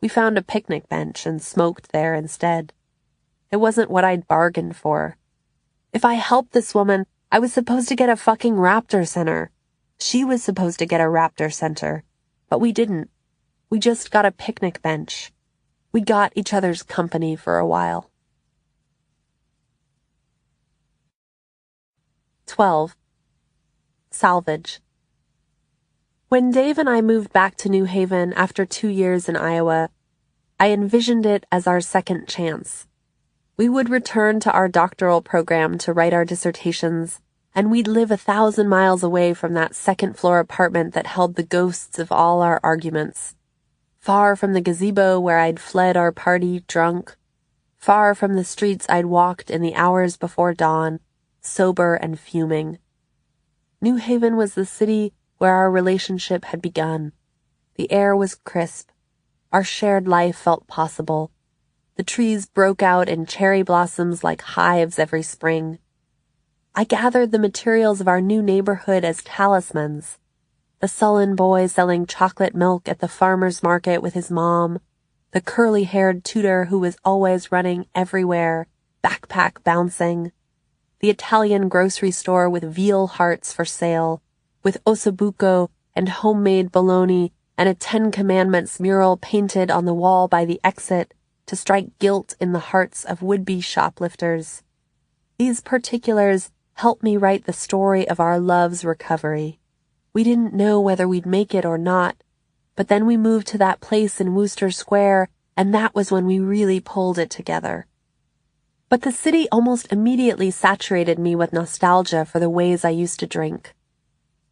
We found a picnic bench and smoked there instead. It wasn't what I'd bargained for. If I helped this woman, I was supposed to get a fucking Raptor Center. She was supposed to get a Raptor Center, but we didn't. We just got a picnic bench. We got each other's company for a while. 12. Salvage. When Dave and I moved back to New Haven after 2 years in Iowa, I envisioned it as our second chance. We would return to our doctoral program to write our dissertations, and we'd live 1,000 miles away from that second-floor apartment that held the ghosts of all our arguments. Far from the gazebo where I'd fled our party drunk. Far from the streets I'd walked in the hours before dawn, sober and fuming. New Haven was the city where our relationship had begun. The air was crisp. Our shared life felt possible. The trees broke out in cherry blossoms like hives every spring. I gathered the materials of our new neighborhood as talismans. The sullen boy selling chocolate milk at the farmer's market with his mom, the curly-haired tutor who was always running everywhere, backpack bouncing, the Italian grocery store with veal hearts for sale, with ossobuco and homemade bologna and a 10 Commandments mural painted on the wall by the exit to strike guilt in the hearts of would-be shoplifters. These particulars helped me write the story of our love's recovery. We didn't know whether we'd make it or not, but then we moved to that place in Wooster Square, and that was when we really pulled it together. But the city almost immediately saturated me with nostalgia for the ways I used to drink.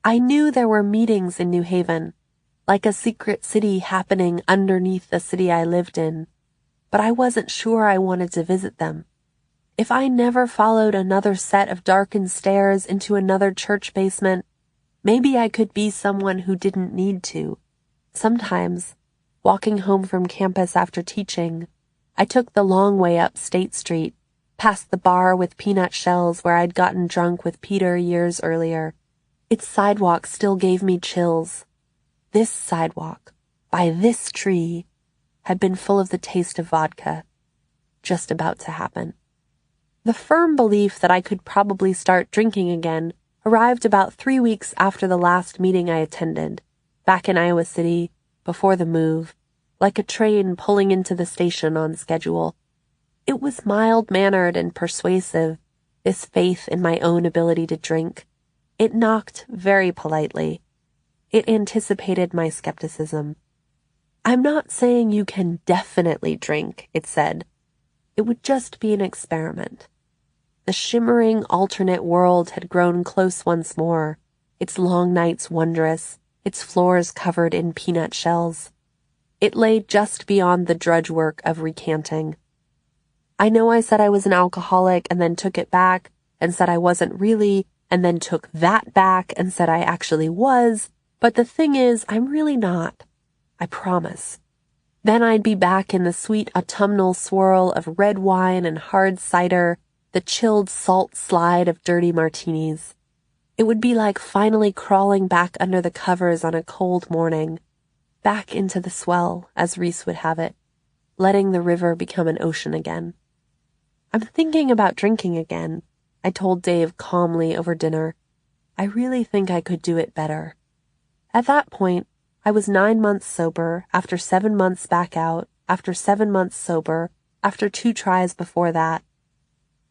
I knew there were meetings in New Haven, like a secret city happening underneath the city I lived in, but I wasn't sure I wanted to visit them. If I never followed another set of darkened stairs into another church basement, maybe I could be someone who didn't need to. Sometimes, walking home from campus after teaching, I took the long way up State Street, past the bar with peanut shells where I'd gotten drunk with Peter years earlier. Its sidewalk still gave me chills. This sidewalk, by this tree, had been full of the taste of vodka. just about to happen. The firm belief that I could probably start drinking again arrived about 3 weeks after the last meeting I attended, back in Iowa City, before the move, like a train pulling into the station on schedule. It was mild-mannered and persuasive, this faith in my own ability to drink. It knocked very politely. It anticipated my skepticism. "I'm not saying you can definitely drink," it said. It would just be an experiment. The shimmering alternate world had grown close once more, its long nights wondrous, its floors covered in peanut shells. It lay just beyond the drudge work of recanting. I know I said I was an alcoholic and then took it back and said I wasn't really, and then took that back and said I actually was, but the thing is, I'm really not. I promise. Then I'd be back in the sweet autumnal swirl of red wine and hard cider, the chilled salt slide of dirty martinis. It would be like finally crawling back under the covers on a cold morning, back into the swell, as Reese would have it, letting the river become an ocean again. "I'm thinking about drinking again," I told Dave calmly over dinner. "I really think I could do it better." At that point, I was 9 months sober, after 7 months back out, after 7 months sober, after 2 tries before that.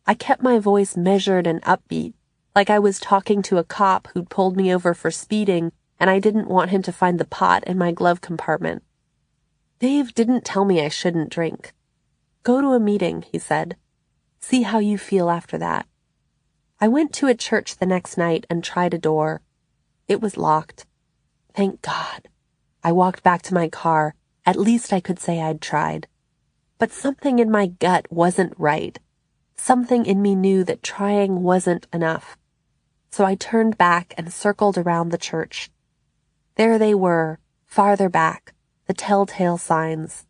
I kept my voice measured and upbeat, like I was talking to a cop who'd pulled me over for speeding and I didn't want him to find the pot in my glove compartment. Dave didn't tell me I shouldn't drink. "Go to a meeting," he said. "See how you feel after that." I went to a church the next night and tried a door. It was locked. Thank God. I walked back to my car. At least I could say I'd tried. But something in my gut wasn't right. Something in me knew that trying wasn't enough. So I turned back and circled around the church. There they were, farther back, the telltale signs.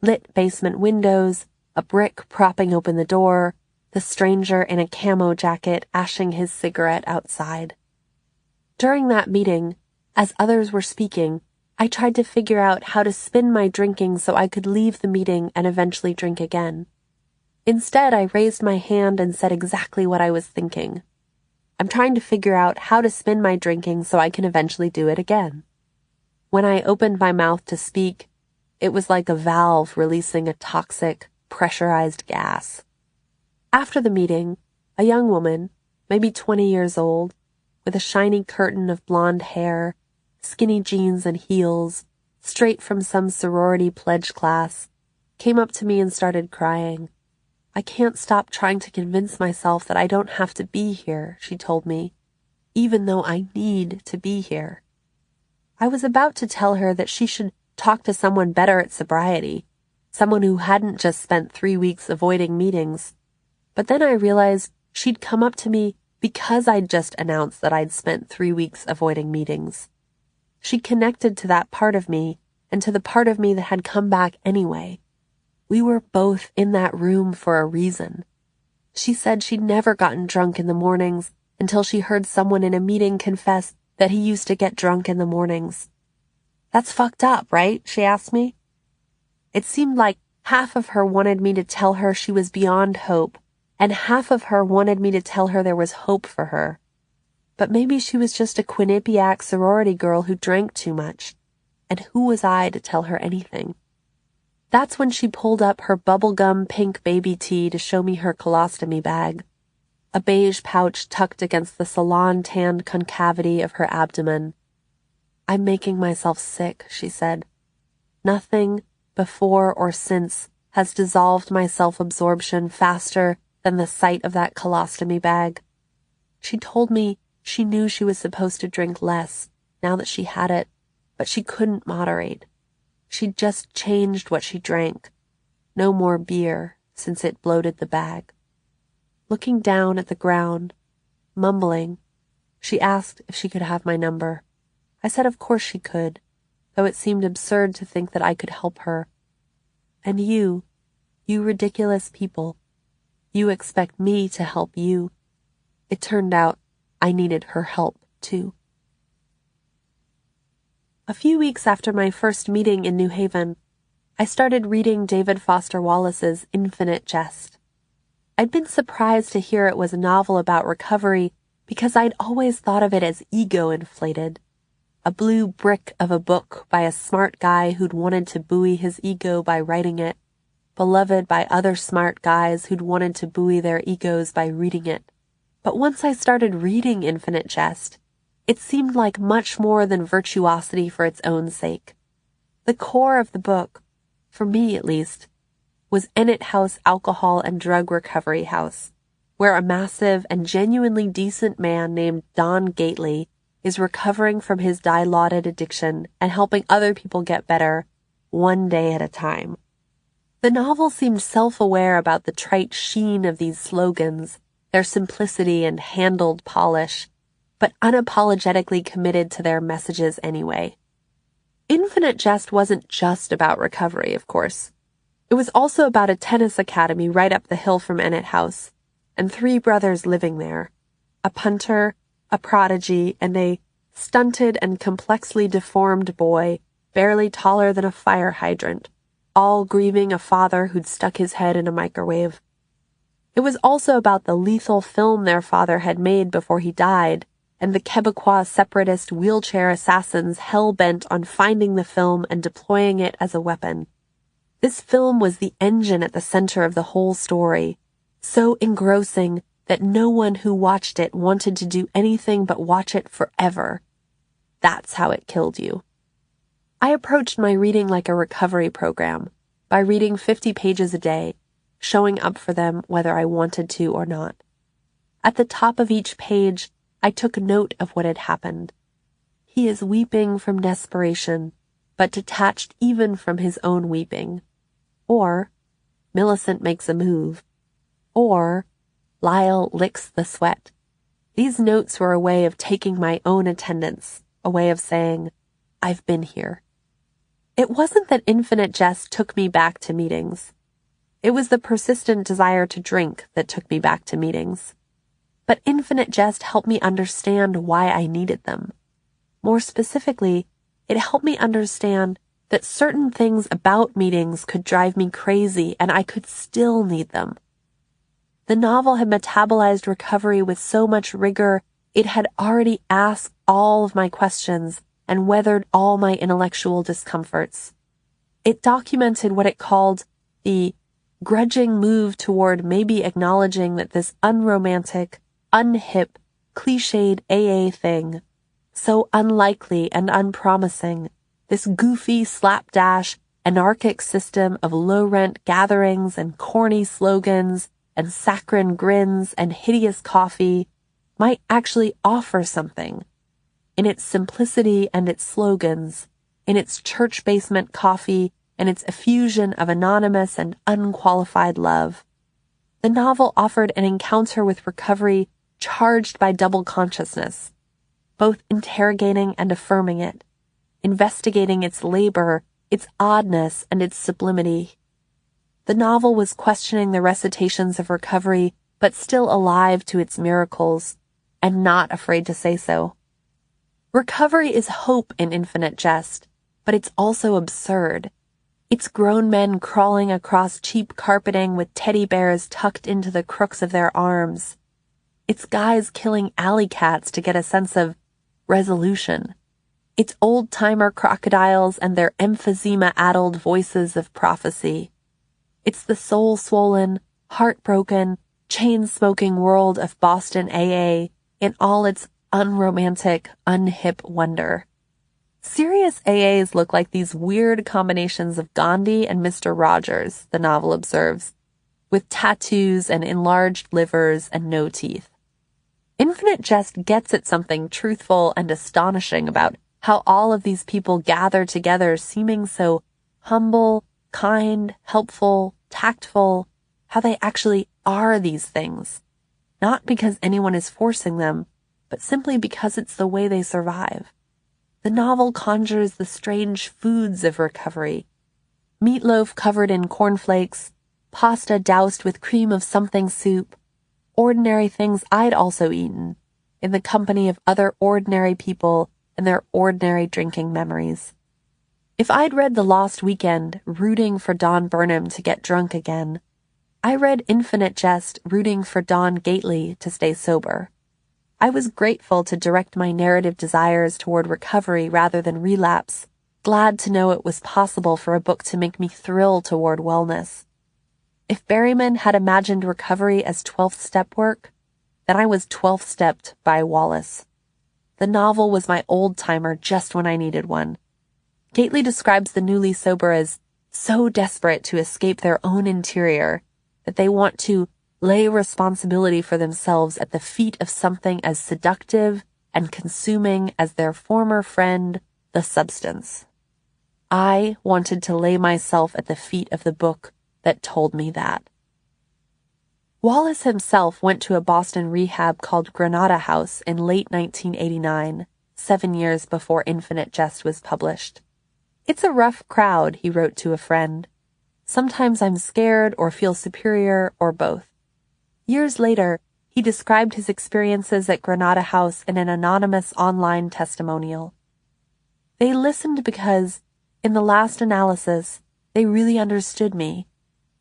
Lit basement windows, a brick propping open the door, the stranger in a camo jacket ashing his cigarette outside. During that meeting, as others were speaking, I tried to figure out how to spin my drinking so I could leave the meeting and eventually drink again. Instead, I raised my hand and said exactly what I was thinking. I'm trying to figure out how to spin my drinking so I can eventually do it again. When I opened my mouth to speak, it was like a valve releasing a toxic, pressurized gas. After the meeting, a young woman, maybe 20 years old, with a shiny curtain of blonde hair, skinny jeans and heels, straight from some sorority pledge class, came up to me and started crying. "I can't stop trying to convince myself that I don't have to be here," she told me, "even though I need to be here." I was about to tell her that she should talk to someone better at sobriety, someone who hadn't just spent 3 weeks avoiding meetings. But then I realized she'd come up to me because I'd just announced that I'd spent 3 weeks avoiding meetings. She connected to that part of me and to the part of me that had come back anyway. We were both in that room for a reason. She said she'd never gotten drunk in the mornings until she heard someone in a meeting confess that he used to get drunk in the mornings. "That's fucked up, right?" she asked me. It seemed like half of her wanted me to tell her she was beyond hope, and half of her wanted me to tell her there was hope for her. But maybe she was just a Quinnipiac sorority girl who drank too much, and who was I to tell her anything? That's when she pulled up her bubblegum pink baby tee to show me her colostomy bag, a beige pouch tucked against the salon-tanned concavity of her abdomen. "I'm making myself sick," she said. "Nothing, before or since, has dissolved my self-absorption faster than the sight of that colostomy bag." She told me she knew she was supposed to drink less now that she had it, but she couldn't moderate. She'd just changed what she drank. No more beer, since it bloated the bag. Looking down at the ground, mumbling, she asked if she could have my number. I said of course she could, though it seemed absurd to think that I could help her. "And you ridiculous people, you expect me to help you." It turned out I needed her help, too. A few weeks after my first meeting in New Haven, I started reading David Foster Wallace's Infinite Jest. I'd been surprised to hear it was a novel about recovery because I'd always thought of it as ego-inflated. A blue brick of a book by a smart guy who'd wanted to buoy his ego by writing it, beloved by other smart guys who'd wanted to buoy their egos by reading it. But once I started reading Infinite Jest, it seemed like much more than virtuosity for its own sake. The core of the book, for me at least, was Ennett House Alcohol and Drug Recovery House, where a massive and genuinely decent man named Don Gately is recovering from his dilaudid addiction and helping other people get better, one day at a time. The novel seemed self-aware about the trite sheen of these slogans, their simplicity and handled polish, but unapologetically committed to their messages anyway. Infinite Jest wasn't just about recovery, of course. It was also about a tennis academy right up the hill from Ennett House, and 3 brothers living there, a punter, a prodigy, and a stunted and complexly deformed boy, barely taller than a fire hydrant, all grieving a father who'd stuck his head in a microwave. It was also about the lethal film their father had made before he died, and the Quebecois separatist wheelchair assassins hell-bent on finding the film and deploying it as a weapon. This film was the engine at the center of the whole story, so engrossing that no one who watched it wanted to do anything but watch it forever. That's how it killed you. I approached my reading like a recovery program, by reading 50 pages a day, showing up for them whether I wanted to or not. At the top of each page, I took note of what had happened. He is weeping from desperation, but detached even from his own weeping. Or, Millicent makes a move. Or, Lyle licks the sweat. These notes were a way of taking my own attendance, a way of saying, I've been here. It wasn't that Infinite Jest took me back to meetings. It was the persistent desire to drink that took me back to meetings. But Infinite Jest helped me understand why I needed them. More specifically, it helped me understand that certain things about meetings could drive me crazy and I could still need them. The novel had metabolized recovery with so much rigor, it had already asked all of my questions and weathered all my intellectual discomforts. It documented what it called the grudging move toward maybe acknowledging that this unromantic, unhip, cliched AA thing, so unlikely and unpromising, this goofy, slapdash, anarchic system of low-rent gatherings and corny slogans and saccharine grins and hideous coffee, might actually offer something. In its simplicity and its slogans, in its church basement coffee and its effusion of anonymous and unqualified love. The novel offered an encounter with recovery charged by double consciousness, both interrogating and affirming it, investigating its labor, its oddness, and its sublimity. The novel was questioning the recitations of recovery, but still alive to its miracles, and not afraid to say so. Recovery is hope in Infinite Jest, but it's also absurd. It's grown men crawling across cheap carpeting with teddy bears tucked into the crooks of their arms. It's guys killing alley cats to get a sense of resolution. It's old-timer crocodiles and their emphysema-addled voices of prophecy. It's the soul-swollen, heartbroken, chain-smoking world of Boston AA in all its unromantic, unhip wonder. Serious AAs look like these weird combinations of Gandhi and Mr. Rogers, the novel observes, with tattoos and enlarged livers and no teeth. Infinite Jest gets at something truthful and astonishing about how all of these people gather together seeming so humble, kind, helpful, tactful, how they actually are these things. Not because anyone is forcing them, but simply because it's the way they survive. The novel conjures the strange foods of recovery. Meatloaf covered in cornflakes, pasta doused with cream of something soup, ordinary things I'd also eaten, in the company of other ordinary people and their ordinary drinking memories. If I'd read The Lost Weekend, rooting for Don Burnham to get drunk again, I read Infinite Jest, rooting for Don Gately to stay sober. I was grateful to direct my narrative desires toward recovery rather than relapse, glad to know it was possible for a book to make me thrill toward wellness. If Berryman had imagined recovery as 12th step work, then I was 12th stepped by Wallace. The novel was my old-timer just when I needed one. Gately describes the newly sober as so desperate to escape their own interior that they want to lay responsibility for themselves at the feet of something as seductive and consuming as their former friend, the substance. I wanted to lay myself at the feet of the book that told me that. Wallace himself went to a Boston rehab called Granada House in late 1989, 7 years before Infinite Jest was published. It's a rough crowd, he wrote to a friend. Sometimes I'm scared or feel superior or both. Years later, he described his experiences at Granada House in an anonymous online testimonial. They listened because, in the last analysis, they really understood me.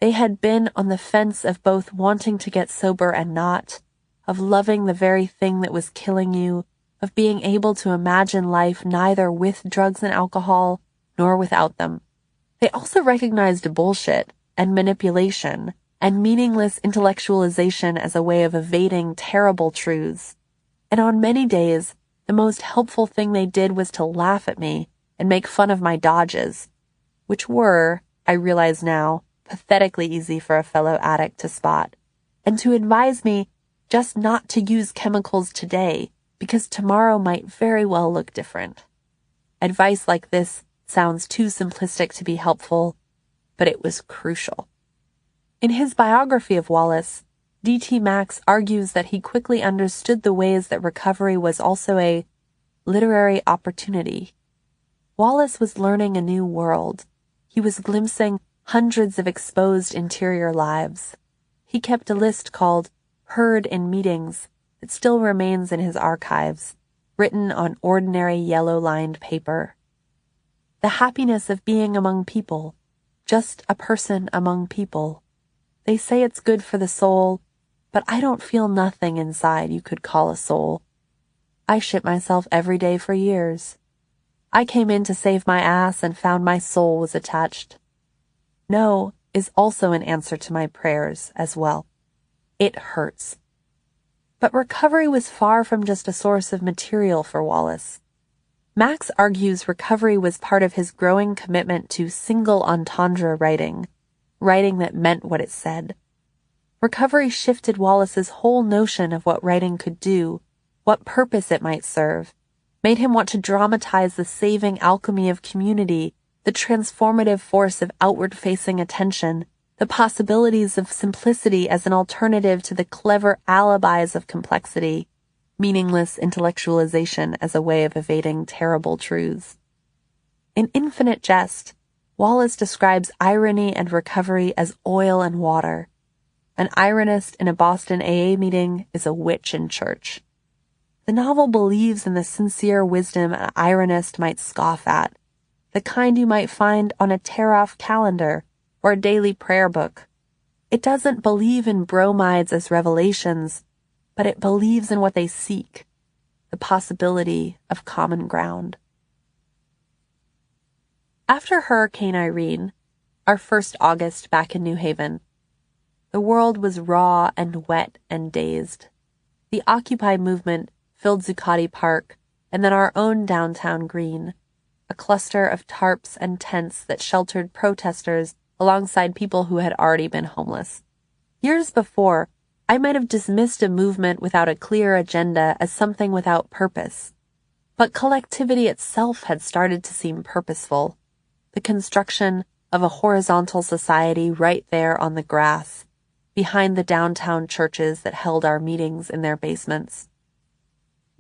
They had been on the fence of both wanting to get sober and not, of loving the very thing that was killing you, of being able to imagine life neither with drugs and alcohol nor without them. They also recognized bullshit and manipulation and meaningless intellectualization as a way of evading terrible truths. And on many days, the most helpful thing they did was to laugh at me and make fun of my dodges, which were, I realize now, pathetically easy for a fellow addict to spot, and to advise me just not to use chemicals today because tomorrow might very well look different. Advice like this sounds too simplistic to be helpful, but it was crucial. In his biography of Wallace, D.T. Max argues that he quickly understood the ways that recovery was also a literary opportunity. Wallace was learning a new world. He was glimpsing hundreds of exposed interior lives. He kept a list called Heard in Meetings that still remains in his archives, written on ordinary yellow-lined paper. The happiness of being among people, just a person among people. They say it's good for the soul, but I don't feel nothing inside you could call a soul. I shit myself every day for years. I came in to save my ass and found my soul was attached. No is also an answer to my prayers as well. It hurts. But recovery was far from just a source of material for Wallace. Max argues recovery was part of his growing commitment to single entendre writing that meant what it said. Recovery shifted Wallace's whole notion of what writing could do, what purpose it might serve, made him want to dramatize the saving alchemy of community, the transformative force of outward-facing attention, the possibilities of simplicity as an alternative to the clever alibis of complexity, meaningless intellectualization as a way of evading terrible truths. In Infinite Jest, Wallace describes irony and recovery as oil and water. An ironist in a Boston AA meeting is a witch in church. The novel believes in the sincere wisdom an ironist might scoff at, the kind you might find on a tear-off calendar or a daily prayer book. It doesn't believe in bromides as revelations, but it believes in what they seek, the possibility of common ground. After Hurricane Irene, our first August back in New Haven, the world was raw and wet and dazed. The Occupy movement filled Zuccotti Park and then our own downtown green, a cluster of tarps and tents that sheltered protesters alongside people who had already been homeless. Years before, I might have dismissed a movement without a clear agenda as something without purpose. But collectivity itself had started to seem purposeful. The construction of a horizontal society right there on the grass, behind the downtown churches that held our meetings in their basements.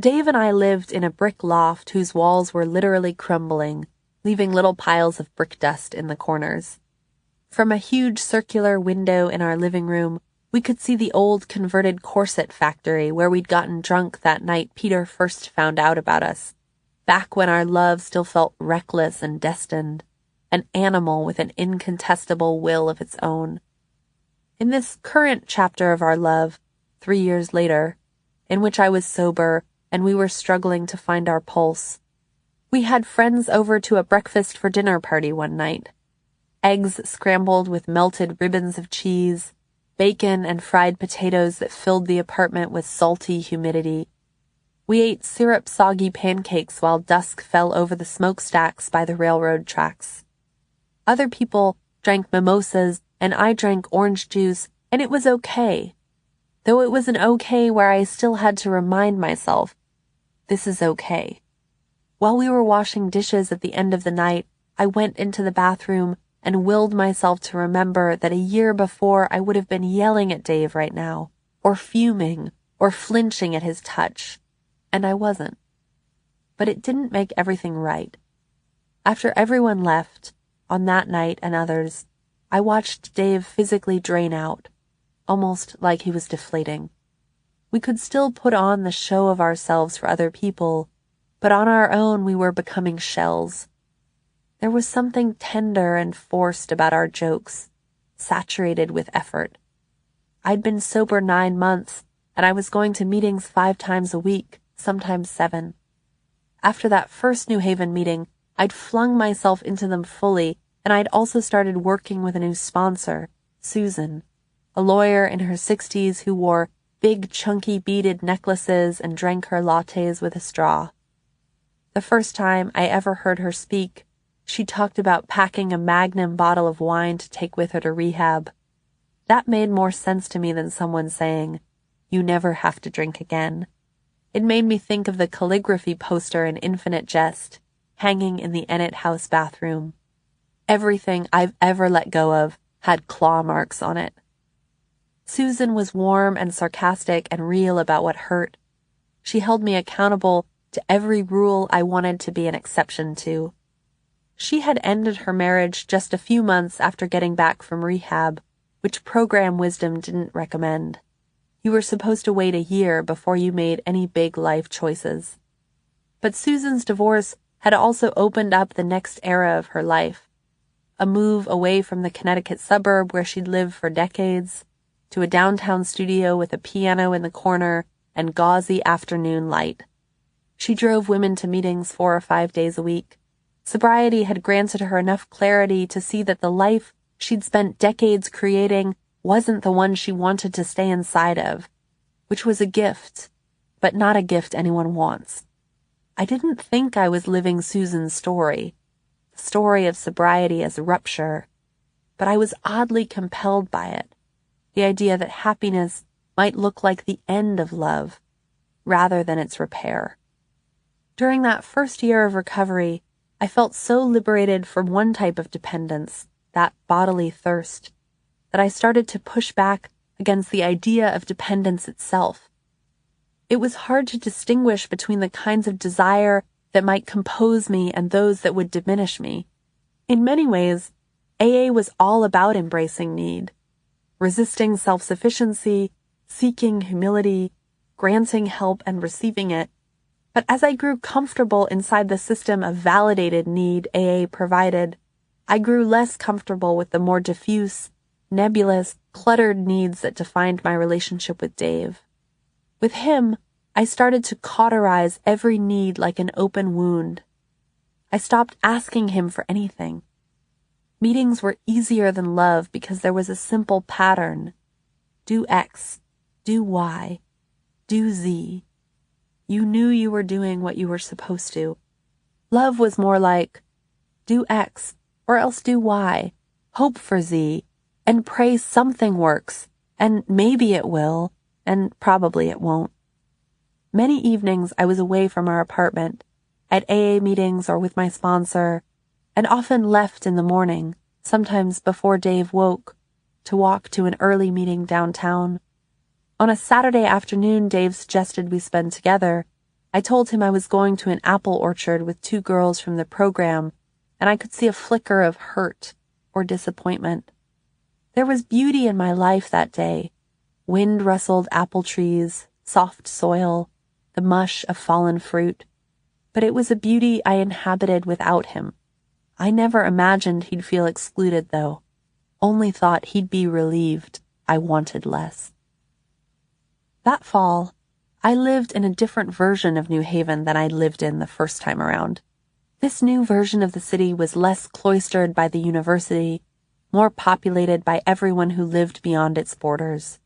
Dave and I lived in a brick loft whose walls were literally crumbling, leaving little piles of brick dust in the corners. From a huge circular window in our living room, we could see the old converted corset factory where we'd gotten drunk that night Peter first found out about us, back when our love still felt reckless and destined. an animal with an incontestable will of its own. In this current chapter of our love, 3 years later, in which I was sober and we were struggling to find our pulse, we had friends over to a breakfast for dinner party one night. Eggs scrambled with melted ribbons of cheese, bacon and fried potatoes that filled the apartment with salty humidity. We ate syrup-soggy pancakes while dusk fell over the smokestacks by the railroad tracks. Other people drank mimosas and I drank orange juice, and it was okay. Though it was an okay where I still had to remind myself, this is okay. While we were washing dishes at the end of the night, I went into the bathroom and willed myself to remember that a year before I would have been yelling at Dave right now, or fuming, or flinching at his touch. And I wasn't. But it didn't make everything right. After everyone left, on that night and others, I watched Dave physically drain out, almost like he was deflating. We could still put on the show of ourselves for other people, but on our own we were becoming shells. There was something tender and forced about our jokes, saturated with effort. I'd been sober 9 months, and I was going to meetings 5 times a week, sometimes 7. After that first New Haven meeting, I'd flung myself into them fully, and I'd also started working with a new sponsor, Susan, a lawyer in her 60s who wore big chunky beaded necklaces and drank her lattes with a straw. The first time I ever heard her speak, she talked about packing a Magnum bottle of wine to take with her to rehab. That made more sense to me than someone saying, "You never have to drink again." It made me think of the calligraphy poster in Infinite Jest, hanging in the Ennett House bathroom. Everything I've ever let go of had claw marks on it. Susan was warm and sarcastic and real about what hurt. She held me accountable to every rule I wanted to be an exception to. She had ended her marriage just a few months after getting back from rehab, which program wisdom didn't recommend. You were supposed to wait a year before you made any big life choices. But Susan's divorce had also opened up the next era of her life. A move away from the Connecticut suburb where she'd lived for decades, to a downtown studio with a piano in the corner and gauzy afternoon light. She drove women to meetings 4 or 5 days a week. Sobriety had granted her enough clarity to see that the life she'd spent decades creating wasn't the one she wanted to stay inside of, which was a gift, but not a gift anyone wants. I didn't think I was living Susan's story, the story of sobriety as a rupture, but I was oddly compelled by it, the idea that happiness might look like the end of love, rather than its repair. During that first year of recovery, I felt so liberated from one type of dependence, that bodily thirst, that I started to push back against the idea of dependence itself. It was hard to distinguish between the kinds of desire that might compose me and those that would diminish me. In many ways, AA was all about embracing need, resisting self-sufficiency, seeking humility, granting help and receiving it. But as I grew comfortable inside the system of validated need AA provided, I grew less comfortable with the more diffuse, nebulous, cluttered needs that defined my relationship with Dave. With him, I started to cauterize every need like an open wound. I stopped asking him for anything. Meetings were easier than love because there was a simple pattern. Do X, do Y, do Z. You knew you were doing what you were supposed to. Love was more like, do X, or else do Y, hope for Z, and pray something works, and maybe it will, and probably it won't. Many evenings I was away from our apartment, at AA meetings or with my sponsor, and often left in the morning, sometimes before Dave woke, to walk to an early meeting downtown. On a Saturday afternoon Dave suggested we spend together. I told him I was going to an apple orchard with 2 girls from the program, and I could see a flicker of hurt or disappointment. There was beauty in my life that day. Wind-rustled apple trees, soft soil, the mush of fallen fruit. But it was a beauty I inhabited without him. I never imagined he'd feel excluded, though. Only thought he'd be relieved I wanted less. That fall, I lived in a different version of New Haven than I'd lived in the first time around. This new version of the city was less cloistered by the university, more populated by everyone who lived beyond its borders.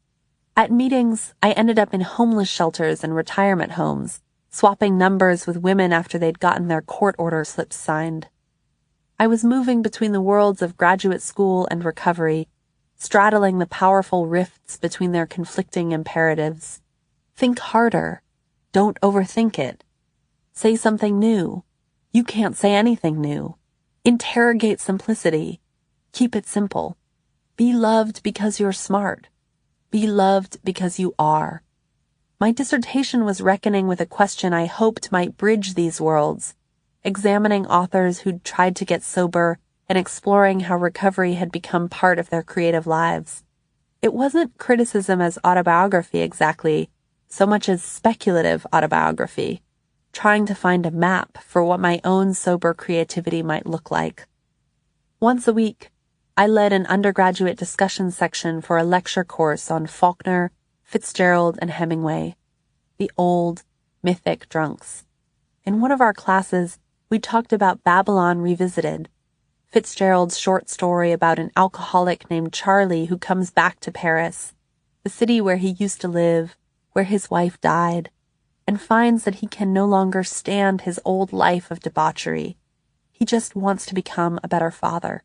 At meetings, I ended up in homeless shelters and retirement homes, swapping numbers with women after they'd gotten their court order slips signed. I was moving between the worlds of graduate school and recovery, straddling the powerful rifts between their conflicting imperatives. Think harder. Don't overthink it. Say something new. You can't say anything new. Interrogate simplicity. Keep it simple. Be loved because you're smart. Be loved because you are. My dissertation was reckoning with a question I hoped might bridge these worlds, examining authors who'd tried to get sober and exploring how recovery had become part of their creative lives. It wasn't criticism as autobiography exactly, so much as speculative autobiography, trying to find a map for what my own sober creativity might look like. Once a week, I led an undergraduate discussion section for a lecture course on Faulkner, Fitzgerald, and Hemingway, the old, mythic drunks. In one of our classes, we talked about Babylon Revisited, Fitzgerald's short story about an alcoholic named Charlie who comes back to Paris, the city where he used to live, where his wife died, and finds that he can no longer stand his old life of debauchery. He just wants to become a better father.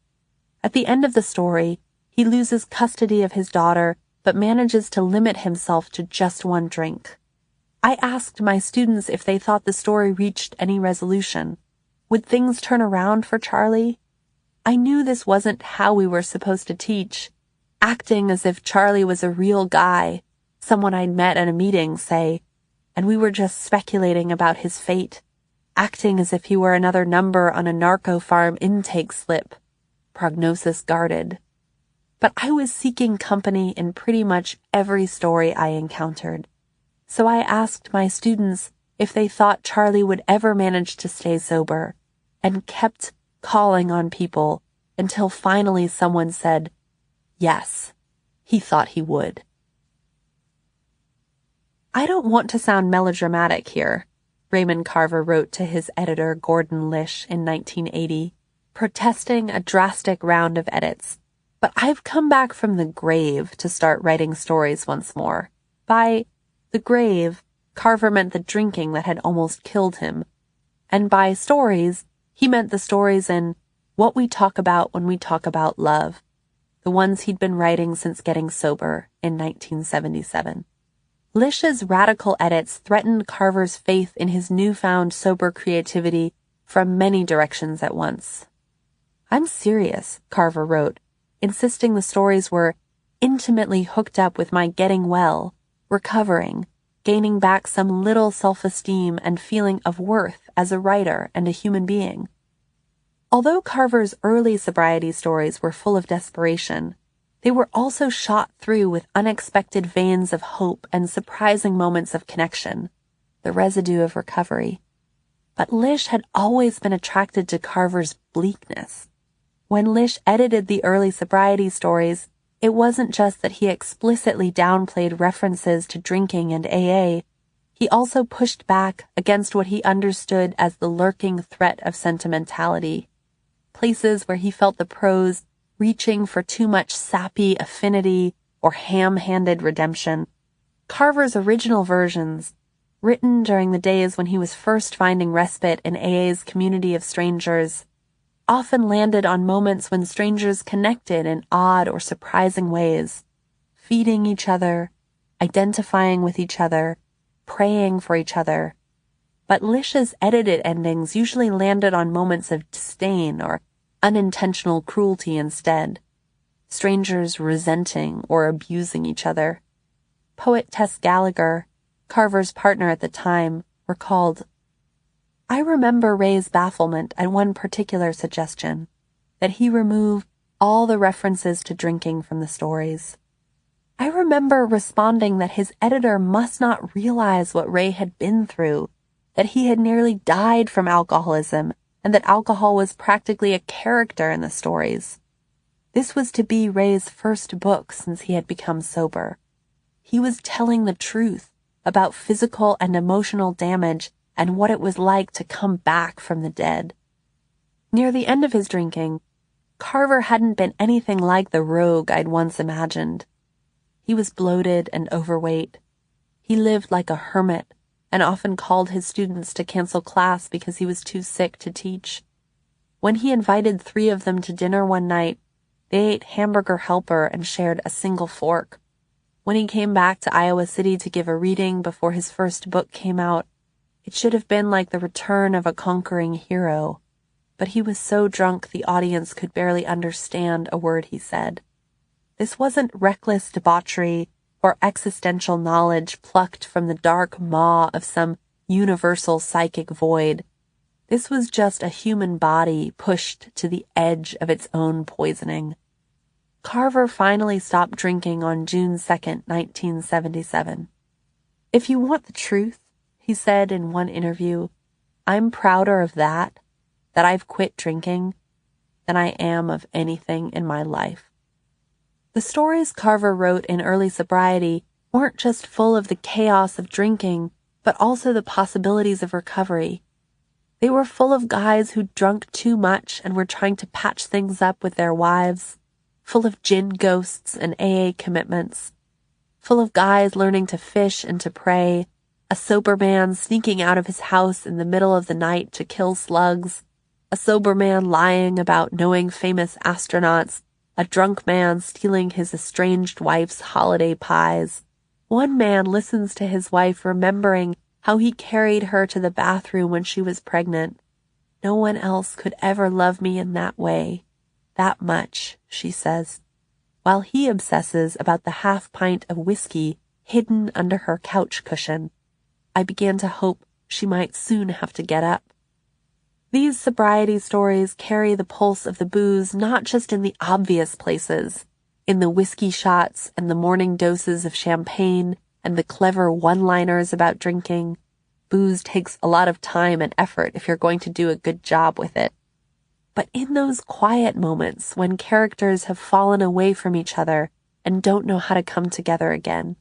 At the end of the story, he loses custody of his daughter, but manages to limit himself to just one drink. I asked my students if they thought the story reached any resolution. Would things turn around for Charlie? I knew this wasn't how we were supposed to teach, acting as if Charlie was a real guy, someone I'd met at a meeting, say, and we were just speculating about his fate, acting as if he were another number on a narco farm intake slip, prognosis guarded. But I was seeking company in pretty much every story I encountered. So I asked my students if they thought Charlie would ever manage to stay sober, and kept calling on people until finally someone said, yes, he thought he would. I don't want to sound melodramatic here, Raymond Carver wrote to his editor Gordon Lish in 1980, protesting a drastic round of edits. But I've come back from the grave to start writing stories once more. By the grave, Carver meant the drinking that had almost killed him. And by stories, he meant the stories in What We Talk About When We Talk About Love, the ones he'd been writing since getting sober in 1977. Lish's radical edits threatened Carver's faith in his newfound sober creativity from many directions at once. I'm serious, Carver wrote, insisting the stories were intimately hooked up with my getting well, recovering, gaining back some little self-esteem and feeling of worth as a writer and a human being. Although Carver's early sobriety stories were full of desperation, they were also shot through with unexpected veins of hope and surprising moments of connection, the residue of recovery. But Lish had always been attracted to Carver's bleakness. When Lish edited the early sobriety stories, it wasn't just that he explicitly downplayed references to drinking and AA. He also pushed back against what he understood as the lurking threat of sentimentality, places where he felt the prose reaching for too much sappy affinity or ham-handed redemption. Carver's original versions, written during the days when he was first finding respite in AA's community of strangers, often landed on moments when strangers connected in odd or surprising ways, feeding each other, identifying with each other, praying for each other. But Lish's edited endings usually landed on moments of disdain or unintentional cruelty instead, strangers resenting or abusing each other. Poet Tess Gallagher, Carver's partner at the time, recalled, I remember Ray's bafflement at one particular suggestion, that he remove all the references to drinking from the stories. I remember responding that his editor must not realize what Ray had been through, that he had nearly died from alcoholism, and that alcohol was practically a character in the stories. This was to be Ray's first book since he had become sober. He was telling the truth about physical and emotional damage and what it was like to come back from the dead. Near the end of his drinking, Carver hadn't been anything like the rogue I'd once imagined. He was bloated and overweight. He lived like a hermit and often called his students to cancel class because he was too sick to teach. When he invited 3 of them to dinner one night, they ate hamburger helper and shared a single fork. When he came back to Iowa City to give a reading before his first book came out, it should have been like the return of a conquering hero. But he was so drunk the audience could barely understand a word he said. This wasn't reckless debauchery or existential knowledge plucked from the dark maw of some universal psychic void. This was just a human body pushed to the edge of its own poisoning. Carver finally stopped drinking on June 2nd, 1977. "If you want the truth," he said in one interview, "I'm prouder of that I've quit drinking, than I am of anything in my life." The stories Carver wrote in early sobriety weren't just full of the chaos of drinking, but also the possibilities of recovery. They were full of guys who'd drunk too much and were trying to patch things up with their wives, full of gin ghosts and AA commitments, full of guys learning to fish and to pray, a sober man sneaking out of his house in the middle of the night to kill slugs, a sober man lying about knowing famous astronauts, a drunk man stealing his estranged wife's holiday pies. One man listens to his wife remembering how he carried her to the bathroom when she was pregnant. "No one else could ever love me in that way. That much," she says, while he obsesses about the half pint of whiskey hidden under her couch cushion. I began to hope she might soon have to get up. These sobriety stories carry the pulse of the booze not just in the obvious places, in the whiskey shots and the morning doses of champagne and the clever one-liners about drinking. Booze takes a lot of time and effort if you're going to do a good job with it. But in those quiet moments when characters have fallen away from each other and don't know how to come together again,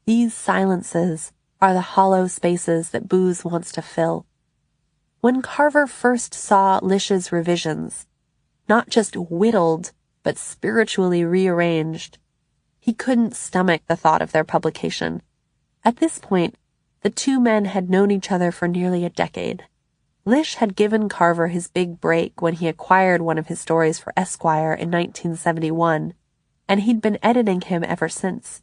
these silences are the hollow spaces that booze wants to fill. When Carver first saw Lish's revisions, not just whittled, but spiritually rearranged, he couldn't stomach the thought of their publication. At this point, the 2 men had known each other for nearly a decade. Lish had given Carver his big break when he acquired one of his stories for Esquire in 1971, and he'd been editing him ever since.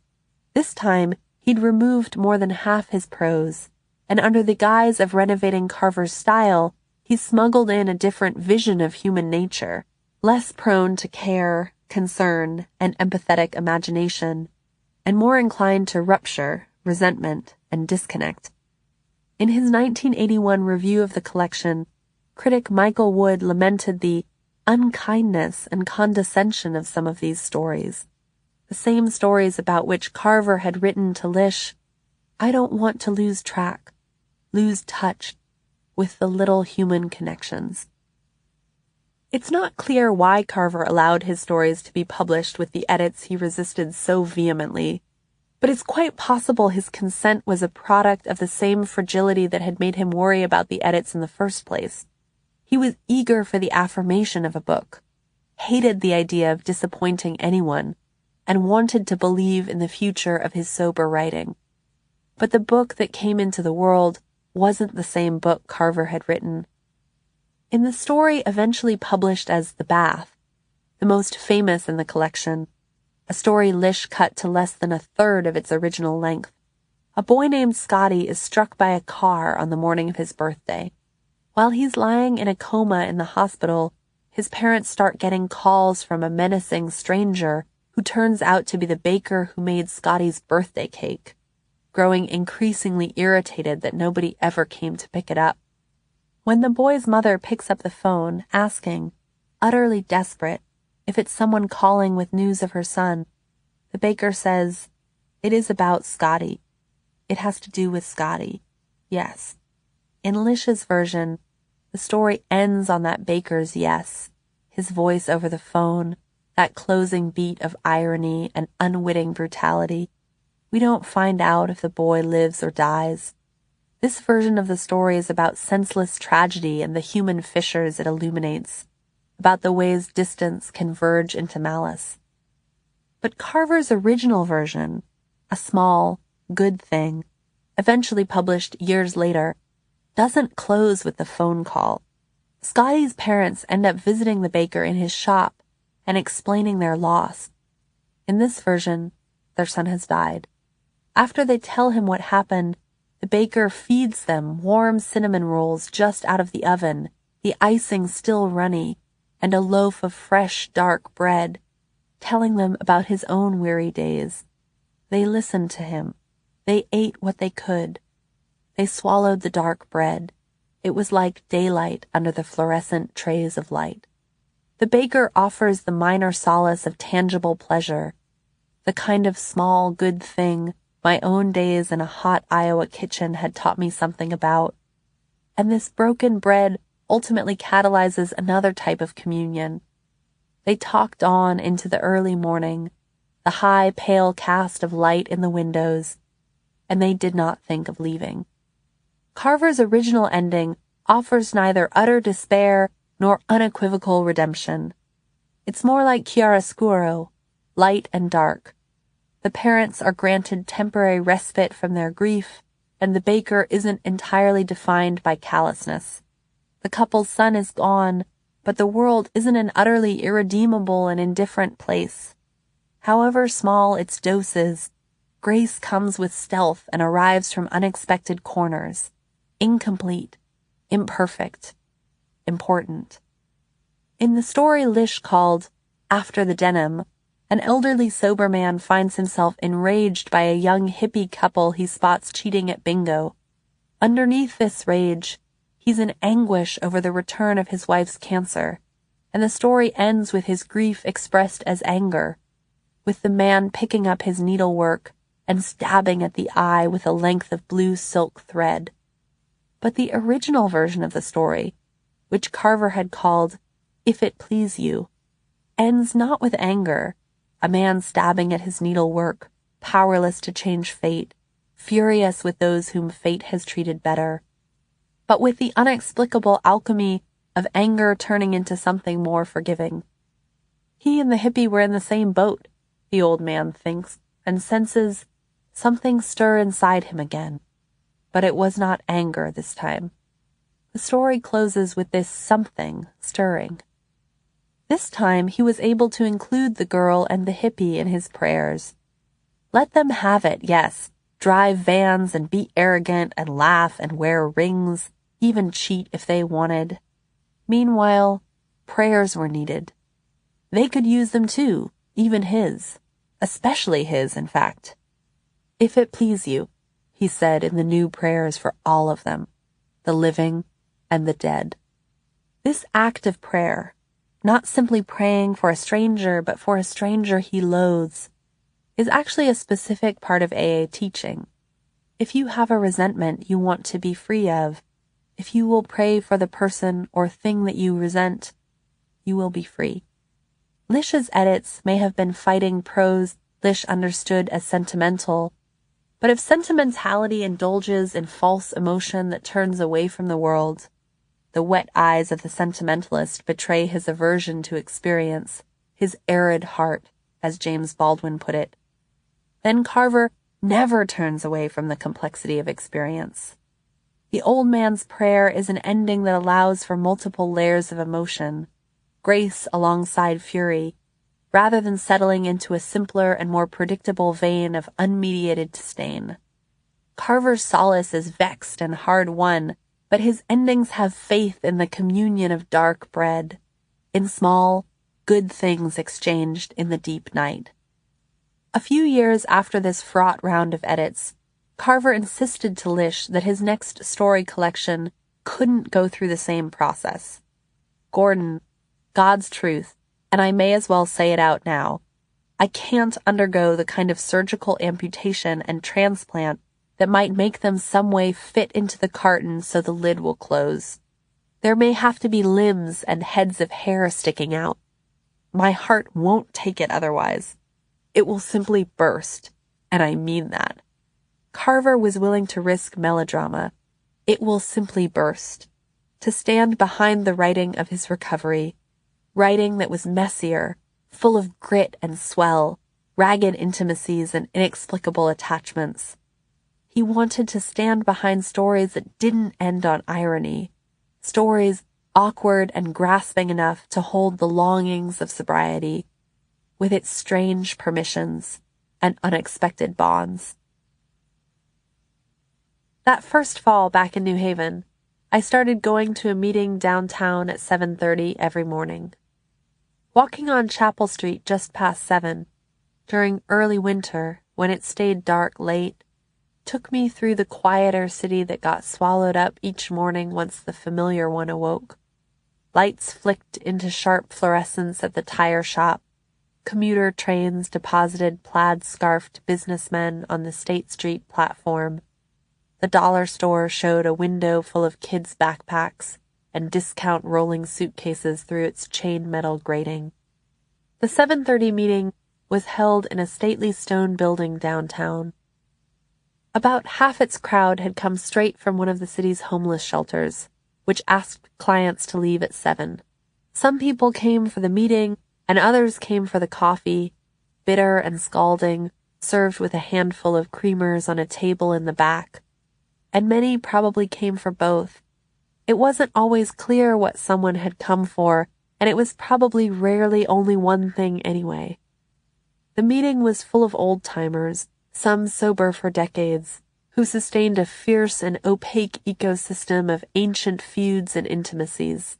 This time, he'd removed more than half his prose, and under the guise of renovating Carver's style, he smuggled in a different vision of human nature, less prone to care, concern, and empathetic imagination, and more inclined to rupture, resentment, and disconnect. In his 1981 review of the collection, critic Michael Wood lamented the unkindness and condescension of some of these stories, the same stories about which Carver had written to Lish, "I don't want to lose track, lose touch with the little human connections." It's not clear why Carver allowed his stories to be published with the edits he resisted so vehemently, but it's quite possible his consent was a product of the same fragility that had made him worry about the edits in the first place. He was eager for the affirmation of a book, hated the idea of disappointing anyone, and wanted to believe in the future of his sober writing. But the book that came into the world wasn't the same book Carver had written. In the story eventually published as The Bath, the most famous in the collection, a story Lish cut to less than a third of its original length, a boy named Scotty is struck by a car on the morning of his birthday. While he's lying in a coma in the hospital, his parents start getting calls from a menacing stranger who turns out to be the baker who made Scotty's birthday cake, growing increasingly irritated that nobody ever came to pick it up. When the boy's mother picks up the phone, asking, utterly desperate, if it's someone calling with news of her son, the baker says, "It is about Scotty. It has to do with Scotty. Yes." In Lish's version, The story ends on that baker's yes, his voice over the phone, that closing beat of irony and unwitting brutality. We don't find out if the boy lives or dies. This version of the story is about senseless tragedy and the human fissures it illuminates, about the ways distance can verge into malice. But Carver's original version, a small, good thing, eventually published years later, doesn't close with the phone call. Scotty's parents end up visiting the baker in his shop and explaining their loss. In this version, their son has died. After they tell him what happened, the baker feeds them warm cinnamon rolls just out of the oven, the icing still runny, and a loaf of fresh, dark bread, telling them about his own weary days. They listened to him. They ate what they could. They swallowed the dark bread. It was like daylight under the fluorescent trays of light. The baker offers the minor solace of tangible pleasure, the kind of small, good thing my own days in a hot Iowa kitchen had taught me something about. And this broken bread ultimately catalyzes another type of communion. They talked on into the early morning, the high, pale cast of light in the windows, and they did not think of leaving. Carver's original ending offers neither utter despair nor unequivocal redemption. It's more like chiaroscuro, light and dark. The parents are granted temporary respite from their grief, and the baker isn't entirely defined by callousness. The couple's son is gone, but the world isn't an utterly irredeemable and indifferent place. However small its doses, grace comes with stealth and arrives from unexpected corners, incomplete, imperfect, important. In the story Lish called After the Denim, an elderly sober man finds himself enraged by a young hippie couple he spots cheating at bingo. Underneath this rage, he's in anguish over the return of his wife's cancer, and the story ends with his grief expressed as anger, with the man picking up his needlework and stabbing at the eye with a length of blue silk thread. But the original version of the story, which Carver had called If It Please You, ends not with anger, a man stabbing at his needlework, powerless to change fate, furious with those whom fate has treated better, but with the inexplicable alchemy of anger turning into something more forgiving. He and the hippie were in the same boat, the old man thinks, and senses something stir inside him again. But it was not anger this time. The story closes with this something stirring. This time he was able to include the girl and the hippie in his prayers. Let them have it, yes, drive vans and be arrogant and laugh and wear rings, even cheat if they wanted. Meanwhile, prayers were needed. They could use them too, even his. Especially his, in fact. If it please you, he said in the new prayers for all of them, the living and the dead. This act of prayer, not simply praying for a stranger, but for a stranger he loathes, is actually a specific part of AA teaching. If you have a resentment you want to be free of, if you will pray for the person or thing that you resent, you will be free. Lish's edits may have been fighting prose Lish understood as sentimental, but if sentimentality indulges in false emotion that turns away from the world, the wet eyes of the sentimentalist betray his aversion to experience, his arid heart, as James Baldwin put it. Then Carver never turns away from the complexity of experience. The old man's prayer is an ending that allows for multiple layers of emotion, grace alongside fury, rather than settling into a simpler and more predictable vein of unmediated disdain. Carver's solace is vexed and hard-won, but his endings have faith in the communion of dark bread, in small, good things exchanged in the deep night. A few years after this fraught round of edits, Carver insisted to Lish that his next story collection couldn't go through the same process. Gordon, God's truth, and I may as well say it out now, I can't undergo the kind of surgical amputation and transplant that might make them some way fit into the carton so the lid will close. There may have to be limbs and heads of hair sticking out. My heart won't take it otherwise. It will simply burst, and I mean that. Carver was willing to risk melodrama. It will simply burst. To stand behind the writing of his recovery, writing that was messier, full of grit and swell, ragged intimacies and inexplicable attachments. He wanted to stand behind stories that didn't end on irony, stories awkward and grasping enough to hold the longings of sobriety, with its strange permissions and unexpected bonds. That first fall back in New Haven, I started going to a meeting downtown at 7:30 every morning. Walking on Chapel Street just past 7, during early winter, when it stayed dark late, took me through the quieter city that got swallowed up each morning once the familiar one awoke. Lights flicked into sharp fluorescence at the tire shop. Commuter trains deposited plaid-scarfed businessmen on the State Street platform. The dollar store showed a window full of kids' backpacks and discount rolling suitcases through its chain metal grating. The 7:30 meeting was held in a stately stone building downtown. About half its crowd had come straight from one of the city's homeless shelters, which asked clients to leave at 7. Some people came for the meeting, and others came for the coffee, bitter and scalding, served with a handful of creamers on a table in the back. And many probably came for both. It wasn't always clear what someone had come for, and it was probably rarely only one thing anyway. The meeting was full of old-timers, some sober for decades, who sustained a fierce and opaque ecosystem of ancient feuds and intimacies.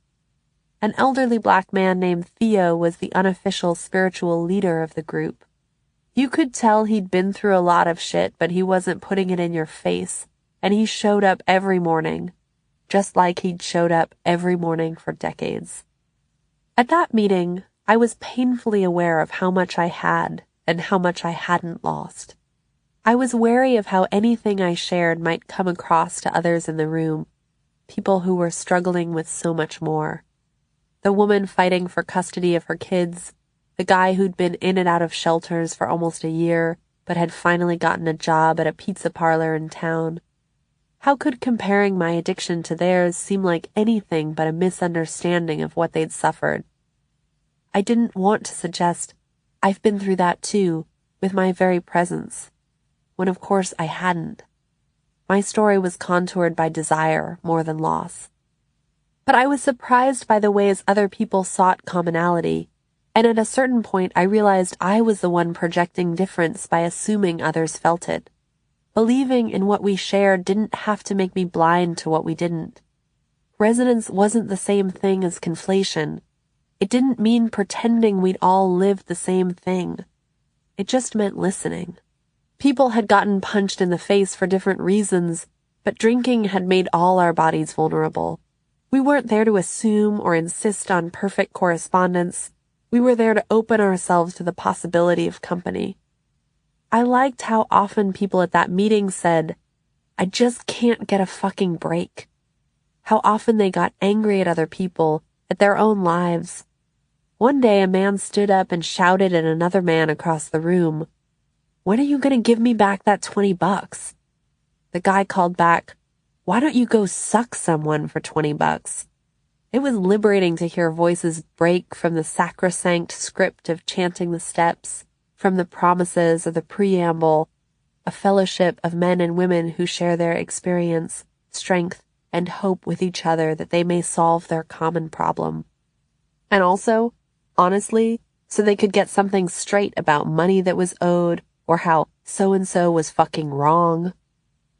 An elderly black man named Theo was the unofficial spiritual leader of the group. You could tell he'd been through a lot of shit, but he wasn't putting it in your face, and he showed up every morning, just like he'd showed up every morning for decades. At that meeting, I was painfully aware of how much I had and how much I hadn't lost. I was wary of how anything I shared might come across to others in the room, people who were struggling with so much more. The woman fighting for custody of her kids, the guy who'd been in and out of shelters for almost a year, but had finally gotten a job at a pizza parlor in town. How could comparing my addiction to theirs seem like anything but a misunderstanding of what they'd suffered? I didn't want to suggest, I've been through that too, with my very presence, when of course I hadn't. My story was contoured by desire more than loss. But I was surprised by the ways other people sought commonality, and at a certain point I realized I was the one projecting difference by assuming others felt it. Believing in what we shared didn't have to make me blind to what we didn't. Resonance wasn't the same thing as conflation. It didn't mean pretending we'd all lived the same thing. It just meant listening. People had gotten punched in the face for different reasons, but drinking had made all our bodies vulnerable. We weren't there to assume or insist on perfect correspondence. We were there to open ourselves to the possibility of company. I liked how often people at that meeting said, I just can't get a fucking break. How often they got angry at other people, at their own lives. One day a man stood up and shouted at another man across the room, "When are you going to give me back that $20? The guy called back, "Why don't you go suck someone for $20? It was liberating to hear voices break from the sacrosanct script of chanting the steps, from the promises of the preamble, a fellowship of men and women who share their experience, strength, and hope with each other that they may solve their common problem. And also, honestly, so they could get something straight about money that was owed, or how so-and-so was fucking wrong.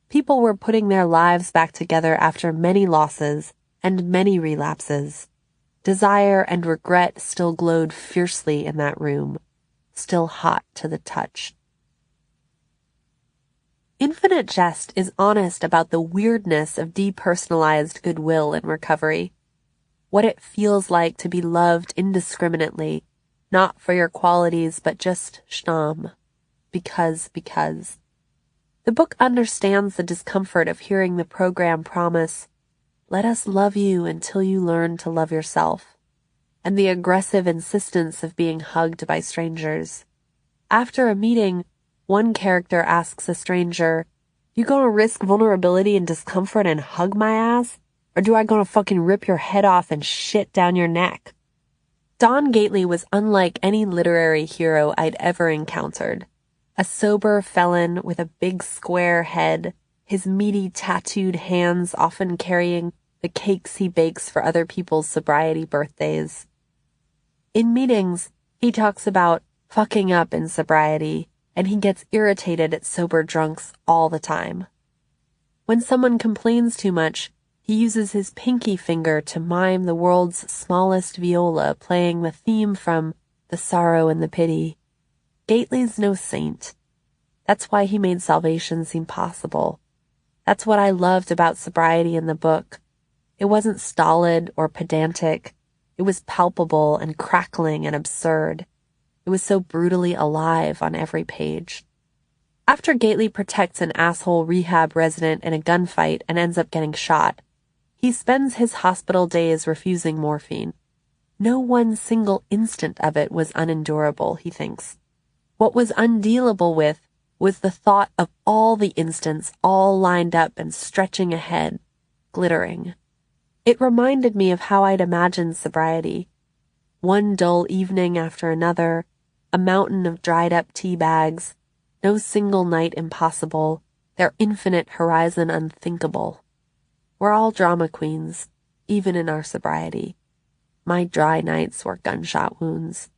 People were putting their lives back together after many losses and many relapses. Desire and regret still glowed fiercely in that room, still hot to the touch. Infinite Jest is honest about the weirdness of depersonalized goodwill in recovery. What it feels like to be loved indiscriminately, not for your qualities, but just schnom. Because. The book understands the discomfort of hearing the program promise, let us love you until you learn to love yourself, and the aggressive insistence of being hugged by strangers. After a meeting, one character asks a stranger, "You gonna risk vulnerability and discomfort and hug my ass? Or do I gonna fucking rip your head off and shit down your neck?" Don Gately was unlike any literary hero I'd ever encountered. A sober felon with a big square head, his meaty tattooed hands often carrying the cakes he bakes for other people's sobriety birthdays. In meetings, he talks about fucking up in sobriety, and he gets irritated at sober drunks all the time. When someone complains too much, he uses his pinky finger to mime the world's smallest viola playing the theme from The Sorrow and the Pity. Gately's no saint. That's why he made salvation seem possible. That's what I loved about sobriety in the book. It wasn't stolid or pedantic. It was palpable and crackling and absurd. It was so brutally alive on every page. After Gately protects an asshole rehab resident in a gunfight and ends up getting shot, he spends his hospital days refusing morphine. No one single instant of it was unendurable, he thinks. What was undealable with was the thought of all the instants all lined up and stretching ahead, glittering. It reminded me of how I'd imagined sobriety. One dull evening after another, a mountain of dried-up tea bags, no single night impossible, their infinite horizon unthinkable. We're all drama queens, even in our sobriety. My dry nights were gunshot wounds.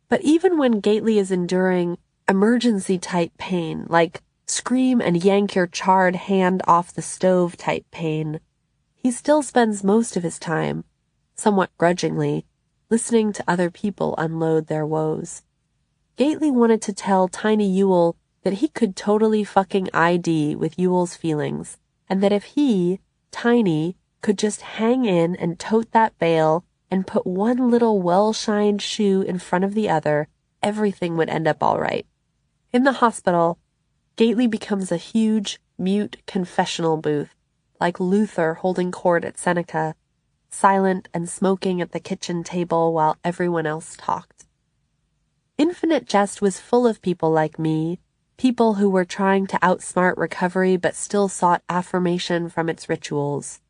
But even when Gately is enduring emergency-type pain, like scream and yank your charred hand off the stove-type pain, he still spends most of his time, somewhat grudgingly, listening to other people unload their woes. Gately wanted to tell Tiny Ewell that he could totally fucking ID with Ewell's feelings, and that if he, Tiny, could just hang in and tote that bale and put one little well-shined shoe in front of the other, everything would end up all right. In the hospital, Gately becomes a huge, mute confessional booth, like Luther holding court at Seneca, silent and smoking at the kitchen table while everyone else talked. Infinite Jest was full of people like me, people who were trying to outsmart recovery but still sought affirmation from its rituals.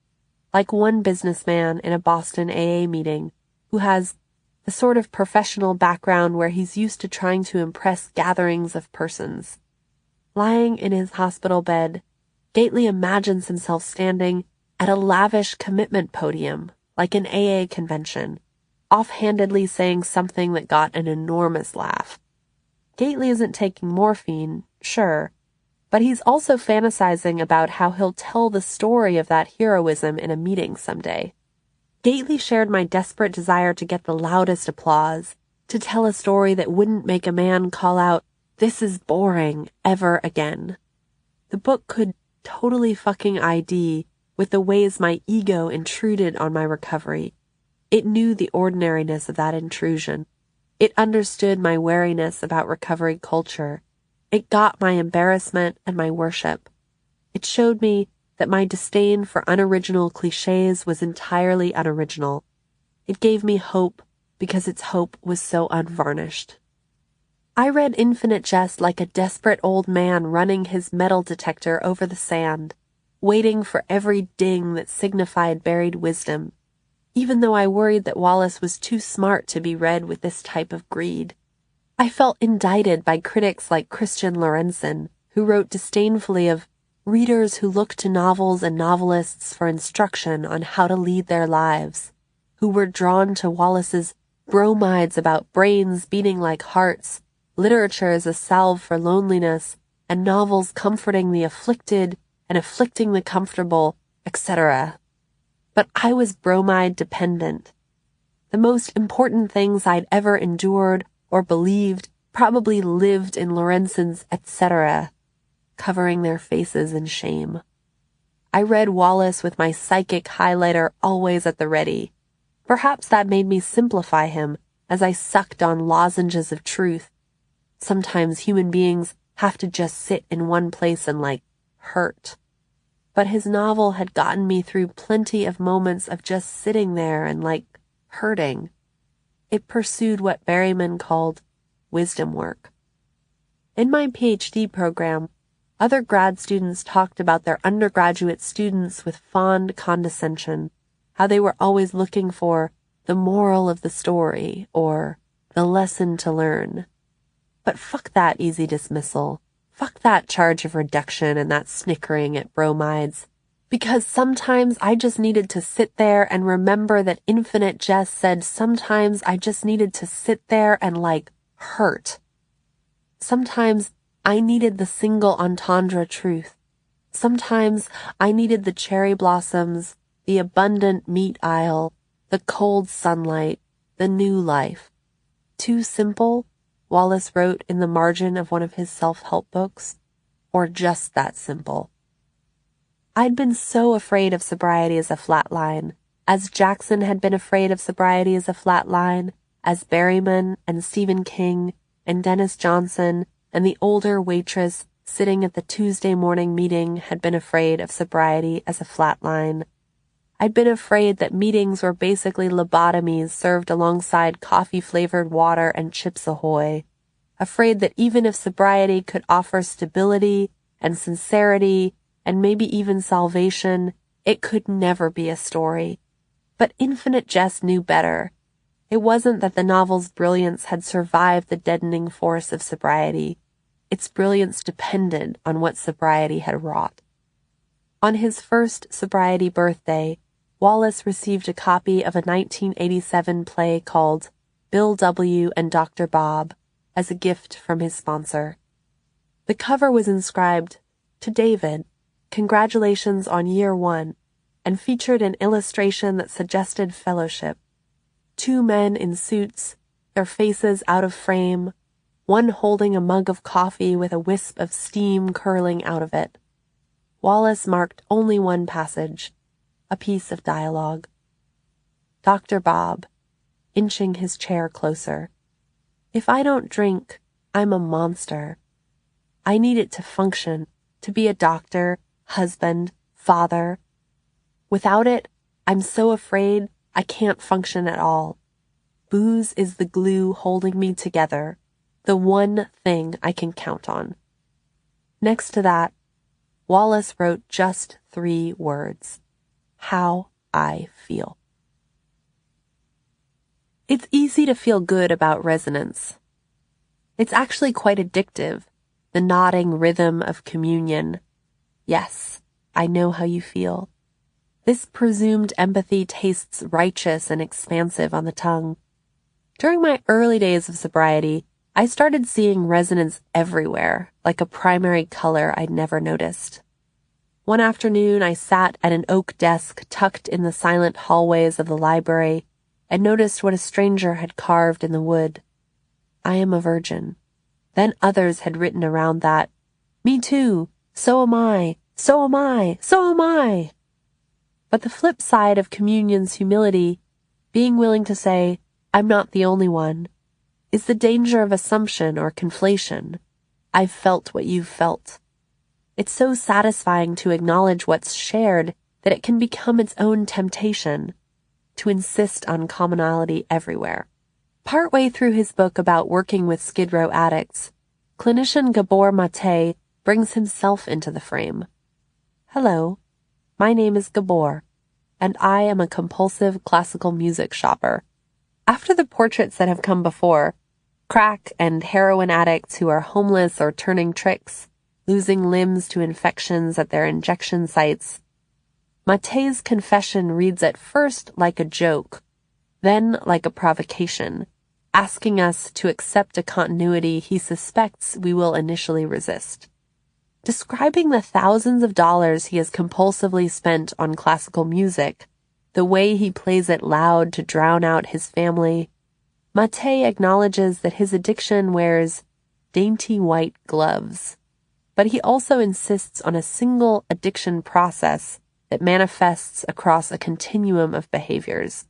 Like one businessman in a Boston AA meeting who has the sort of professional background where he's used to trying to impress gatherings of persons. Lying in his hospital bed, Gately imagines himself standing at a lavish commitment podium, like an AA convention, offhandedly saying something that got an enormous laugh. Gately isn't taking morphine, sure, but he's also fantasizing about how he'll tell the story of that heroism in a meeting someday. Gately shared my desperate desire to get the loudest applause, to tell a story that wouldn't make a man call out, "This is boring," ever again. The book could totally fucking ID with the ways my ego intruded on my recovery. It knew the ordinariness of that intrusion. It understood my wariness about recovery culture. It got my embarrassment and my worship. It showed me that my disdain for unoriginal cliches was entirely unoriginal. It gave me hope because its hope was so unvarnished. I read Infinite Jest like a desperate old man running his metal detector over the sand, waiting for every ding that signified buried wisdom, even though I worried that Wallace was too smart to be read with this type of greed. I felt indicted by critics like Christian Lorenzen, who wrote disdainfully of readers who look to novels and novelists for instruction on how to lead their lives, who were drawn to Wallace's bromides about brains beating like hearts, literature as a salve for loneliness, and novels comforting the afflicted and afflicting the comfortable, etc. But I was bromide dependent. The most important things I'd ever endured or believed probably lived in Lorenzen's etc., covering their faces in shame. I read Wallace with my psychic highlighter always at the ready. Perhaps that made me simplify him as I sucked on lozenges of truth. Sometimes human beings have to just sit in one place and, hurt. but his novel had gotten me through plenty of moments of just sitting there and, hurting. It pursued what Berryman called wisdom work. In my PhD program, other grad students talked about their undergraduate students with fond condescension, how they were always looking for the moral of the story or the lesson to learn. But fuck that easy dismissal. Fuck that charge of reduction and that snickering at bromides. Because sometimes I just needed to sit there and remember that Infinite Jest said sometimes I just needed to sit there and, hurt. Sometimes I needed the single entendre truth. Sometimes I needed the cherry blossoms, the abundant meat aisle, the cold sunlight, the new life. Too simple, Wallace wrote in the margin of one of his self-help books, or just that simple. I'd been so afraid of sobriety as a flat line, as Jackson had been afraid of sobriety as a flat line, as Berryman and Stephen King and Dennis Johnson and the older waitress sitting at the Tuesday morning meeting had been afraid of sobriety as a flat line. I'd been afraid that meetings were basically lobotomies served alongside coffee-flavored water and Chips Ahoy. Afraid that even if sobriety could offer stability and sincerity and maybe even salvation, it could never be a story. But Infinite Jest knew better. It wasn't that the novel's brilliance had survived the deadening force of sobriety. Its brilliance depended on what sobriety had wrought. On his first sobriety birthday, Wallace received a copy of a 1987 play called Bill W. and Dr. Bob as a gift from his sponsor. The cover was inscribed, "To David, congratulations on year 1," and featured an illustration that suggested fellowship. 2 men in suits, their faces out of frame, one holding a mug of coffee with a wisp of steam curling out of it. Wallace marked only one passage, a piece of dialogue. Dr. Bob, inching his chair closer. "If I don't drink, I'm a monster. I need it to function, to be a doctor, husband, father. Without it, I'm so afraid I can't function at all. Booze is the glue holding me together, the one thing I can count on." Next to that, Wallace wrote just 3 words. How I feel. It's easy to feel good about resonance. It's actually quite addictive, the nodding rhythm of communion. Yes, I know how you feel. This presumed empathy tastes righteous and expansive on the tongue. During my early days of sobriety, I started seeing resonance everywhere, like a primary color I'd never noticed. One afternoon, I sat at an oak desk tucked in the silent hallways of the library and noticed what a stranger had carved in the wood. "I am a virgin." Then others had written around that, "Me too, so am I, so am I, so am I." But the flip side of communion's humility, being willing to say, "I'm not the only one," is the danger of assumption or conflation. I've felt what you've felt. It's so satisfying to acknowledge what's shared that it can become its own temptation, to insist on commonality everywhere. Partway through his book about working with Skid Row addicts, clinician Gabor Mate brings himself into the frame. "Hello, my name is Gabor, and I am a compulsive classical music shopper." After the portraits that have come before, crack and heroin addicts who are homeless or turning tricks, losing limbs to infections at their injection sites, Mate's confession reads at first like a joke, then like a provocation, asking us to accept a continuity he suspects we will initially resist. Describing the thousands of dollars he has compulsively spent on classical music, the way he plays it loud to drown out his family, Mate acknowledges that his addiction wears dainty white gloves. But he also insists on a single addiction process that manifests across a continuum of behaviors.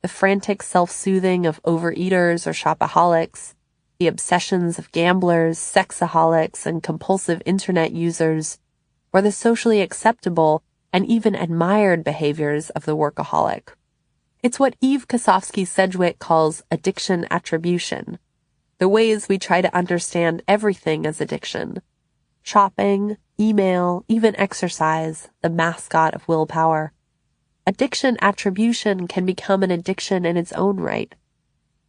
The frantic self-soothing of overeaters or shopaholics, the obsessions of gamblers, sexaholics, and compulsive internet users, or the socially acceptable and even admired behaviors of the workaholic. It's what Eve Kosofsky-Sedgwick calls addiction attribution, the ways we try to understand everything as addiction. Shopping, email, even exercise, the mascot of willpower. Addiction attribution can become an addiction in its own right.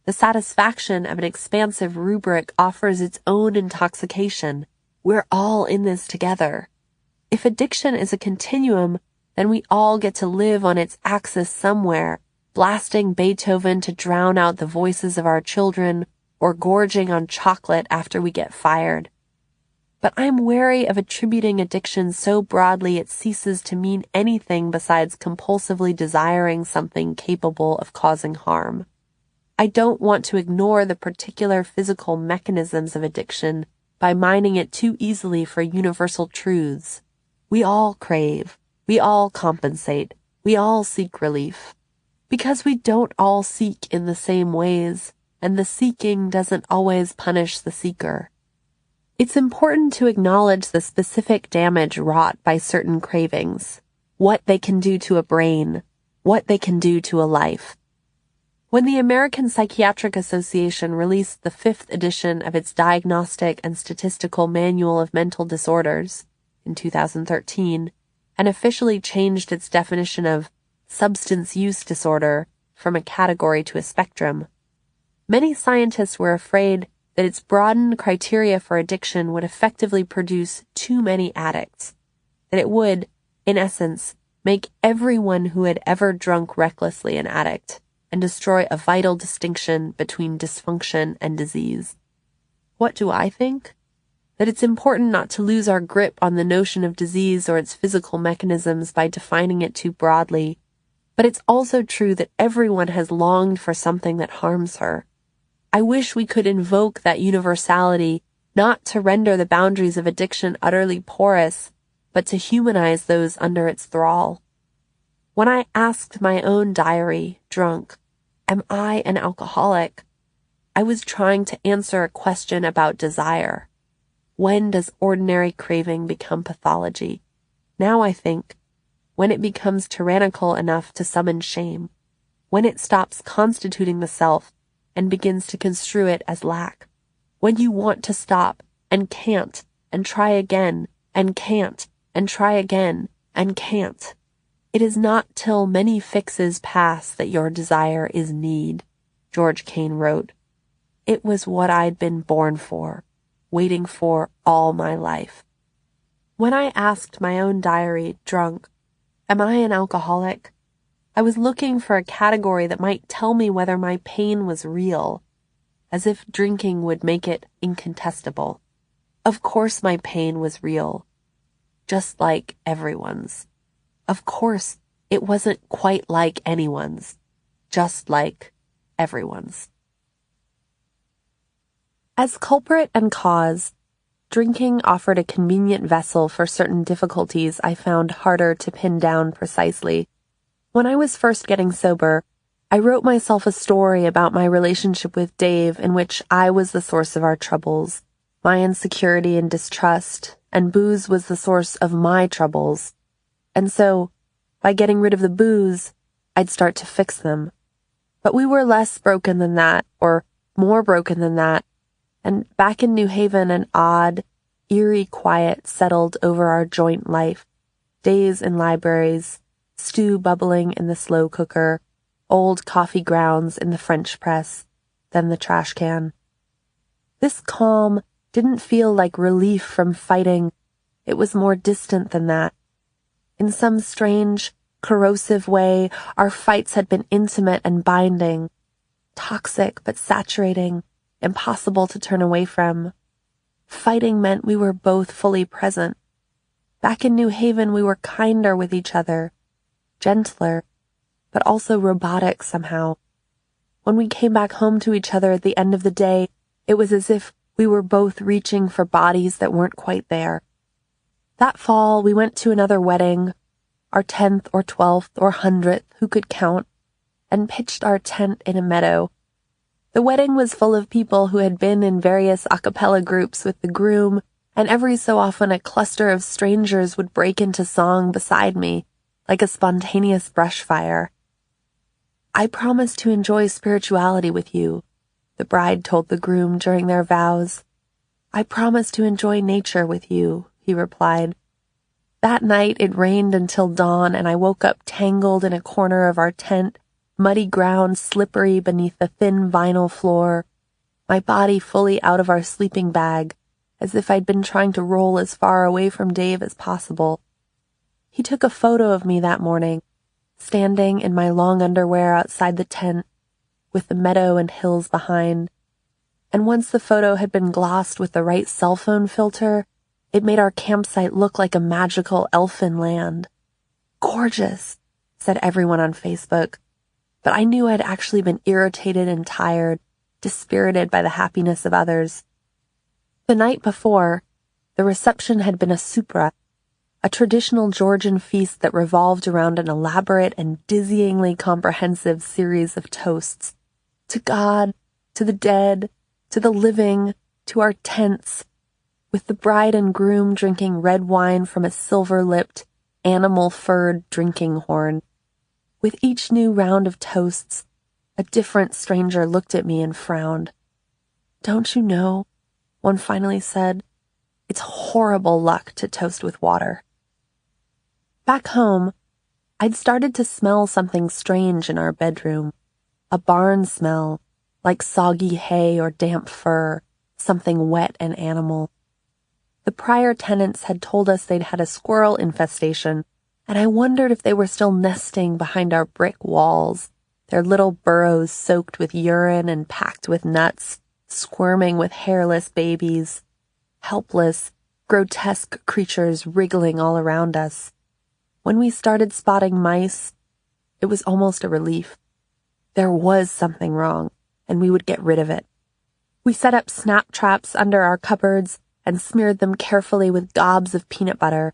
The satisfaction of an expansive rubric offers its own intoxication. We're all in this together. If addiction is a continuum, then we all get to live on its axis somewhere, blasting Beethoven to drown out the voices of our children, or gorging on chocolate after we get fired. But I'm wary of attributing addiction so broadly it ceases to mean anything besides compulsively desiring something capable of causing harm. I don't want to ignore the particular physical mechanisms of addiction by mining it too easily for universal truths. We all crave. We all compensate. We all seek relief. Because we don't all seek in the same ways, and the seeking doesn't always punish the seeker. It's important to acknowledge the specific damage wrought by certain cravings, what they can do to a brain, what they can do to a life. When the American Psychiatric Association released the 5th edition of its Diagnostic and Statistical Manual of Mental Disorders in 2013, and officially changed its definition of substance use disorder from a category to a spectrum, many scientists were afraid that its broadened criteria for addiction would effectively produce too many addicts, that it would, in essence, make everyone who had ever drunk recklessly an addict, and destroy a vital distinction between dysfunction and disease. What do I think? That it's important not to lose our grip on the notion of disease or its physical mechanisms by defining it too broadly, but it's also true that everyone has longed for something that harms her. I wish we could invoke that universality, not to render the boundaries of addiction utterly porous, but to humanize those under its thrall. When I asked my own diary, drunk, am I an alcoholic? I was trying to answer a question about desire. When does ordinary craving become pathology? Now I think, when it becomes tyrannical enough to summon shame, when it stops constituting the self and begins to construe it as lack, when you want to stop and can't, and try again, and can't, and try again, and can't. It is not till many fixes pass that your desire is need, George Cain wrote. It was what I'd been born for, waiting for all my life. When I asked my own diary, drunk, am I an alcoholic? I was looking for a category that might tell me whether my pain was real, as if drinking would make it incontestable. Of course my pain was real, just like everyone's. Of course it wasn't quite like anyone's, just like everyone's. As culprit and cause, drinking offered a convenient vessel for certain difficulties I found harder to pin down precisely. When I was first getting sober, I wrote myself a story about my relationship with Dave in which I was the source of our troubles, my insecurity and distrust, and booze was the source of my troubles. And so, by getting rid of the booze, I'd start to fix them. But we were less broken than that, or more broken than that, and back in New Haven an odd, eerie quiet settled over our joint life. Days in libraries, stew bubbling in the slow cooker, old coffee grounds in the French press, then the trash can. This calm didn't feel like relief from fighting. It was more distant than that. In some strange, corrosive way, our fights had been intimate and binding, toxic but saturating, impossible to turn away from. Fighting meant we were both fully present. Back in New Haven, we were kinder with each other, gentler, but also robotic somehow. When we came back home to each other at the end of the day, it was as if we were both reaching for bodies that weren't quite there. That fall, we went to another wedding, our 10th or 12th or 100th, who could count, and pitched our tent in a meadow. The wedding was full of people who had been in various a cappella groups with the groom and every so often a cluster of strangers would break into song beside me, like a spontaneous brush fire. "I promise to enjoy spirituality with you," the bride told the groom during their vows. "I promise to enjoy nature with you," he replied. That night it rained until dawn, and I woke up tangled in a corner of our tent, muddy ground slippery beneath the thin vinyl floor, my body fully out of our sleeping bag, as if I'd been trying to roll as far away from Dave as possible. He took a photo of me that morning, standing in my long underwear outside the tent, with the meadow and hills behind. And once the photo had been glossed with the right cell phone filter, it made our campsite look like a magical elfin land. "Gorgeous," said everyone on Facebook, but I knew I'd actually been irritated and tired, dispirited by the happiness of others. The night before, the reception had been a supra, a traditional Georgian feast that revolved around an elaborate and dizzyingly comprehensive series of toasts. To God, to the dead, to the living, to our tents, with the bride and groom drinking red wine from a silver-lipped, animal-furred drinking horn. With each new round of toasts, a different stranger looked at me and frowned. "Don't you know," one finally said, "it's horrible luck to toast with water." Back home, I'd started to smell something strange in our bedroom. A barn smell, like soggy hay or damp fur, something wet and animal. The prior tenants had told us they'd had a squirrel infestation, and I wondered if they were still nesting behind our brick walls, their little burrows soaked with urine and packed with nuts, squirming with hairless babies, helpless, grotesque creatures wriggling all around us. When we started spotting mice, it was almost a relief. There was something wrong, and we would get rid of it. We set up snap traps under our cupboards and smeared them carefully with gobs of peanut butter.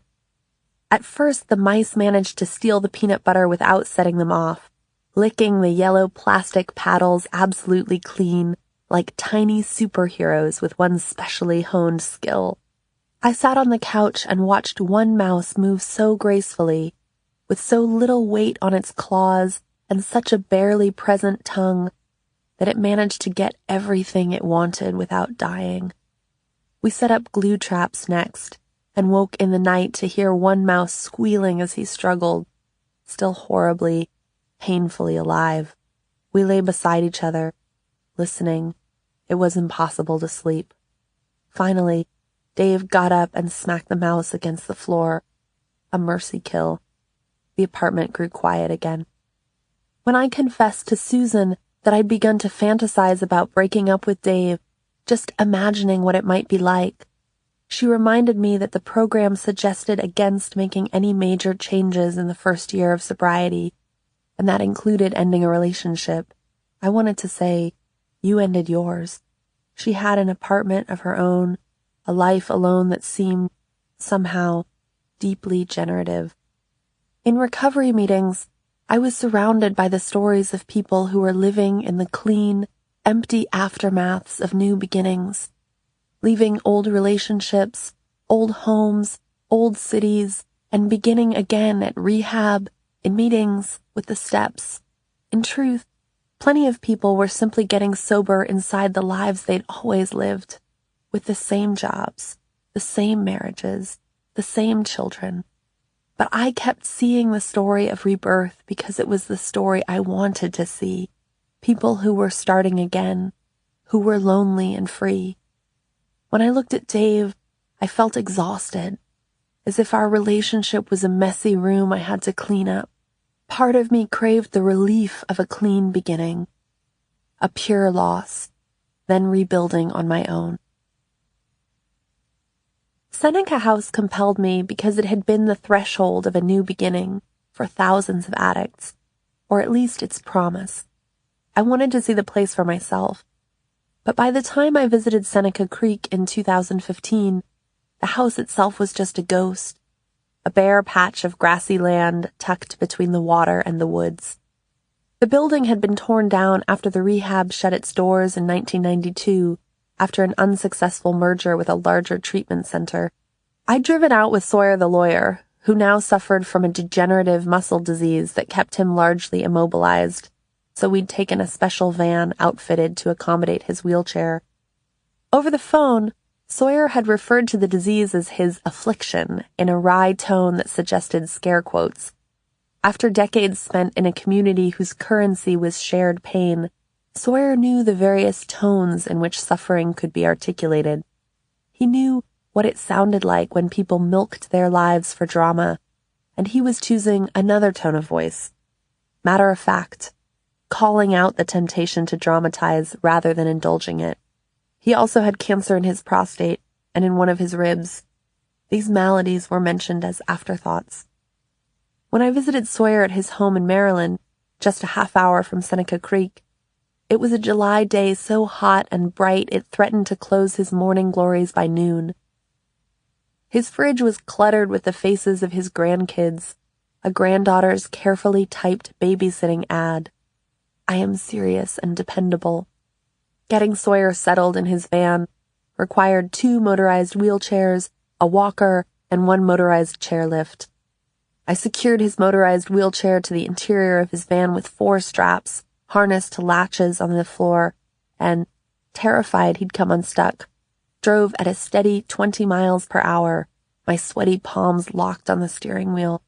At first, the mice managed to steal the peanut butter without setting them off, licking the yellow plastic paddles absolutely clean, like tiny superheroes with one specially honed skill. I sat on the couch and watched one mouse move so gracefully, with so little weight on its claws and such a barely present tongue, that it managed to get everything it wanted without dying. We set up glue traps next, and woke in the night to hear one mouse squealing as he struggled, still horribly, painfully alive. We lay beside each other, listening. It was impossible to sleep. Finally, Dave got up and smacked the mouse against the floor. A mercy kill. The apartment grew quiet again. When I confessed to Susan that I'd begun to fantasize about breaking up with Dave, just imagining what it might be like, she reminded me that the program suggested against making any major changes in the first year of sobriety, and that included ending a relationship. I wanted to say, "You ended yours." She had an apartment of her own, a life alone that seemed, somehow, deeply generative. In recovery meetings, I was surrounded by the stories of people who were living in the clean, empty aftermaths of new beginnings, leaving old relationships, old homes, old cities, and beginning again at rehab, in meetings, with the steps. In truth, plenty of people were simply getting sober inside the lives they'd always lived, with the same jobs, the same marriages, the same children. But I kept seeing the story of rebirth because it was the story I wanted to see. People who were starting again, who were lonely and free. When I looked at Dave, I felt exhausted, as if our relationship was a messy room I had to clean up. Part of me craved the relief of a clean beginning, a pure loss, then rebuilding on my own. Seneca House compelled me because it had been the threshold of a new beginning for thousands of addicts, or at least its promise. I wanted to see the place for myself. But by the time I visited Seneca Creek in 2015, the house itself was just a ghost, a bare patch of grassy land tucked between the water and the woods. The building had been torn down after the rehab shut its doors in 1992, after an unsuccessful merger with a larger treatment center. I'd driven out with Sawyer the lawyer, who now suffered from a degenerative muscle disease that kept him largely immobilized, so we'd taken a special van outfitted to accommodate his wheelchair. Over the phone, Sawyer had referred to the disease as his affliction in a wry tone that suggested scare quotes. After decades spent in a community whose currency was shared pain, Sawyer knew the various tones in which suffering could be articulated. He knew what it sounded like when people milked their lives for drama, and he was choosing another tone of voice, matter of fact, calling out the temptation to dramatize rather than indulging it. He also had cancer in his prostate and in one of his ribs. These maladies were mentioned as afterthoughts. When I visited Sawyer at his home in Maryland, just a half hour from Seneca Creek, it was a July day so hot and bright it threatened to close his morning glories by noon. His fridge was cluttered with the faces of his grandkids, a granddaughter's carefully typed babysitting ad. I am serious and dependable. Getting Sawyer settled in his van required 2 motorized wheelchairs, a walker, and 1 motorized chairlift. I secured his motorized wheelchair to the interior of his van with 4 straps, harnessed to latches on the floor, and, terrified he'd come unstuck, drove at a steady 20 miles per hour, my sweaty palms locked on the steering wheel.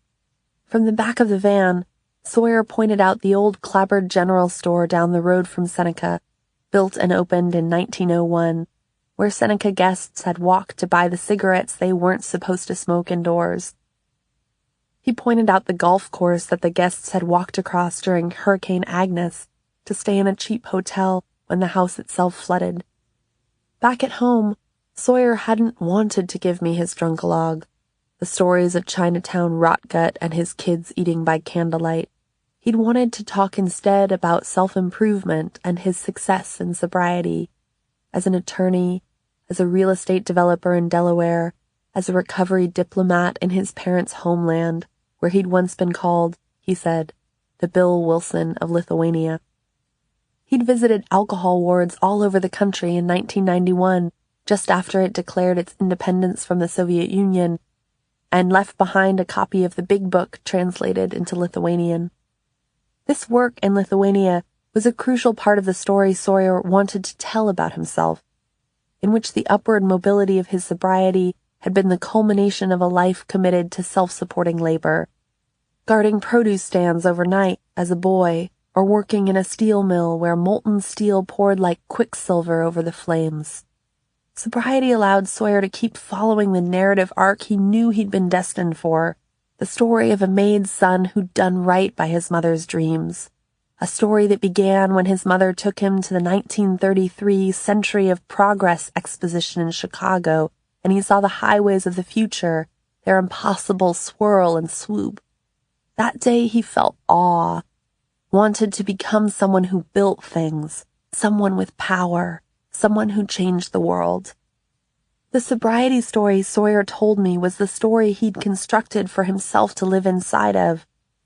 From the back of the van, Sawyer pointed out the old clapboard general store down the road from Seneca, built and opened in 1901, where Seneca guests had walked to buy the cigarettes they weren't supposed to smoke indoors. He pointed out the golf course that the guests had walked across during Hurricane Agnes to stay in a cheap hotel when the house itself flooded. Back at home, Sawyer hadn't wanted to give me his drunkalogue, the stories of Chinatown rotgut and his kids eating by candlelight. He'd wanted to talk instead about self-improvement and his success in sobriety, as an attorney, as a real estate developer in Delaware, as a recovery diplomat in his parents' homeland, where he'd once been called, he said, the Bill Wilson of Lithuania. He'd visited alcohol wards all over the country in 1991, just after it declared its independence from the Soviet Union, and left behind a copy of the Big Book translated into Lithuanian. This work in Lithuania was a crucial part of the story Sawyer wanted to tell about himself, in which the upward mobility of his sobriety had been the culmination of a life committed to self-supporting labor, guarding produce stands overnight as a boy, or working in a steel mill where molten steel poured like quicksilver over the flames. Sobriety allowed Sawyer to keep following the narrative arc he knew he'd been destined for, the story of a maid's son who'd done right by his mother's dreams, a story that began when his mother took him to the 1933 Century of Progress exposition in Chicago, and he saw the highways of the future, their impossible swirl and swoop. That day he felt awe, wanted to become someone who built things, someone with power, someone who changed the world. The sobriety story Sawyer told me was the story he'd constructed for himself to live inside of,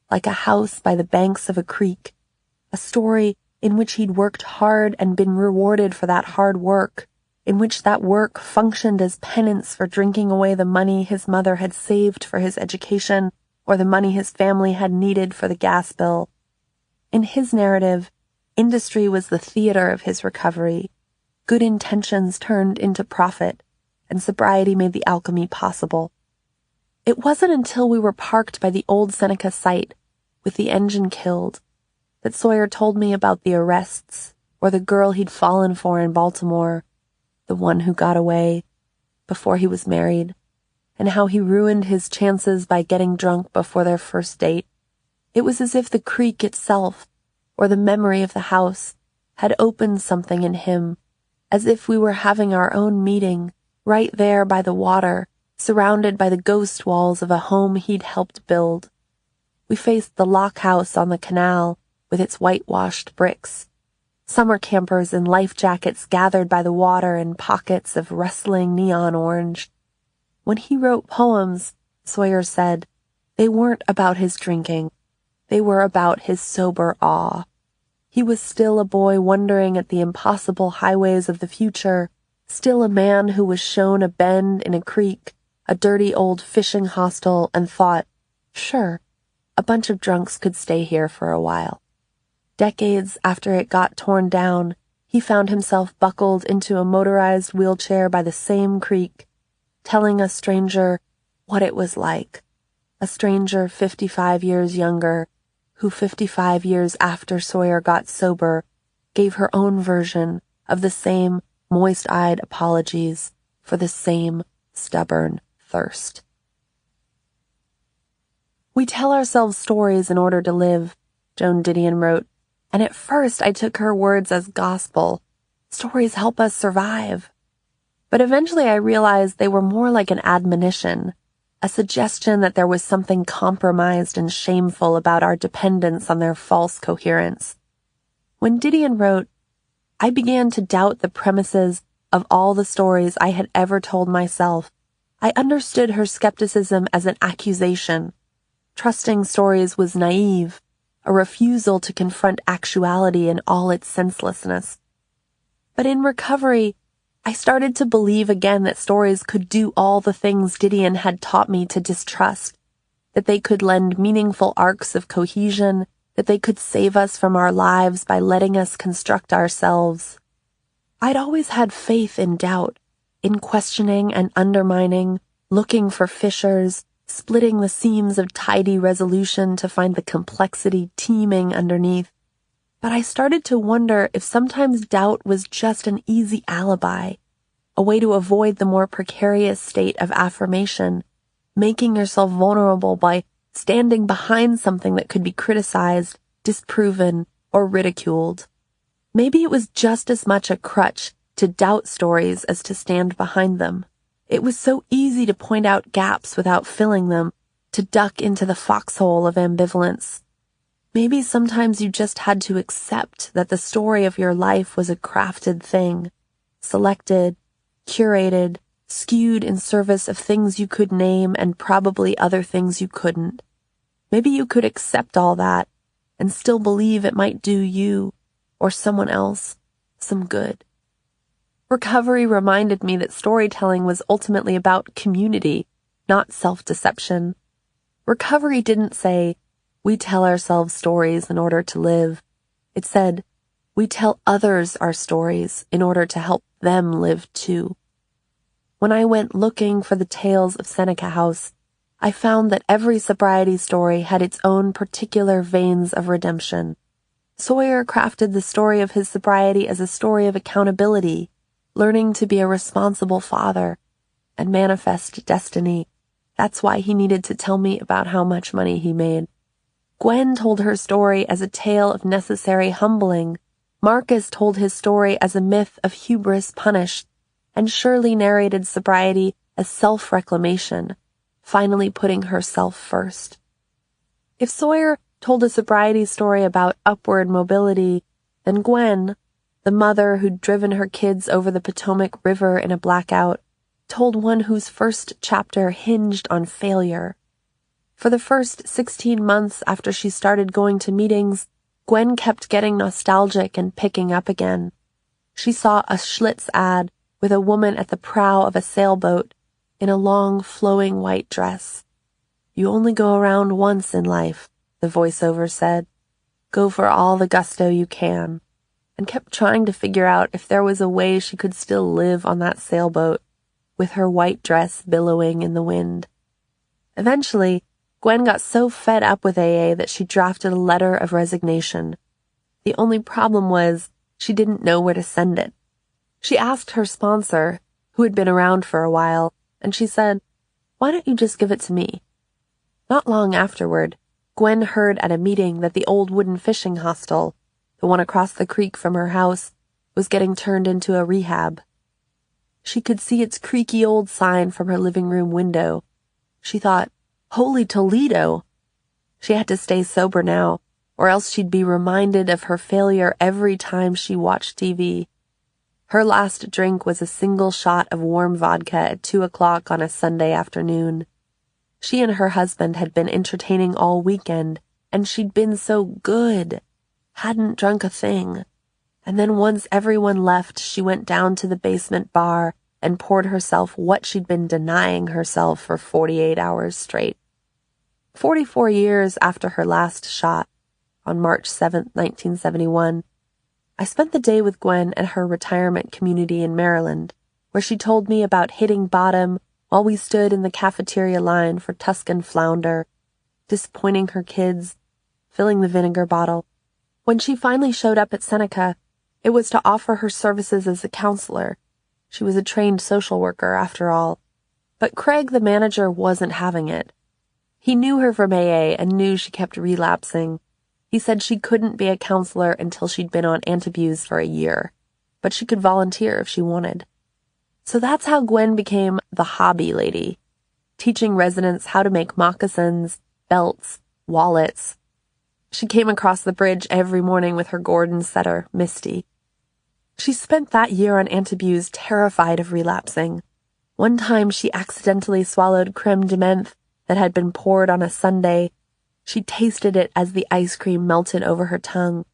like a house by the banks of a creek, a story in which he'd worked hard and been rewarded for that hard work, in which that work functioned as penance for drinking away the money his mother had saved for his education or the money his family had needed for the gas bill. In his narrative, industry was the theater of his recovery. Good intentions turned into profit, and sobriety made the alchemy possible. It wasn't until we were parked by the old Seneca site, with the engine killed, that Sawyer told me about the arrests, or the girl he'd fallen for in Baltimore, the one who got away, before he was married, and how he ruined his chances by getting drunk before their first date. It was as if the creek itself, or the memory of the house, had opened something in him, as if we were having our own meeting, right there by the water, surrounded by the ghost walls of a home he'd helped build. We faced the lock house on the canal, with its whitewashed bricks. Summer campers in life jackets gathered by the water in pockets of rustling neon orange. When he wrote poems, Sawyer said, they weren't about his drinking. They were about his sober awe. He was still a boy wondering at the impossible highways of the future, Still a man who was shown a bend in a creek, a dirty old fishing hostel, and thought, sure, a bunch of drunks could stay here for a while. Decades after it got torn down, he found himself buckled into a motorized wheelchair by the same creek, telling a stranger what it was like. A stranger 55 years younger, who 55 years after Sawyer got sober, gave her own version of the same moist-eyed apologies for the same stubborn thirst. We tell ourselves stories in order to live, Joan Didion wrote, and at first I took her words as gospel. Stories help us survive. But eventually I realized they were more like an admonition, a suggestion that there was something compromised and shameful about our dependence on their false coherence. When Didion wrote, I began to doubt the premises of all the stories I had ever told myself. I understood her skepticism as an accusation. Trusting stories was naive, a refusal to confront actuality in all its senselessness. But in recovery, I started to believe again that stories could do all the things Didion had taught me to distrust, that they could lend meaningful arcs of cohesion, that they could save us from our lives by letting us construct ourselves. I'd always had faith in doubt, in questioning and undermining, looking for fissures, splitting the seams of tidy resolution to find the complexity teeming underneath. But I started to wonder if sometimes doubt was just an easy alibi, a way to avoid the more precarious state of affirmation, making yourself vulnerable by standing behind something that could be criticized, disproven, or ridiculed. Maybe it was just as much a crutch to doubt stories as to stand behind them. It was so easy to point out gaps without filling them, to duck into the foxhole of ambivalence. Maybe sometimes you just had to accept that the story of your life was a crafted thing, selected, curated, skewed in service of things you could name and probably other things you couldn't. Maybe you could accept all that and still believe it might do you or someone else some good. Recovery reminded me that storytelling was ultimately about community, not self-deception. Recovery didn't say, we tell ourselves stories in order to live. It said, we tell others our stories in order to help them live too. When I went looking for the tales of Seneca House, I found that every sobriety story had its own particular veins of redemption. Sawyer crafted the story of his sobriety as a story of accountability, learning to be a responsible father, and manifest destiny. That's why he needed to tell me about how much money he made. Gwen told her story as a tale of necessary humbling. Marcus told his story as a myth of hubris punished, and Shirley narrated sobriety as self-reclamation, finally putting herself first. If Sawyer told a sobriety story about upward mobility, then Gwen, the mother who'd driven her kids over the Potomac River in a blackout, told one whose first chapter hinged on failure. For the first 16 months after she started going to meetings, Gwen kept getting nostalgic and picking up again. She saw a Schlitz ad with a woman at the prow of a sailboat in a long, flowing white dress. You only go around once in life, the voiceover said. Go for all the gusto you can, and kept trying to figure out if there was a way she could still live on that sailboat, with her white dress billowing in the wind. Eventually, Gwen got so fed up with AA that she drafted a letter of resignation. The only problem was she didn't know where to send it. She asked her sponsor, who had been around for a while, and she said, "Why don't you just give it to me?" Not long afterward, Gwen heard at a meeting that the old wooden fishing hostel, the one across the creek from her house, was getting turned into a rehab. She could see its creaky old sign from her living room window. She thought, Holy Toledo! She had to stay sober now, or else she'd be reminded of her failure every time she watched TV. Her last drink was a single shot of warm vodka at 2 o'clock on a Sunday afternoon. She and her husband had been entertaining all weekend, and she'd been so good. Hadn't drunk a thing. And then once everyone left, she went down to the basement bar and poured herself what she'd been denying herself for 48 hours straight. 44 years after her last shot, on March 7, 1971, I spent the day with Gwen at her retirement community in Maryland, where she told me about hitting bottom while we stood in the cafeteria line for Tuscan flounder, disappointing her kids, filling the vinegar bottle. When she finally showed up at Seneca, it was to offer her services as a counselor. She was a trained social worker, after all. But Craig, the manager, wasn't having it. He knew her from AA and knew she kept relapsing. He said she couldn't be a counselor until she'd been on antabuse for a year, but she could volunteer if she wanted. So that's how Gwen became the hobby lady, teaching residents how to make moccasins, belts, wallets. She came across the bridge every morning with her Gordon setter, Misty. She spent that year on antabuse terrified of relapsing. One time she accidentally swallowed creme de menthe that had been poured on a sundae. She tasted it as the ice cream melted over her tongue.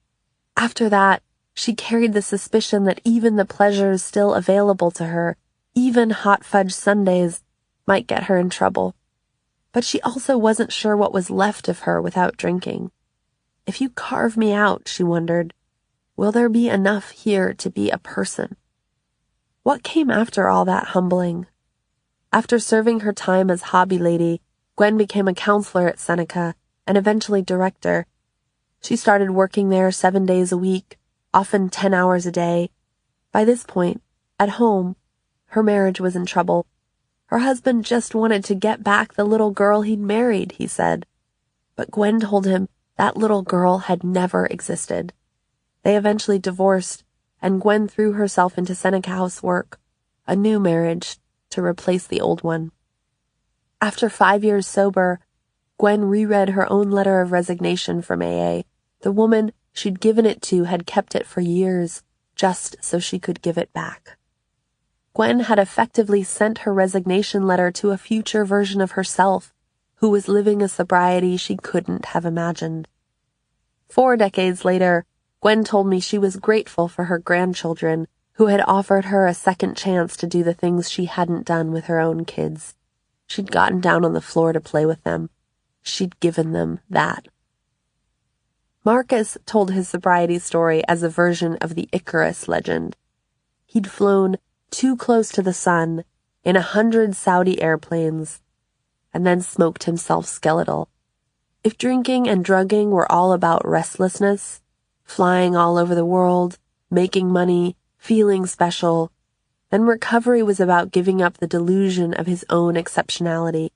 After that, she carried the suspicion that even the pleasures still available to her, even hot fudge sundaes, might get her in trouble. But she also wasn't sure what was left of her without drinking. If you carve me out, she wondered, will there be enough here to be a person? What came after all that humbling? After serving her time as hobby lady, Gwen became a counselor at Seneca and eventually director. She started working there 7 days a week, often 10 hours a day. By this point, at home, her marriage was in trouble. Her husband just wanted to get back the little girl he'd married, he said. But Gwen told him that little girl had never existed. They eventually divorced, and Gwen threw herself into Seneca House work, a new marriage, to replace the old one. After 5 years sober, Gwen reread her own letter of resignation from AA. The woman she'd given it to had kept it for years, just so she could give it back. Gwen had effectively sent her resignation letter to a future version of herself, who was living a sobriety she couldn't have imagined. 4 decades later, Gwen told me she was grateful for her grandchildren, who had offered her a second chance to do the things she hadn't done with her own kids. She'd gotten down on the floor to play with them. She'd given them that. Marcus told his sobriety story as a version of the Icarus legend. He'd flown too close to the sun in 100 Saudi airplanes and then smoked himself skeletal. If drinking and drugging were all about restlessness, flying all over the world, making money, feeling special, then recovery was about giving up the delusion of his own exceptionality.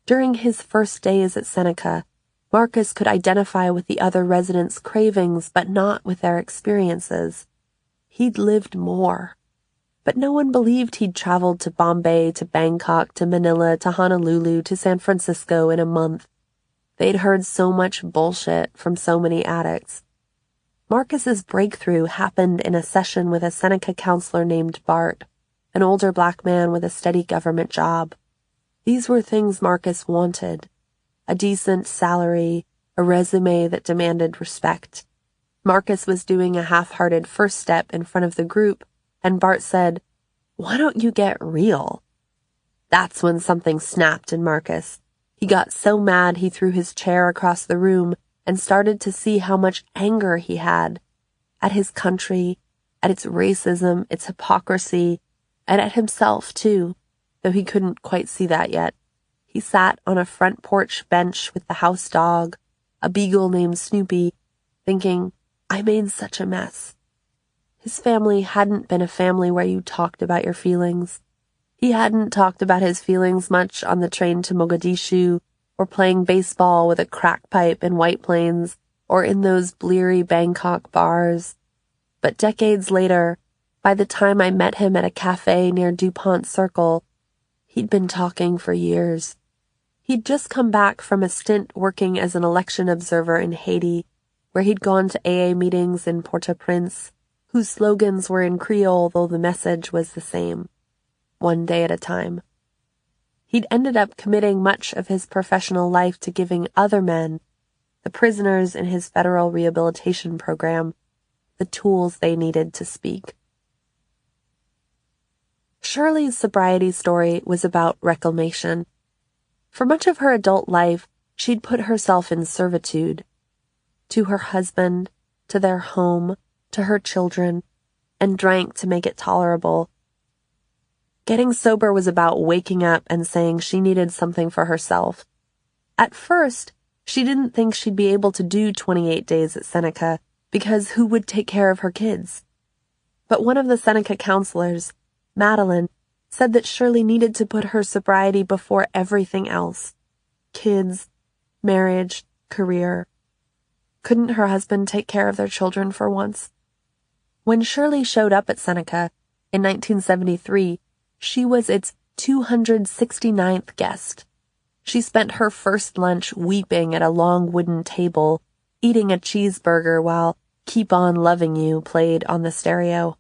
During his first days at Seneca, Marcus could identify with the other residents' cravings, but not with their experiences. He'd lived more. But no one believed he'd traveled to Bombay, to Bangkok, to Manila, to Honolulu, to San Francisco in a month. They'd heard so much bullshit from so many addicts. Marcus's breakthrough happened in a session with a Seneca counselor named Bart, an older black man with a steady government job. These were things Marcus wanted: a decent salary, a resume that demanded respect. Marcus was doing a half-hearted first step in front of the group, and Bart said, "Why don't you get real?" That's when something snapped in Marcus. He got so mad he threw his chair across the room and started to see how much anger he had at his country, at its racism, its hypocrisy, and at himself, too, though he couldn't quite see that yet. He sat on a front porch bench with the house dog, a beagle named Snoopy, thinking, I made such a mess. His family hadn't been a family where you talked about your feelings. He hadn't talked about his feelings much on the train to Mogadishu, or playing baseball with a crack pipe in White Plains, or in those bleary Bangkok bars. But decades later, by the time I met him at a cafe near DuPont Circle, he'd been talking for years. He'd just come back from a stint working as an election observer in Haiti, where he'd gone to AA meetings in Port-au-Prince, whose slogans were in Creole though the message was the same: one day at a time. He'd ended up committing much of his professional life to giving other men, the prisoners in his federal rehabilitation program, the tools they needed to speak. Shirley's sobriety story was about reclamation. For much of her adult life, she'd put herself in servitude. To her husband, to their home, to her children, and drank to make it tolerable. Getting sober was about waking up and saying she needed something for herself. At first, she didn't think she'd be able to do 28 days at Seneca, because who would take care of her kids? But one of the Seneca counselors, Madeline, said that Shirley needed to put her sobriety before everything else. Kids, marriage, career. Couldn't her husband take care of their children for once? When Shirley showed up at Seneca in 1973, she was its 269th guest. She spent her first lunch weeping at a long wooden table, eating a cheeseburger while Keep On Loving You played on the stereo.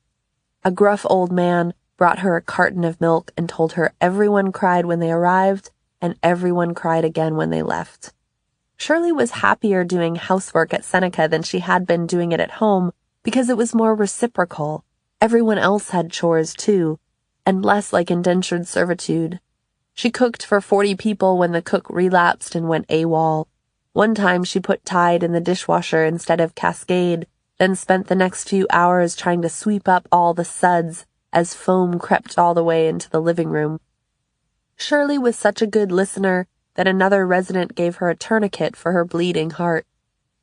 A gruff old man brought her a carton of milk and told her everyone cried when they arrived and everyone cried again when they left. Shirley was happier doing housework at Seneca than she had been doing it at home because it was more reciprocal. Everyone else had chores too, and less like indentured servitude. She cooked for 40 people when the cook relapsed and went AWOL. One time she put Tide in the dishwasher instead of Cascade, then spent the next few hours trying to sweep up all the suds as foam crept all the way into the living room. Shirley was such a good listener that another resident gave her a tourniquet for her bleeding heart.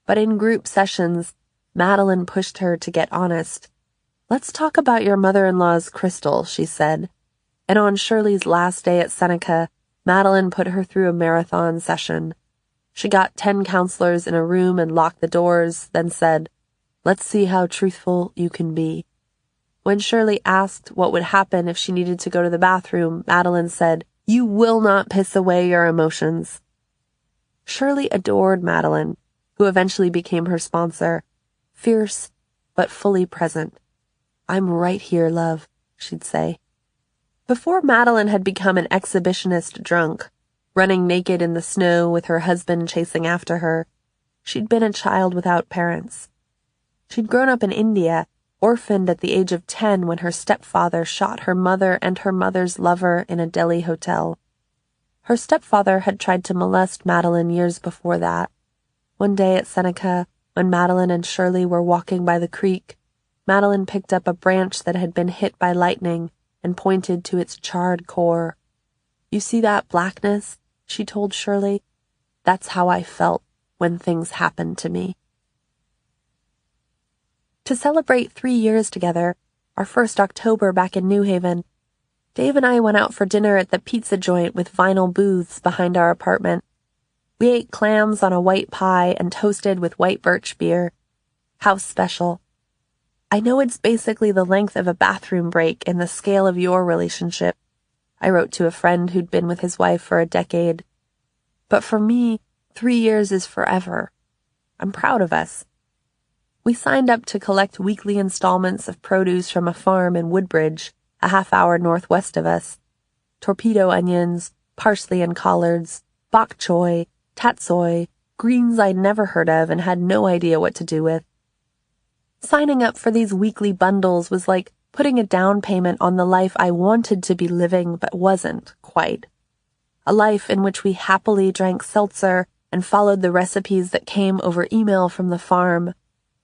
But in group sessions, Madeline pushed her to get honest. "Let's talk about your mother-in-law's crystal," she said. And on Shirley's last day at Seneca, Madeline put her through a marathon session. She got 10 counselors in a room and locked the doors, then said, "Let's see how truthful you can be." When Shirley asked what would happen if she needed to go to the bathroom, Madeline said, "You will not piss away your emotions." Shirley adored Madeline, who eventually became her sponsor, fierce but fully present. "I'm right here, love," she'd say. Before Madeline had become an exhibitionist drunk, running naked in the snow with her husband chasing after her, she'd been a child without parents. She'd grown up in India, orphaned at the age of 10 when her stepfather shot her mother and her mother's lover in a Delhi hotel. Her stepfather had tried to molest Madeline years before that. One day at Seneca, when Madeline and Shirley were walking by the creek, Madeline picked up a branch that had been hit by lightning and pointed to its charred core. "You see that blackness?" she told Shirley. "That's how I felt when things happened to me." To celebrate 3 years together, our first October back in New Haven, Dave and I went out for dinner at the pizza joint with vinyl booths behind our apartment. We ate clams on a white pie and toasted with white birch beer. How special. "I know it's basically the length of a bathroom break in the scale of your relationship," I wrote to a friend who'd been with his wife for a decade. "But for me, 3 years is forever. I'm proud of us." We signed up to collect weekly installments of produce from a farm in Woodbridge, a half-hour northwest of us. Torpedo onions, parsley and collards, bok choy, tatsoi, greens I'd never heard of and had no idea what to do with. Signing up for these weekly bundles was like putting a down payment on the life I wanted to be living but wasn't, quite. A life in which we happily drank seltzer and followed the recipes that came over email from the farm.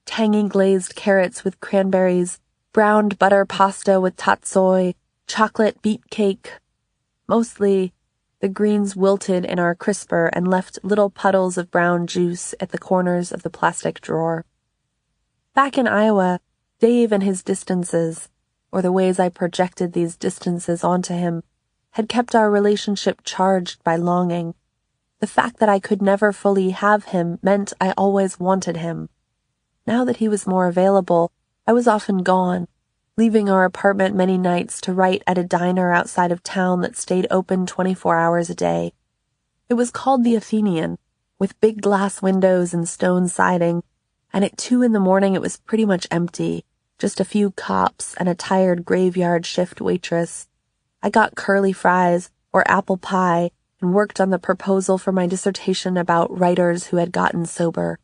Tangy glazed carrots with cranberries, browned butter pasta with tatsoi, chocolate beet cake. Mostly, the greens wilted in our crisper and left little puddles of brown juice at the corners of the plastic drawer. Back in Iowa, Dave and his distances, or the ways I projected these distances onto him, had kept our relationship charged by longing. The fact that I could never fully have him meant I always wanted him. Now that he was more available, I was often gone, leaving our apartment many nights to write at a diner outside of town that stayed open 24 hours a day. It was called the Athenian, with big glass windows and stone siding, and at 2 a.m. it was pretty much empty, just a few cops and a tired graveyard shift waitress. I got curly fries or apple pie and worked on the proposal for my dissertation about writers who had gotten sober.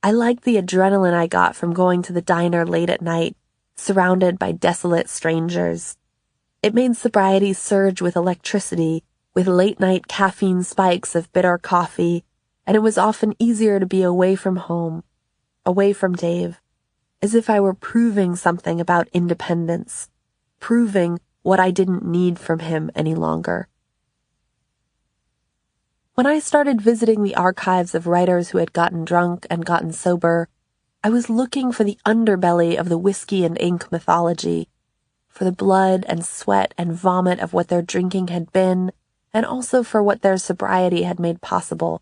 I liked the adrenaline I got from going to the diner late at night, surrounded by desolate strangers. It made sobriety surge with electricity, with late-night caffeine spikes of bitter coffee, and it was often easier to be away from home, away from Dave, as if I were proving something about independence, proving what I didn't need from him any longer. When I started visiting the archives of writers who had gotten drunk and gotten sober, I was looking for the underbelly of the whiskey and ink mythology, for the blood and sweat and vomit of what their drinking had been, and also for what their sobriety had made possible.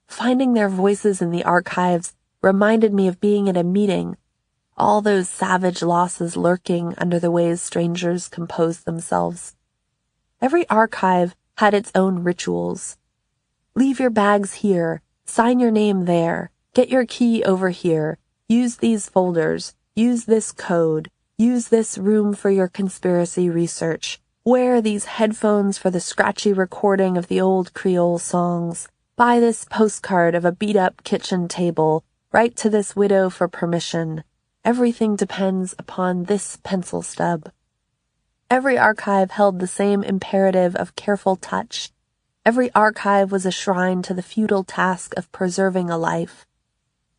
Finding their voices in the archives reminded me of being at a meeting, all those savage losses lurking under the ways strangers composed themselves. Every archive had its own rituals. Leave your bags here, sign your name there, get your key over here, use these folders, use this code, use this room for your conspiracy research, wear these headphones for the scratchy recording of the old Creole songs, buy this postcard of a beat-up kitchen table, write to this widow for permission. Everything depends upon this pencil stub. Every archive held the same imperative of careful touch. Every archive was a shrine to the futile task of preserving a life.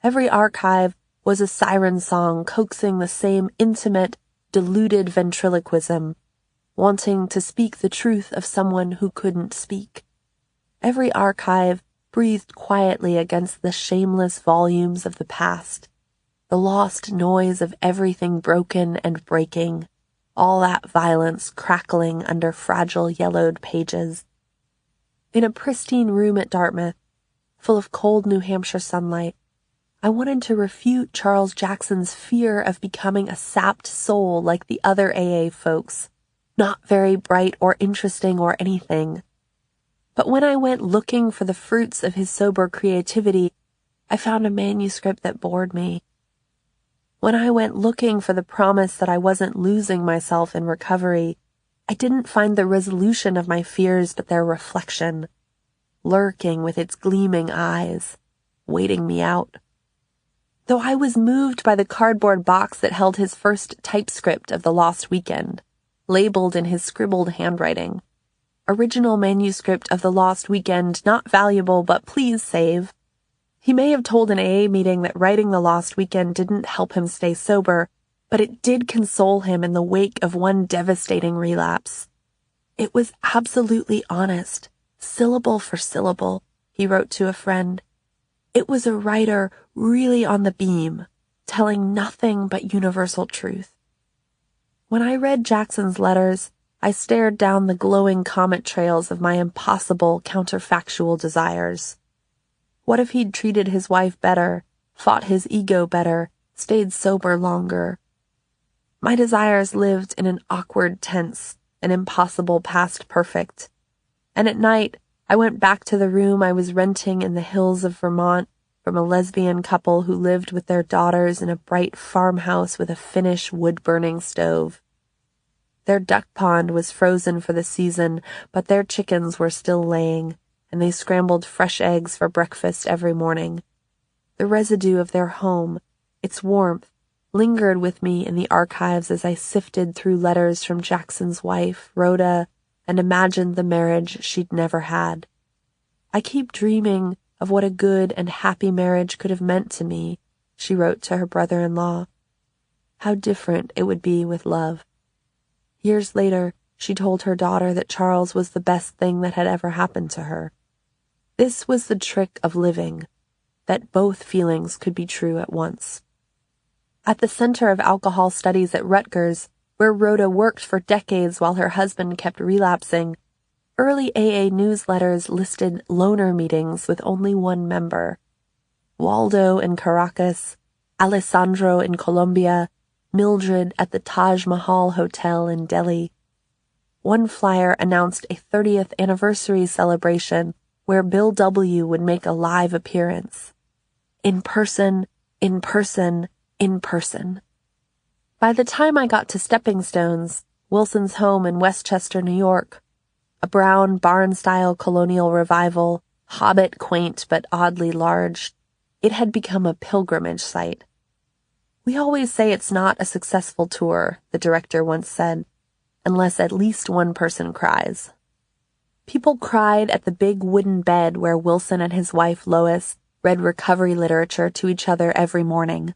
Every archive was a siren song coaxing the same intimate, deluded ventriloquism, wanting to speak the truth of someone who couldn't speak. Every archive breathed quietly against the shameless volumes of the past, the lost noise of everything broken and breaking, all that violence crackling under fragile yellowed pages. In a pristine room at Dartmouth, full of cold New Hampshire sunlight, I wanted to refute Charles Jackson's fear of becoming a sapped soul like the other AA folks, not very bright or interesting or anything. But when I went looking for the fruits of his sober creativity, I found a manuscript that bored me. When I went looking for the promise that I wasn't losing myself in recovery, I didn't find the resolution of my fears but their reflection, lurking with its gleaming eyes, waiting me out. Though I was moved by the cardboard box that held his first typescript of The Lost Weekend, labeled in his scribbled handwriting. Original manuscript of The Lost Weekend, not valuable, but please save. He may have told an AA meeting that writing The Lost Weekend didn't help him stay sober, but it did console him in the wake of one devastating relapse. It was absolutely honest, syllable for syllable, he wrote to a friend. It was a writer really on the beam, telling nothing but universal truth. When I read Jackson's letters, I stared down the glowing comet trails of my impossible counterfactual desires. What if he'd treated his wife better, fought his ego better, stayed sober longer? My desires lived in an awkward tense, an impossible past perfect. And at night, I went back to the room I was renting in the hills of Vermont from a lesbian couple who lived with their daughters in a bright farmhouse with a Finnish wood-burning stove. Their duck pond was frozen for the season, but their chickens were still laying, and they scrambled fresh eggs for breakfast every morning. The residue of their home, its warmth, lingered with me in the archives as I sifted through letters from Jackson's wife, Rhoda, and imagined the marriage she'd never had. I keep dreaming of what a good and happy marriage could have meant to me, she wrote to her brother-in-law. How different it would be with love. Years later, she told her daughter that Charles was the best thing that had ever happened to her. This was the trick of living, that both feelings could be true at once. At the Center of Alcohol Studies at Rutgers, where Rhoda worked for decades while her husband kept relapsing, early AA newsletters listed loner meetings with only one member. Waldo in Caracas, Alessandro in Colombia, Mildred at the Taj Mahal Hotel in Delhi. One flyer announced a 30th anniversary celebration where Bill W. would make a live appearance. In person, in person, in person. By the time I got to Stepping Stones, Wilson's home in Westchester, New York, a brown barn-style colonial revival, hobbit quaint but oddly large, It had become a pilgrimage site. "We always say it's not a successful tour," the director once said, "unless at least one person cries." People cried at the big wooden bed where Wilson and his wife Lois read recovery literature to each other every morning.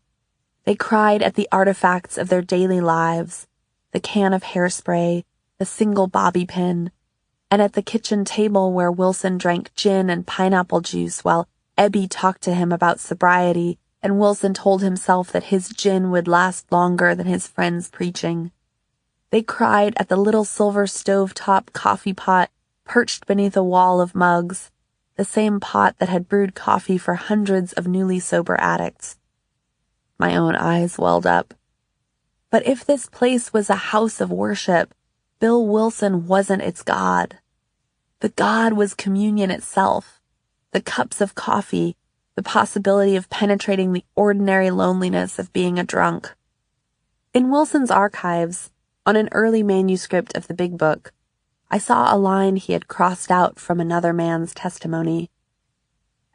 They cried at the artifacts of their daily lives, the can of hairspray, the single bobby pin, and at the kitchen table where Wilson drank gin and pineapple juice while Ebby talked to him about sobriety and Wilson told himself that his gin would last longer than his friend's preaching. They cried at the little silver stovetop coffee pot perched beneath a wall of mugs, the same pot that had brewed coffee for hundreds of newly sober addicts. My own eyes welled up. But if this place was a house of worship, Bill Wilson wasn't its God. The God was communion itself, the cups of coffee, the possibility of penetrating the ordinary loneliness of being a drunk. In Wilson's archives, on an early manuscript of the Big Book, I saw a line he had crossed out from another man's testimony.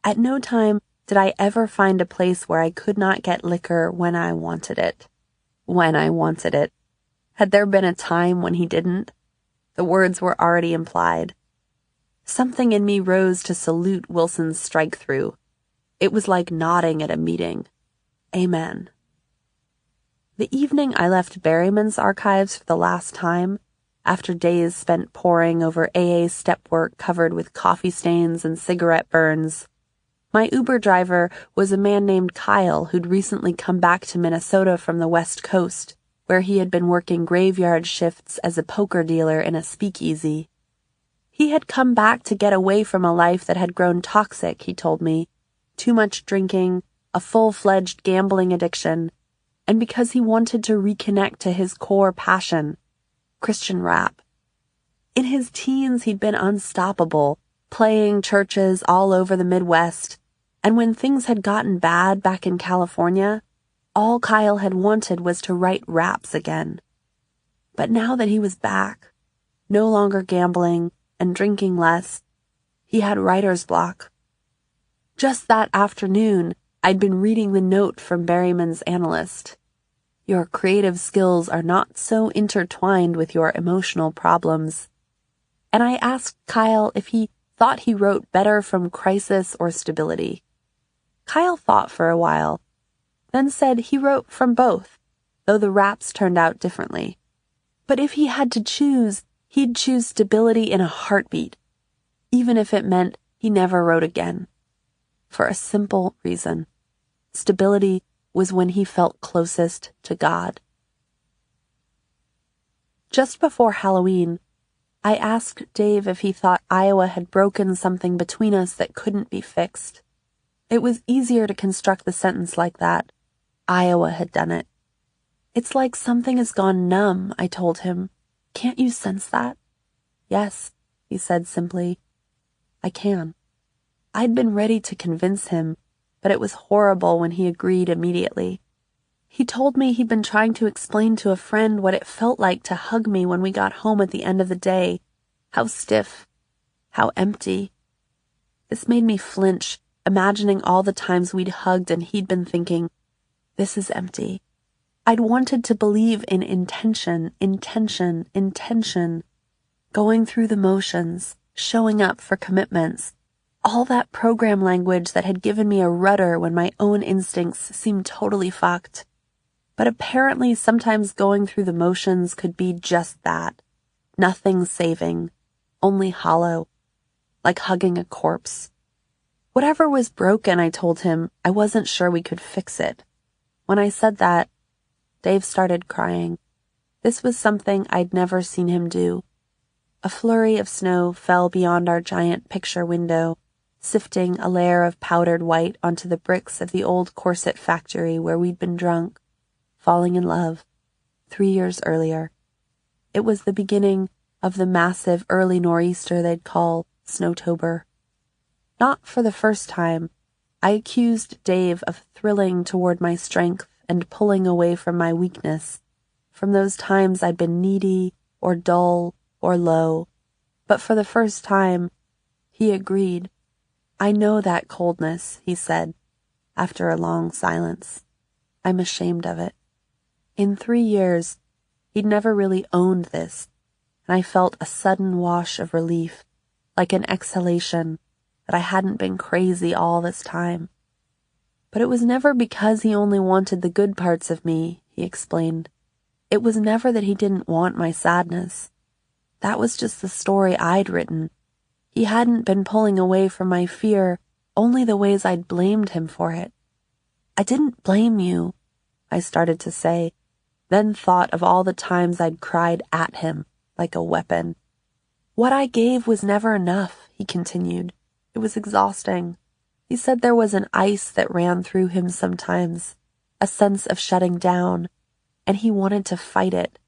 "At no time did I ever find a place where I could not get liquor when I wanted it." When I wanted it. Had there been a time when he didn't? The words were already implied. Something in me rose to salute Wilson's strike-through. It was like nodding at a meeting. Amen. The evening I left Berryman's archives for the last time, after days spent poring over AA step work covered with coffee stains and cigarette burns, my Uber driver was a man named Kyle who'd recently come back to Minnesota from the West Coast, where he had been working graveyard shifts as a poker dealer in a speakeasy. He had come back to get away from a life that had grown toxic, he told me. Too much drinking, a full-fledged gambling addiction, and because he wanted to reconnect to his core passion, Christian rap. In his teens, he'd been unstoppable, playing churches all over the Midwest, and when things had gotten bad back in California, all Kyle had wanted was to write raps again. But now that he was back, no longer gambling and drinking less, he had writer's block. Just that afternoon, I'd been reading the note from Berryman's analyst. Your creative skills are not so intertwined with your emotional problems. And I asked Kyle if he thought he wrote better from crisis or stability. Kyle thought for a while, then said he wrote from both, though the raps turned out differently. But if he had to choose, he'd choose stability in a heartbeat, even if it meant he never wrote again. For a simple reason. Stability was when he felt closest to God. Just before Halloween, I asked Dave if he thought Iowa had broken something between us that couldn't be fixed. It was easier to construct the sentence like that. Iowa had done it. "It's like something has gone numb," I told him. "Can't you sense that?" "Yes," he said simply. "I can." I'd been ready to convince him, but it was horrible when he agreed immediately. He told me he'd been trying to explain to a friend what it felt like to hug me when we got home at the end of the day. How stiff. How empty. This made me flinch, imagining all the times we'd hugged and he'd been thinking, this is empty. I'd wanted to believe in intention, going through the motions, showing up for commitments, all that program language that had given me a rudder when my own instincts seemed totally fucked. But apparently sometimes going through the motions could be just that. Nothing saving, only hollow, like hugging a corpse. Whatever was broken, I told him, I wasn't sure we could fix it. When I said that, Dave started crying. This was something I'd never seen him do. A flurry of snow fell beyond our giant picture window, sifting a layer of powdered white onto the bricks of the old corset factory where we'd been drunk, falling in love, 3 years earlier. It was the beginning of the massive early nor'easter they'd call Snowtober. Not for the first time, I accused Dave of thrilling toward my strength and pulling away from my weakness, from those times I'd been needy or dull or low. But for the first time, he agreed. I know that coldness, he said. after a long silence. I'm ashamed of it. In 3 years, he'd never really owned this, and I felt a sudden wash of relief, like an exhalation that I hadn't been crazy all this time. But it was never because he only wanted the good parts of me, he explained. It was never that he didn't want my sadness. That was just the story I'd written. He hadn't been pulling away from my fear, only the ways I'd blamed him for it. I didn't blame you, I started to say, then thought of all the times I'd cried at him like a weapon. What I gave was never enough, he continued. It was exhausting. He said there was an ice that ran through him sometimes, a sense of shutting down, and he wanted to fight it.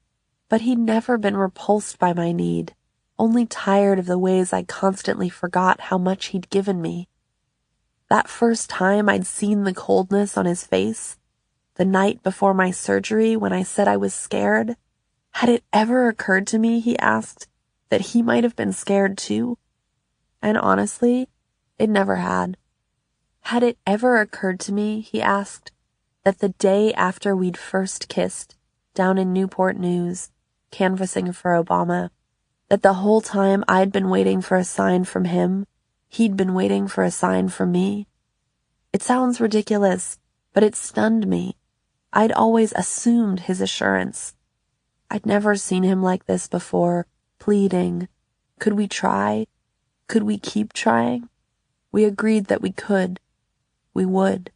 But he'd never been repulsed by my need, only tired of the ways I constantly forgot how much he'd given me. That first time I'd seen the coldness on his face, the night before my surgery when I said I was scared, had it ever occurred to me, he asked, that he might have been scared too? And honestly, it never had. Had it ever occurred to me, he asked, that the day after we'd first kissed, down in Newport News, canvassing for Obama, that the whole time I'd been waiting for a sign from him, he'd been waiting for a sign from me? It sounds ridiculous, but it stunned me. I'd always assumed his assurance. I'd never seen him like this before, pleading. Could we try? Could we keep trying? We agreed that we could. We would.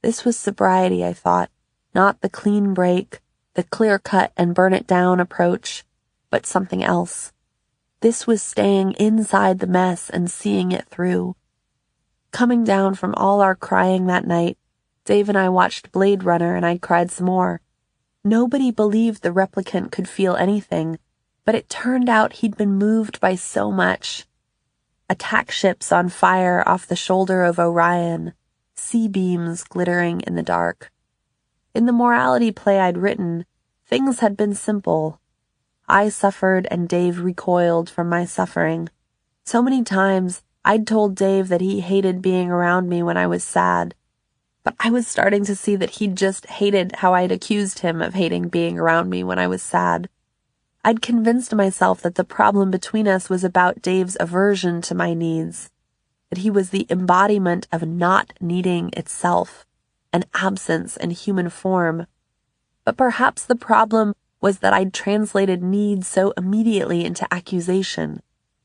This was sobriety, I thought, not the clean break, the clear-cut and burn-it-down approach, but something else. This was staying inside the mess and seeing it through. Coming down from all our crying that night, Dave and I watched Blade Runner and I cried some more. Nobody believed the replicant could feel anything, but it turned out he'd been moved by so much. Attack ships on fire off the shoulder of Orion, sea beams glittering in the dark. In the morality play I'd written, things had been simple. I suffered and Dave recoiled from my suffering. So many times I'd told Dave that he hated being around me when I was sad, but I was starting to see that he'd just hated how I'd accused him of hating being around me when I was sad. I'd convinced myself that the problem between us was about Dave's aversion to my needs, that he was the embodiment of not needing itself, an absence in human form. But perhaps the problem was that I'd translated need so immediately into accusation.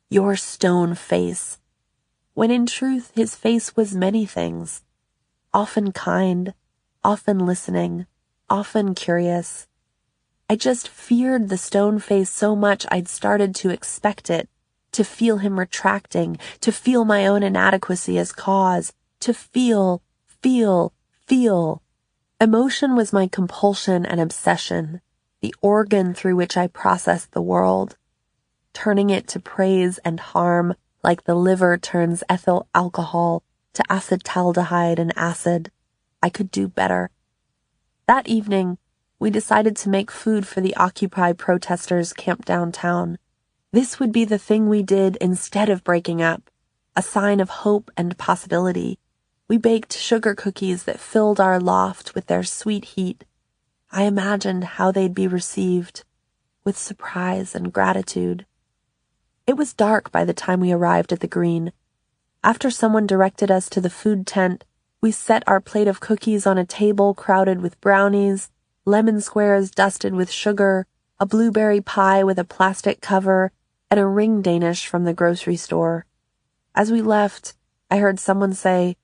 Your stone face. When in truth his face was many things. Often kind, often listening, often curious. I just feared the stone face so much I'd started to expect it, to feel him retracting, to feel my own inadequacy as cause, to feel. Emotion was my compulsion and obsession, the organ through which I processed the world, turning it to praise and harm like the liver turns ethyl alcohol to acetaldehyde and acid. I could do better. That evening, we decided to make food for the Occupy protesters camped downtown. This would be the thing we did instead of breaking up, a sign of hope and possibility. We baked sugar cookies that filled our loft with their sweet heat. I imagined how they'd be received, with surprise and gratitude. It was dark by the time we arrived at the Green. After someone directed us to the food tent, we set our plate of cookies on a table crowded with brownies, lemon squares dusted with sugar, a blueberry pie with a plastic cover, and a ring Danish from the grocery store. As we left, I heard someone say,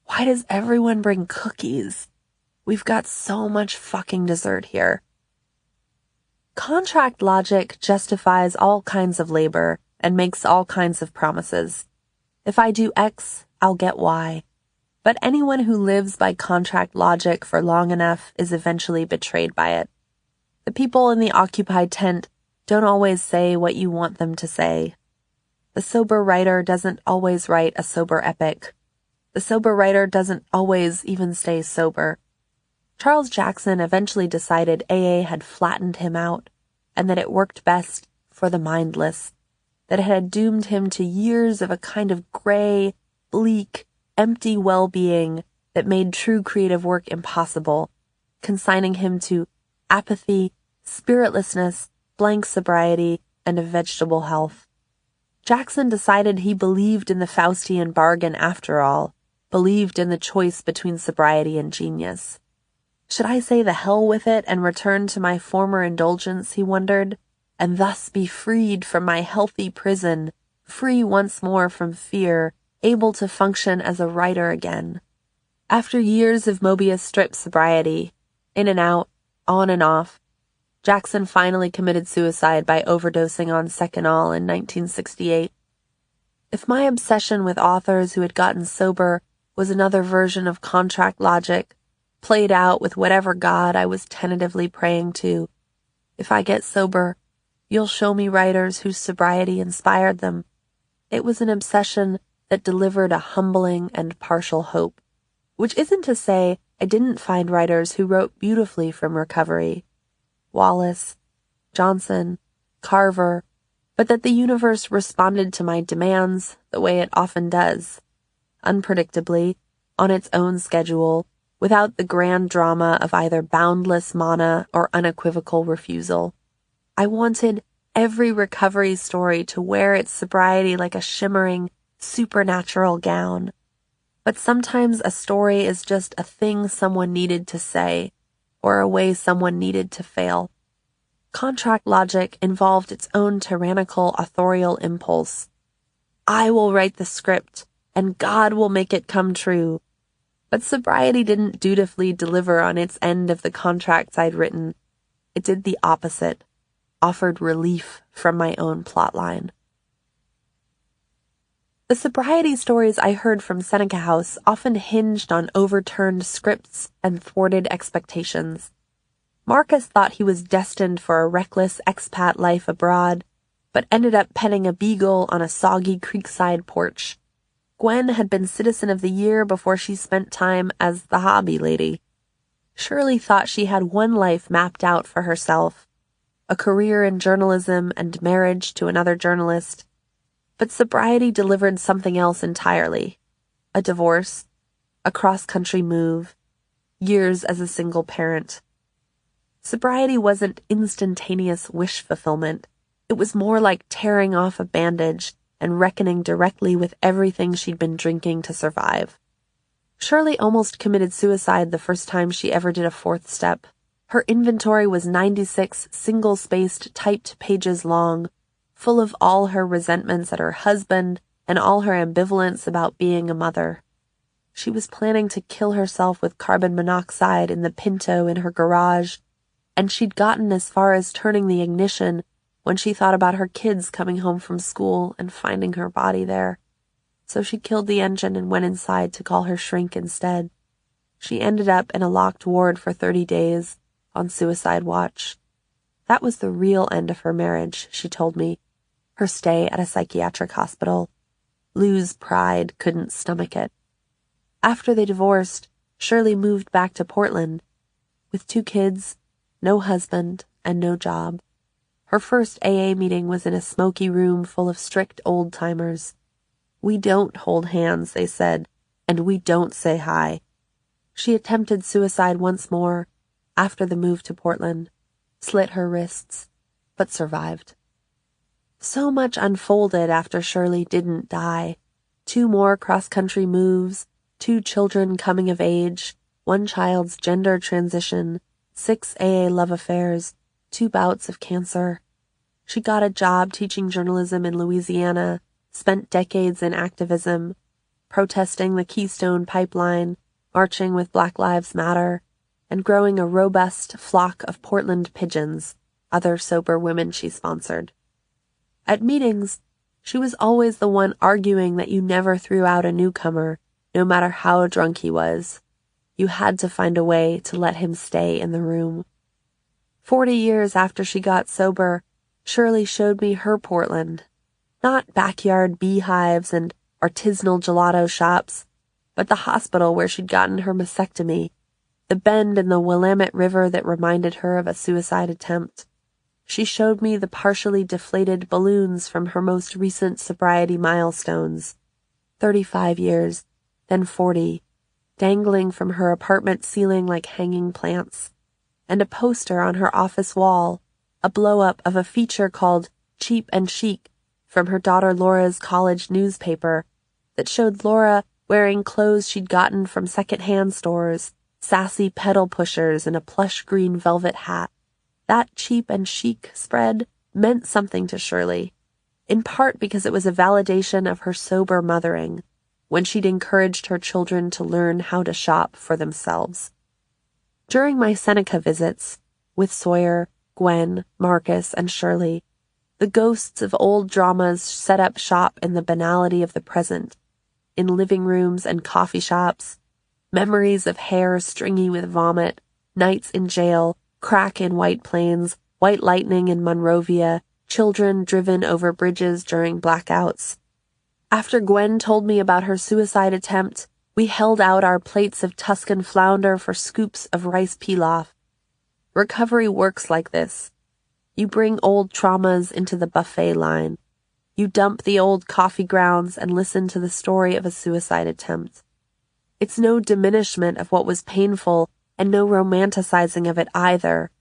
"Why does everyone bring cookies? We've got so much fucking dessert here." Contract logic justifies all kinds of labor and makes all kinds of promises. If I do X, I'll get Y. But anyone who lives by contract logic for long enough is eventually betrayed by it. The people in the occupied tent don't always say what you want them to say. The sober writer doesn't always write a sober epic. The sober writer doesn't always even stay sober. Charles Jackson eventually decided AA had flattened him out, and that it worked best for the mindless, that it had doomed him to years of a kind of gray, bleak, empty well-being that made true creative work impossible, consigning him to apathy, spiritlessness, blank sobriety, and a vegetable health. Jackson decided he believed in the Faustian bargain after all, believed in the choice between sobriety and genius. Should I say the hell with it and return to my former indulgence, he wondered, and thus be freed from my healthy prison, free once more from fear, able to function as a writer again? After years of Mobius strip sobriety, in and out, on and off, Jackson finally committed suicide by overdosing on Seconal in 1968. If my obsession with authors who had gotten sober was another version of contract logic, played out with whatever god I was tentatively praying to, if I get sober, you'll show me writers whose sobriety inspired them. It was an obsession that delivered a humbling and partial hope, which isn't to say I didn't find writers who wrote beautifully from recovery. Wallace, Johnson, Carver, but that the universe responded to my demands the way it often does, unpredictably, on its own schedule, without the grand drama of either boundless mana or unequivocal refusal. I wanted every recovery story to wear its sobriety like a shimmering, supernatural gown. But sometimes a story is just a thing someone needed to say, or a way someone needed to fail. Contract logic involved its own tyrannical authorial impulse. I will write the script, and God will make it come true. But sobriety didn't dutifully deliver on its end of the contracts I'd written. It did the opposite, offered relief from my own plotline. The sobriety stories I heard from Seneca House often hinged on overturned scripts and thwarted expectations. Marcus thought he was destined for a reckless expat life abroad, but ended up petting a beagle on a soggy creekside porch. Gwen had been Citizen of the Year before she spent time as the hobby lady. Shirley thought she had one life mapped out for herself, a career in journalism and marriage to another journalist. But sobriety delivered something else entirely. A divorce, a cross-country move, years as a single parent. Sobriety wasn't instantaneous wish fulfillment. It was more like tearing off a bandage and reckoning directly with everything she'd been drinking to survive. Shirley almost committed suicide the first time she ever did a fourth step. Her inventory was 96 single-spaced typed pages long, full of all her resentments at her husband and all her ambivalence about being a mother. She was planning to kill herself with carbon monoxide in the Pinto in her garage, and she'd gotten as far as turning the ignition when she thought about her kids coming home from school and finding her body there. So she killed the engine and went inside to call her shrink instead. She ended up in a locked ward for 30 days, on suicide watch. That was the real end of her marriage, she told me. Her stay at a psychiatric hospital. Lou's pride couldn't stomach it. After they divorced, Shirley moved back to Portland. With 2 kids, no husband, and no job. Her first AA meeting was in a smoky room full of strict old-timers. We don't hold hands, they said, and we don't say hi. She attempted suicide once more, after the move to Portland, slit her wrists, but survived. So much unfolded after Shirley didn't die. 2 more cross-country moves, 2 children coming of age, 1 child's gender transition, 6 AA love affairs, 2 bouts of cancer. She got a job teaching journalism in Louisiana, spent decades in activism, protesting the Keystone Pipeline, marching with Black Lives Matter, and growing a robust flock of Portland pigeons, other sober women she sponsored. At meetings, she was always the one arguing that you never threw out a newcomer, no matter how drunk he was. You had to find a way to let him stay in the room. 40 years after she got sober, Shirley showed me her Portland. Not backyard beehives and artisanal gelato shops, but the hospital where she'd gotten her mastectomy, the bend in the Willamette River that reminded her of a suicide attempt. She showed me the partially deflated balloons from her most recent sobriety milestones. 35 years, then 40, dangling from her apartment ceiling like hanging plants, and a poster on her office wall, a blow-up of a feature called Cheap and Chic from her daughter Laura's college newspaper that showed Laura wearing clothes she'd gotten from second-hand stores, sassy pedal pushers and a plush green velvet hat. That Cheap and Chic spread meant something to Shirley, in part because it was a validation of her sober mothering, when she'd encouraged her children to learn how to shop for themselves. During my Seneca visits, with Sawyer, Gwen, Marcus, and Shirley, the ghosts of old dramas set up shop in the banality of the present, in living rooms and coffee shops, memories of hair stringy with vomit, nights in jail, crack in White Plains, white lightning in Monrovia, children driven over bridges during blackouts. After Gwen told me about her suicide attempt, we held out our plates of Tuscan flounder for scoops of rice pilaf. Recovery works like this. You bring old traumas into the buffet line. You dump the old coffee grounds and listen to the story of a suicide attempt. It's no diminishment of what was painful and no romanticizing of it either.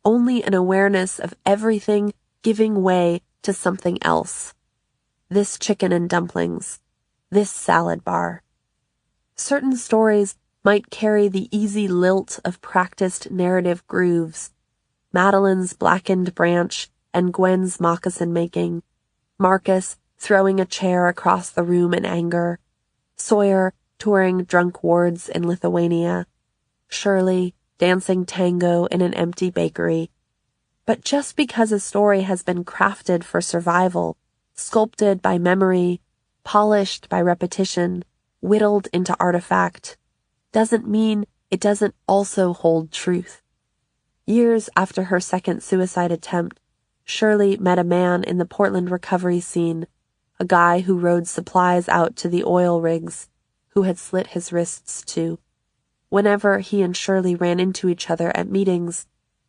Only an awareness of everything giving way to something else. This chicken and dumplings. This salad bar. Certain stories might carry the easy lilt of practiced narrative grooves. Madeline's blackened branch and Gwen's moccasin making. Marcus throwing a chair across the room in anger. Sawyer touring drunk wards in Lithuania. Shirley dancing tango in an empty bakery. But just because a story has been crafted for survival, sculpted by memory, polished by repetition, whittled into artifact, doesn't mean it doesn't also hold truth. Years after her second suicide attempt, Shirley met a man in the Portland recovery scene, a guy who rode supplies out to the oil rigs, who had slit his wrists too. Whenever he and Shirley ran into each other at meetings,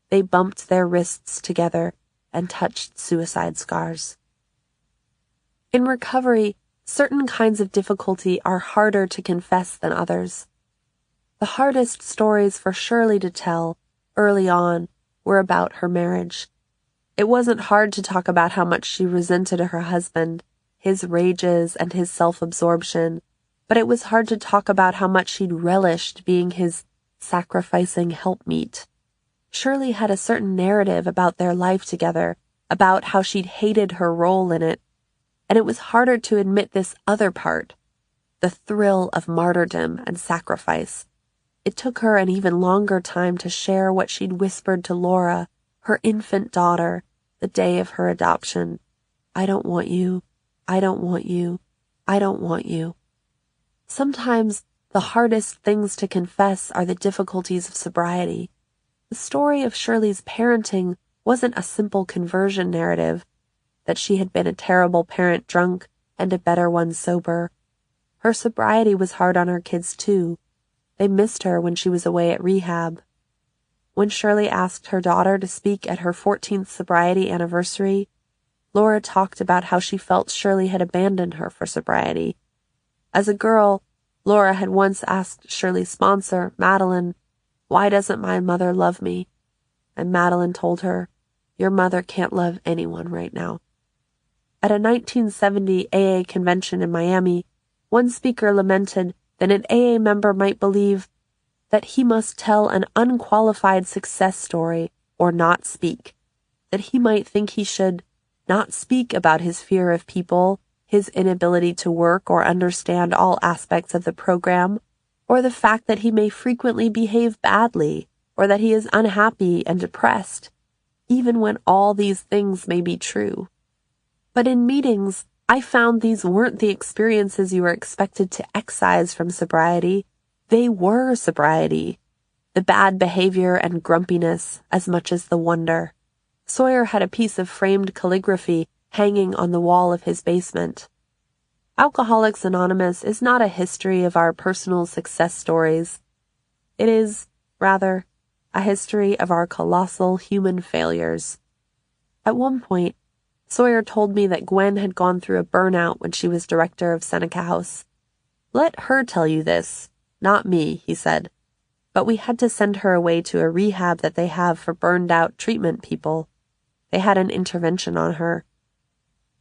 they bumped their wrists together and touched suicide scars. In recovery, certain kinds of difficulty are harder to confess than others. The hardest stories for Shirley to tell, early on, were about her marriage. It wasn't hard to talk about how much she resented her husband, his rages and his self-absorption, but it was hard to talk about how much she'd relished being his sacrificing helpmeet. Shirley had a certain narrative about their life together, about how she'd hated her role in it, and it was harder to admit this other part, the thrill of martyrdom and sacrifice. It took her an even longer time to share what she'd whispered to Laura, her infant daughter, the day of her adoption. I don't want you. I don't want you. I don't want you. Sometimes the hardest things to confess are the difficulties of sobriety. The story of Shirley's parenting wasn't a simple conversion narrative, that she had been a terrible parent drunk and a better one sober. Her sobriety was hard on her kids too. They missed her when she was away at rehab. When Shirley asked her daughter to speak at her 14th sobriety anniversary, Laura talked about how she felt Shirley had abandoned her for sobriety. As a girl, Laura had once asked Shirley's sponsor, Madeline, "Why doesn't my mother love me?" And Madeline told her, "Your mother can't love anyone right now." At a 1970 AA convention in Miami, one speaker lamented that an AA member might believe that he must tell an unqualified success story or not speak, that he might think he should not speak about his fear of people, his inability to work or understand all aspects of the program, or the fact that he may frequently behave badly, or that he is unhappy and depressed, even when all these things may be true. But in meetings, I found these weren't the experiences you were expected to excise from sobriety. They were sobriety. The bad behavior and grumpiness as much as the wonder. Sawyer had a piece of framed calligraphy hanging on the wall of his basement. Alcoholics Anonymous is not a history of our personal success stories. It is, rather, a history of our colossal human failures. At one point, Sawyer told me that Gwen had gone through a burnout when she was director of Seneca House. Let her tell you this. Not me, he said. But we had to send her away to a rehab that they have for burned-out treatment people. They had an intervention on her.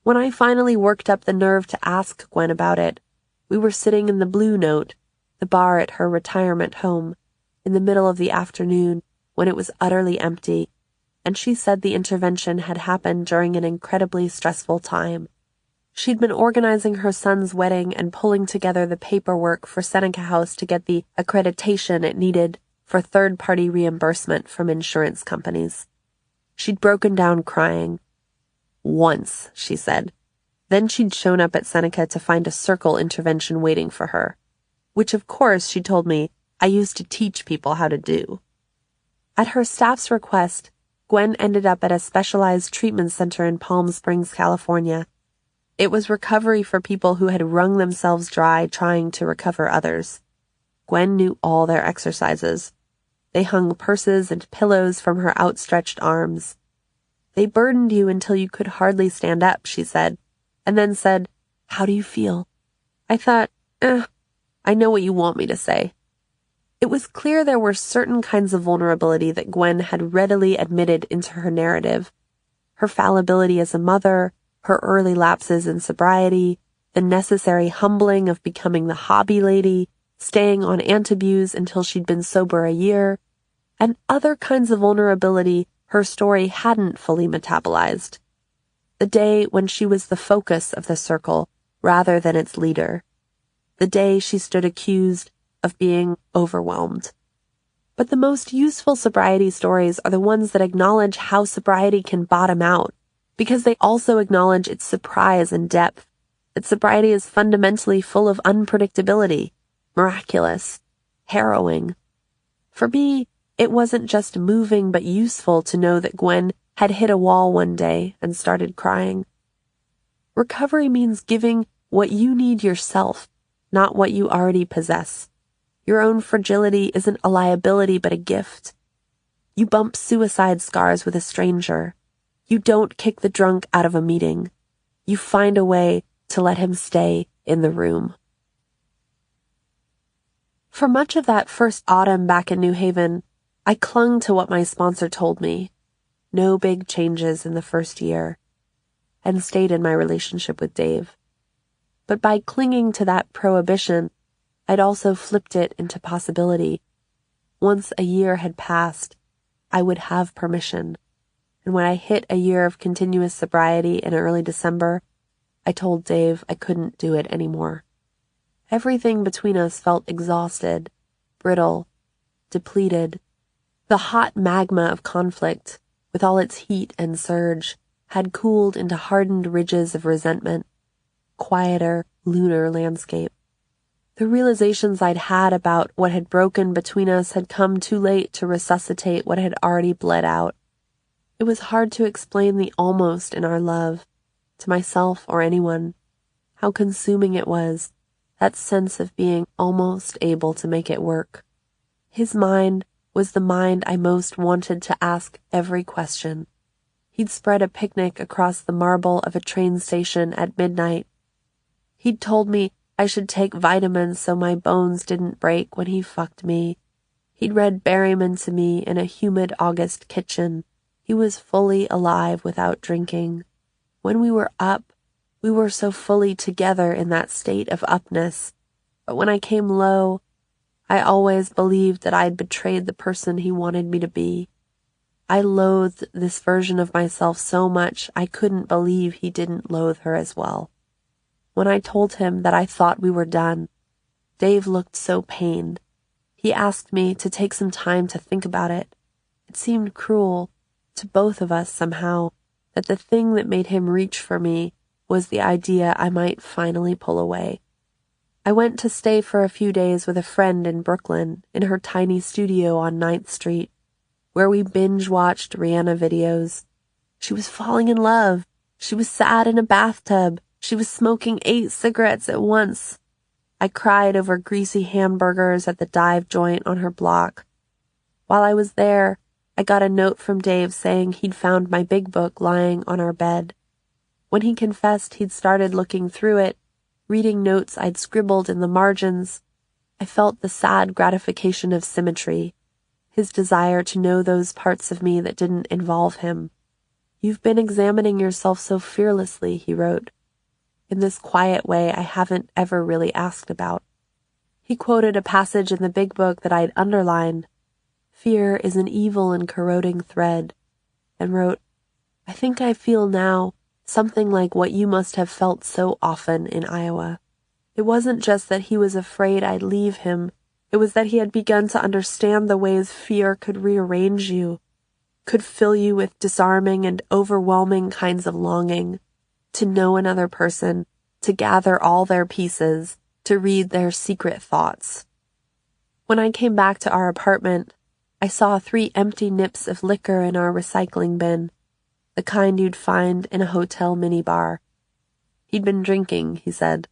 When I finally worked up the nerve to ask Gwen about it, we were sitting in the Blue Note, the bar at her retirement home, in the middle of the afternoon when it was utterly empty, and she said the intervention had happened during an incredibly stressful time. She'd been organizing her son's wedding and pulling together the paperwork for Seneca House to get the accreditation it needed for third-party reimbursement from insurance companies. She'd broken down crying. Once, she said. Then she'd shown up at Seneca to find a circle intervention waiting for her, which of course, she told me, I used to teach people how to do. At her staff's request, Gwen ended up at a specialized treatment center in Palm Springs, California. It was recovery for people who had wrung themselves dry trying to recover others. Gwen knew all their exercises. They hung purses and pillows from her outstretched arms. They burdened you until you could hardly stand up, she said, and then said, "How do you feel?" I thought, I know what you want me to say. It was clear there were certain kinds of vulnerability that Gwen had readily admitted into her narrative. Her fallibility as a mother, her early lapses in sobriety, the necessary humbling of becoming the hobby lady, staying on antabuse until she'd been sober a year, and other kinds of vulnerability her story hadn't fully metabolized. The day when she was the focus of the circle rather than its leader. The day she stood accused of being overwhelmed. But the most useful sobriety stories are the ones that acknowledge how sobriety can bottom out, because they also acknowledge its surprise and depth, that sobriety is fundamentally full of unpredictability, miraculous, harrowing. For me, it wasn't just moving but useful to know that Gwen had hit a wall one day and started crying. Recovery means giving what you need yourself, not what you already possess. Your own fragility isn't a liability but a gift. You bump suicide scars with a stranger. You don't kick the drunk out of a meeting. You find a way to let him stay in the room. For much of that first autumn back in New Haven, I clung to what my sponsor told me. No big changes in the first year, and stayed in my relationship with Dave. But by clinging to that prohibition, I'd also flipped it into possibility. Once a year had passed, I would have permission. And when I hit a year of continuous sobriety in early December, I told Dave I couldn't do it anymore. Everything between us felt exhausted, brittle, depleted. The hot magma of conflict, with all its heat and surge, had cooled into hardened ridges of resentment, quieter, lunar landscape. The realizations I'd had about what had broken between us had come too late to resuscitate what had already bled out. It was hard to explain the almost in our love, to myself or anyone, how consuming it was, that sense of being almost able to make it work. His mind was the mind I most wanted to ask every question. He'd spread a picnic across the marble of a train station at midnight. He'd told me I should take vitamins so my bones didn't break when he fucked me. He'd read Berryman to me in a humid August kitchen. He was fully alive without drinking. When we were up, we were so fully together in that state of upness. But when I came low, I always believed that I'd betrayed the person he wanted me to be. I loathed this version of myself so much I couldn't believe he didn't loathe her as well. When I told him that I thought we were done, Dave looked so pained. He asked me to take some time to think about it. It seemed cruel, to both of us somehow, that the thing that made him reach for me was the idea I might finally pull away. I went to stay for a few days with a friend in Brooklyn, in her tiny studio on 9th Street, where we binge-watched Rihanna videos. She was falling in love. She was sad in a bathtub. She was smoking 8 cigarettes at once. I cried over greasy hamburgers at the dive joint on her block. While I was there, I got a note from Dave saying he'd found my big book lying on our bed. When he confessed he'd started looking through it, reading notes I'd scribbled in the margins, I felt the sad gratification of symmetry, his desire to know those parts of me that didn't involve him. "You've been examining yourself so fearlessly," he wrote, "in this quiet way I haven't ever really asked about." He quoted a passage in the big book that I'd underlined, "Fear is an evil and corroding thread," and wrote, "I think I feel now something like what you must have felt so often in Iowa." It wasn't just that he was afraid I'd leave him, it was that he had begun to understand the ways fear could rearrange you, could fill you with disarming and overwhelming kinds of longing, to know another person, to gather all their pieces, to read their secret thoughts. When I came back to our apartment, I saw 3 empty nips of liquor in our recycling bin, the kind you'd find in a hotel minibar. He'd been drinking, he said.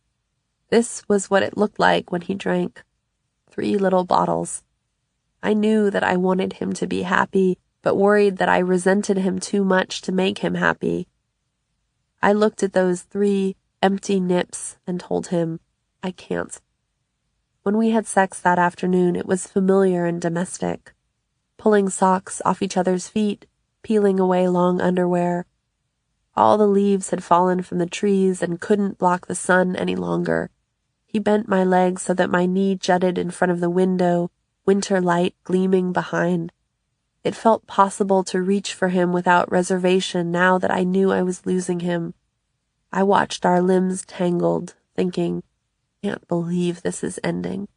This was what it looked like when he drank. 3 little bottles. I knew that I wanted him to be happy, but worried that I resented him too much to make him happy. I looked at those 3 empty nips and told him, I can't. When we had sex that afternoon, it was familiar and domestic. Pulling socks off each other's feet, peeling away long underwear. All the leaves had fallen from the trees and couldn't block the sun any longer. He bent my legs so that my knee jutted in front of the window, winter light gleaming behind. It felt possible to reach for him without reservation now that I knew I was losing him. I watched our limbs tangled, thinking, can't believe this is ending.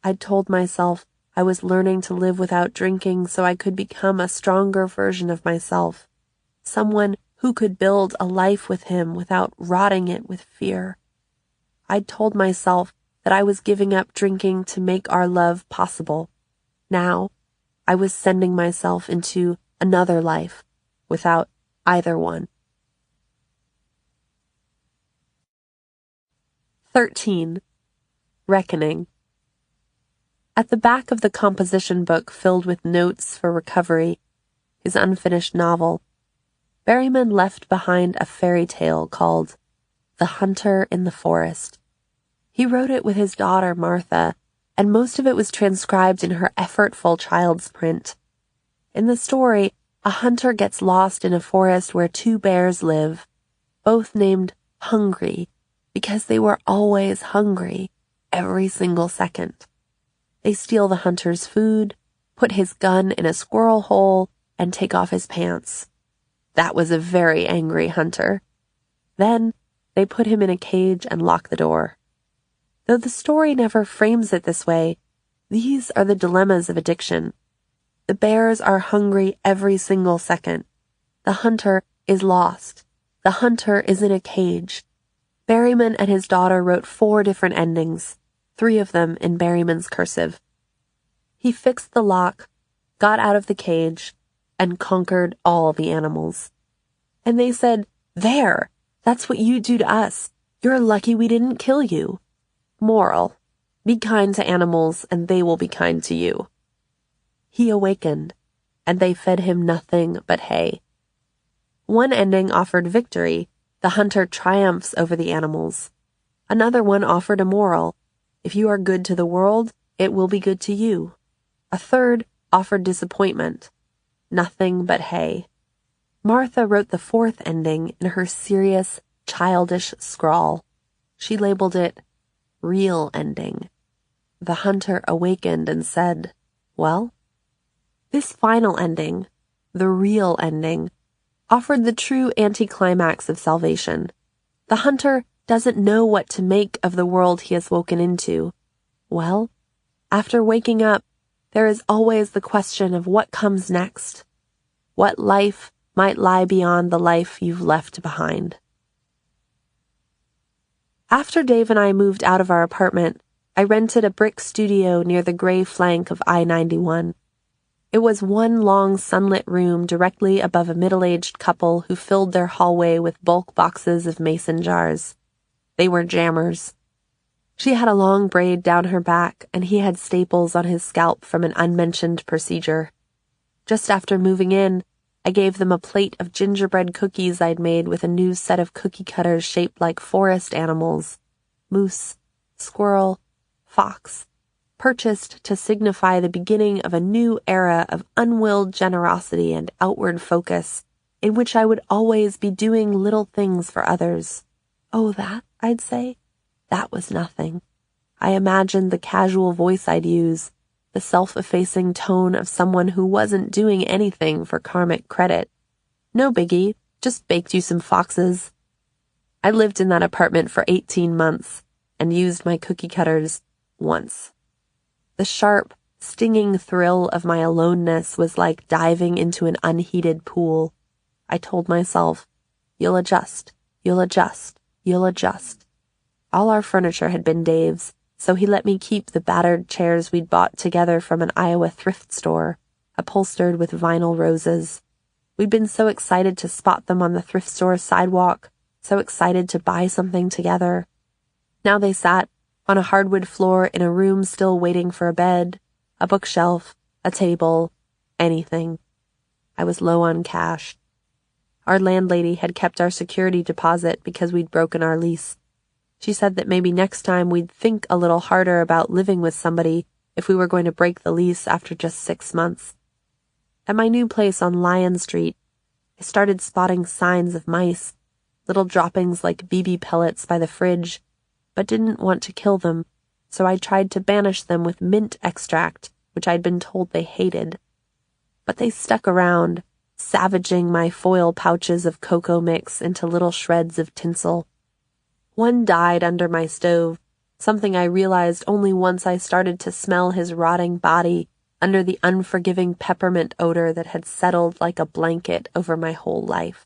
I'd told myself I was learning to live without drinking so I could become a stronger version of myself, someone who could build a life with him without rotting it with fear. I'd told myself that I was giving up drinking to make our love possible. Now, I was sending myself into another life without either one. 13. Reckoning. At the back of the composition book filled with notes for recovery, his unfinished novel, Berryman left behind a fairy tale called The Hunter in the Forest. He wrote it with his daughter Martha, and most of it was transcribed in her effortful child's print. In the story, a hunter gets lost in a forest where 2 bears live, both named Hungry, because they were always hungry, every single second. They steal the hunter's food, put his gun in a squirrel hole, and take off his pants. That was a very angry hunter. Then they put him in a cage and lock the door. Though the story never frames it this way, these are the dilemmas of addiction. The bears are hungry every single second. The hunter is lost. The hunter is in a cage. Berryman and his daughter wrote 4 different endings, 3 of them in Berryman's cursive. He fixed the lock, got out of the cage, and conquered all the animals. And they said, "There, that's what you do to us. You're lucky we didn't kill you." Moral: be kind to animals and they will be kind to you. He awakened, and they fed him nothing but hay. One ending offered victory. The hunter triumphs over the animals. Another one offered a moral: if you are good to the world, it will be good to you. A third offered disappointment: nothing but hay. Martha wrote the 4th ending in her serious, childish scrawl. She labeled it Real Ending. The hunter awakened and said, well, this final ending, the real ending, offered the true anticlimax of salvation. The hunter doesn't know what to make of the world he has woken into. Well, after waking up, there is always the question of what comes next. What life might lie beyond the life you've left behind. After Dave and I moved out of our apartment, I rented a brick studio near the gray flank of I-91. It was one long sunlit room directly above a middle-aged couple who filled their hallway with bulk boxes of mason jars. They were jammers. She had a long braid down her back, and he had staples on his scalp from an unmentioned procedure. Just after moving in, I gave them a plate of gingerbread cookies I'd made with a new set of cookie cutters shaped like forest animals: moose, squirrel, fox, purchased to signify the beginning of a new era of unwilled generosity and outward focus, in which I would always be doing little things for others. Oh, that, I'd say, that was nothing. I imagined the casual voice I'd use, the self-effacing tone of someone who wasn't doing anything for karmic credit. No biggie, just baked you some foxes. I lived in that apartment for 18 months and used my cookie cutters once. The sharp, stinging thrill of my aloneness was like diving into an unheated pool. I told myself, you'll adjust, you'll adjust, you'll adjust. All our furniture had been Dave's, so he let me keep the battered chairs we'd bought together from an Iowa thrift store, upholstered with vinyl roses. We'd been so excited to spot them on the thrift store sidewalk, so excited to buy something together. Now they sat on a hardwood floor in a room still waiting for a bed, a bookshelf, a table, anything. I was low on cash. Our landlady had kept our security deposit because we'd broken our lease. She said that maybe next time we'd think a little harder about living with somebody if we were going to break the lease after just 6 months. At my new place on Lyon Street, I started spotting signs of mice, little droppings like BB pellets by the fridge, but didn't want to kill them, so I tried to banish them with mint extract, which I'd been told they hated. But they stuck around, savaging my foil pouches of cocoa mix into little shreds of tinsel. One died under my stove, something I realized only once I started to smell his rotting body under the unforgiving peppermint odor that had settled like a blanket over my whole life.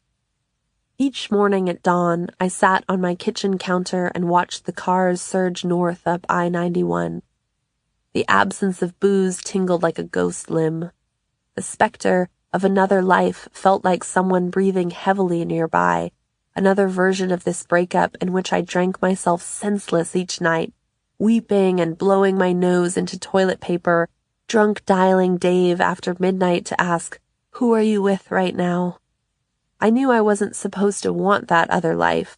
Each morning at dawn, I sat on my kitchen counter and watched the cars surge north up I-91. The absence of booze tingled like a ghost limb. The specter of another life felt like someone breathing heavily nearby, another version of this breakup in which I drank myself senseless each night, weeping and blowing my nose into toilet paper, drunk dialing Dave after midnight to ask, "Who are you with right now?" I knew I wasn't supposed to want that other life.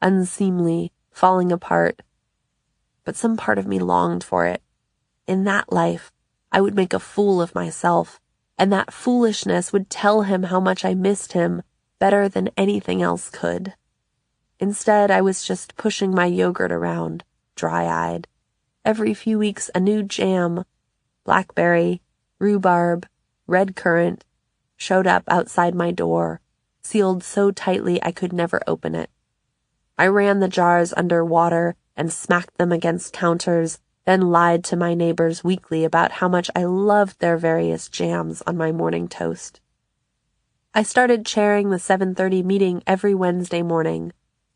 Unseemly, falling apart. But some part of me longed for it. In that life, I would make a fool of myself, and that foolishness would tell him how much I missed him better than anything else could. Instead, I was just pushing my yogurt around, dry-eyed. Every few weeks, a new jam, blackberry, rhubarb, red currant, showed up outside my door, sealed so tightly I could never open it. I ran the jars under water and smacked them against counters, then lied to my neighbors weekly about how much I loved their various jams on my morning toast. I started chairing the 7:30 meeting every Wednesday morning,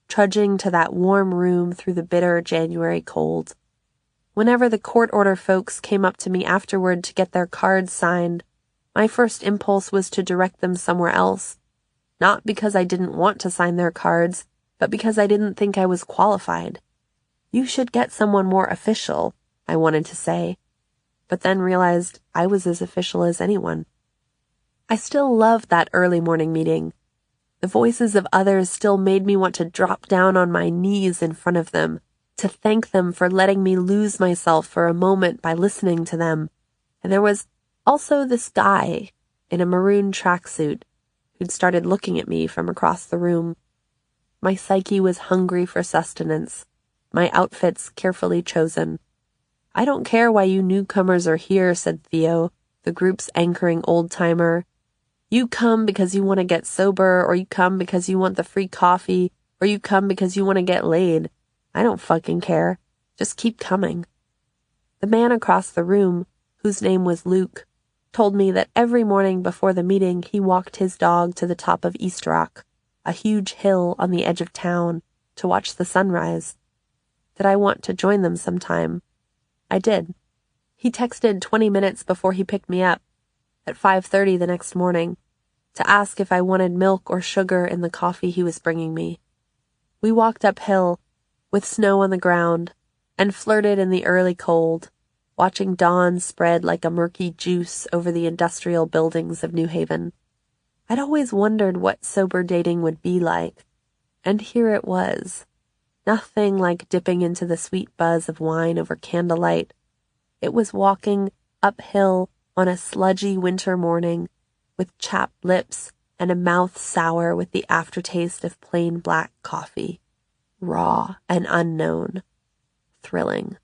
trudging to that warm room through the bitter January cold. Whenever the court order folks came up to me afterward to get their cards signed, my first impulse was to direct them somewhere else. Not because I didn't want to sign their cards, but because I didn't think I was qualified. You should get someone more official, I wanted to say, but then realized I was as official as anyone. I still loved that early morning meeting. The voices of others still made me want to drop down on my knees in front of them, to thank them for letting me lose myself for a moment by listening to them. And there was also this guy in a maroon tracksuit who'd started looking at me from across the room. My psyche was hungry for sustenance, my outfits carefully chosen. "I don't care why you newcomers are here," said Theo, the group's anchoring old-timer. "You come because you want to get sober, or you come because you want the free coffee, or you come because you want to get laid. I don't fucking care. Just keep coming." The man across the room, whose name was Luke, told me that every morning before the meeting he walked his dog to the top of East Rock, a huge hill on the edge of town, to watch the sunrise. Did I want to join them sometime? I did. He texted 20 minutes before he picked me up, at 5:30 the next morning, to ask if I wanted milk or sugar in the coffee he was bringing me. We walked uphill, with snow on the ground, and flirted in the early cold, watching dawn spread like a murky juice over the industrial buildings of New Haven. I'd always wondered what sober dating would be like, and here it was. Nothing like dipping into the sweet buzz of wine over candlelight, It was walking uphill on a sludgy winter morning with chapped lips and a mouth sour with the aftertaste of plain black coffee. Raw and unknown. Thrilling.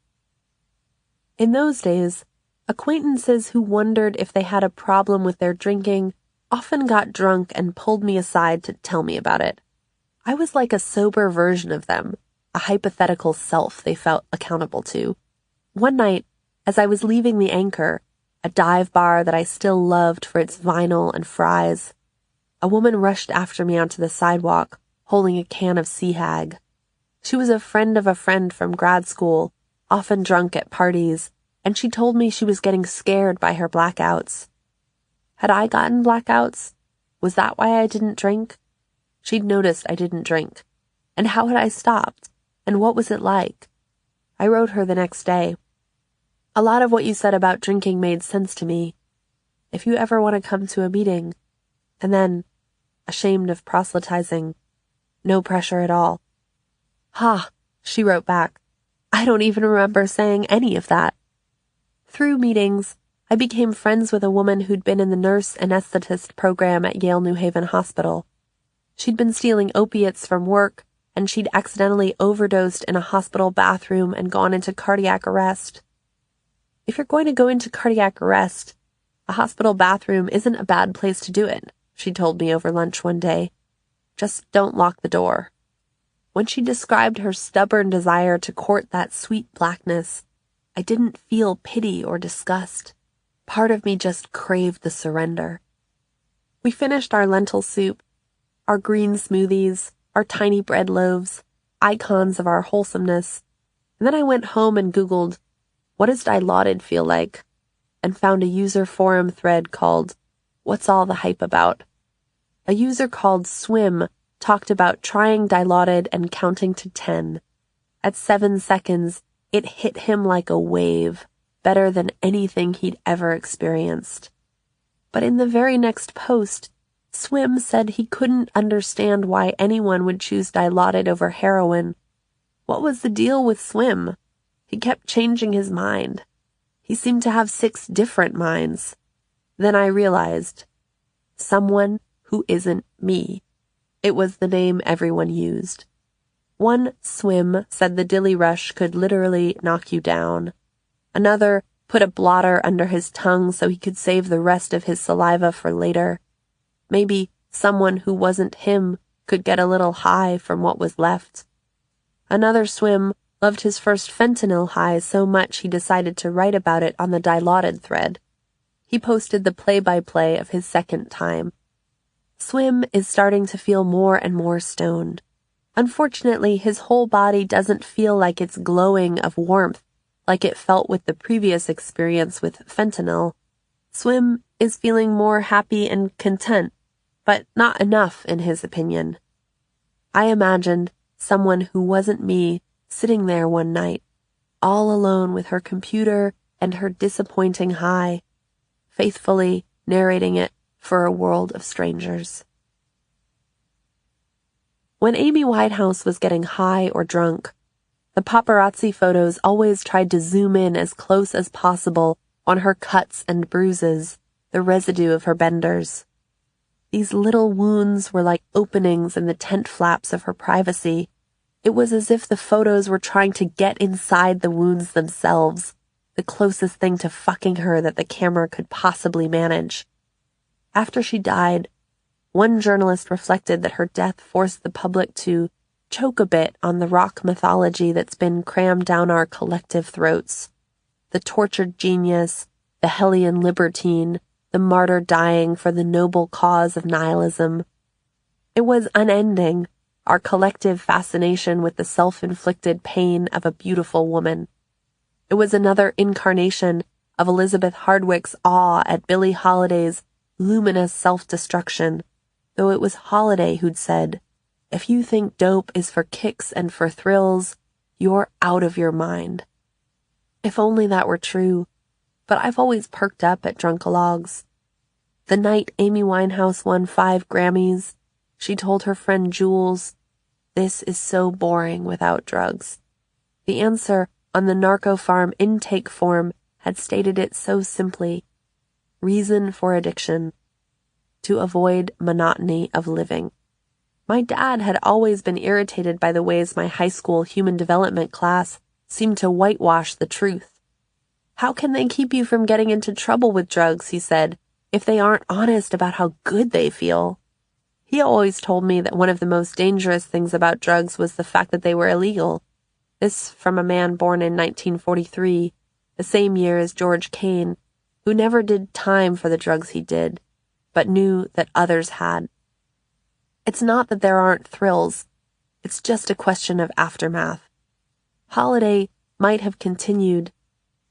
In those days, acquaintances who wondered if they had a problem with their drinking often got drunk and pulled me aside to tell me about it. I was like a sober version of them, a hypothetical self they felt accountable to. One night, as I was leaving the Anchor, a dive bar that I still loved for its vinyl and fries, a woman rushed after me onto the sidewalk, holding a can of Sea Hag. She was a friend of a friend from grad school, often drunk at parties, and she told me she was getting scared by her blackouts. Had I gotten blackouts? Was that why I didn't drink? She'd noticed I didn't drink. And how had I stopped? And what was it like? I wrote her the next day. A lot of what you said about drinking made sense to me. If you ever want to come to a meeting. And then, ashamed of proselytizing, no pressure at all. Ha, she wrote back. I don't even remember saying any of that. Through meetings, I became friends with a woman who'd been in the nurse anesthetist program at Yale New Haven Hospital. She'd been stealing opiates from work, and she'd accidentally overdosed in a hospital bathroom and gone into cardiac arrest. If you're going to go into cardiac arrest, a hospital bathroom isn't a bad place to do it, she told me over lunch one day. Just don't lock the door. When she described her stubborn desire to court that sweet blackness, I didn't feel pity or disgust. Part of me just craved the surrender. We finished our lentil soup, our green smoothies, our tiny bread loaves, icons of our wholesomeness, and then I went home and Googled, what does dilaudid feel like? And found a user forum thread called, What's All the Hype About? A user called Swim talked about trying dilaudid and counting to 10. At 7 seconds, it hit him like a wave, better than anything he'd ever experienced. But in the very next post, Swim said he couldn't understand why anyone would choose dilaudid over heroin. What was the deal with Swim? He kept changing his mind. He seemed to have 6 different minds. Then I realized, someone who isn't me. It was the name everyone used. One Swim said the dilly rush could literally knock you down. Another put a blotter under his tongue so he could save the rest of his saliva for later. Maybe someone who wasn't him could get a little high from what was left. Another Swim loved his first fentanyl high so much he decided to write about it on the dilaudid thread. He posted the play-by-play of his second time. Swim is starting to feel more and more stoned. Unfortunately, his whole body doesn't feel like it's glowing of warmth like it felt with the previous experience with fentanyl. Swim is feeling more happy and content, but not enough in his opinion. I imagined someone who wasn't me sitting there one night, all alone with her computer and her disappointing high, faithfully narrating it for a world of strangers. When Amy Winehouse was getting high or drunk, the paparazzi photos always tried to zoom in as close as possible on her cuts and bruises, the residue of her benders. These little wounds were like openings in the tent flaps of her privacy. It was as if the photos were trying to get inside the wounds themselves, the closest thing to fucking her that the camera could possibly manage. After she died, one journalist reflected that her death forced the public to choke a bit on the rock mythology that's been crammed down our collective throats. The tortured genius, the hellion libertine, the martyr dying for the noble cause of nihilism. It was unending, our collective fascination with the self-inflicted pain of a beautiful woman. It was another incarnation of Elizabeth Hardwick's awe at Billie Holiday's luminous self-destruction, though it was Holiday who'd said, "If you think dope is for kicks and for thrills, you're out of your mind." If only that were true, but I've always perked up at Drunkalogs. The night Amy Winehouse won 5 Grammys, she told her friend Jules, "This is so boring without drugs." The answer on the narco farm intake form had stated it so simply: reason for addiction, to avoid monotony of living. My dad had always been irritated by the ways my high school human development class seemed to whitewash the truth. How can they keep you from getting into trouble with drugs, he said, if they aren't honest about how good they feel? He always told me that one of the most dangerous things about drugs was the fact that they were illegal. This from a man born in 1943, the same year as George Kane, who never did time for the drugs he did, but knew that others had. It's not that there aren't thrills. It's just a question of aftermath. Holiday might have continued,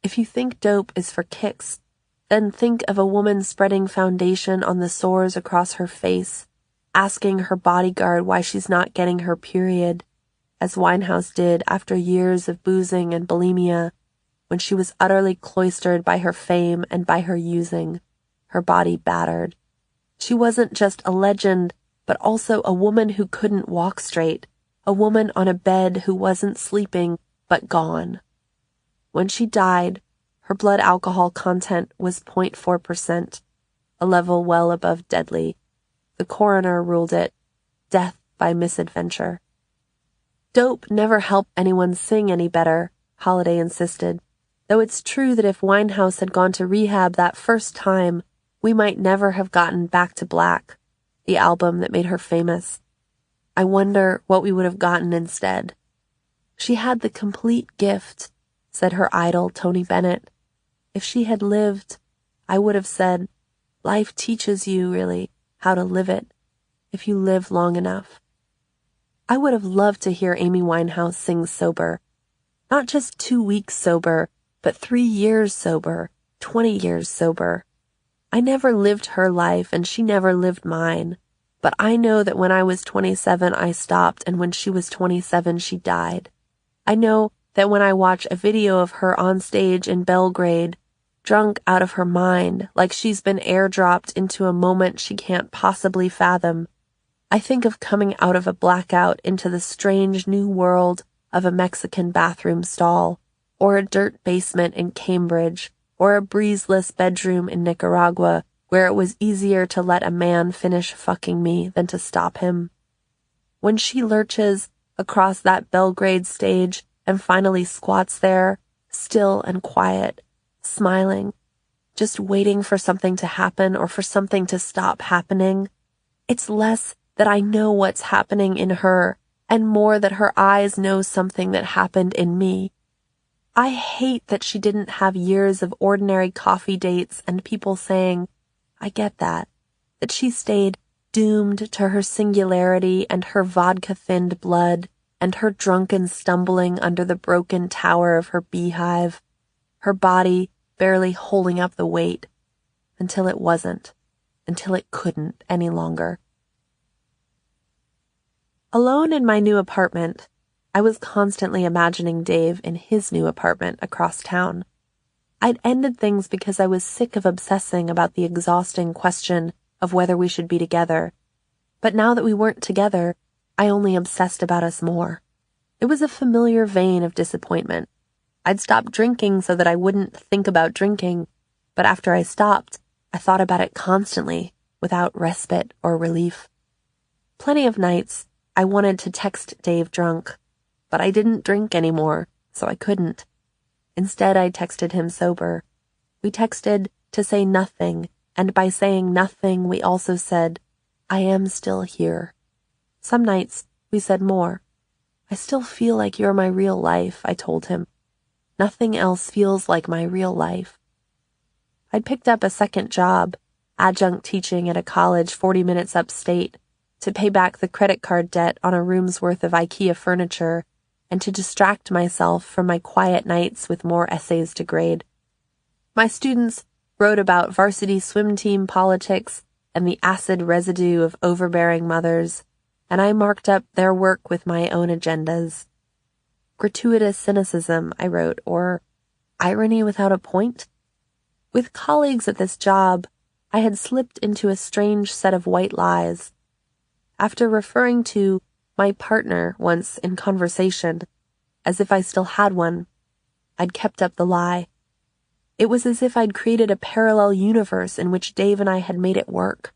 "If you think dope is for kicks, then think of a woman spreading foundation on the sores across her face, asking her bodyguard why she's not getting her period, as Winehouse did after years of boozing and bulimia, when she was utterly cloistered by her fame and by her using, her body battered. She wasn't just a legend, but also a woman who couldn't walk straight, a woman on a bed who wasn't sleeping, but gone. When she died, her blood alcohol content was 0.4%, a level well above deadly. The coroner ruled it death by misadventure." Dope never helped anyone sing any better, Holiday insisted, though it's true that if Winehouse had gone to rehab that first time, we might never have gotten Back to Black, the album that made her famous. I wonder what we would have gotten instead. "She had the complete gift," said her idol Tony Bennett. "If she had lived, I would have said, life teaches you, really, how to live it, if you live long enough." I would have loved to hear Amy Winehouse sing sober. Not just 2 weeks sober, but 3 years sober, 20 years sober. I never lived her life, and she never lived mine. But I know that when I was 27, I stopped, and when she was 27, she died. I know that when I watch a video of her on stage in Belgrade, drunk out of her mind, like she's been airdropped into a moment she can't possibly fathom, I think of coming out of a blackout into the strange new world of a Mexican bathroom stall, or a dirt basement in Cambridge, or a breezeless bedroom in Nicaragua, where it was easier to let a man finish fucking me than to stop him. When she lurches across that Belgrade stage and finally squats there, still and quiet, smiling, just waiting for something to happen or for something to stop happening, it's less that I know what's happening in her and more that her eyes know something that happened in me. I hate that she didn't have years of ordinary coffee dates and people saying, "I get that," that she stayed doomed to her singularity and her vodka-thinned blood and her drunken stumbling under the broken tower of her beehive, her body barely holding up the weight, until it wasn't, until it couldn't any longer. Alone in my new apartment, I was constantly imagining Dave in his new apartment across town. I'd ended things because I was sick of obsessing about the exhausting question of whether we should be together. But now that we weren't together, I only obsessed about us more. It was a familiar vein of disappointment. I'd stopped drinking so that I wouldn't think about drinking, but after I stopped, I thought about it constantly, without respite or relief. Plenty of nights, I wanted to text Dave drunk, but I didn't drink anymore, so I couldn't. Instead, I texted him sober. We texted to say nothing, and by saying nothing, we also said, "I am still here." Some nights, we said more. "I still feel like you're my real life," I told him. "Nothing else feels like my real life." I'd picked up a second job, adjunct teaching at a college 40 minutes upstate, to pay back the credit card debt on a room's worth of IKEA furniture, and to distract myself from my quiet nights with more essays to grade. My students wrote about varsity swim team politics and the acid residue of overbearing mothers, and I marked up their work with my own agendas. Gratuitous cynicism, I wrote, or irony without a point. With colleagues at this job, I had slipped into a strange set of white lies. After referring to my partner once in conversation, as if I still had one, I'd kept up the lie. It was as if I'd created a parallel universe in which Dave and I had made it work.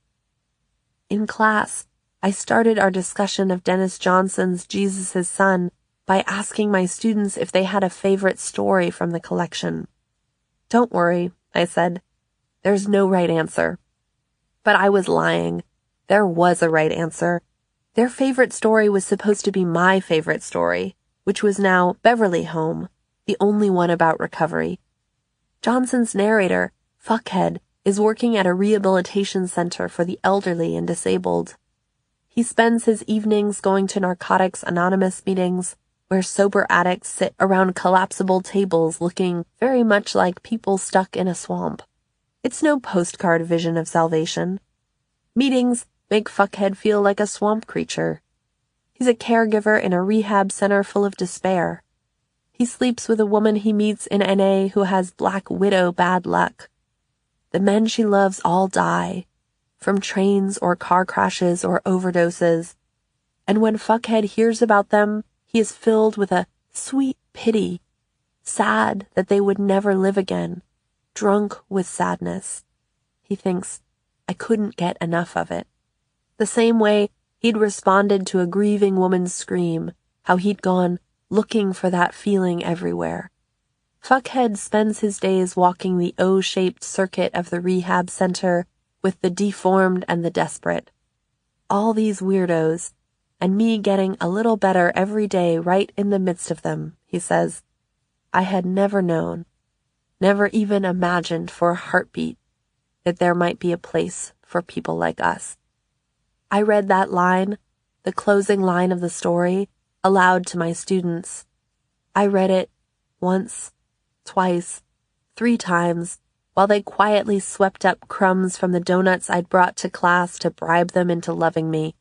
In class, I started our discussion of Dennis Johnson's Jesus' Son by asking my students if they had a favorite story from the collection. "Don't worry," I said. "There's no right answer." But I was lying. There was a right answer. Their favorite story was supposed to be my favorite story, which was now Beverly Home, the only one about recovery. Johnson's narrator, Fuckhead, is working at a rehabilitation center for the elderly and disabled. He spends his evenings going to Narcotics Anonymous meetings, where sober addicts sit around collapsible tables looking very much like people stuck in a swamp. It's no postcard vision of salvation. Meetings make Fuckhead feel like a swamp creature. He's a caregiver in a rehab center full of despair. He sleeps with a woman he meets in NA who has Black Widow bad luck. The men she loves all die, from trains or car crashes or overdoses. And when Fuckhead hears about them, he is filled with a sweet pity, sad that they would never live again, drunk with sadness. He thinks, I couldn't get enough of it. The same way he'd responded to a grieving woman's scream, how he'd gone looking for that feeling everywhere. Fuckhead spends his days walking the O-shaped circuit of the rehab center with the deformed and the desperate. All these weirdos, and me getting a little better every day right in the midst of them, he says. I had never known, never even imagined for a heartbeat, that there might be a place for people like us. I read that line, the closing line of the story, aloud to my students. I read it once, twice, 3 times, while they quietly swept up crumbs from the donuts I'd brought to class to bribe them into loving me.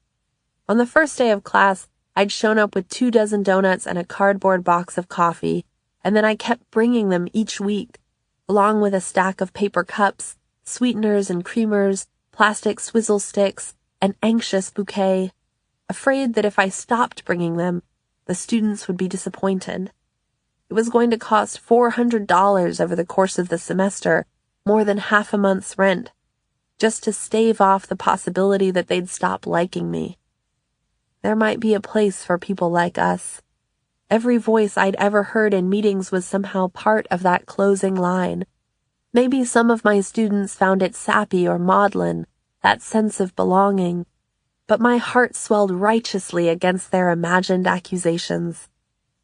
On the first day of class, I'd shown up with 24 donuts and a cardboard box of coffee, and then I kept bringing them each week, along with a stack of paper cups, sweeteners and creamers, plastic swizzle sticks, an anxious bouquet, afraid that if I stopped bringing them, the students would be disappointed. It was going to cost $400 over the course of the semester, more than half a month's rent, just to stave off the possibility that they'd stop liking me. There might be a place for people like us. Every voice I'd ever heard in meetings was somehow part of that closing line. Maybe some of my students found it sappy or maudlin, that sense of belonging, but my heart swelled righteously against their imagined accusations.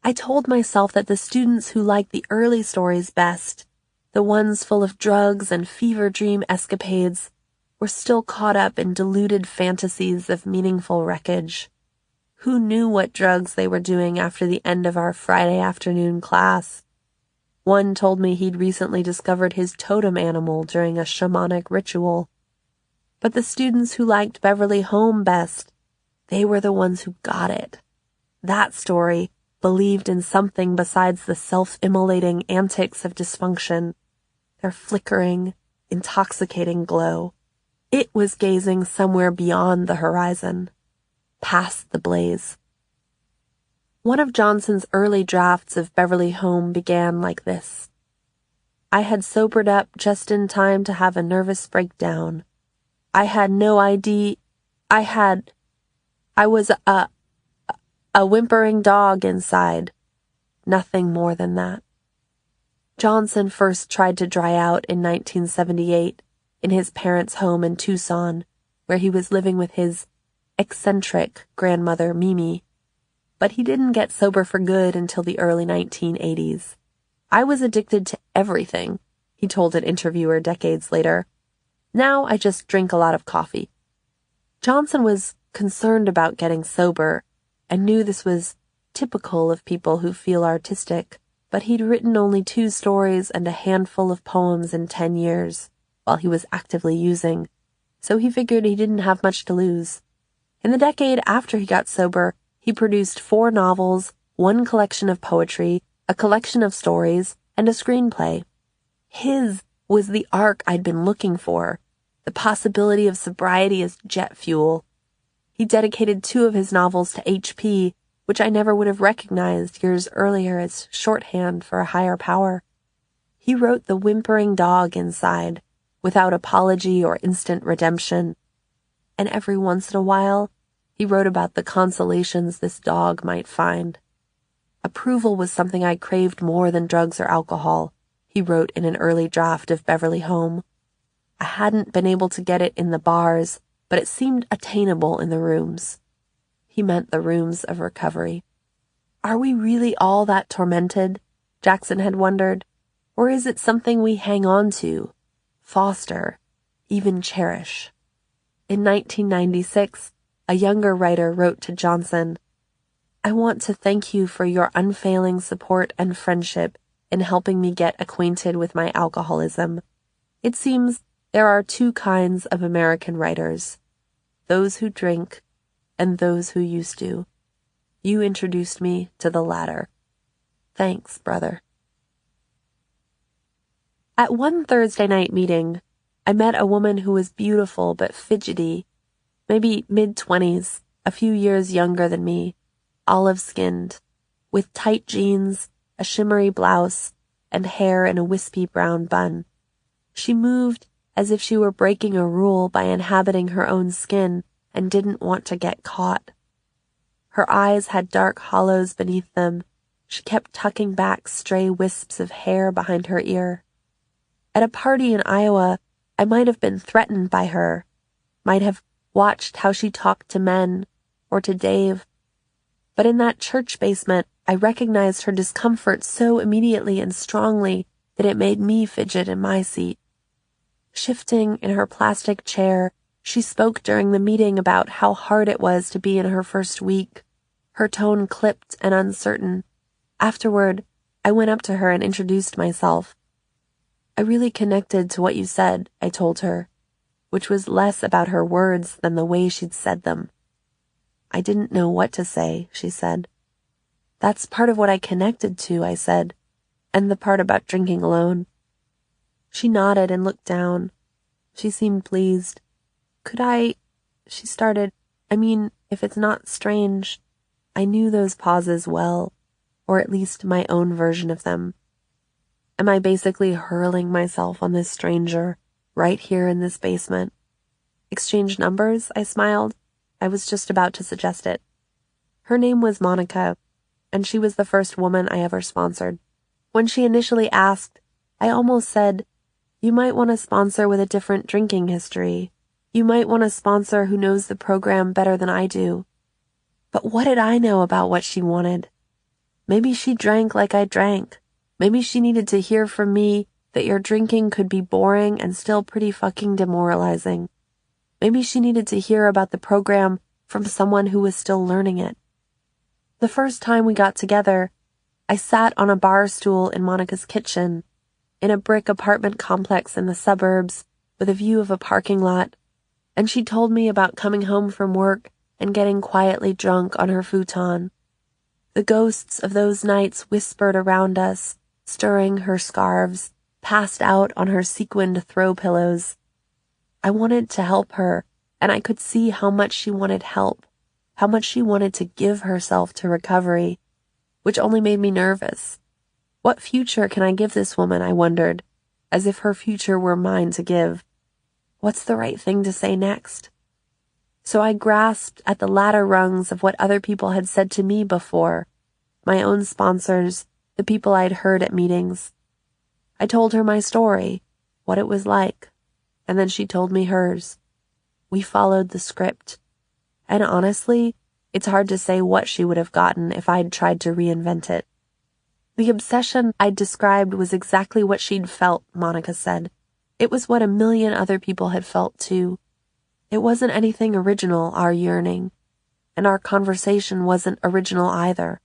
I told myself that the students who liked the early stories best, the ones full of drugs and fever dream escapades, were still caught up in deluded fantasies of meaningful wreckage. Who knew what drugs they were doing after the end of our Friday afternoon class? One told me he'd recently discovered his totem animal during a shamanic ritual. But the students who liked Beverly Home best, they were the ones who got it. That story believed in something besides the self-immolating antics of dysfunction, their flickering, intoxicating glow. It was gazing somewhere beyond the horizon, past the blaze. One of Johnson's early drafts of Beverly Home began like this. I had sobered up just in time to have a nervous breakdown. I had no idea. I was a whimpering dog inside. Nothing more than that. Johnson first tried to dry out in 1978 in his parents' home in Tucson, where he was living with his eccentric grandmother, Mimi. But he didn't get sober for good until the early 1980s. I was addicted to everything, he told an interviewer decades later. Now I just drink a lot of coffee. Johnson was concerned about getting sober and knew this was typical of people who feel artistic, but he'd written only 2 stories and a handful of poems in 10 years while he was actively using, so he figured he didn't have much to lose. In the decade after he got sober, he produced 4 novels, 1 collection of poetry, a collection of stories, and a screenplay. His was the arc I'd been looking for, the possibility of sobriety as jet fuel. He dedicated 2 of his novels to HP, which I never would have recognized years earlier as shorthand for a higher power. He wrote the whimpering dog inside, without apology or instant redemption. And every once in a while, he wrote about the consolations this dog might find. Approval was something I craved more than drugs or alcohol, he wrote in an early draft of Beverly Home. I hadn't been able to get it in the bars, but it seemed attainable in the rooms. He meant the rooms of recovery. Are we really all that tormented? Jackson had wondered. Or is it something we hang on to, foster, even cherish? In 1996, a younger writer wrote to Johnson, I want to thank you for your unfailing support and friendship in helping me get acquainted with my alcoholism. It seems there are two kinds of American writers, those who drink and those who used to. You introduced me to the latter. Thanks, brother. At one Thursday night meeting, I met a woman who was beautiful but fidgety, maybe mid-20s, a few years younger than me, olive-skinned, with tight jeans, a shimmery blouse, and hair in a wispy brown bun. She moved as if she were breaking a rule by inhabiting her own skin and didn't want to get caught. Her eyes had dark hollows beneath them. She kept tucking back stray wisps of hair behind her ear. At a party in Iowa, I might have been threatened by her, might have watched how she talked to men or to Dave. But in that church basement, I recognized her discomfort so immediately and strongly that it made me fidget in my seat. Shifting in her plastic chair, she spoke during the meeting about how hard it was to be in her first week, her tone clipped and uncertain. Afterward, I went up to her and introduced myself. I really connected to what you said, I told her, which was less about her words than the way she'd said them. I didn't know what to say, she said. That's part of what I connected to, I said, and the part about drinking alone. She nodded and looked down. She seemed pleased. She started, if it's not strange, I knew those pauses well, or at least my own version of them. Am I basically hurling myself on this stranger, right here in this basement? Exchange numbers? I smiled. I was just about to suggest it. Her name was Monica, and she was the first woman I ever sponsored. When she initially asked, I almost said, you might want a sponsor with a different drinking history. You might want a sponsor who knows the program better than I do. But what did I know about what she wanted? Maybe she drank like I drank. Maybe she needed to hear from me that your drinking could be boring and still pretty fucking demoralizing. Maybe she needed to hear about the program from someone who was still learning it. The first time we got together, I sat on a bar stool in Monica's kitchen, in a brick apartment complex in the suburbs with a view of a parking lot, and she told me about coming home from work and getting quietly drunk on her futon. The ghosts of those nights whispered around us, stirring her scarves, passed out on her sequined throw pillows. I wanted to help her, and I could see how much she wanted help, how much she wanted to give herself to recovery, which only made me nervous. What future can I give this woman, I wondered, as if her future were mine to give. What's the right thing to say next? So I grasped at the ladder rungs of what other people had said to me before, my own sponsors, the people I'd heard at meetings. I told her my story, what it was like, and then she told me hers. We followed the script. And honestly, it's hard to say what she would have gotten if I'd tried to reinvent it. The obsession I'd described was exactly what she'd felt, Monica said. It was what a million other people had felt too. It wasn't anything original, our yearning, and our conversation wasn't original either.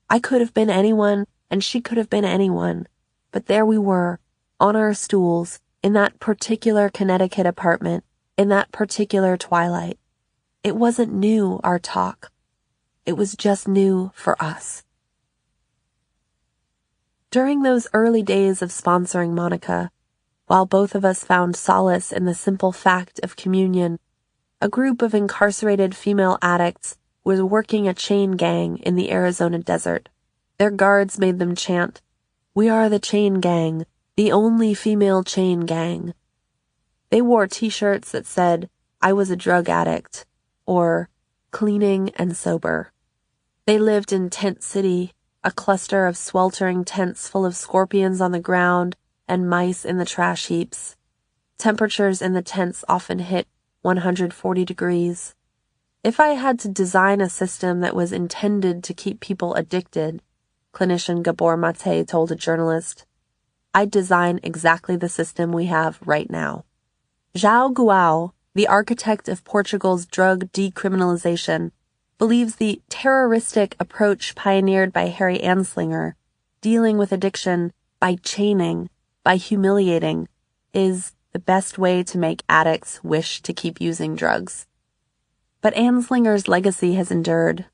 I could have been anyone, and she could have been anyone, but there we were, on our stools, in that particular Connecticut apartment, in that particular twilight. It wasn't new, our talk. It was just new for us. During those early days of sponsoring Monica, while both of us found solace in the simple fact of communion, a group of incarcerated female addicts was working a chain gang in the Arizona desert. Their guards made them chant, "We are the chain gang. The only female chain gang. They wore t-shirts that said, "I was a drug addict," or "cleaning and sober." They lived in Tent City, a cluster of sweltering tents full of scorpions on the ground and mice in the trash heaps. Temperatures in the tents often hit 140 degrees. If I had to design a system that was intended to keep people addicted, clinician Gabor Mate told a journalist, I'd design exactly the system we have right now. João Guau, the architect of Portugal's drug decriminalization, believes the terroristic approach pioneered by Harry Anslinger, dealing with addiction by chaining, by humiliating, is the best way to make addicts wish to keep using drugs. But Anslinger's legacy has endured.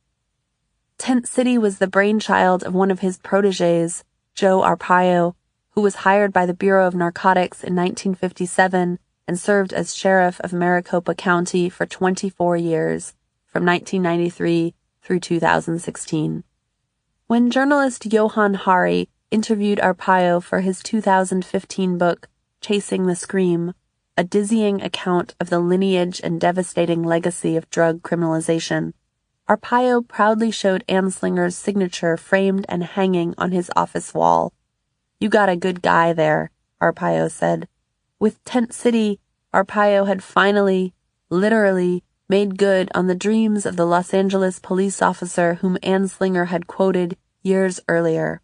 Tent City was the brainchild of one of his protégés, Joe Arpaio, who was hired by the Bureau of Narcotics in 1957 and served as sheriff of Maricopa County for 24 years, from 1993 through 2016. When journalist Johan Hari interviewed Arpaio for his 2015 book, Chasing the Scream, a dizzying account of the lineage and devastating legacy of drug criminalization, Arpaio proudly showed Anslinger's signature framed and hanging on his office wall. "You got a good guy there," Arpaio said. With Tent City, Arpaio had finally, literally, made good on the dreams of the Los Angeles police officer whom Anslinger had quoted years earlier.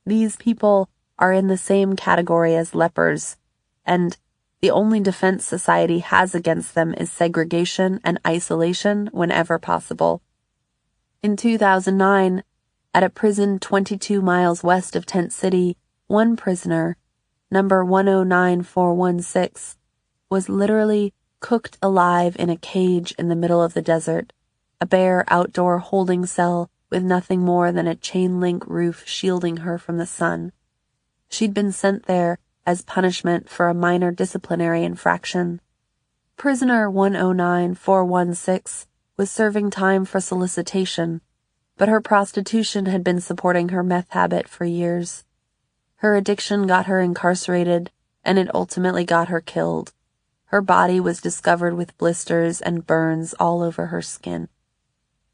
These people are in the same category as lepers, and the only defense society has against them is segregation and isolation whenever possible. In 2009, at a prison 22 miles west of Tent City, one prisoner, number 109416, was literally cooked alive in a cage in the middle of the desert, a bare outdoor holding cell with nothing more than a chain-link roof shielding her from the sun. She'd been sent there as punishment for a minor disciplinary infraction. Prisoner 109416 was serving time for solicitation, but her prostitution had been supporting her meth habit for years. Her addiction got her incarcerated, and it ultimately got her killed. Her body was discovered with blisters and burns all over her skin.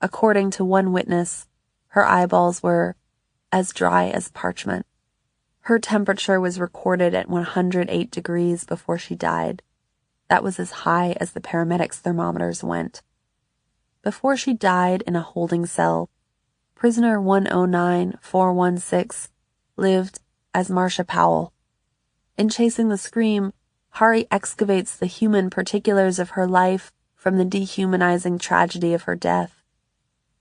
According to one witness, her eyeballs were as dry as parchment. Her temperature was recorded at 108 degrees before she died. That was as high as the paramedics' thermometers went. Before she died in a holding cell, prisoner 109416 lived as Marcia Powell. In Chasing the Scream, Hari excavates the human particulars of her life from the dehumanizing tragedy of her death.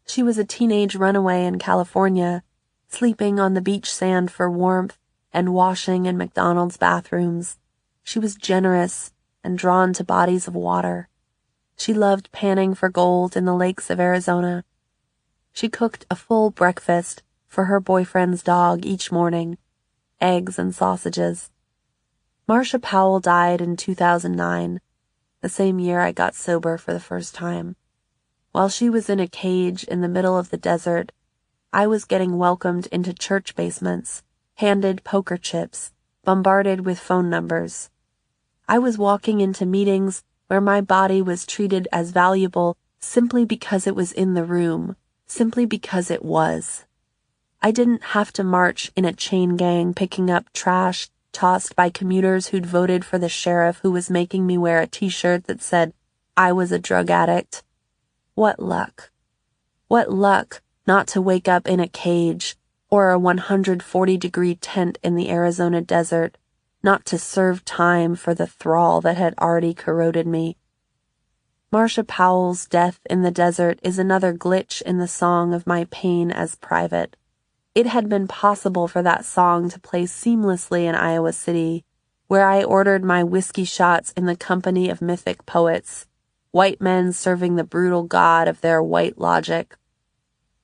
She was a teenage runaway in California, sleeping on the beach sand for warmth and washing in McDonald's bathrooms. She was generous and drawn to bodies of water. She loved panning for gold in the lakes of Arizona. She cooked a full breakfast for her boyfriend's dog each morning, eggs and sausages. Marcia Powell died in 2009, the same year I got sober for the first time. While she was in a cage in the middle of the desert, I was getting welcomed into church basements, handed poker chips, bombarded with phone numbers. I was walking into meetings where my body was treated as valuable simply because it was in the room, simply because it was. I didn't have to march in a chain gang picking up trash tossed by commuters who'd voted for the sheriff who was making me wear a t-shirt that said, "I was a drug addict." What luck. What luck not to wake up in a cage or a 140-degree tent in the Arizona desert, not to serve time for the thrall that had already corroded me. Marcia Powell's death in the desert is another glitch in the song of my pain as private. It had been possible for that song to play seamlessly in Iowa City, where I ordered my whiskey shots in the company of mythic poets, white men serving the brutal god of their white logic.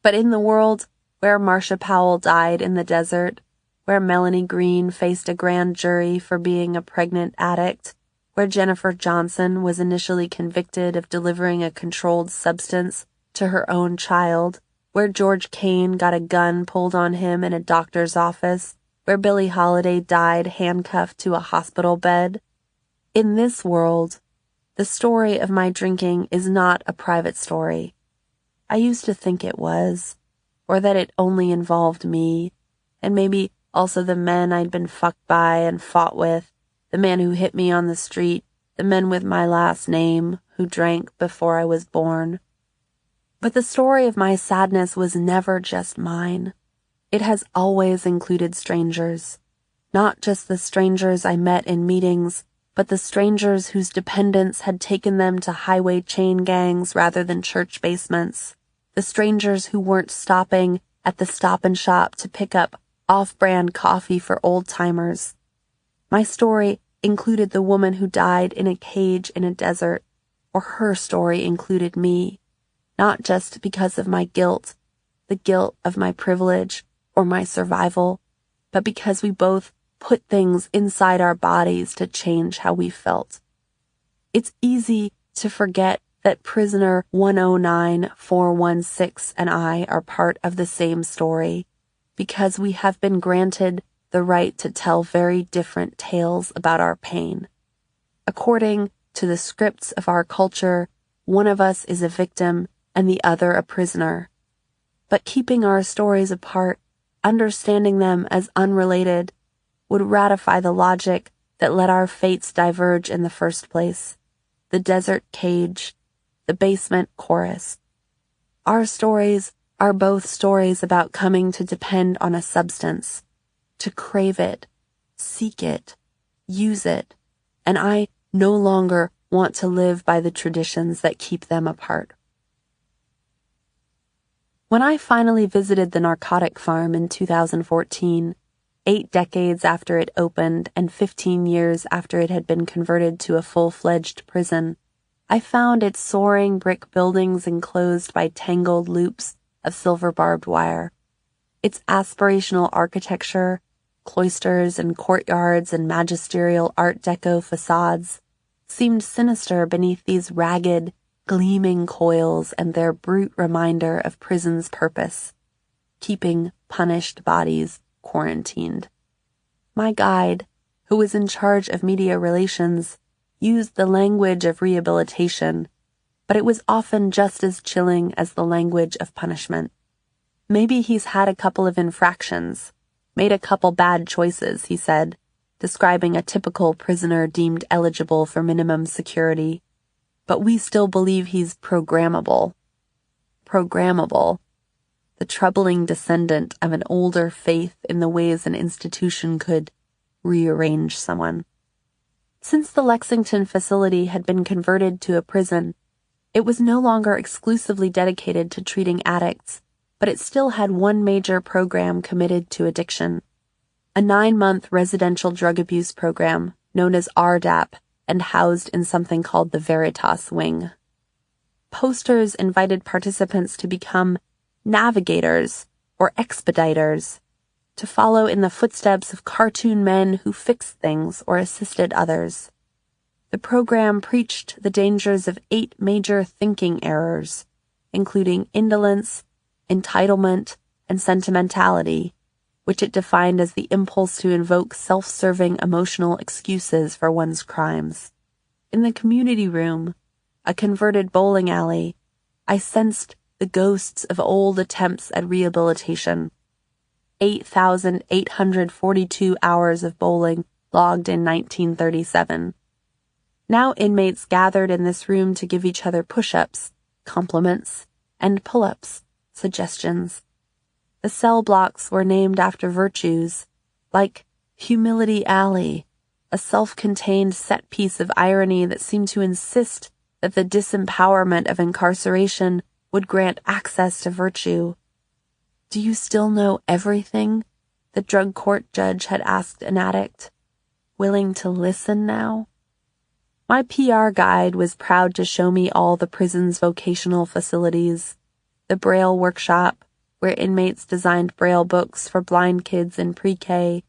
But in the world where Marcia Powell died in the desert, where Melanie Green faced a grand jury for being a pregnant addict, where Jennifer Johnson was initially convicted of delivering a controlled substance to her own child, where George Kane got a gun pulled on him in a doctor's office, where Billie Holiday died handcuffed to a hospital bed. In this world, the story of my drinking is not a private story. I used to think it was, or that it only involved me, and maybe also the men I'd been fucked by and fought with, the man who hit me on the street, the men with my last name who drank before I was born. But the story of my sadness was never just mine. It has always included strangers. Not just the strangers I met in meetings, but the strangers whose dependents had taken them to highway chain gangs rather than church basements. The strangers who weren't stopping at the Stop and Shop to pick up off-brand coffee for old-timers. My story included the woman who died in a cage in a desert, or her story included me, not just because of my guilt, the guilt of my privilege or my survival, but because we both put things inside our bodies to change how we felt. It's easy to forget that prisoner 109416 and I are part of the same story, because we have been granted the right to tell very different tales about our pain. According to the scripts of our culture, one of us is a victim and the other a prisoner. But keeping our stories apart, understanding them as unrelated, would ratify the logic that let our fates diverge in the first place. The desert cage, the basement chorus. Our stories are both stories about coming to depend on a substance, to crave it, seek it, use it, and I no longer want to live by the traditions that keep them apart. When I finally visited the narcotic farm in 2014, 8 decades after it opened and 15 years after it had been converted to a full-fledged prison, I found its soaring brick buildings enclosed by tangled loops of silver barbed wire. Its aspirational architecture, cloisters and courtyards and magisterial Art Deco facades, seemed sinister beneath these ragged, gleaming coils and their brute reminder of prison's purpose, keeping punished bodies quarantined. My guide, who was in charge of media relations, used the language of rehabilitation, but it was often just as chilling as the language of punishment. Maybe he's had a couple of infractions, made a couple bad choices, he said, describing a typical prisoner deemed eligible for minimum security. But we still believe he's programmable. Programmable, the troubling descendant of an older faith in the ways an institution could rearrange someone. Since the Lexington facility had been converted to a prison, it was no longer exclusively dedicated to treating addicts, but it still had one major program committed to addiction. A 9-month residential drug abuse program known as RDAP and housed in something called the Veritas Wing. Posters invited participants to become navigators or expediters, to follow in the footsteps of cartoon men who fixed things or assisted others. The program preached the dangers of 8 major thinking errors, including indolence, entitlement, and sentimentality, which it defined as the impulse to invoke self-serving emotional excuses for one's crimes. In the community room, a converted bowling alley, I sensed the ghosts of old attempts at rehabilitation. 8,842 hours of bowling logged in 1937. Now inmates gathered in this room to give each other push-ups, compliments, and pull-ups, suggestions. The cell blocks were named after virtues, like Humility Alley, a self-contained set piece of irony that seemed to insist that the disempowerment of incarceration would grant access to virtue. "Do you still know everything?" the drug court judge had asked an addict. "Willing to listen now?" My PR guide was proud to show me all the prison's vocational facilities, the Braille workshop, where inmates designed Braille books for blind kids in pre-K,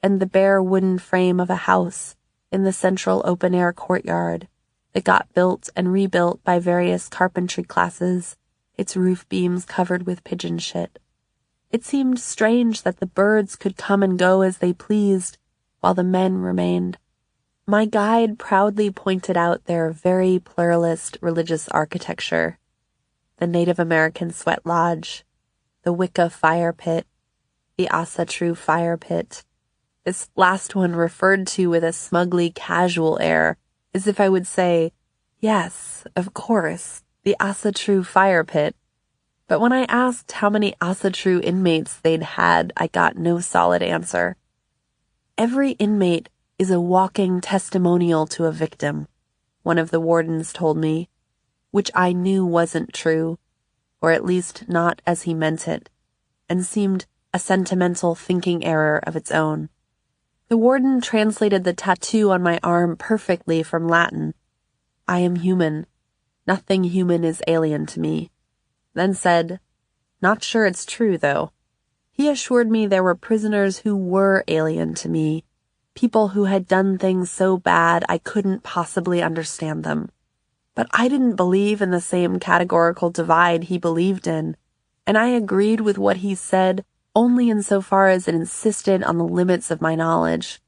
and the bare wooden frame of a house in the central open-air courtyard that got built and rebuilt by various carpentry classes, its roof beams covered with pigeon shit. It seemed strange that the birds could come and go as they pleased, while the men remained. My guide proudly pointed out their very pluralist religious architecture: the Native American sweat lodge, the Wicca fire pit, the Asatru fire pit. This last one referred to with a smugly casual air, as if I would say, yes, of course, the Asatru fire pit. But when I asked how many Asatru inmates they'd had, I got no solid answer. Every inmate is a walking testimonial to a victim, one of the wardens told me, which I knew wasn't true, or at least not as he meant it, and seemed a sentimental thinking error of its own. The warden translated the tattoo on my arm perfectly from Latin. I am human. Nothing human is alien to me. Then said, not sure it's true, though. He assured me there were prisoners who were alien to me, people who had done things so bad I couldn't possibly understand them. But I didn't believe in the same categorical divide he believed in, and I agreed with what he said only insofar as it insisted on the limits of my knowledge.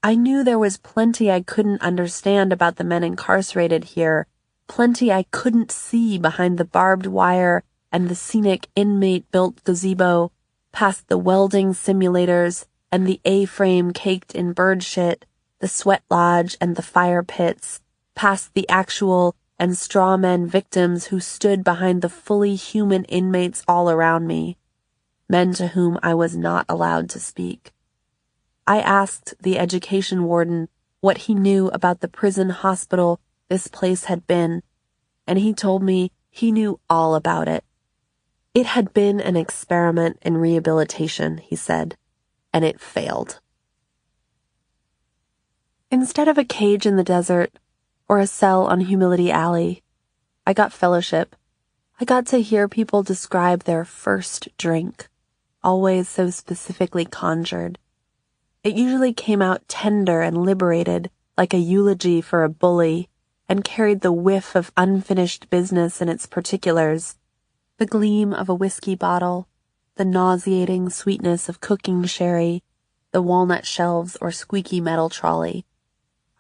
I knew there was plenty I couldn't understand about the men incarcerated here, plenty I couldn't see behind the barbed wire and the scenic inmate-built gazebo, past the welding simulators and the A-frame caked in bird shit, the sweat lodge and the fire pits, past the actual and straw men victims who stood behind the fully human inmates all around me, men to whom I was not allowed to speak. I asked the education warden what he knew about the prison hospital this place had been, and he told me he knew all about it. It had been an experiment in rehabilitation, he said, and it failed. Instead of a cage in the desert or a cell on Humility Alley, I got fellowship. I got to hear people describe their first drink, always so specifically conjured. It usually came out tender and liberated, like a eulogy for a bully, and carried the whiff of unfinished business in its particulars, the gleam of a whiskey bottle, the nauseating sweetness of cooking sherry, the walnut shelves or squeaky metal trolley.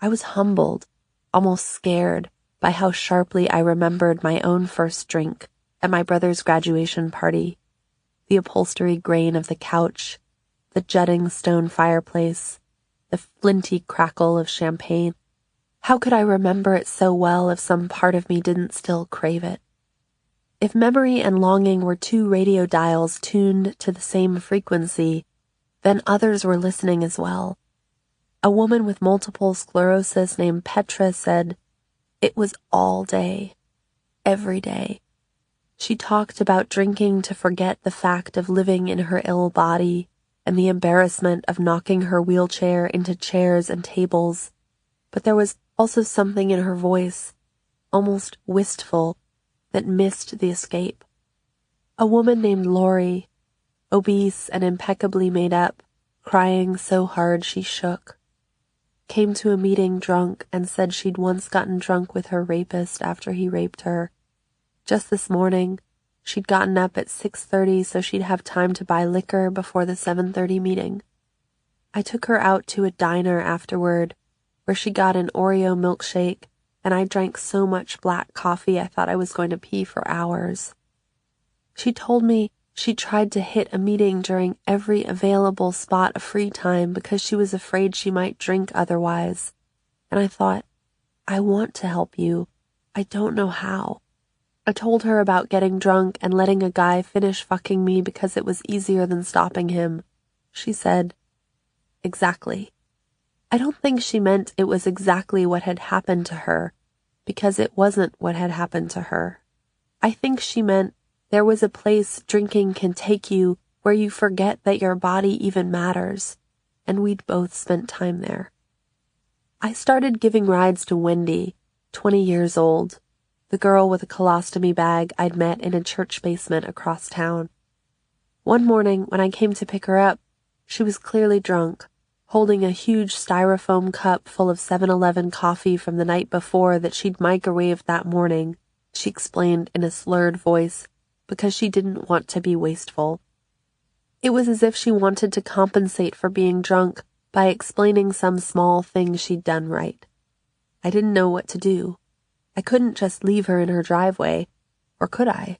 I was humbled, almost scared, by how sharply I remembered my own first drink at my brother's graduation party, the upholstery grain of the couch, the jutting stone fireplace, the flinty crackle of champagne. How could I remember it so well if some part of me didn't still crave it? If memory and longing were two radio dials tuned to the same frequency, then others were listening as well. A woman with multiple sclerosis named Petra said, it was all day, every day. She talked about drinking to forget the fact of living in her ill body and the embarrassment of knocking her wheelchair into chairs and tables, but there was also something in her voice, almost wistful, that missed the escape. A woman named Lori, obese and impeccably made up, crying so hard she shook, came to a meeting drunk and said she'd once gotten drunk with her rapist after he raped her. Just this morning, she'd gotten up at 6:30 so she'd have time to buy liquor before the 7:30 meeting. I took her out to a diner afterward, where she got an Oreo milkshake, and I drank so much black coffee I thought I was going to pee for hours. She told me she tried to hit a meeting during every available spot of free time because she was afraid she might drink otherwise. And I thought, I want to help you. I don't know how. I told her about getting drunk and letting a guy finish fucking me because it was easier than stopping him. She said, exactly. I don't think she meant it was exactly what had happened to her, because it wasn't what had happened to her. I think she meant there was a place drinking can take you where you forget that your body even matters, and we'd both spent time there. I started giving rides to Wendy, 20 years old, the girl with a colostomy bag I'd met in a church basement across town. One morning, when I came to pick her up, she was clearly drunk, holding a huge styrofoam cup full of 7-Eleven coffee from the night before that she'd microwaved that morning, she explained in a slurred voice, because she didn't want to be wasteful. It was as if she wanted to compensate for being drunk by explaining some small thing she'd done right. I didn't know what to do. I couldn't just leave her in her driveway, or could I?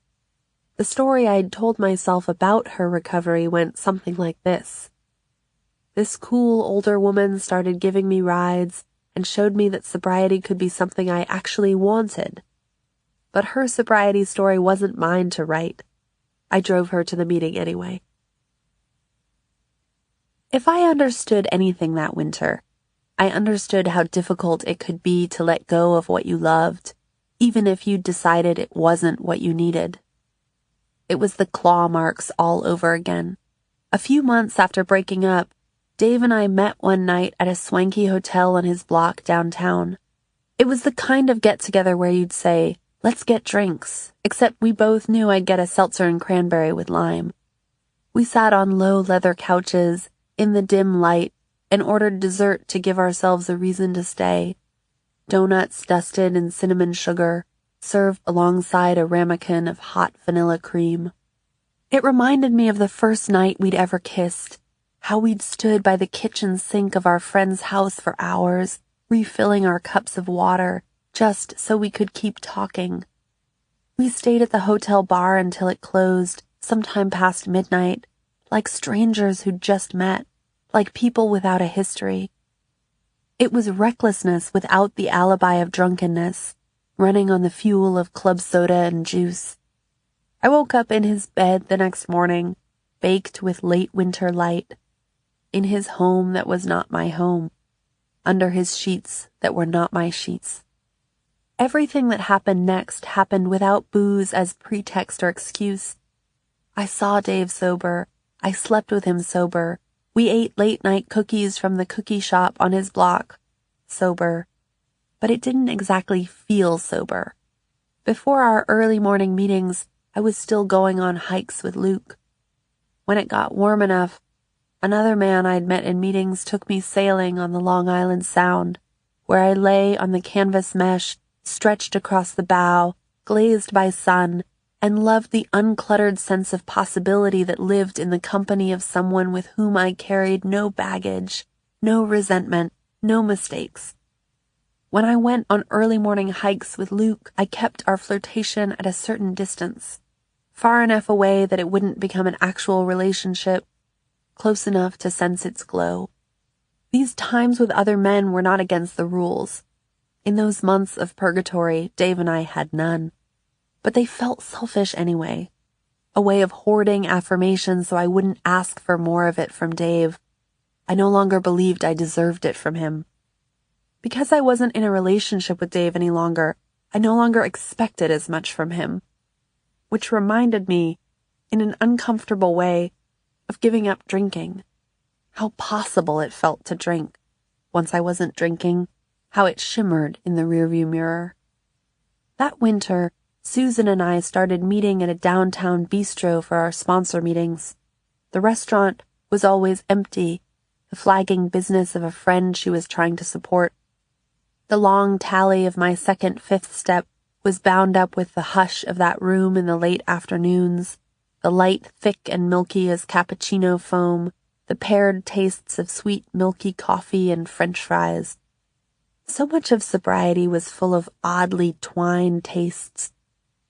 The story I'd told myself about her recovery went something like this. This cool older woman started giving me rides and showed me that sobriety could be something I actually wanted. But her sobriety story wasn't mine to write. I drove her to the meeting anyway. If I understood anything that winter, I understood how difficult it could be to let go of what you loved, even if you'd decided it wasn't what you needed. It was the claw marks all over again. A few months after breaking up, Dave and I met one night at a swanky hotel on his block downtown. It was the kind of get-together where you'd say, "Let's get drinks," except we both knew I'd get a seltzer and cranberry with lime. We sat on low leather couches, in the dim light, and ordered dessert to give ourselves a reason to stay. Donuts dusted in cinnamon sugar, served alongside a ramekin of hot vanilla cream. It reminded me of the first night we'd ever kissed, how we'd stood by the kitchen sink of our friend's house for hours, refilling our cups of water, just so we could keep talking. We stayed at the hotel bar until it closed, sometime past midnight, like strangers who'd just met, like people without a history. It was recklessness without the alibi of drunkenness, running on the fuel of club soda and juice. I woke up in his bed the next morning, baked with late winter light, in his home that was not my home, under his sheets that were not my sheets. Everything that happened next happened without booze as pretext or excuse. I saw Dave sober. I slept with him sober. We ate late-night cookies from the cookie shop on his block. Sober. But it didn't exactly feel sober. Before our early morning meetings, I was still going on hikes with Luke. When it got warm enough, another man I'd met in meetings took me sailing on the Long Island Sound, where I lay on the canvas mesh, stretched across the bow, glazed by sun, and loved the uncluttered sense of possibility that lived in the company of someone with whom I carried no baggage, no resentment, no mistakes. When I went on early morning hikes with Luke, I kept our flirtation at a certain distance, far enough away that it wouldn't become an actual relationship, close enough to sense its glow. These times with other men were not against the rules. In those months of purgatory, Dave and I had none. But they felt selfish anyway. A way of hoarding affirmation so I wouldn't ask for more of it from Dave. I no longer believed I deserved it from him. Because I wasn't in a relationship with Dave any longer, I no longer expected as much from him. Which reminded me, in an uncomfortable way, of giving up drinking. How possible it felt to drink. Once I wasn't drinking, how it shimmered in the rearview mirror. That winter, Susan and I started meeting at a downtown bistro for our sponsor meetings. The restaurant was always empty, the flagging business of a friend she was trying to support. The long tally of my second fifth step was bound up with the hush of that room in the late afternoons, the light thick and milky as cappuccino foam, the paired tastes of sweet milky coffee and French fries. So much of sobriety was full of oddly twined tastes.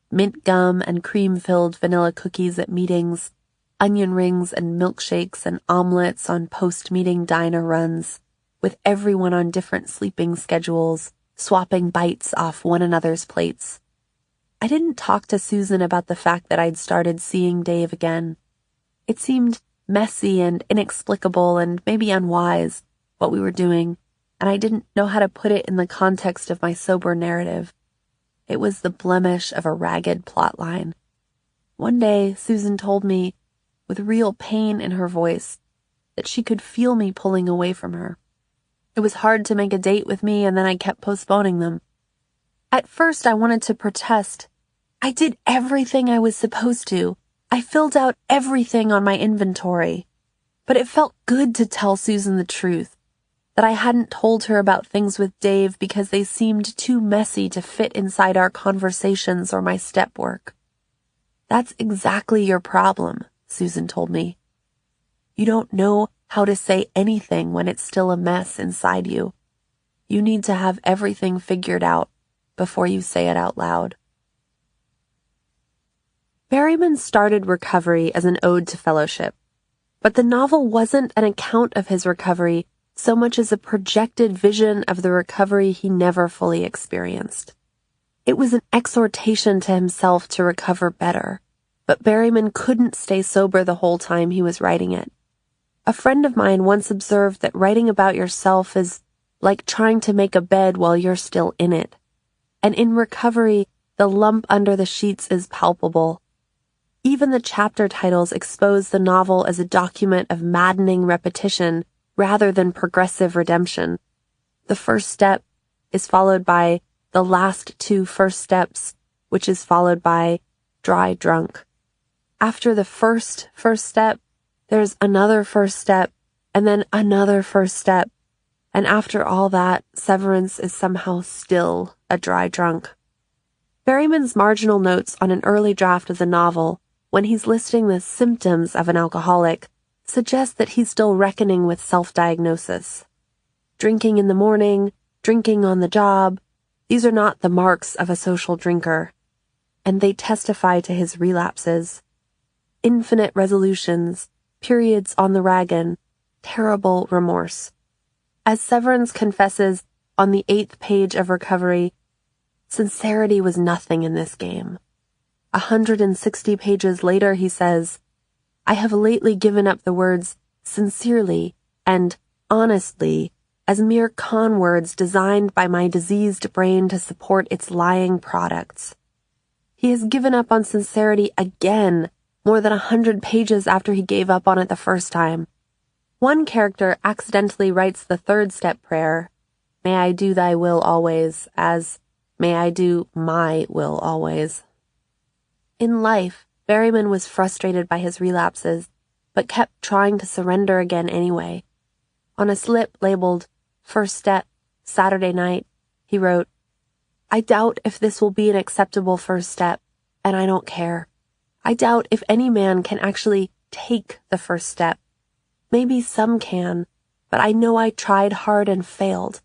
Mint gum and cream-filled vanilla cookies at meetings, onion rings and milkshakes and omelets on post-meeting diner runs, with everyone on different sleeping schedules, swapping bites off one another's plates. I didn't talk to Susan about the fact that I'd started seeing Dave again. It seemed messy and inexplicable and maybe unwise, what we were doing, and I didn't know how to put it in the context of my sober narrative. It was the blemish of a ragged plotline. One day, Susan told me, with real pain in her voice, that she could feel me pulling away from her. It was hard to make a date with me, and then I kept postponing them. At first, I wanted to protest. I did everything I was supposed to. I filled out everything on my inventory. But it felt good to tell Susan the truth. That I hadn't told her about things with Dave because they seemed too messy to fit inside our conversations or my step work. That's exactly your problem, Susan told me. You don't know how to say anything when it's still a mess inside you. You need to have everything figured out before you say it out loud. Berryman started recovery as an ode to fellowship, but the novel wasn't an account of his recovery so much as a projected vision of the recovery he never fully experienced. It was an exhortation to himself to recover better, but Berryman couldn't stay sober the whole time he was writing it. A friend of mine once observed that writing about yourself is like trying to make a bed while you're still in it. And in recovery, the lump under the sheets is palpable. Even the chapter titles expose the novel as a document of maddening repetition rather than progressive redemption. The first step is followed by the last two first steps, which is followed by dry drunk. After the first step, there's another first step, and then another first step. And after all that, Severance is somehow still a dry drunk. Berryman's marginal notes on an early draft of the novel, when he's listing the symptoms of an alcoholic, suggest that he's still reckoning with self-diagnosis. Drinking in the morning, drinking on the job, these are not the marks of a social drinker, and they testify to his relapses. Infinite resolutions, periods on the wagon, terrible remorse. As Severance confesses on the 8th page of Recovery, sincerity was nothing in this game. 160 pages later, he says, I have lately given up the words sincerely and honestly as mere con words designed by my diseased brain to support its lying products. He has given up on sincerity again, more than 100 pages after he gave up on it the first time. One character accidentally writes the 3rd step prayer, may I do thy will always, as may I do my will always. In life, Berryman was frustrated by his relapses, but kept trying to surrender again anyway. On a slip labeled, First Step, Saturday night, he wrote, I doubt if this will be an acceptable first step, and I don't care. I doubt if any man can actually take the first step. Maybe some can, but I know I tried hard and failed.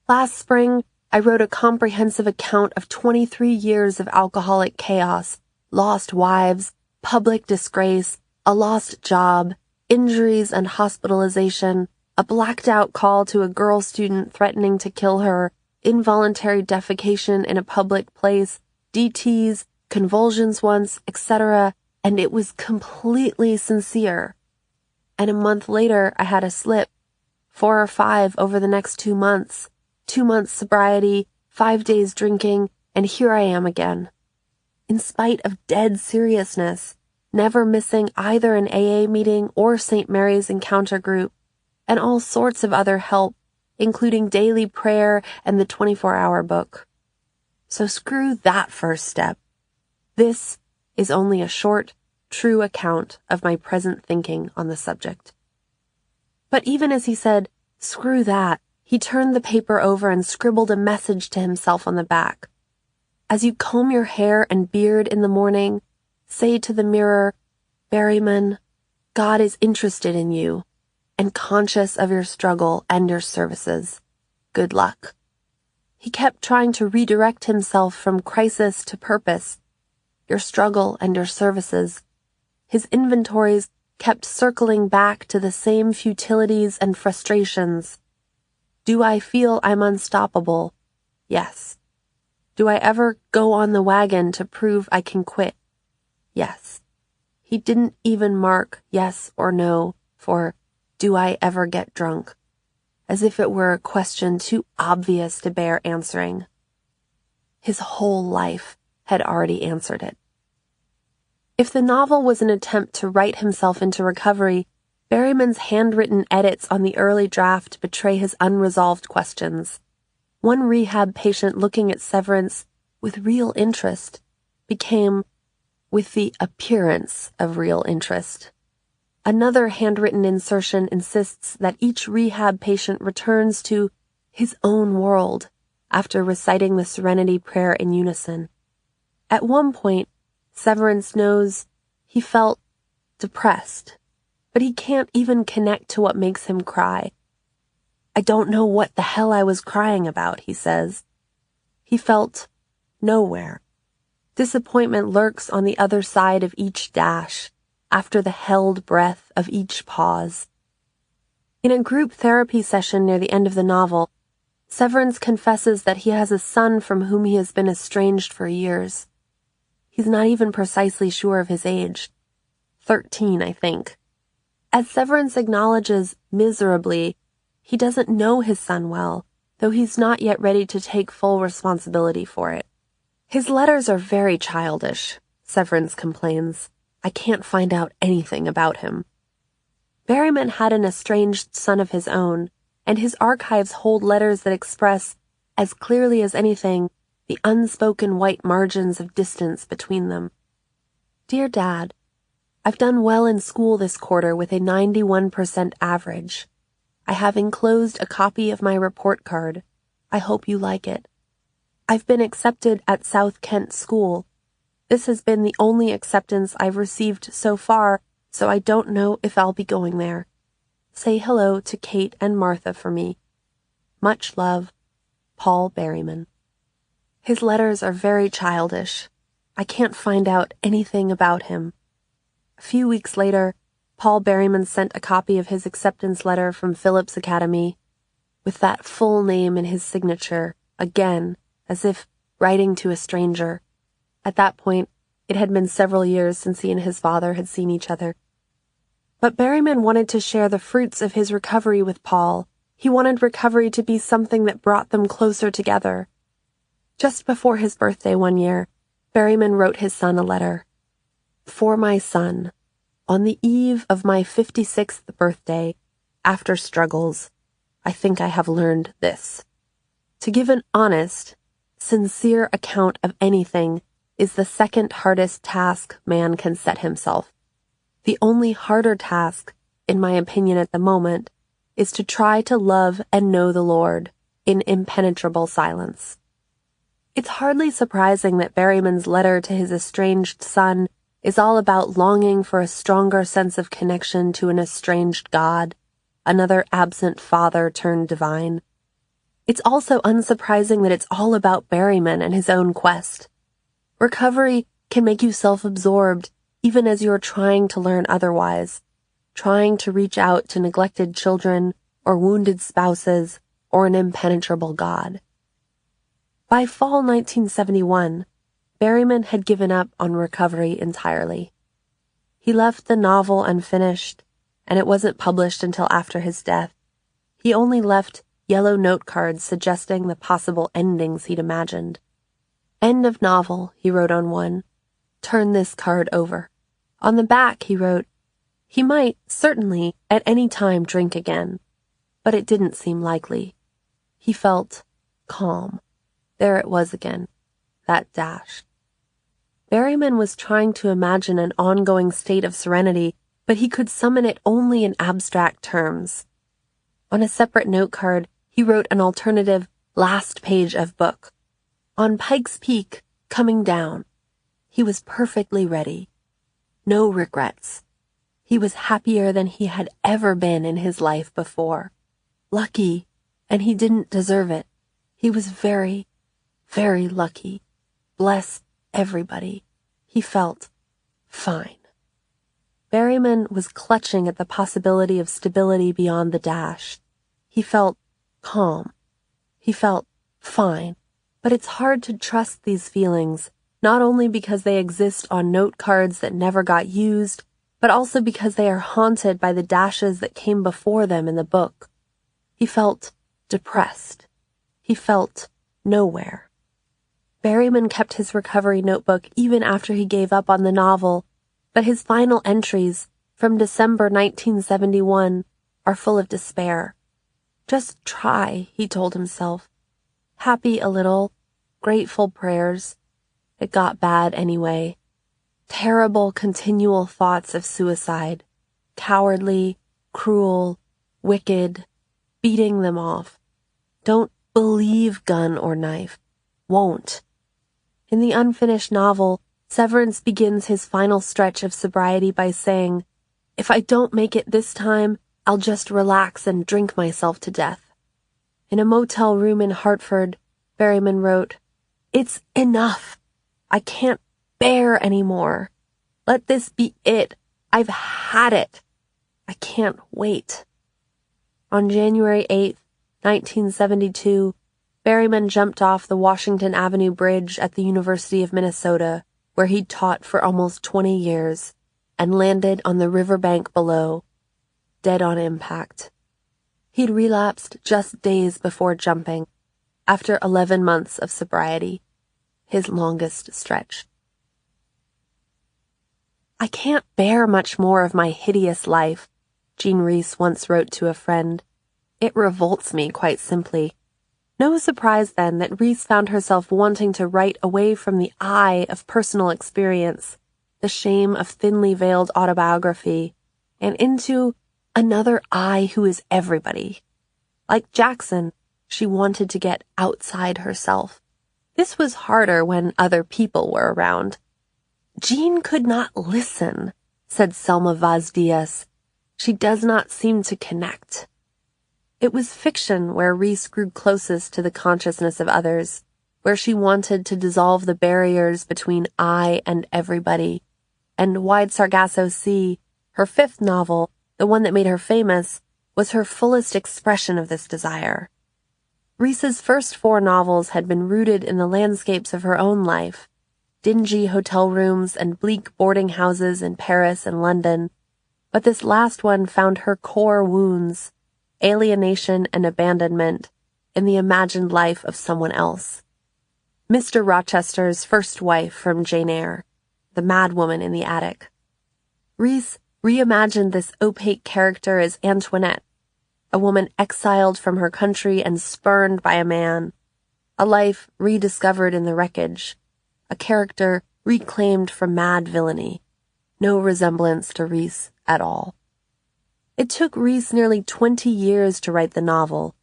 Last spring, I wrote a comprehensive account of 23 years of alcoholic chaos, lost wives, public disgrace, a lost job, injuries and hospitalization, a blacked-out call to a girl student threatening to kill her, involuntary defecation in a public place, DTs, convulsions once, etc., and it was completely sincere. And a month later, I had a slip, 4 or 5 over the next 2 months, 2 months sobriety, 5 days drinking, and here I am again. In spite of dead seriousness, never missing either an AA meeting or St. Mary's Encounter group, and all sorts of other help, including daily prayer and the 24-hour book. So screw that first step. This is only a short, true account of my present thinking on the subject. But even as he said, screw that, he turned the paper over and scribbled a message to himself on the back. As you comb your hair and beard in the morning, say to the mirror, Berryman, God is interested in you and conscious of your struggle and your services. Good luck. He kept trying to redirect himself from crisis to purpose, your struggle and your services. His inventories kept circling back to the same futilities and frustrations. Do I feel I'm unstoppable? Yes. Do I ever go on the wagon to prove I can quit? Yes. He didn't even mark yes or no for do I ever get drunk, as if it were a question too obvious to bear answering. His whole life had already answered it. If the novel was an attempt to write himself into recovery, Berryman's handwritten edits on the early draft betray his unresolved questions. One rehab patient looking at Severance with real interest became with the appearance of real interest. Another handwritten insertion insists that each rehab patient returns to his own world after reciting the Serenity Prayer in unison. At one point, Severance knows he felt depressed, but he can't even connect to what makes him cry. I don't know what the hell I was crying about, he says. He felt nowhere. Disappointment lurks on the other side of each dash, after the held breath of each pause. In a group therapy session near the end of the novel, Severance confesses that he has a son from whom he has been estranged for years. He's not even precisely sure of his age. 13, I think. As Severance acknowledges miserably, he doesn't know his son well, though he's not yet ready to take full responsibility for it. His letters are very childish, Severance complains. I can't find out anything about him. Berryman had an estranged son of his own, and his archives hold letters that express, as clearly as anything, the unspoken white margins of distance between them. Dear Dad, I've done well in school this quarter with a 91% average. I have enclosed a copy of my report card. I hope you like it. I've been accepted at South Kent School. This has been the only acceptance I've received so far, so I don't know if I'll be going there. Say hello to Kate and Martha for me. Much love, Paul Berryman. His letters are very childish. I can't find out anything about him. A few weeks later, Paul Berryman sent a copy of his acceptance letter from Phillips Academy, with that full name in his signature, again, as if writing to a stranger. At that point, it had been several years since he and his father had seen each other. But Berryman wanted to share the fruits of his recovery with Paul. He wanted recovery to be something that brought them closer together. Just before his birthday one year, Berryman wrote his son a letter. For my son, on the eve of my 56th birthday, after struggles, I think I have learned this. To give an honest, sincere account of anything is the second hardest task man can set himself. The only harder task, in my opinion at the moment, is to try to love and know the Lord in impenetrable silence. It's hardly surprising that Berryman's letter to his estranged son is all about longing for a stronger sense of connection to an estranged God, another absent father turned divine. It's also unsurprising that it's all about Berryman and his own quest. Recovery can make you self-absorbed, even as you're trying to learn otherwise, trying to reach out to neglected children or wounded spouses or an impenetrable God. By fall 1971, Berryman had given up on recovery entirely. He left the novel unfinished, and it wasn't published until after his death. He only left yellow note cards suggesting the possible endings he'd imagined. End of novel, he wrote on one. Turn this card over. On the back, he wrote, he might, certainly, at any time drink again, but it didn't seem likely. He felt calm. There it was again, that dash. Berryman was trying to imagine an ongoing state of serenity, but he could summon it only in abstract terms. On a separate note card, he wrote an alternative last page of book. On Pike's Peak, coming down. He was perfectly ready. No regrets. He was happier than he had ever been in his life before. Lucky, and he didn't deserve it. He was very, very lucky. Bless everybody. He felt fine. Berryman was clutching at the possibility of stability beyond the dash. He felt calm. He felt fine. But it's hard to trust these feelings, not only because they exist on note cards that never got used, but also because they are haunted by the dashes that came before them in the book. He felt depressed. He felt nowhere. Berryman kept his recovery notebook even after he gave up on the novel, but his final entries from December 1971 are full of despair. Just try, he told himself. Happy a little, grateful prayers. It got bad anyway. Terrible continual thoughts of suicide. Cowardly, cruel, wicked, beating them off. Don't believe gun or knife. Won't. In the unfinished novel, Severance begins his final stretch of sobriety by saying, If I don't make it this time, I'll just relax and drink myself to death. In a motel room in Hartford, Berryman wrote, "It's enough. I can't bear anymore. Let this be it. I've had it. I can't wait." On January 8th, 1972, Berryman jumped off the Washington Avenue Bridge at the University of Minnesota, where he'd taught for almost 20 years, and landed on the riverbank below, dead on impact. He'd relapsed just days before jumping, after 11 months of sobriety, his longest stretch. "I can't bear much more of my hideous life," Jean Rhys once wrote to a friend. "It revolts me, quite simply." No surprise, then, that Rhys found herself wanting to write away from the I of personal experience, the shame of thinly veiled autobiography, and into another I who is everybody. Like Jackson, she wanted to get outside herself. This was harder when other people were around. "Jean could not listen," said Selma Vaz-Diaz. "She does not seem to connect." It was fiction where Rhys grew closest to the consciousness of others, where she wanted to dissolve the barriers between I and everybody. And Wide Sargasso Sea, her fifth novel, the one that made her famous, was her fullest expression of this desire. Rhys's first 4 novels had been rooted in the landscapes of her own life, dingy hotel rooms and bleak boarding houses in Paris and London, but this last one found her core wounds, alienation and abandonment, in the imagined life of someone else. Mr. Rochester's first wife from Jane Eyre, the madwoman in the attic. Rhys reimagined this opaque character as Antoinette, a woman exiled from her country and spurned by a man, a life rediscovered in the wreckage, a character reclaimed from mad villainy, no resemblance to Rhys at all. It took Rhys nearly 20 years to write the novel,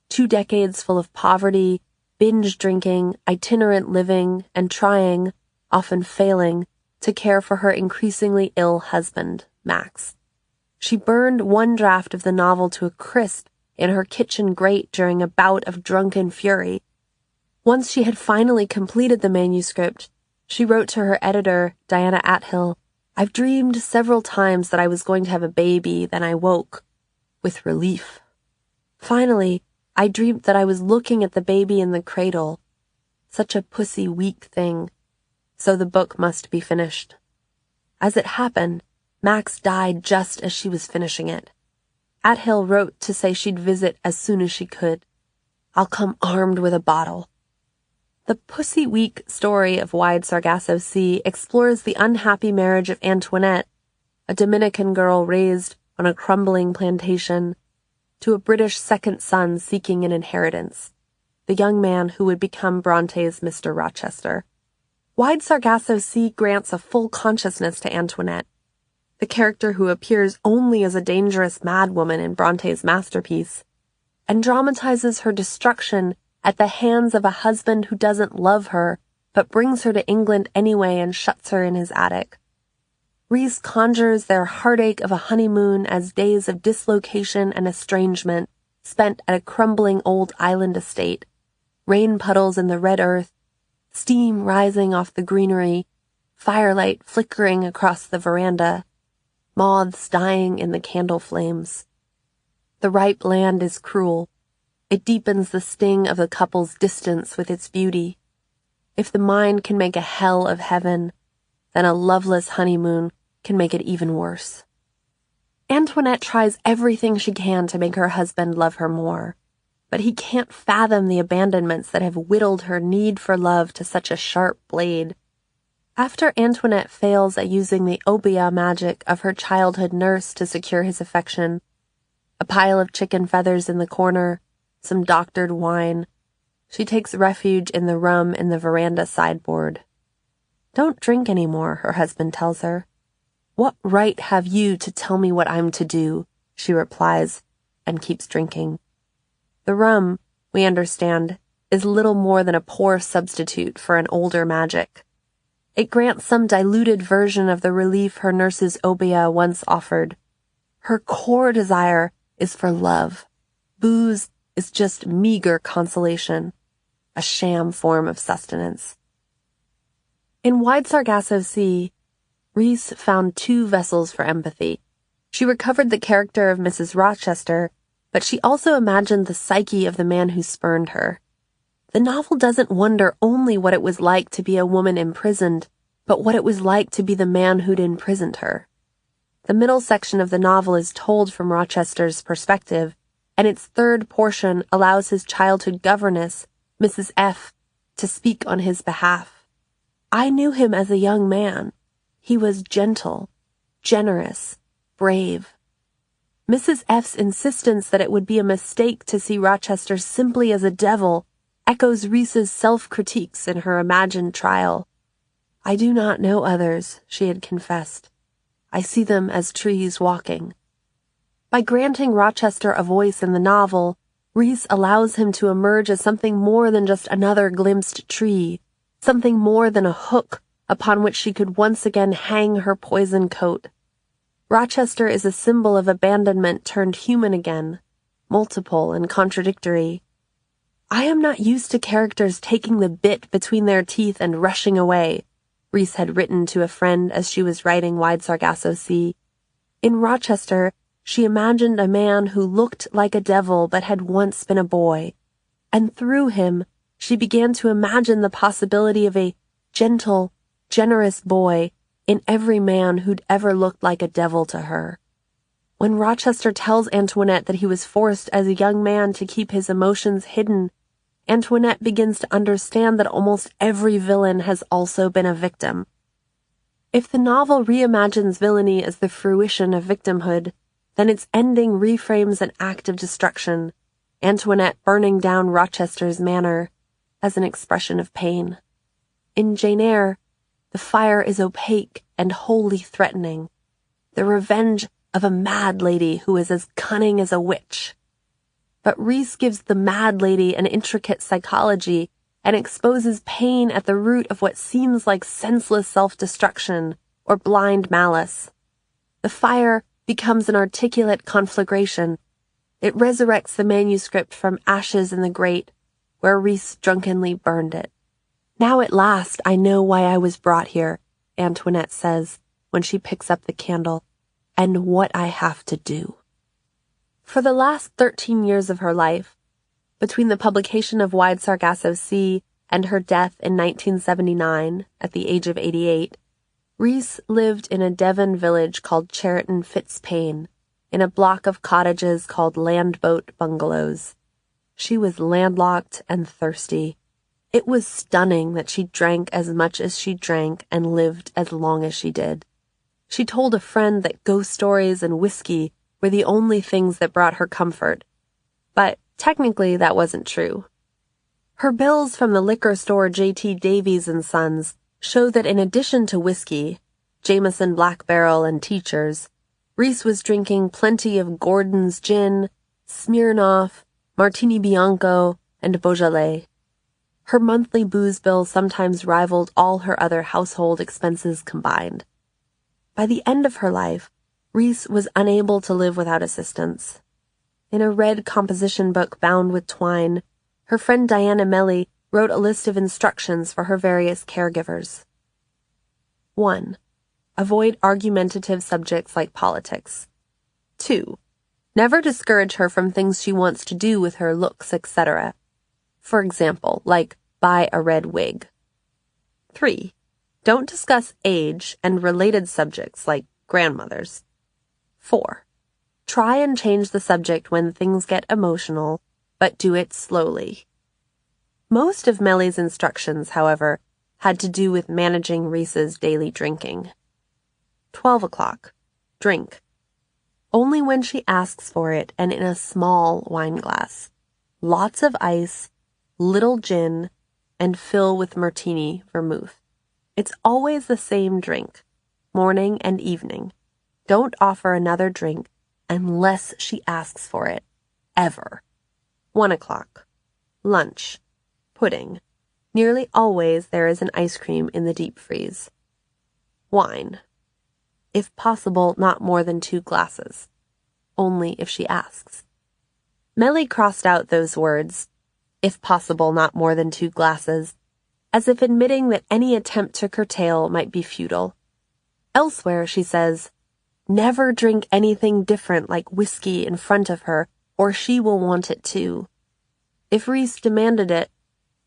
2 decades full of poverty, binge drinking, itinerant living, and trying, often failing, to care for her increasingly ill husband, Max. She burned one draft of the novel to a crisp in her kitchen grate during a bout of drunken fury. Once she had finally completed the manuscript, she wrote to her editor, Diana Athill, "I've dreamed several times that I was going to have a baby, then I woke, with relief. Finally, I dreamed that I was looking at the baby in the cradle. Such a pussy weak thing. So the book must be finished." As it happened, Max died just as she was finishing it. Athill wrote to say she'd visit as soon as she could. "I'll come armed with a bottle." The Pussy Week story of Wide Sargasso Sea explores the unhappy marriage of Antoinette, a Dominican girl raised on a crumbling plantation, to a British second son seeking an inheritance, the young man who would become Bronte's Mr. Rochester. Wide Sargasso Sea grants a full consciousness to Antoinette, the character who appears only as a dangerous madwoman in Bronte's masterpiece, and dramatizes her destruction at the hands of a husband who doesn't love her, but brings her to England anyway and shuts her in his attic. Rhys conjures their heartache of a honeymoon as days of dislocation and estrangement spent at a crumbling old island estate, rain puddles in the red earth, steam rising off the greenery, firelight flickering across the veranda, moths dying in the candle flames. The ripe land is cruel. It deepens the sting of the couple's distance with its beauty. If the mind can make a hell of heaven, then a loveless honeymoon can make it even worse. Antoinette tries everything she can to make her husband love her more, but he can't fathom the abandonments that have whittled her need for love to such a sharp blade. After Antoinette fails at using the obeah magic of her childhood nurse to secure his affection, a pile of chicken feathers in the corner, some doctored wine, she takes refuge in the rum in the veranda sideboard. "Don't drink any more," her husband tells her. "What right have you to tell me what I'm to do?" she replies, and keeps drinking. The rum, we understand, is little more than a poor substitute for an older magic. It grants some diluted version of the relief her nurse's obeah once offered, Her core desire is for love. Booze is just meager consolation, a sham form of sustenance. In Wide Sargasso Sea, Reese found two vessels for empathy. She recovered the character of Mrs. Rochester, but she also imagined the psyche of the man who spurned her. The novel doesn't wonder only what it was like to be a woman imprisoned, but what it was like to be the man who'd imprisoned her. The middle section of the novel is told from Rochester's perspective, and its third portion allows his childhood governess, Mrs. F., to speak on his behalf. I knew him as a young man. He was gentle, generous, brave. Mrs. F.'s insistence that it would be a mistake to see Rochester simply as a devil echoes Reese's self-critiques in her imagined trial. I do not know others, she had confessed. I see them as trees walking. By granting Rochester a voice in the novel, Reese allows him to emerge as something more than just another glimpsed tree, something more than a hook upon which she could once again hang her poison coat. Rochester is a symbol of abandonment turned human again, multiple and contradictory. I am not used to characters taking the bit between their teeth and rushing away, Reese had written to a friend as she was writing Wide Sargasso Sea. In Rochester, she imagined a man who looked like a devil but had once been a boy, and through him, she began to imagine the possibility of a gentle, generous boy in every man who'd ever looked like a devil to her. When Rochester tells Antoinette that he was forced as a young man to keep his emotions hidden, Antoinette begins to understand that almost every villain has also been a victim. If the novel reimagines villainy as the fruition of victimhood, then its ending reframes an act of destruction, Antoinette burning down Rochester's manor, as an expression of pain. In Jane Eyre, the fire is opaque and wholly threatening, the revenge of a mad lady who is as cunning as a witch. But Reese gives the mad lady an intricate psychology and exposes pain at the root of what seems like senseless self-destruction or blind malice. The fire becomes an articulate conflagration. It resurrects the manuscript from ashes in the grate, where Reese drunkenly burned it. Now at last I know why I was brought here, Antoinette says when she picks up the candle, and what I have to do. For the last 13 years of her life, between the publication of Wide Sargasso Sea and her death in 1979 at the age of 88, Reese lived in a Devon village called Cheriton Fitzpaine, in a block of cottages called Landboat Bungalows. She was landlocked and thirsty. It was stunning that she drank as much as she drank and lived as long as she did. She told a friend that ghost stories and whiskey were the only things that brought her comfort. But technically that wasn't true. Her bills from the liquor store J.T. Davies & Sons show that in addition to whiskey, Jamison Black Barrel and Teachers, Reese was drinking plenty of Gordon's gin, Smirnoff, Martini Bianco, and Beaujolais. Her monthly booze bill sometimes rivaled all her other household expenses combined. By the end of her life, Reese was unable to live without assistance. In a red composition book bound with twine, her friend Diana Melly wrote a list of instructions for her various caregivers. 1. Avoid argumentative subjects like politics. 2. Never discourage her from things she wants to do with her looks, etc. For example, like buy a red wig. 3. Don't discuss age and related subjects like grandmothers. 4. Try and change the subject when things get emotional, but do it slowly. Most of Melly's instructions, however, had to do with managing Reese's daily drinking. 12 o'clock. Drink. Only when she asks for it and in a small wine glass. Lots of ice, little gin, and fill with martini vermouth. It's always the same drink, morning and evening. Don't offer another drink unless she asks for it, ever. 1 o'clock. Lunch. Pudding. Nearly always there is an ice cream in the deep freeze. Wine. If possible, not more than 2 glasses. only if she asks. Melly crossed out those words, if possible not more than 2 glasses, as if admitting that any attempt to curtail might be futile. Elsewhere, she says, never drink anything different like whiskey in front of her, or she will want it too. If Reese demanded it,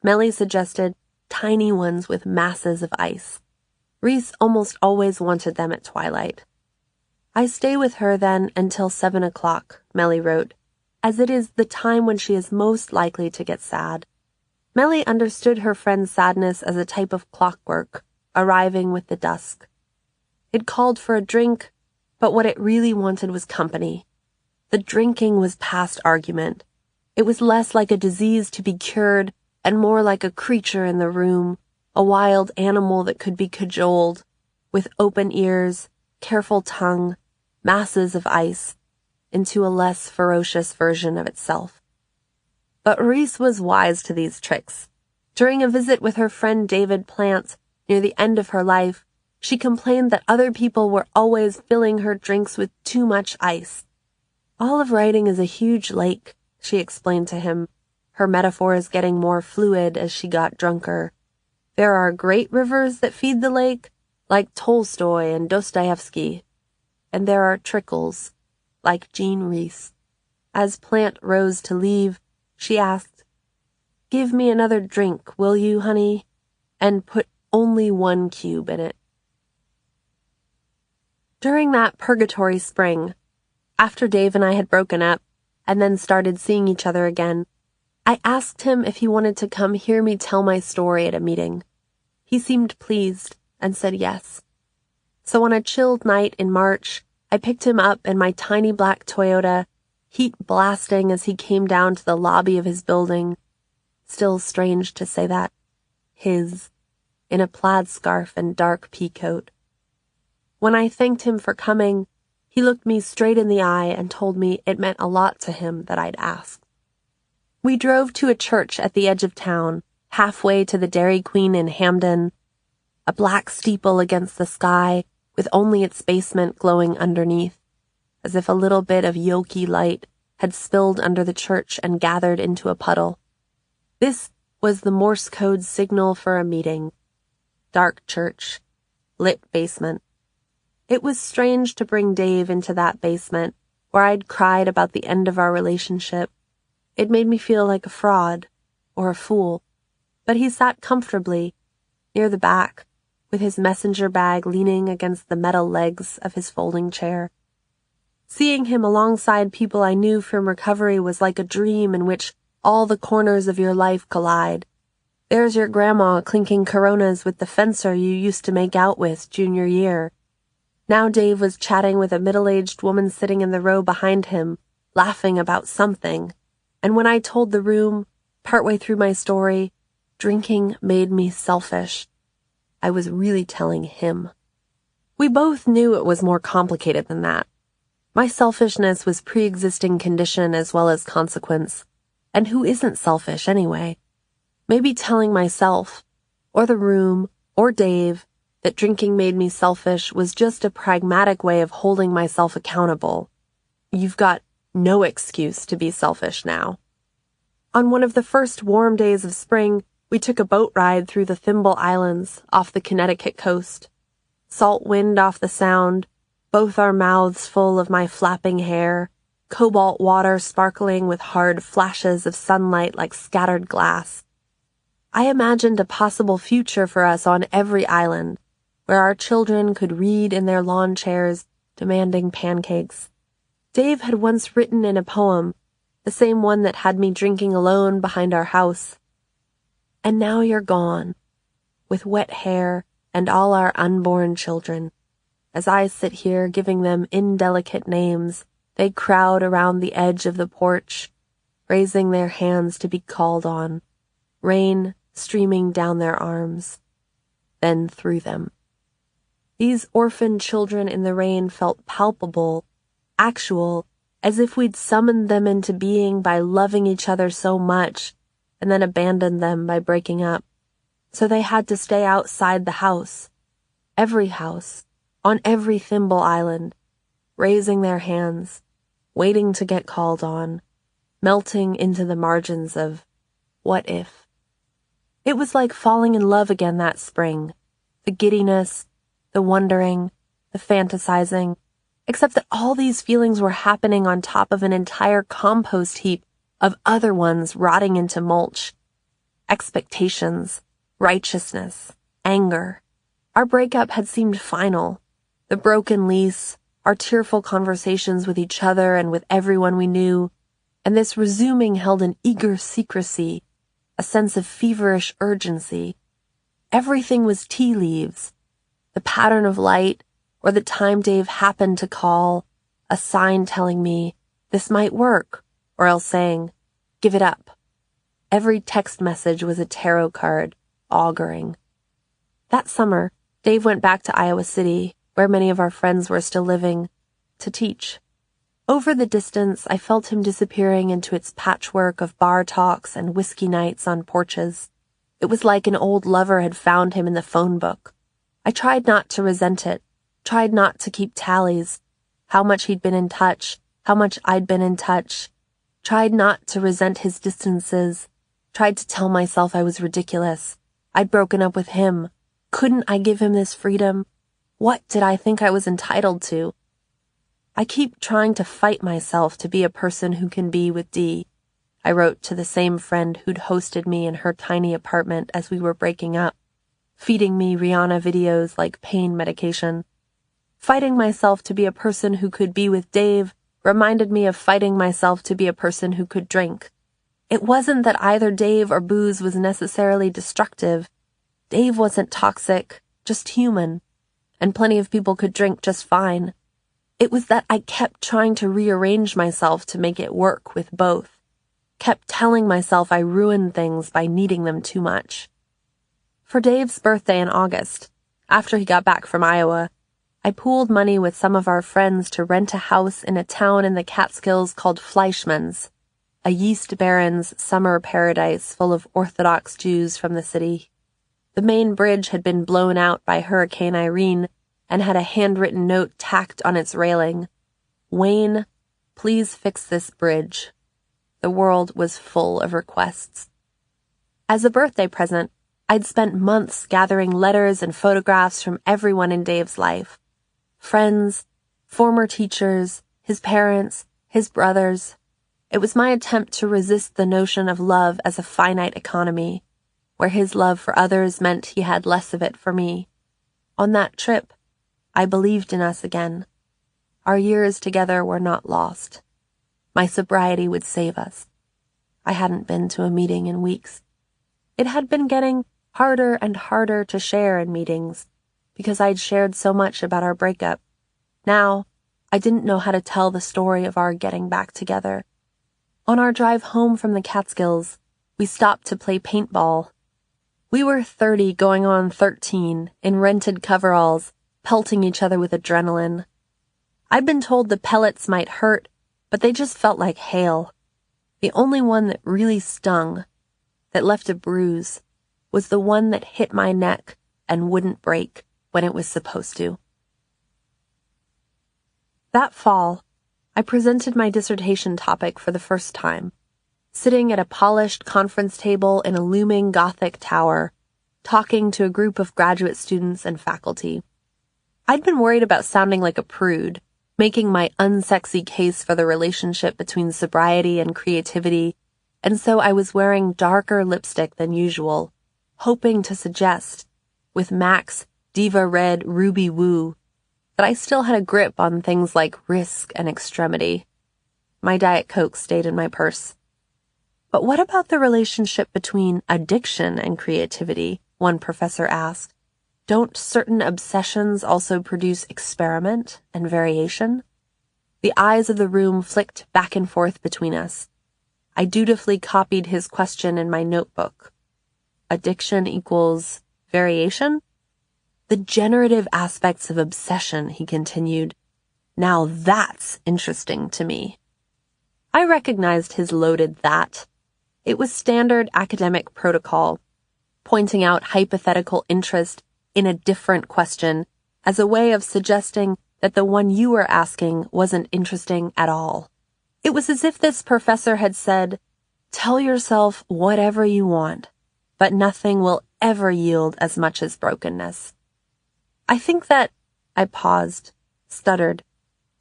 Melly suggested tiny ones with masses of ice. Reese almost always wanted them at twilight. I stay with her then until 7 o'clock, Melly wrote, as it is the time when she is most likely to get sad. Melly understood her friend's sadness as a type of clockwork, arriving with the dusk. It called for a drink, but what it really wanted was company. The drinking was past argument. It was less like a disease to be cured and more like a creature in the room, a wild animal that could be cajoled, with open ears, careful tongue, masses of ice, into a less ferocious version of itself. But Reese was wise to these tricks. During a visit with her friend David Plant, near the end of her life, she complained that other people were always filling her drinks with too much ice. All of writing is a huge lake, she explained to him, her metaphors getting more fluid as she got drunker. There are great rivers that feed the lake, like Tolstoy and Dostoevsky, and there are trickles, like Jean Reese. As Plant rose to leave, she asked, "Give me another drink, will you, honey? And put only 1 cube in it." During that purgatory spring, after Dave and I had broken up and then started seeing each other again, I asked him if he wanted to come hear me tell my story at a meeting. He seemed pleased and said yes. So on a chilled night in March, I picked him up in my tiny black Toyota, heat blasting as he came down to the lobby of his building. Still strange to say that. His, in a plaid scarf and dark pea coat. When I thanked him for coming, he looked me straight in the eye and told me it meant a lot to him that I'd asked. We drove to a church at the edge of town, halfway to the Dairy Queen in Hamden, a black steeple against the sky with only its basement glowing underneath, as if a little bit of yolky light had spilled under the church and gathered into a puddle. This was the Morse code signal for a meeting. Dark church, lit basement. It was strange to bring Dave into that basement, where I'd cried about the end of our relationship. It made me feel like a fraud, or a fool. But he sat comfortably, near the back, with his messenger bag leaning against the metal legs of his folding chair. Seeing him alongside people I knew from recovery was like a dream in which all the corners of your life collide. There's your grandma clinking Coronas with the fencer you used to make out with junior year. Now Dave was chatting with a middle-aged woman sitting in the row behind him, laughing about something. And when I told the room, partway through my story, drinking made me selfish, I was really telling him. We both knew it was more complicated than that. My selfishness was pre-existing condition as well as consequence. And who isn't selfish anyway? Maybe telling myself, or the room, or Dave, that drinking made me selfish was just a pragmatic way of holding myself accountable. You've got no excuse to be selfish now. On one of the first warm days of spring, we took a boat ride through the Thimble Islands off the Connecticut coast. Salt wind off the Sound, both our mouths full of my flapping hair, cobalt water sparkling with hard flashes of sunlight like scattered glass. I imagined a possible future for us on every island, where our children could read in their lawn chairs, demanding pancakes. Dave had once written in a poem, the same one that had me drinking alone behind our house. And now you're gone, with wet hair and all our unborn children. As I sit here giving them indelicate names, they crowd around the edge of the porch, raising their hands to be called on, rain streaming down their arms, then through them. These orphan children in the rain felt palpable, actual, as if we'd summoned them into being by loving each other so much and then abandoned them by breaking up. So they had to stay outside the house, every house, on every Thimble Island, raising their hands, waiting to get called on, melting into the margins of what if. It was like falling in love again that spring. The giddiness, the wondering, the fantasizing, except that all these feelings were happening on top of an entire compost heap of other ones rotting into mulch. Expectations, righteousness, anger. Our breakup had seemed final. The broken lease, our tearful conversations with each other and with everyone we knew, and this resuming held an eager secrecy, a sense of feverish urgency. Everything was tea leaves. The pattern of light, or the time Dave happened to call, a sign telling me this might work, or else saying, give it up. Every text message was a tarot card, auguring. That summer, Dave went back to Iowa City, where many of our friends were still living, to teach. Over the distance, I felt him disappearing into its patchwork of bar talks and whiskey nights on porches. It was like an old lover had found him in the phone book. I tried not to resent it, tried not to keep tallies, how much he'd been in touch, how much I'd been in touch, tried not to resent his distances, tried to tell myself I was ridiculous. I'd broken up with him. Couldn't I give him this freedom? What did I think I was entitled to? I keep trying to fight myself to be a person who can be with Dee. I wrote to the same friend who'd hosted me in her tiny apartment as we were breaking up, feeding me Rihanna videos like pain medication. Fighting myself to be a person who could be with Dave reminded me of fighting myself to be a person who could drink. It wasn't that either Dave or booze was necessarily destructive. Dave wasn't toxic, just human, and plenty of people could drink just fine. It was that I kept trying to rearrange myself to make it work with both. Kept telling myself I ruined things by needing them too much. For Dave's birthday in August, after he got back from Iowa, I pooled money with some of our friends to rent a house in a town in the Catskills called Fleischmann's, a yeast baron's summer paradise full of Orthodox Jews from the city. The main bridge had been blown out by Hurricane Irene and had a handwritten note tacked on its railing. Wayne, please fix this bridge. The world was full of requests. As a birthday present, I'd spent months gathering letters and photographs from everyone in Dave's life. Friends, former teachers, his parents, his brothers. It was my attempt to resist the notion of love as a finite economy, where his love for others meant he had less of it for me. On that trip, I believed in us again. Our years together were not lost. My sobriety would save us. I hadn't been to a meeting in weeks. It had been getting harder and harder to share in meetings, because I'd shared so much about our breakup. Now, I didn't know how to tell the story of our getting back together. On our drive home from the Catskills, we stopped to play paintball. We were 30 going on 13 in rented coveralls, pelting each other with adrenaline. I'd been told the pellets might hurt, but they just felt like hail. The only one that really stung, that left a bruise, was the one that hit my neck and wouldn't break when it was supposed to. That fall, I presented my dissertation topic for the first time, sitting at a polished conference table in a looming Gothic tower, talking to a group of graduate students and faculty. I'd been worried about sounding like a prude, making my unsexy case for the relationship between sobriety and creativity, and so I was wearing darker lipstick than usual, hoping to suggest, with MAC's Diva Red Ruby Woo, that I still had a grip on things like risk and extremity. My Diet Coke stayed in my purse. But what about the relationship between addiction and creativity? One professor asked. Don't certain obsessions also produce experiment and variation? The eyes of the room flicked back and forth between us. I dutifully copied his question in my notebook. Addiction equals variation? The generative aspects of obsession, he continued. Now that's interesting to me. I recognized his loaded that. It was standard academic protocol, pointing out hypothetical interest in a different question as a way of suggesting that the one you were asking wasn't interesting at all. It was as if this professor had said, "Tell yourself whatever you want, but nothing will ever yield as much as brokenness." I think that I paused, stuttered.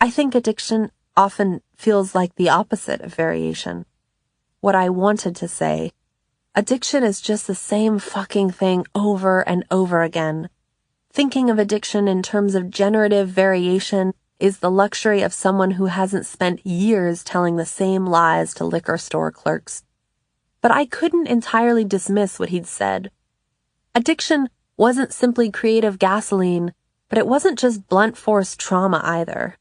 I think addiction often feels like the opposite of variation. What I wanted to say, addiction is just the same fucking thing over and over again. Thinking of addiction in terms of generative variation is the luxury of someone who hasn't spent years telling the same lies to liquor store clerks. But I couldn't entirely dismiss what he'd said. Addiction wasn't simply creative gasoline, but it wasn't just blunt force trauma either.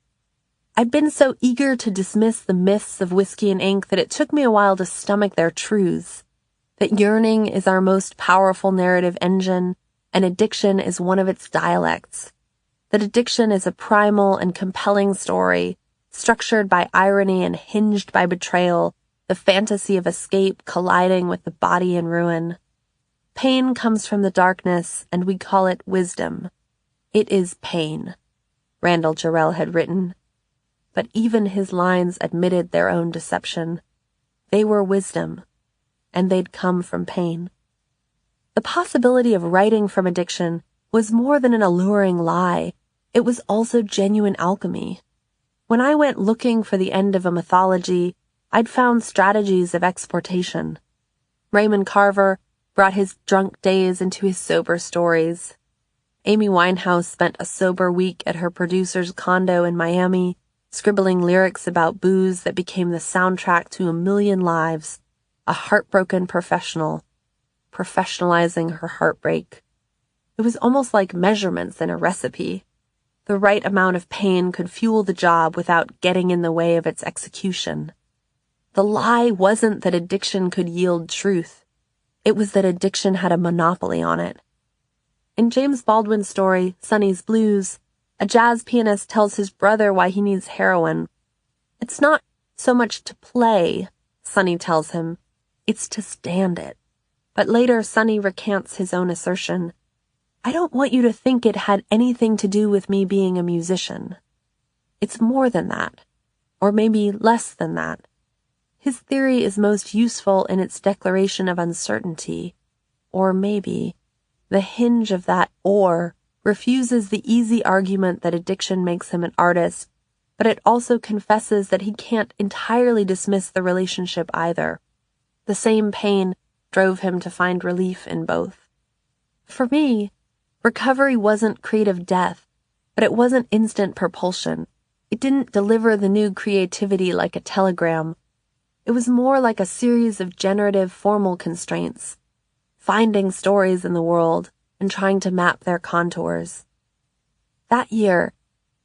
I'd been so eager to dismiss the myths of whiskey and ink that it took me a while to stomach their truths. That yearning is our most powerful narrative engine, and addiction is one of its dialects. That addiction is a primal and compelling story, structured by irony and hinged by betrayal, the fantasy of escape colliding with the body in ruin. Pain comes from the darkness, and we call it wisdom. It is pain, Randall Jarrell had written. But even his lines admitted their own deception. They were wisdom, and they'd come from pain. The possibility of writing from addiction was more than an alluring lie. It was also genuine alchemy. When I went looking for the end of a mythology, I'd found strategies of exportation. Raymond Carver brought his drunk days into his sober stories. Amy Winehouse spent a sober week at her producer's condo in Miami, scribbling lyrics about booze that became the soundtrack to a million lives, a heartbroken professional, professionalizing her heartbreak. It was almost like measurements in a recipe. The right amount of pain could fuel the job without getting in the way of its execution. The lie wasn't that addiction could yield truth. It was that addiction had a monopoly on it. In James Baldwin's story, Sonny's Blues, a jazz pianist tells his brother why he needs heroin. It's not so much to play, Sonny tells him. It's to stand it. But later, Sonny recants his own assertion. I don't want you to think it had anything to do with me being a musician. It's more than that. Or maybe less than that. His theory is most useful in its declaration of uncertainty. Or maybe the hinge of that "or" refuses the easy argument that addiction makes him an artist, but it also confesses that he can't entirely dismiss the relationship either. The same pain drove him to find relief in both. For me, recovery wasn't creative death, but it wasn't instant propulsion. It didn't deliver the new creativity like a telegram. It was more like a series of generative formal constraints, finding stories in the world and trying to map their contours. That year,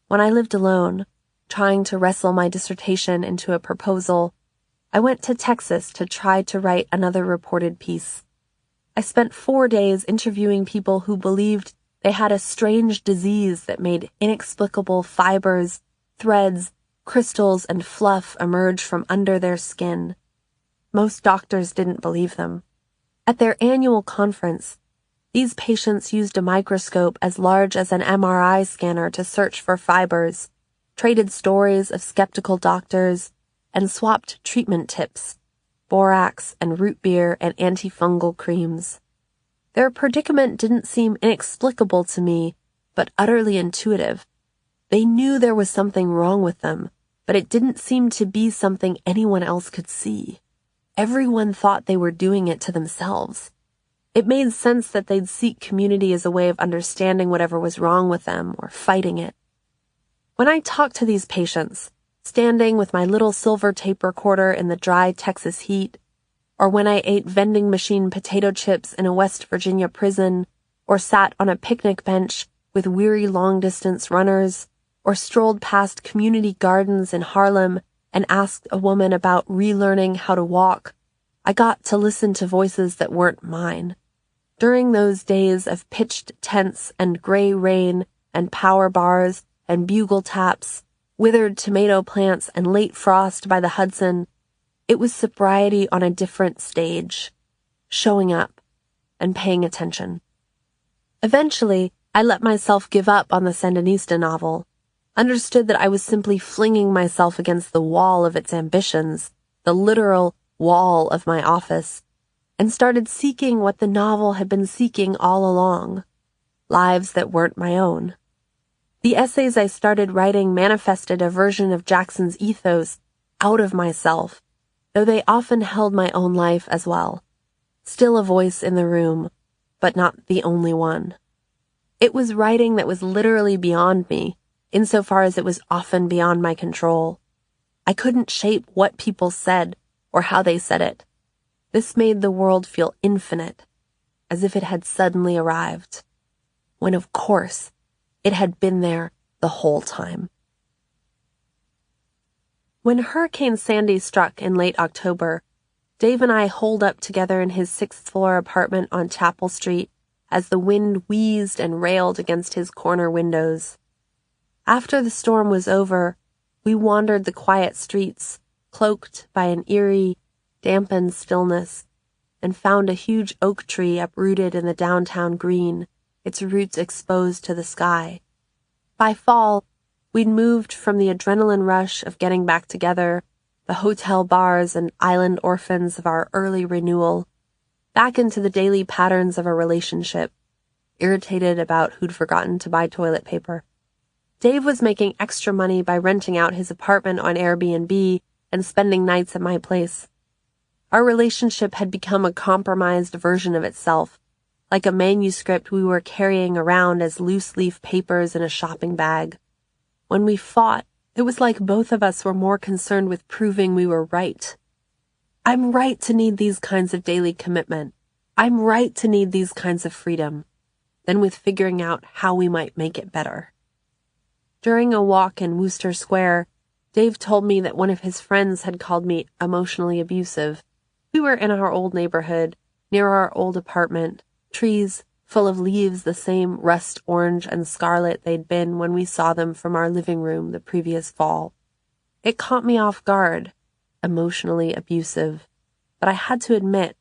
when I lived alone, trying to wrestle my dissertation into a proposal, I went to Texas to try to write another reported piece. I spent 4 days interviewing people who believed they had a strange disease that made inexplicable fibers, threads, crystals, and fluff emerge from under their skin. Most doctors didn't believe them. At their annual conference, these patients used a microscope as large as an MRI scanner to search for fibers, traded stories of skeptical doctors, and swapped treatment tips, borax and root beer and antifungal creams. Their predicament didn't seem inexplicable to me, but utterly intuitive. They knew there was something wrong with them, but it didn't seem to be something anyone else could see. Everyone thought they were doing it to themselves. It made sense that they'd seek community as a way of understanding whatever was wrong with them or fighting it. When I talked to these patients, standing with my little silver tape recorder in the dry Texas heat, or when I ate vending machine potato chips in a West Virginia prison, or sat on a picnic bench with weary long-distance runners, or strolled past community gardens in Harlem and asked a woman about relearning how to walk, I got to listen to voices that weren't mine. During those days of pitched tents and gray rain and power bars and bugle taps, withered tomato plants and late frost by the Hudson, it was sobriety on a different stage, showing up and paying attention. Eventually, I let myself give up on the Sandinista novel. understood that I was simply flinging myself against the wall of its ambitions, the literal wall of my office, and started seeking what the novel had been seeking all along, lives that weren't my own. The essays I started writing manifested a version of Jackson's ethos out of myself, though they often held my own life as well. Still a voice in the room, but not the only one. It was writing that was literally beyond me, insofar as it was often beyond my control. I couldn't shape what people said or how they said it. This made the world feel infinite, as if it had suddenly arrived, when of course it had been there the whole time. When Hurricane Sandy struck in late October, Dave and I holed up together in his 6th-floor apartment on Chapel Street as the wind wheezed and railed against his corner windows. After the storm was over, we wandered the quiet streets, cloaked by an eerie, dampened stillness, and found a huge oak tree uprooted in the downtown green, its roots exposed to the sky. By fall, we'd moved from the adrenaline rush of getting back together, the hotel bars and island orphans of our early renewal, back into the daily patterns of a relationship, irritated about who'd forgotten to buy toilet paper. Dave was making extra money by renting out his apartment on Airbnb and spending nights at my place. Our relationship had become a compromised version of itself, like a manuscript we were carrying around as loose-leaf papers in a shopping bag. When we fought, it was like both of us were more concerned with proving we were right. I'm right to need these kinds of daily commitment. I'm right to need these kinds of freedom, than with figuring out how we might make it better. During a walk in Wooster Square, Dave told me that one of his friends had called me emotionally abusive. We were in our old neighborhood, near our old apartment, trees full of leaves the same rust orange and scarlet they'd been when we saw them from our living room the previous fall. It caught me off guard, emotionally abusive, but I had to admit,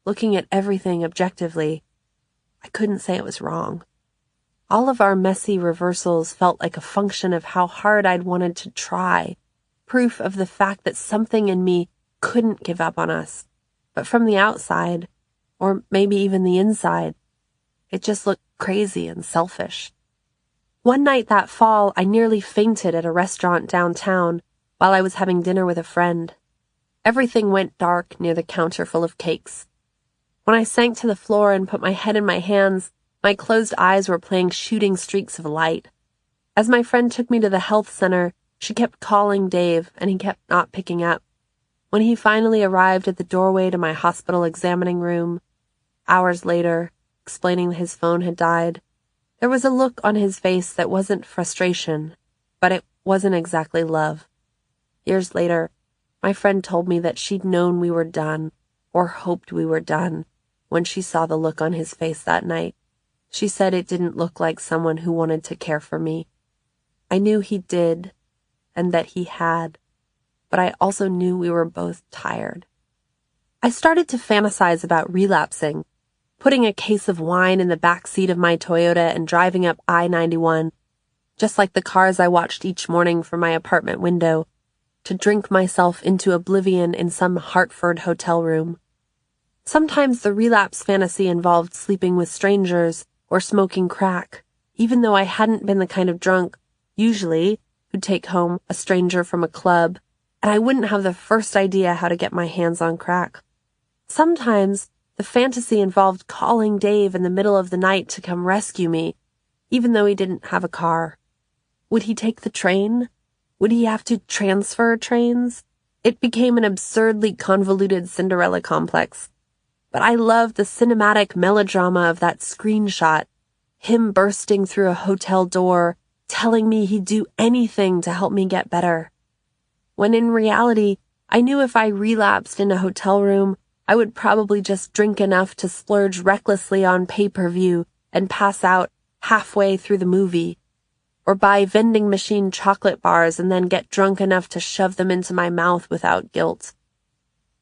looking at everything objectively, I couldn't say it was wrong. All of our messy reversals felt like a function of how hard I'd wanted to try, proof of the fact that something in me couldn't give up on us. But from the outside, or maybe even the inside, it just looked crazy and selfish. One night that fall, I nearly fainted at a restaurant downtown while I was having dinner with a friend. Everything went dark near the counter full of cakes. When I sank to the floor and put my head in my hands, my closed eyes were playing shooting streaks of light. As my friend took me to the health center, she kept calling Dave, and he kept not picking up. When he finally arrived at the doorway to my hospital examining room, hours later, explaining that his phone had died, there was a look on his face that wasn't frustration, but it wasn't exactly love. Years later, my friend told me that she'd known we were done, or hoped we were done, when she saw the look on his face that night. She said it didn't look like someone who wanted to care for me. I knew he did, and that he had, but I also knew we were both tired. I started to fantasize about relapsing, putting a case of wine in the back seat of my Toyota and driving up I-91, just like the cars I watched each morning from my apartment window, to drink myself into oblivion in some Hartford hotel room. Sometimes the relapse fantasy involved sleeping with strangers or smoking crack, even though I hadn't been the kind of drunk, usually, who'd take home a stranger from a club, and I wouldn't have the first idea how to get my hands on crack. Sometimes the fantasy involved calling Dave in the middle of the night to come rescue me, even though he didn't have a car. Would he take the train? Would he have to transfer trains? It became an absurdly convoluted Cinderella complex. But I loved the cinematic melodrama of that screenshot, him bursting through a hotel door, telling me he'd do anything to help me get better. When in reality, I knew if I relapsed in a hotel room, I would probably just drink enough to splurge recklessly on pay-per-view and pass out halfway through the movie, or buy vending machine chocolate bars and then get drunk enough to shove them into my mouth without guilt.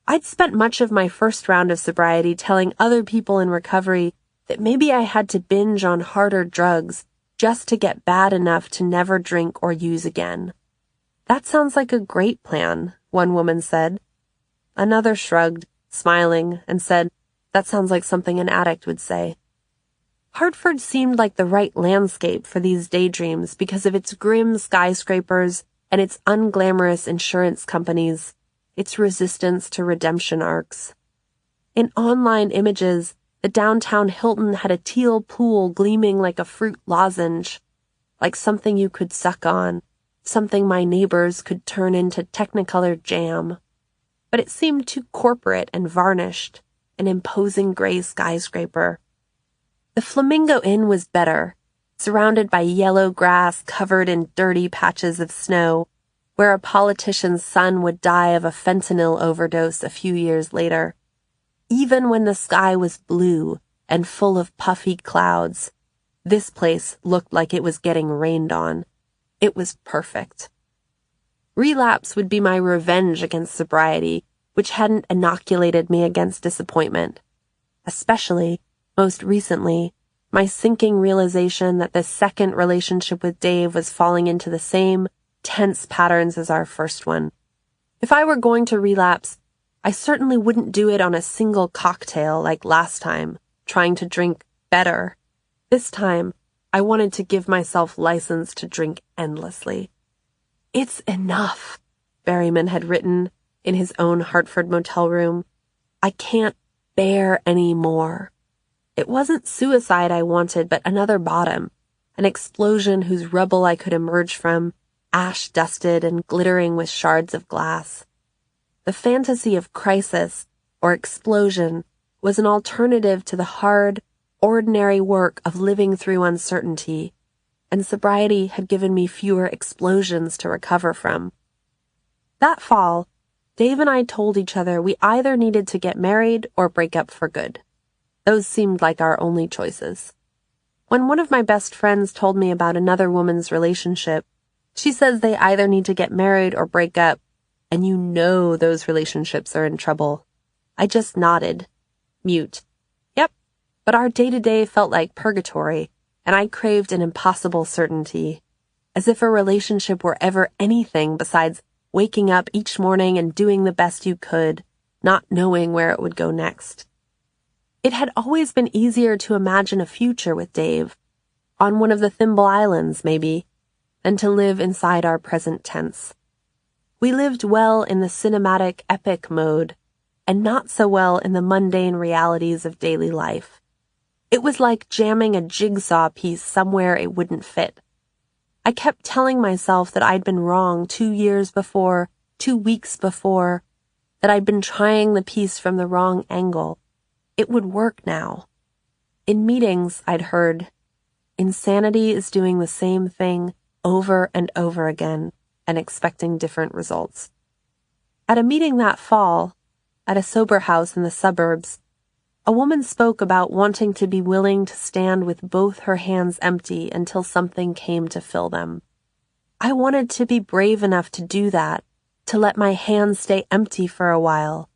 I'd spent much of my first round of sobriety telling other people in recovery that maybe I had to binge on harder drugs just to get bad enough to never drink or use again. That sounds like a great plan, one woman said. Another shrugged, smiling, and said, that sounds like something an addict would say. Hartford seemed like the right landscape for these daydreams because of its grim skyscrapers and its unglamorous insurance companies, its resistance to redemption arcs. In online images, the downtown Hilton had a teal pool gleaming like a fruit lozenge, like something you could suck on, something my neighbors could turn into Technicolor jam. But it seemed too corporate and varnished, an imposing gray skyscraper. The Flamingo Inn was better, surrounded by yellow grass covered in dirty patches of snow, where a politician's son would die of a fentanyl overdose a few years later. Even when the sky was blue and full of puffy clouds, this place looked like it was getting rained on. It was perfect. Relapse would be my revenge against sobriety, which hadn't inoculated me against disappointment. Especially, most recently, my sinking realization that the second relationship with Dave was falling into the same tense patterns as our first one. If I were going to relapse, I certainly wouldn't do it on a single cocktail like last time, trying to drink better. This time, I wanted to give myself license to drink endlessly. It's enough, Berryman had written in his own Hartford motel room. I can't bear any more. It wasn't suicide I wanted, but another bottom, an explosion whose rubble I could emerge from, ash-dusted and glittering with shards of glass. The fantasy of crisis or explosion was an alternative to the hard, ordinary work of living through uncertainty, and sobriety had given me fewer explosions to recover from. That fall, Dave and I told each other we either needed to get married or break up for good. Those seemed like our only choices. When one of my best friends told me about another woman's relationship, she says they either need to get married or break up, and you know those relationships are in trouble. I just nodded, mute. Yep, but our day-to-day felt like purgatory, and I craved an impossible certainty, as if a relationship were ever anything besides waking up each morning and doing the best you could, not knowing where it would go next. It had always been easier to imagine a future with Dave, on one of the Thimble Islands, maybe, than to live inside our present tense. We lived well in the cinematic epic mode, and not so well in the mundane realities of daily life. It was like jamming a jigsaw piece somewhere it wouldn't fit. I kept telling myself that I'd been wrong 2 years before, 2 weeks before, that I'd been trying the piece from the wrong angle. It would work now. In meetings, I'd heard, insanity is doing the same thing over and over again and expecting different results. At a meeting that fall, at a sober house in the suburbs, a woman spoke about wanting to be willing to stand with both her hands empty until something came to fill them. I wanted to be brave enough to do that, to let my hands stay empty for a while,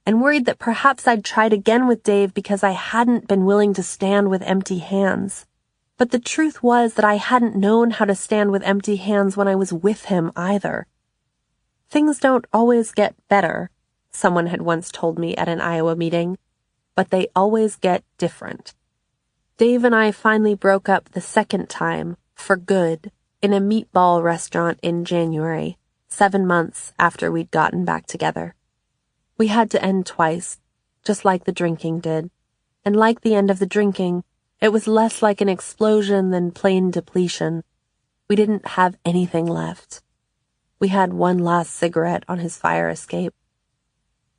and worried that perhaps I'd tried again with Dave because I hadn't been willing to stand with empty hands. But the truth was that I hadn't known how to stand with empty hands when I was with him either. Things don't always get better, someone had once told me at an Iowa meeting, but they always get different. Dave and I finally broke up the second time, for good, in a meatball restaurant in January, 7 months after we'd gotten back together. We had to end twice, just like the drinking did, and like the end of the drinking, it was less like an explosion than plain depletion. We didn't have anything left. We had one last cigarette on his fire escape.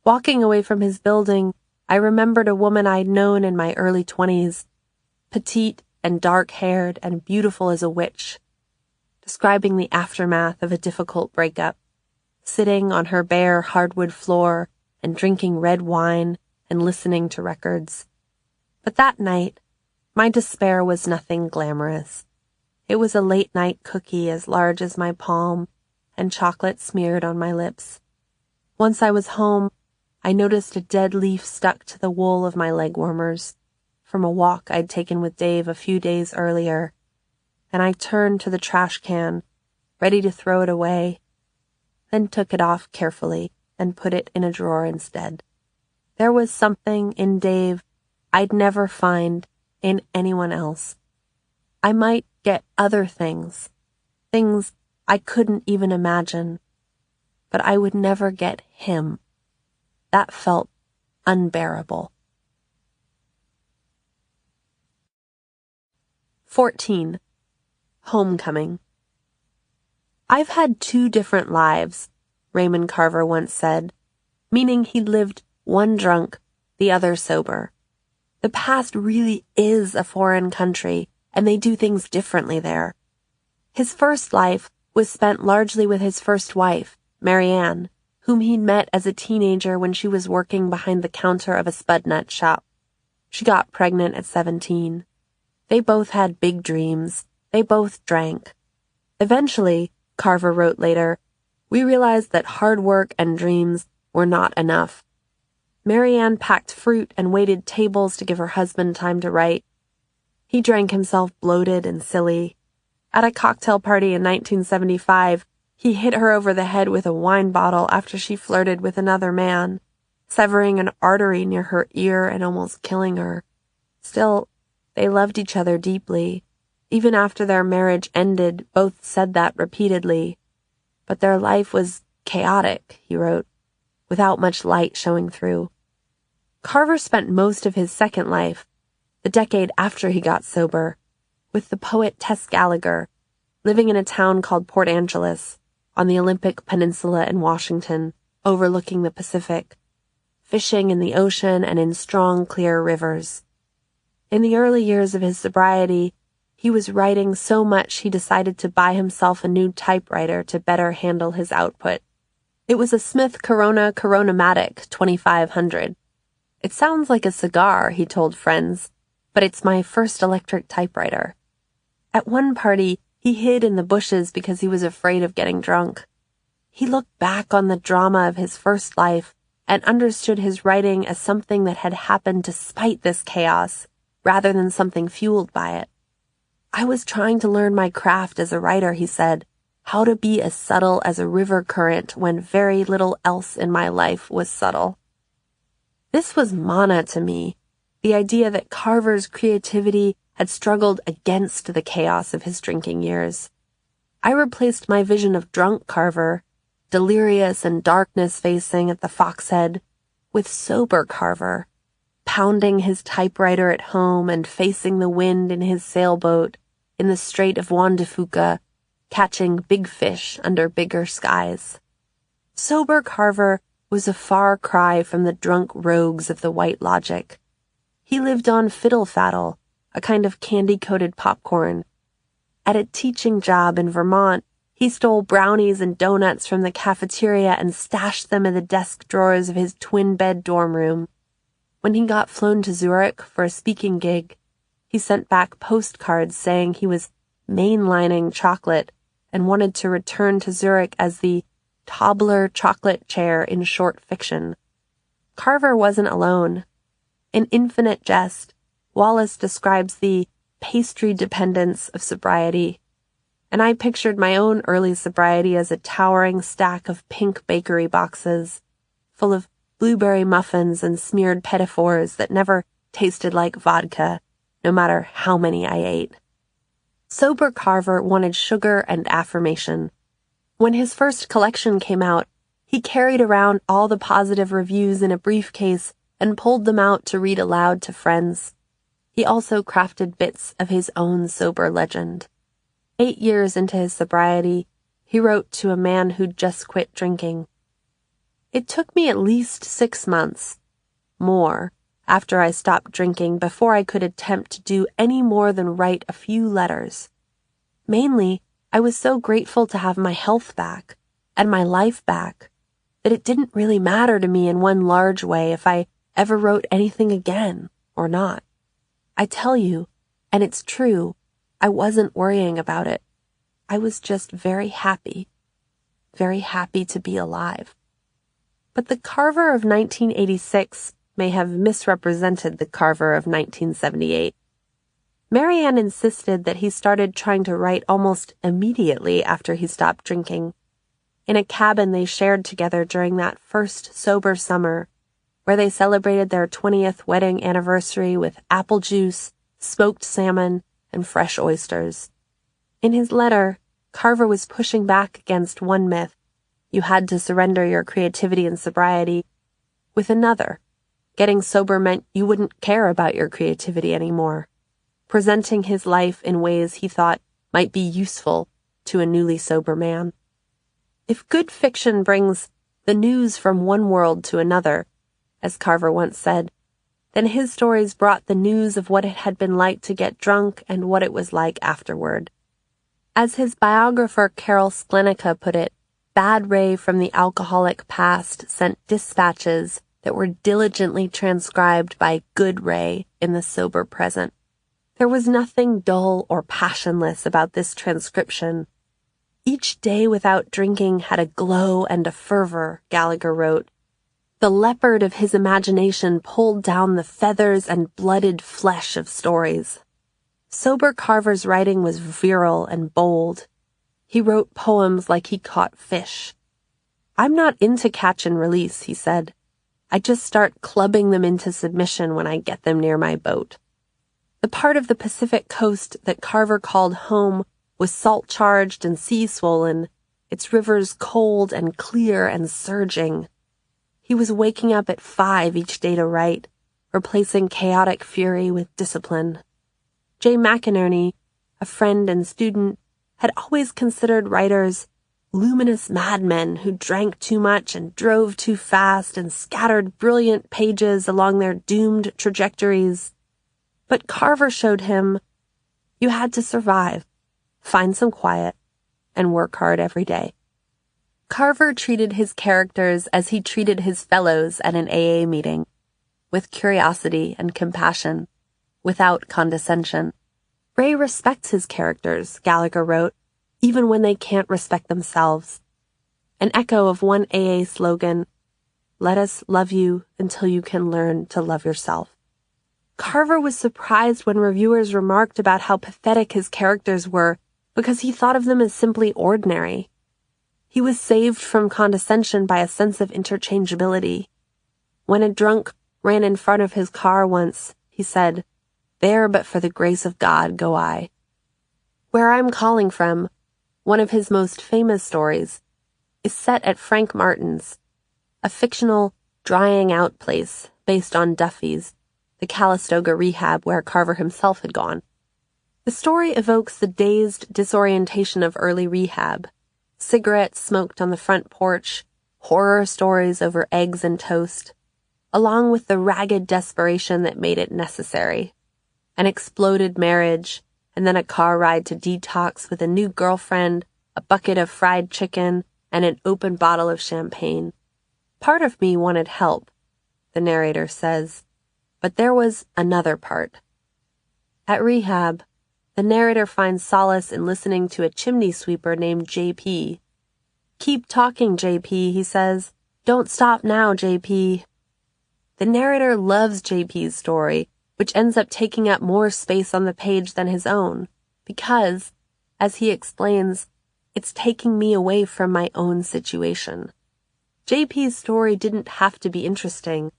Walking away from his building, I remembered a woman I'd known in my early 20s, petite and dark-haired and beautiful as a witch, describing the aftermath of a difficult breakup, sitting on her bare hardwood floor and drinking red wine and listening to records. But that night, my despair was nothing glamorous. It was a late-night cookie as large as my palm and chocolate smeared on my lips. Once I was home, I noticed a dead leaf stuck to the wool of my leg warmers from a walk I'd taken with Dave a few days earlier. and I turned to the trash can, ready to throw it away, then took it off carefully and put it in a drawer instead. There was something in Dave I'd never find in anyone else. I might get other things I couldn't even imagine, but I would never get him. That felt unbearable. 14. Homecoming. I've had 2 different lives, Raymond Carver once said, meaning he lived one drunk, the other sober. The past really is a foreign country, and they do things differently there. His first life was spent largely with his first wife, Marianne, whom he'd met as a teenager when she was working behind the counter of a spud nut shop. She got pregnant at 17. They both had big dreams. They both drank. Eventually, Carver wrote later, we realized that hard work and dreams were not enough. Marianne packed fruit and waited tables to give her husband time to write. He drank himself bloated and silly. At a cocktail party in 1975, he hit her over the head with a wine bottle after she flirted with another man, severing an artery near her ear and almost killing her. Still, they loved each other deeply. Even after their marriage ended, both said that repeatedly. But their life was chaotic, he wrote, without much light showing through. Carver spent most of his second life, the decade after he got sober, with the poet Tess Gallagher, living in a town called Port Angeles, on the Olympic Peninsula in Washington, overlooking the Pacific, fishing in the ocean and in strong, clear rivers. In the early years of his sobriety, he was writing so much he decided to buy himself a new typewriter to better handle his output. It was a Smith Corona Coronomatic 2500. It sounds like a cigar, he told friends, but it's my first electric typewriter. At one party, he hid in the bushes because he was afraid of getting drunk. He looked back on the drama of his first life and understood his writing as something that had happened despite this chaos, rather than something fueled by it. I was trying to learn my craft as a writer, he said, how to be as subtle as a river current when very little else in my life was subtle. This was manna to me, the idea that Carver's creativity had struggled against the chaos of his drinking years. I replaced my vision of drunk Carver, delirious and darkness-facing at the Foxhead, with sober Carver, pounding his typewriter at home and facing the wind in his sailboat in the Strait of Juan de Fuca, catching big fish under bigger skies. Sober Carver was a far cry from the drunk rogues of the White Logic. He lived on fiddle-faddle, a kind of candy-coated popcorn. At a teaching job in Vermont, he stole brownies and donuts from the cafeteria and stashed them in the desk drawers of his twin-bed dorm room. When he got flown to Zurich for a speaking gig, he sent back postcards saying he was mainlining chocolate and wanted to return to Zurich as the Tobler chocolate chair in short fiction. Carver wasn't alone. In Infinite Jest, Wallace describes the pastry dependence of sobriety, and I pictured my own early sobriety as a towering stack of pink bakery boxes, full of blueberry muffins and smeared petitfours that never tasted like vodka, no matter how many I ate. Sober Carver wanted sugar and affirmation. When his first collection came out, he carried around all the positive reviews in a briefcase and pulled them out to read aloud to friends. He also crafted bits of his own sober legend. 8 years into his sobriety, he wrote to a man who'd just quit drinking. It took me at least 6 months, more, after I stopped drinking before I could attempt to do any more than write a few letters. Mainly, I was so grateful to have my health back and my life back that it didn't really matter to me in one large way if I ever wrote anything again or not. I tell you, and it's true, I wasn't worrying about it. I was just very happy to be alive. But the Carver of 1986 may have misrepresented the Carver of 1978. Marianne insisted that he started trying to write almost immediately after he stopped drinking. In a cabin they shared together during that first sober summer, where they celebrated their 20th wedding anniversary with apple juice, smoked salmon, and fresh oysters. In his letter, Carver was pushing back against one myth, you had to surrender your creativity and sobriety, with another, getting sober meant you wouldn't care about your creativity anymore, presenting his life in ways he thought might be useful to a newly sober man. If good fiction brings the news from one world to another, as Carver once said, then his stories brought the news of what it had been like to get drunk and what it was like afterward. As his biographer Carol Sklenica put it, Bad Ray from the alcoholic past sent dispatches that were diligently transcribed by Good Ray in the sober present. There was nothing dull or passionless about this transcription. Each day without drinking had a glow and a fervor, Gallagher wrote. The leopard of his imagination pulled down the feathers and blooded flesh of stories. Sober Carver's writing was virile and bold. He wrote poems like he caught fish. I'm not into catch and release, he said. I just start clubbing them into submission when I get them near my boat. The part of the Pacific coast that Carver called home was salt-charged and sea-swollen, its rivers cold and clear and surging. He was waking up at 5 each day to write, replacing chaotic fury with discipline. Jay McInerney, a friend and student, had always considered writers luminous madmen who drank too much and drove too fast and scattered brilliant pages along their doomed trajectories. But Carver showed him you had to survive, find some quiet, and work hard every day. Carver treated his characters as he treated his fellows at an AA meeting, with curiosity and compassion, without condescension. Ray respects his characters, Gallagher wrote, even when they can't respect themselves. An echo of one AA slogan, let us love you until you can learn to love yourself. Carver was surprised when reviewers remarked about how pathetic his characters were because he thought of them as simply ordinary. He was saved from condescension by a sense of interchangeability. When a drunk ran in front of his car once, he said, there but for the grace of God go I. Where I'm calling from, one of his most famous stories, is set at Frank Martin's, a fictional drying out place based on Duffy's, the Calistoga rehab where Carver himself had gone. The story evokes the dazed disorientation of early rehab, cigarettes smoked on the front porch, horror stories over eggs and toast, along with the ragged desperation that made it necessary. An exploded marriage, and then a car ride to detox with a new girlfriend, a bucket of fried chicken, and an open bottle of champagne. Part of me wanted help, the narrator says, but there was another part. At rehab, the narrator finds solace in listening to a chimney sweeper named JP. Keep talking, JP, he says. Don't stop now, JP. The narrator loves JP's story, which ends up taking up more space on the page than his own, because, as he explains, it's taking me away from my own situation. JP's story didn't have to be interesting.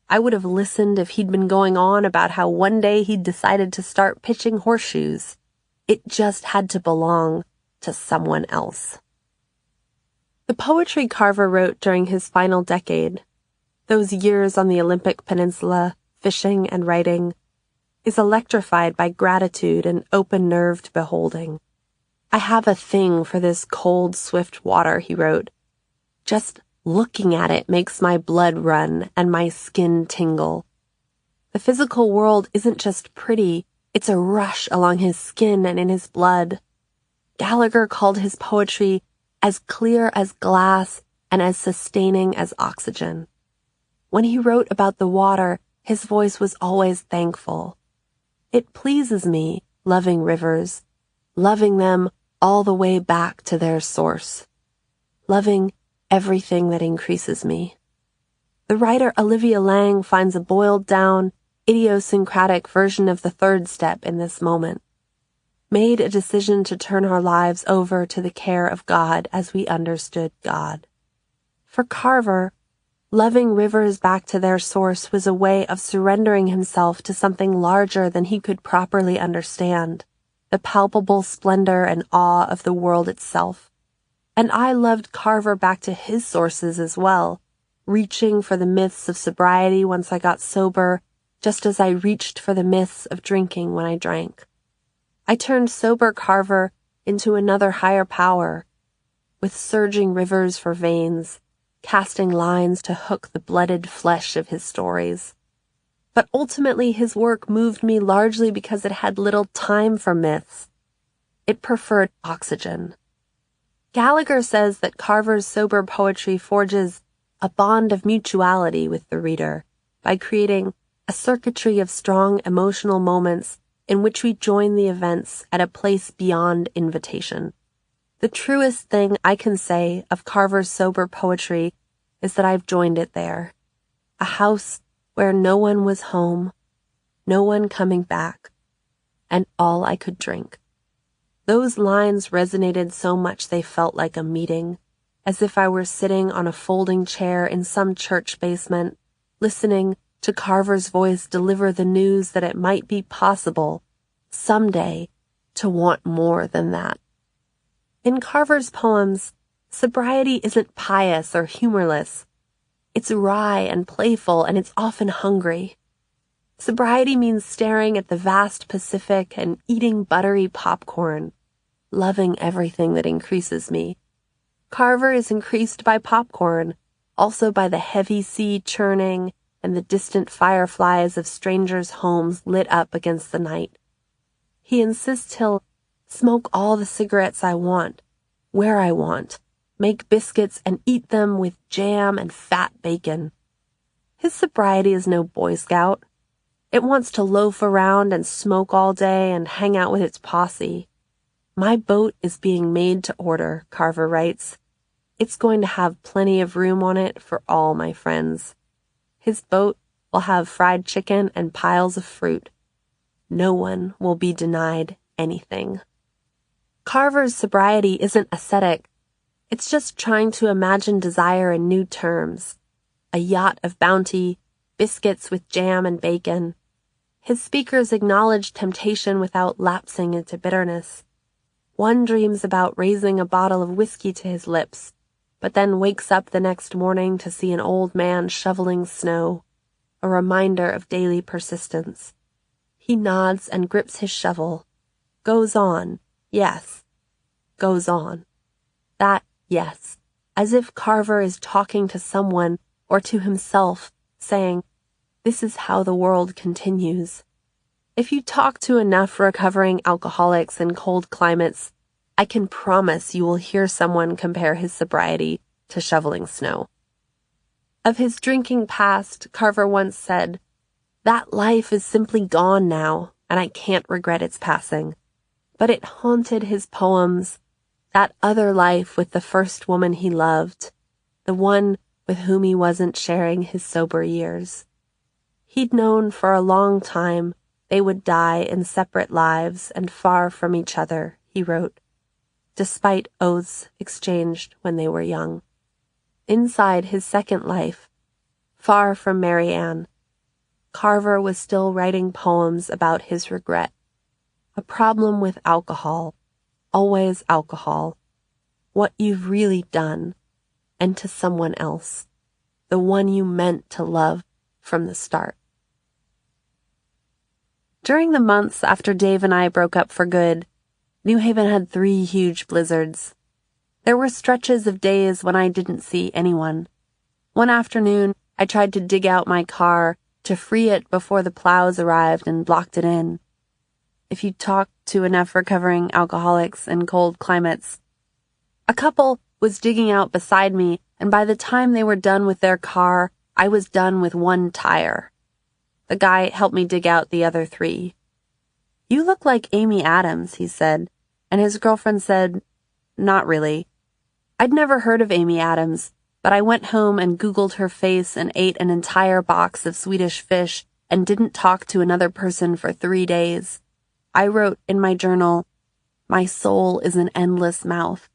I would have listened if he'd been going on about how one day he'd decided to start pitching horseshoes. It just had to belong to someone else. The poetry Carver wrote during his final decade, those years on the Olympic Peninsula, fishing and writing, is electrified by gratitude and open-nerved beholding. I have a thing for this cold, swift water, he wrote. Just looking at it makes my blood run and my skin tingle. The physical world isn't just pretty, it's a rush along his skin and in his blood. Gallagher called his poetry as clear as glass and as sustaining as oxygen. When he wrote about the water, his voice was always thankful. It pleases me, loving rivers, loving them all the way back to their source, loving everything that increases me. The writer Olivia Lang finds a boiled-down, idiosyncratic version of the third step in this moment, made a decision to turn our lives over to the care of God as we understood God. For Carver, loving rivers back to their source was a way of surrendering himself to something larger than he could properly understand, the palpable splendor and awe of the world itself. And I loved Carver back to his sources as well, reaching for the myths of sobriety once I got sober, just as I reached for the myths of drinking when I drank. I turned sober Carver into another higher power, with surging rivers for veins, casting lines to hook the blooded flesh of his stories. But ultimately his work moved me largely because it had little time for myths. It preferred oxygen. Gallagher says that Carver's sober poetry forges a bond of mutuality with the reader by creating a circuitry of strong emotional moments in which we join the events at a place beyond invitation. The truest thing I can say of Carver's sober poetry is that I've joined it there. A house where no one was home, no one coming back, and all I could drink. Those lines resonated so much they felt like a meeting, as if I were sitting on a folding chair in some church basement, listening to Carver's voice deliver the news that it might be possible, someday, to want more than that. In Carver's poems, sobriety isn't pious or humorless. It's wry and playful, and it's often hungry. Sobriety means staring at the vast Pacific and eating buttery popcorn, loving everything that increases me. Carver is increased by popcorn, also by the heavy sea churning and the distant fireflies of strangers' homes lit up against the night. He insists he'll smoke all the cigarettes I want, where I want, make biscuits and eat them with jam and fat bacon. His sobriety is no Boy Scout. It wants to loaf around and smoke all day and hang out with its posse. My boat is being made to order, Carver writes. It's going to have plenty of room on it for all my friends. His boat will have fried chicken and piles of fruit. No one will be denied anything. Carver's sobriety isn't ascetic. It's just trying to imagine desire in new terms. A yacht of bounty, biscuits with jam and bacon. His speakers acknowledge temptation without lapsing into bitterness. One dreams about raising a bottle of whiskey to his lips, but then wakes up the next morning to see an old man shoveling snow, a reminder of daily persistence. He nods and grips his shovel. Goes on, yes. Goes on. That yes, as if Carver is talking to someone or to himself, saying, this is how the world continues. If you talk to enough recovering alcoholics in cold climates, I can promise you will hear someone compare his sobriety to shoveling snow. Of his drinking past, Carver once said, that life is simply gone now, and I can't regret its passing. But it haunted his poems, that other life with the first woman he loved, the one with whom he wasn't sharing his sober years. He'd known for a long time they would die in separate lives and far from each other, he wrote, despite oaths exchanged when they were young. Inside his second life, far from Mary Ann, Carver was still writing poems about his regret, a problem with alcohol, always alcohol, what you've really done, and to someone else, the one you meant to love from the start. During the months after Dave and I broke up for good, New Haven had 3 huge blizzards. There were stretches of days when I didn't see anyone. One afternoon, I tried to dig out my car to free it before the plows arrived and blocked it in. If you talk to enough recovering alcoholics in cold climates. A couple was digging out beside me, and by the time they were done with their car, I was done with 1 tire. The guy helped me dig out the other 3. You look like Amy Adams, he said, and his girlfriend said, not really. I'd never heard of Amy Adams, but I went home and Googled her face and ate an entire box of Swedish fish and didn't talk to another person for 3 days. I wrote in my journal, "My soul is an endless mouth."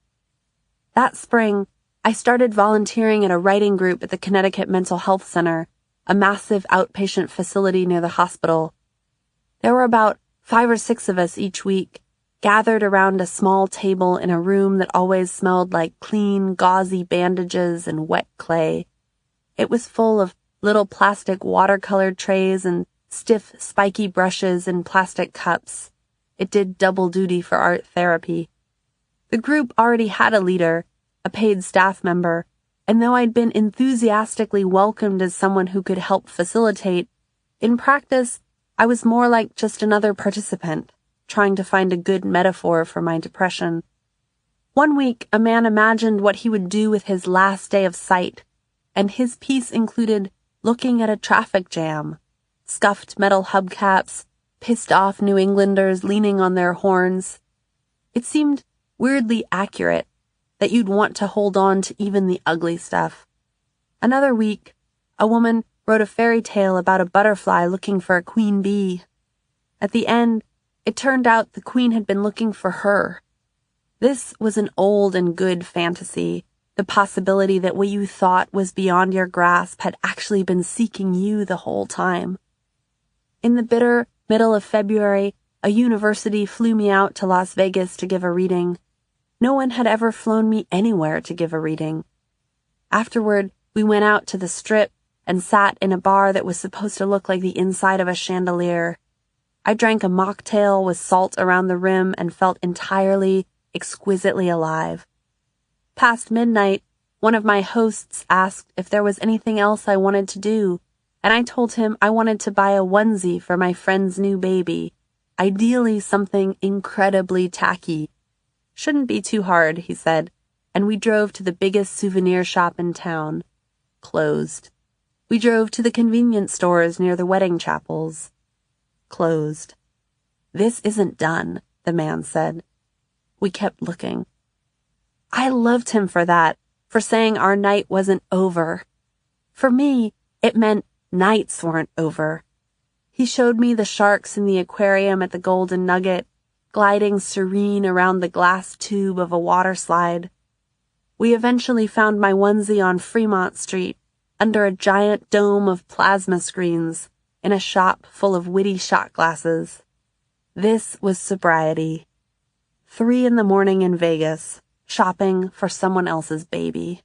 That spring, I started volunteering at a writing group at the Connecticut Mental Health Center, a massive outpatient facility near the hospital. There were about 5 or 6 of us each week, gathered around a small table in a room that always smelled like clean, gauzy bandages and wet clay. It was full of little plastic watercolor trays and stiff, spiky brushes in plastic cups. It did double duty for art therapy. The group already had a leader, a paid staff member, and though I'd been enthusiastically welcomed as someone who could help facilitate, in practice, I was more like just another participant, trying to find a good metaphor for my depression. One week, a man imagined what he would do with his last day of sight, and his piece included looking at a traffic jam, scuffed metal hubcaps, pissed off New Englanders leaning on their horns. It seemed weirdly accurate, that you'd want to hold on to even the ugly stuff. Another week, a woman wrote a fairy tale about a butterfly looking for a queen bee. At the end, it turned out the queen had been looking for her. This was an old and good fantasy, the possibility that what you thought was beyond your grasp had actually been seeking you the whole time. In the bitter middle of February, a university flew me out to Las Vegas to give a reading. No one had ever flown me anywhere to give a reading. Afterward, we went out to the Strip and sat in a bar that was supposed to look like the inside of a chandelier. I drank a mocktail with salt around the rim and felt entirely, exquisitely alive. Past midnight, one of my hosts asked if there was anything else I wanted to do, and I told him I wanted to buy a onesie for my friend's new baby, ideally something incredibly tacky. "Shouldn't be too hard," he said, and we drove to the biggest souvenir shop in town. Closed. We drove to the convenience stores near the wedding chapels. Closed. "This isn't done," the man said. We kept looking. I loved him for that, for saying our night wasn't over. For me, it meant nights weren't over. He showed me the sharks in the aquarium at the Golden Nugget, gliding serene around the glass tube of a water slide. We eventually found my onesie on Fremont Street, under a giant dome of plasma screens, in a shop full of witty shot glasses. This was sobriety. 3 a.m. in Vegas, shopping for someone else's baby.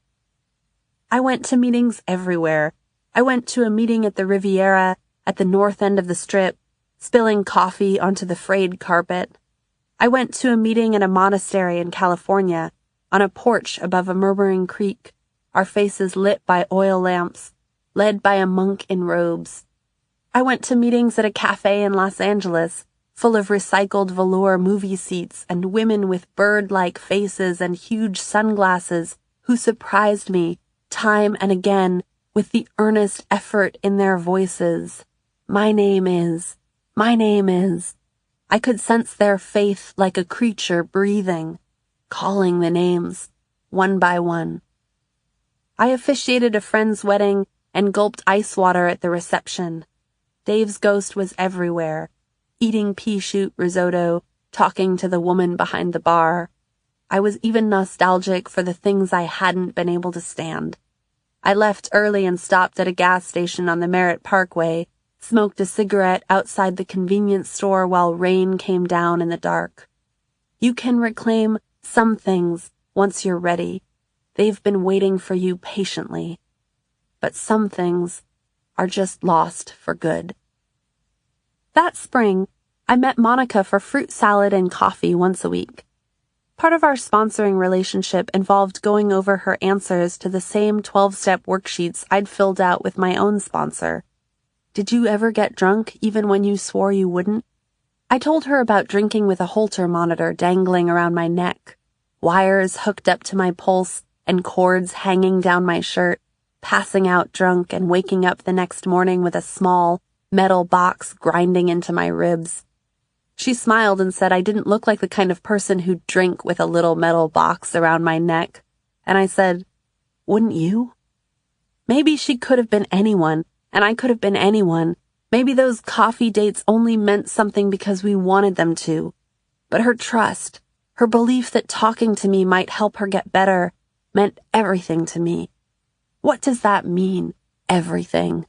I went to meetings everywhere. I went to a meeting at the Riviera, at the north end of the Strip, spilling coffee onto the frayed carpet. I went to a meeting at a monastery in California, on a porch above a murmuring creek, our faces lit by oil lamps, led by a monk in robes. I went to meetings at a cafe in Los Angeles, full of recycled velour movie seats and women with bird-like faces and huge sunglasses who surprised me time and again with the earnest effort in their voices. My name is. I could sense their faith like a creature breathing, calling the names, one by one. I officiated a friend's wedding and gulped ice water at the reception. Dave's ghost was everywhere, eating pea shoot risotto, talking to the woman behind the bar. I was even nostalgic for the things I hadn't been able to stand. I left early and stopped at a gas station on the Merritt Parkway, smoked a cigarette outside the convenience store while rain came down in the dark. You can reclaim some things once you're ready. They've been waiting for you patiently. But some things are just lost for good. That spring, I met Monica for fruit salad and coffee once a week. Part of our sponsoring relationship involved going over her answers to the same 12-step worksheets I'd filled out with my own sponsor. Did you ever get drunk even when you swore you wouldn't? I told her about drinking with a Holter monitor dangling around my neck, wires hooked up to my pulse and cords hanging down my shirt, passing out drunk and waking up the next morning with a small metal box grinding into my ribs. She smiled and said I didn't look like the kind of person who'd drink with a little metal box around my neck, and I said, "Wouldn't you?" Maybe she could have been anyone, and I could have been anyone. Maybe those coffee dates only meant something because we wanted them to. But her trust, her belief that talking to me might help her get better, meant everything to me. What does that mean, everything?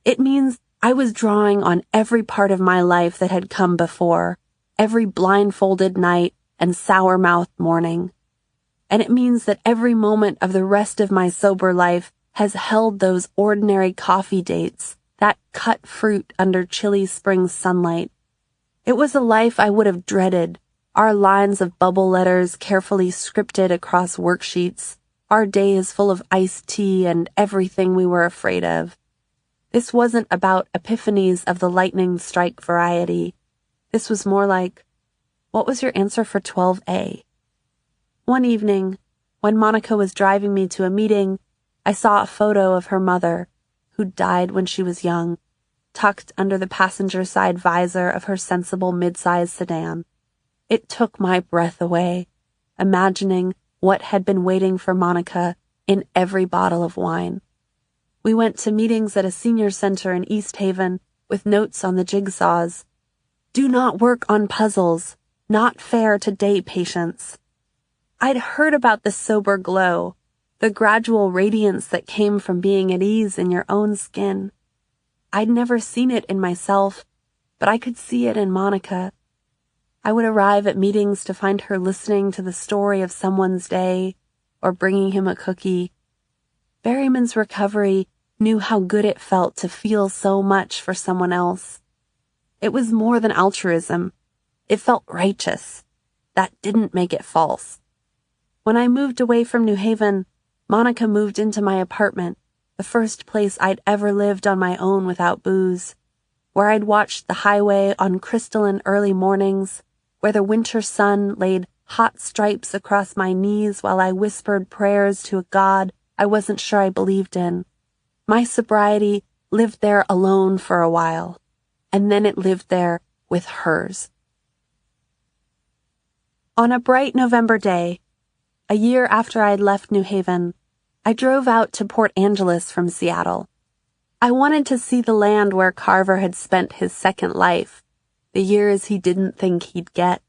It means I was drawing on every part of my life that had come before, every blindfolded night and sour-mouthed morning. And it means that every moment of the rest of my sober life has held those ordinary coffee dates, that cut fruit under chilly spring sunlight. It was a life I would have dreaded, our lines of bubble letters carefully scripted across worksheets, our days full of iced tea and everything we were afraid of. This wasn't about epiphanies of the lightning strike variety. This was more like, what was your answer for 12A? One evening, when Monica was driving me to a meeting, I saw a photo of her mother, who died when she was young, tucked under the passenger side visor of her sensible mid-sized sedan. It took my breath away, imagining what had been waiting for Monica in every bottle of wine. We went to meetings at a senior center in East Haven with notes on the jigsaws. Do not work on puzzles, not fair to day patients. I'd heard about the sober glow, the gradual radiance that came from being at ease in your own skin. I'd never seen it in myself, but I could see it in Monica. I would arrive at meetings to find her listening to the story of someone's day or bringing him a cookie. Berryman's recovery knew how good it felt to feel so much for someone else. It was more than altruism. It felt righteous. That didn't make it false. When I moved away from New Haven, Monica moved into my apartment, the first place I'd ever lived on my own without booze, where I'd watched the highway on crystalline early mornings, where the winter sun laid hot stripes across my knees while I whispered prayers to a God I wasn't sure I believed in. My sobriety lived there alone for a while, and then it lived there with hers. On a bright November day, a year after I'd left New Haven, I drove out to Port Angeles from Seattle. I wanted to see the land where Carver had spent his second life, the years he didn't think he'd get,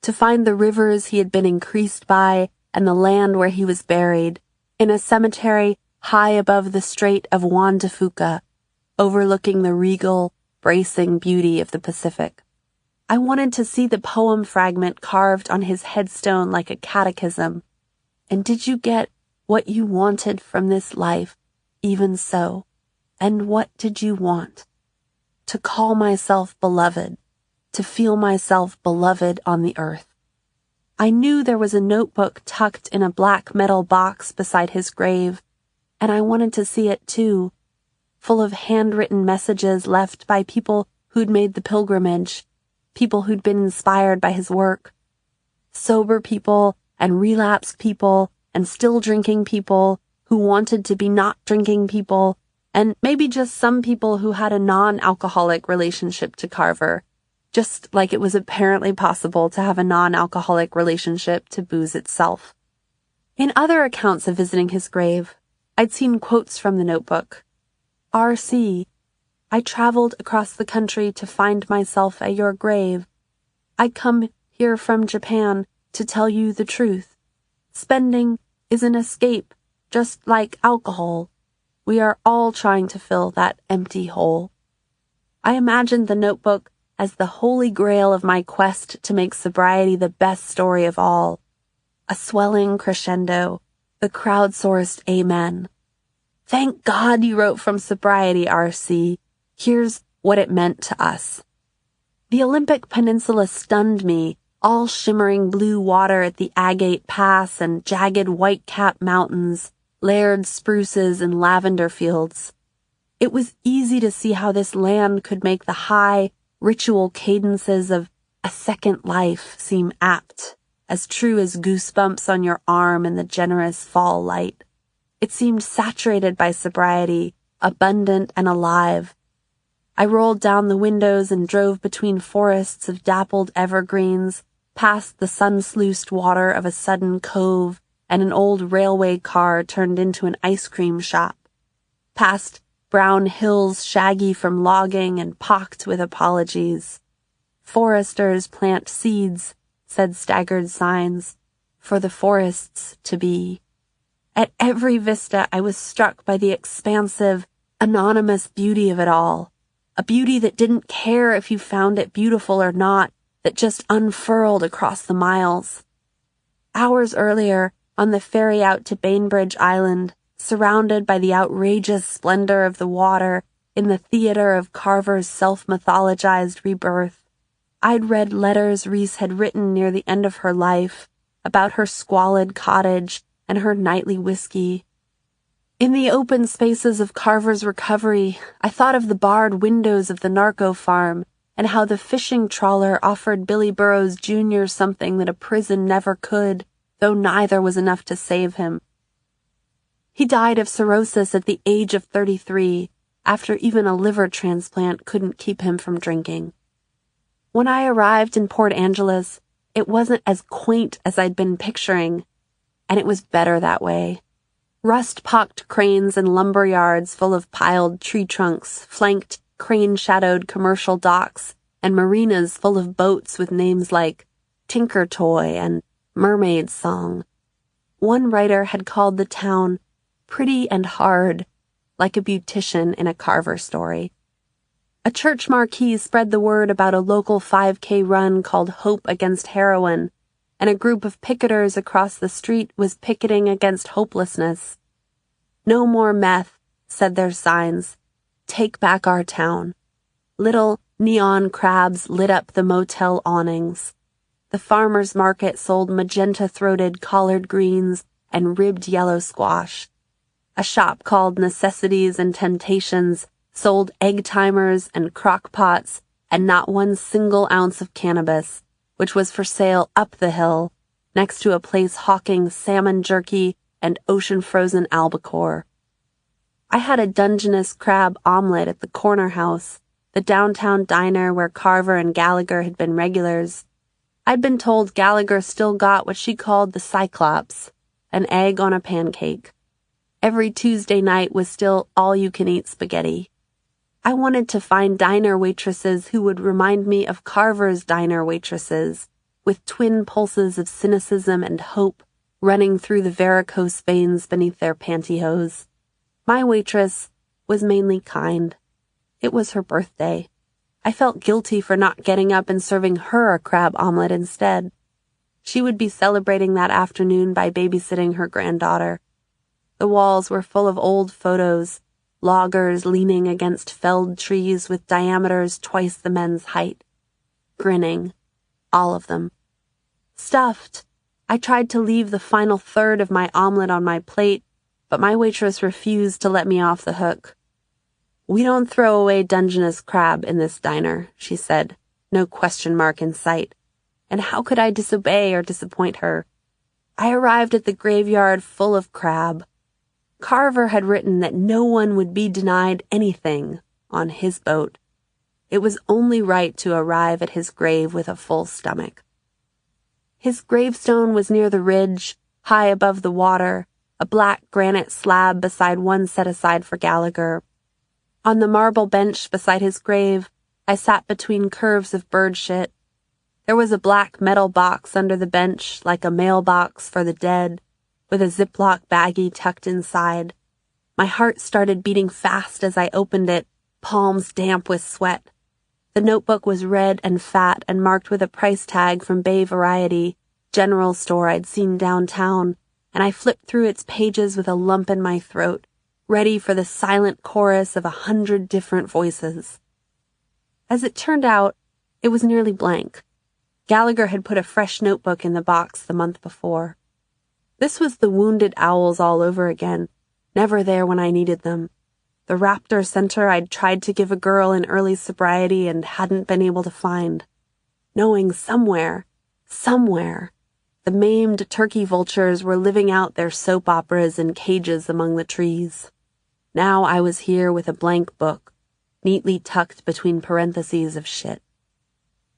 to find the rivers he had been increased by and the land where he was buried, in a cemetery high above the Strait of Juan de Fuca, overlooking the regal, bracing beauty of the Pacific. I wanted to see the poem fragment carved on his headstone like a catechism. And did you get what you wanted from this life, even so? And what did you want? To call myself beloved, to feel myself beloved on the earth. I knew there was a notebook tucked in a black metal box beside his grave, and I wanted to see it too, full of handwritten messages left by people who'd made the pilgrimage, people who'd been inspired by his work. Sober people and relapsed people and still drinking people who wanted to be not drinking people, and maybe just some people who had a non-alcoholic relationship to Carver, just like it was apparently possible to have a non-alcoholic relationship to booze itself. In other accounts of visiting his grave, I'd seen quotes from the notebook. R.C. I traveled across the country to find myself at your grave. I come here from Japan to tell you the truth. Spending is an escape, just like alcohol. We are all trying to fill that empty hole. I imagined the notebook as the holy grail of my quest to make sobriety the best story of all. A swelling crescendo, the crowdsourced amen. Thank God you wrote from sobriety, R.C. Here's what it meant to us. The Olympic Peninsula stunned me, all shimmering blue water at the agate pass and jagged white-capped mountains, layered spruces and lavender fields. It was easy to see how this land could make the high, ritual cadences of a second life seem apt, as true as goosebumps on your arm in the generous fall light. It seemed saturated by sobriety, abundant and alive. I rolled down the windows and drove between forests of dappled evergreens, past the sun-sluiced water of a sudden cove and an old railway car turned into an ice cream shop, past brown hills shaggy from logging and pocked with apologies. Foresters plant seeds, said staggered signs, for the forests to be. At every vista I was struck by the expansive, anonymous beauty of it all, a beauty that didn't care if you found it beautiful or not, that just unfurled across the miles. Hours earlier, on the ferry out to Bainbridge Island, surrounded by the outrageous splendor of the water in the theater of Carver's self-mythologized rebirth, I'd read letters Reese had written near the end of her life about her squalid cottage and her nightly whiskey. In the open spaces of Carver's recovery, I thought of the barred windows of the narco farm and how the fishing trawler offered Billy Burrows Jr. something that a prison never could, though neither was enough to save him. He died of cirrhosis at the age of 33, after even a liver transplant couldn't keep him from drinking. When I arrived in Port Angeles, it wasn't as quaint as I'd been picturing, and it was better that way. Rust-pocked cranes and lumber yards full of piled tree trunks flanked crane-shadowed commercial docks and marinas full of boats with names like Tinker Toy and Mermaid Song. One writer had called the town pretty and hard, like a beautician in a Carver story. A church marquee spread the word about a local 5K run called Hope Against Heroin, and a group of picketers across the street was picketing against hopelessness. No more meth, said their signs. Take back our town. Little neon crabs lit up the motel awnings. The farmer's market sold magenta-throated collard greens and ribbed yellow squash. A shop called Necessities and Temptations sold egg timers and crock pots and not one single ounce of cannabis, which was for sale up the hill, next to a place hawking salmon jerky and ocean-frozen albacore. I had a Dungeness crab omelet at the corner house, the downtown diner where Carver and Gallagher had been regulars. I'd been told Gallagher still got what she called the Cyclops, an egg on a pancake. Every Tuesday night was still all-you-can-eat spaghetti. I wanted to find diner waitresses who would remind me of Carver's diner waitresses, with twin pulses of cynicism and hope running through the varicose veins beneath their pantyhose. My waitress was mainly kind. It was her birthday. I felt guilty for not getting up and serving her a crab omelet instead. She would be celebrating that afternoon by babysitting her granddaughter. The walls were full of old photos, loggers leaning against felled trees with diameters twice the men's height. Grinning. All of them. Stuffed. I tried to leave the final third of my omelet on my plate, but my waitress refused to let me off the hook. We don't throw away Dungeness crab in this diner, she said, no question mark in sight. And how could I disobey or disappoint her? I arrived at the graveyard full of crab. Carver had written that no one would be denied anything on his boat. It was only right to arrive at his grave with a full stomach. His gravestone was near the ridge, high above the water, a black granite slab beside one set aside for Gallagher. On the marble bench beside his grave, I sat between curves of bird shit. There was a black metal box under the bench, like a mailbox for the dead, with a Ziploc baggie tucked inside. My heart started beating fast as I opened it, palms damp with sweat. The notebook was red and fat and marked with a price tag from Bay Variety, general store I'd seen downtown, and I flipped through its pages with a lump in my throat, ready for the silent chorus of 100 different voices. As it turned out, it was nearly blank. Gallagher had put a fresh notebook in the box the month before. This was the wounded owls all over again, never there when I needed them. The raptor center I'd tried to give a girl in early sobriety and hadn't been able to find. Knowing somewhere, the maimed turkey vultures were living out their soap operas in cages among the trees. Now I was here with a blank book, neatly tucked between parentheses of shit.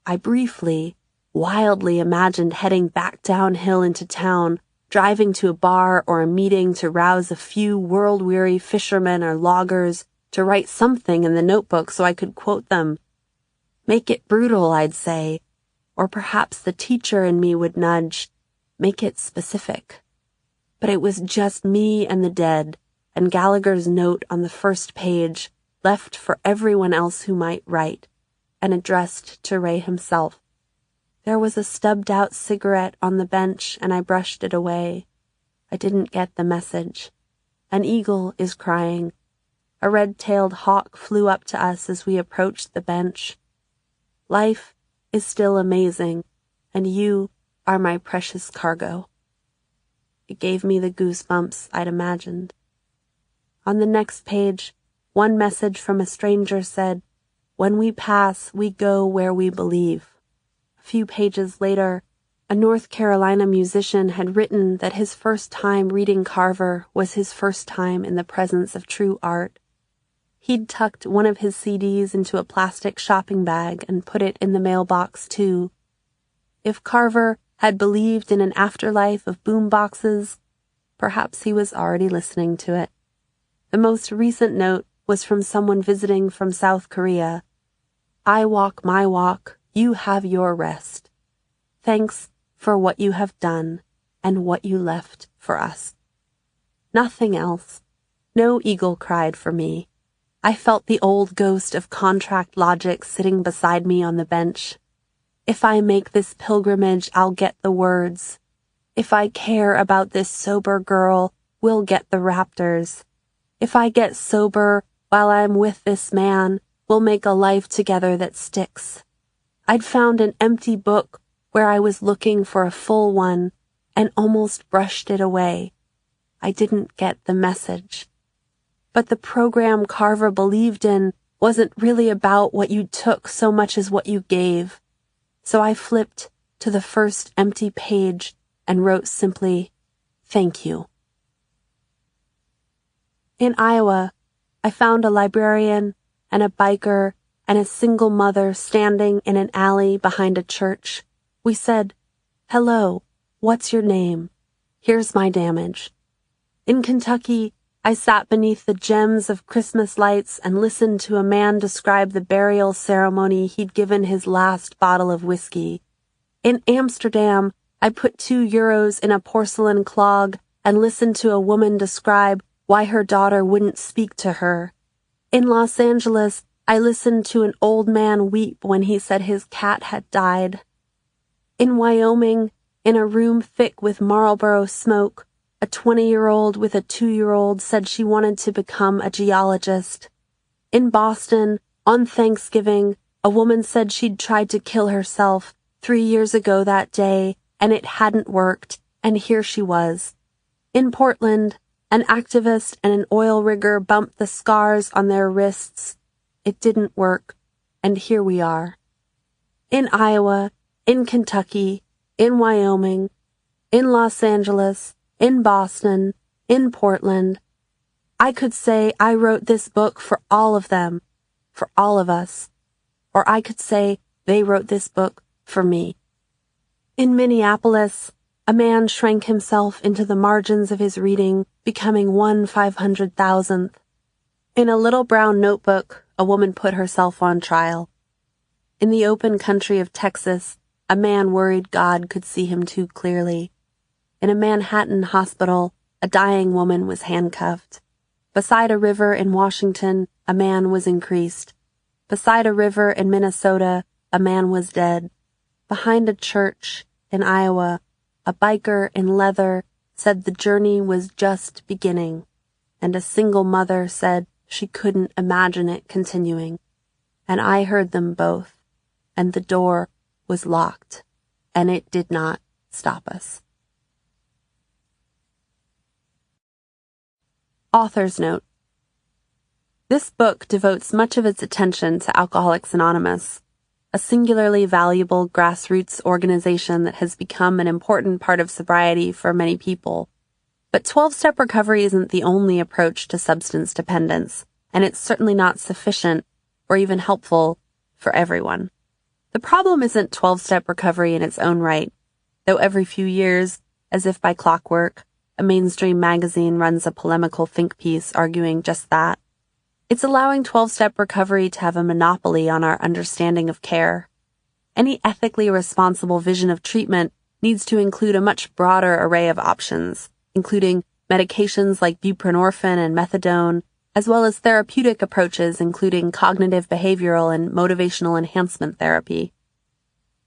I briefly, wildly imagined heading back downhill into town, driving to a bar or a meeting to rouse a few world-weary fishermen or loggers to write something in the notebook so I could quote them. Make it brutal, I'd say. Or perhaps the teacher in me would nudge, make it specific. But it was just me and the dead, and Gallagher's note on the first page, left for everyone else who might write, and addressed to Ray himself. There was a stubbed-out cigarette on the bench, and I brushed it away. I didn't get the message. An eagle is crying. A red-tailed hawk flew up to us as we approached the bench. Life is still amazing, and you are my precious cargo. It gave me the goosebumps I'd imagined. On the next page, one message from a stranger said, "When we pass, we go where we believe." A few pages later, a North Carolina musician had written that his first time reading Carver was his first time in the presence of true art. He'd tucked one of his CDs into a plastic shopping bag and put it in the mailbox, too. If Carver had believed in an afterlife of boomboxes, perhaps he was already listening to it. The most recent note was from someone visiting from South Korea. I walk my walk, you have your rest. Thanks for what you have done and what you left for us. Nothing else. No eagle cried for me. I felt the old ghost of contract logic sitting beside me on the bench. If I make this pilgrimage, I'll get the words. If I care about this sober girl, we'll get the raptors. If I get sober while I'm with this man, we'll make a life together that sticks. I'd found an empty book where I was looking for a full one and almost brushed it away. I didn't get the message. But the program Carver believed in wasn't really about what you took so much as what you gave. So I flipped to the first empty page and wrote simply, "Thank you." In Iowa, I found a librarian and a biker and a single mother standing in an alley behind a church. We said, "Hello, what's your name? Here's my damage." In Kentucky, I sat beneath the gems of Christmas lights and listened to a man describe the burial ceremony he'd given his last bottle of whiskey. In Amsterdam, I put €2 in a porcelain clog and listened to a woman describe why her daughter wouldn't speak to her. In Los Angeles, I listened to an old man weep when he said his cat had died. In Wyoming, in a room thick with Marlboro smoke, a 20-year-old with a 2-year-old said she wanted to become a geologist. In Boston, on Thanksgiving, a woman said she'd tried to kill herself 3 years ago that day, and it hadn't worked, and here she was. In Portland, an activist and an oil rigger bumped the scars on their wrists. It didn't work, and here we are. In Iowa, in Kentucky, in Wyoming, in Los Angeles, in Boston, in Portland. I could say I wrote this book for all of them, for all of us. Or I could say they wrote this book for me. In Minneapolis, a man shrank himself into the margins of his reading, becoming 1/500,000th. In a little brown notebook, a woman put herself on trial. In the open country of Texas, a man worried God could see him too clearly. In a Manhattan hospital, a dying woman was handcuffed. Beside a river in Washington, a man was increased. Beside a river in Minnesota, a man was dead. Behind a church in Iowa, a biker in leather said the journey was just beginning, and a single mother said she couldn't imagine it continuing. And I heard them both, and the door was locked, and it did not stop us. Author's note. This book devotes much of its attention to Alcoholics Anonymous, a singularly valuable grassroots organization that has become an important part of sobriety for many people. But 12-step recovery isn't the only approach to substance dependence, and it's certainly not sufficient or even helpful for everyone. The problem isn't 12-step recovery in its own right, though every few years, as if by clockwork, a mainstream magazine runs a polemical think piece arguing just that. It's allowing 12-step recovery to have a monopoly on our understanding of care. Any ethically responsible vision of treatment needs to include a much broader array of options, including medications like buprenorphine and methadone, as well as therapeutic approaches including cognitive behavioral and motivational enhancement therapy.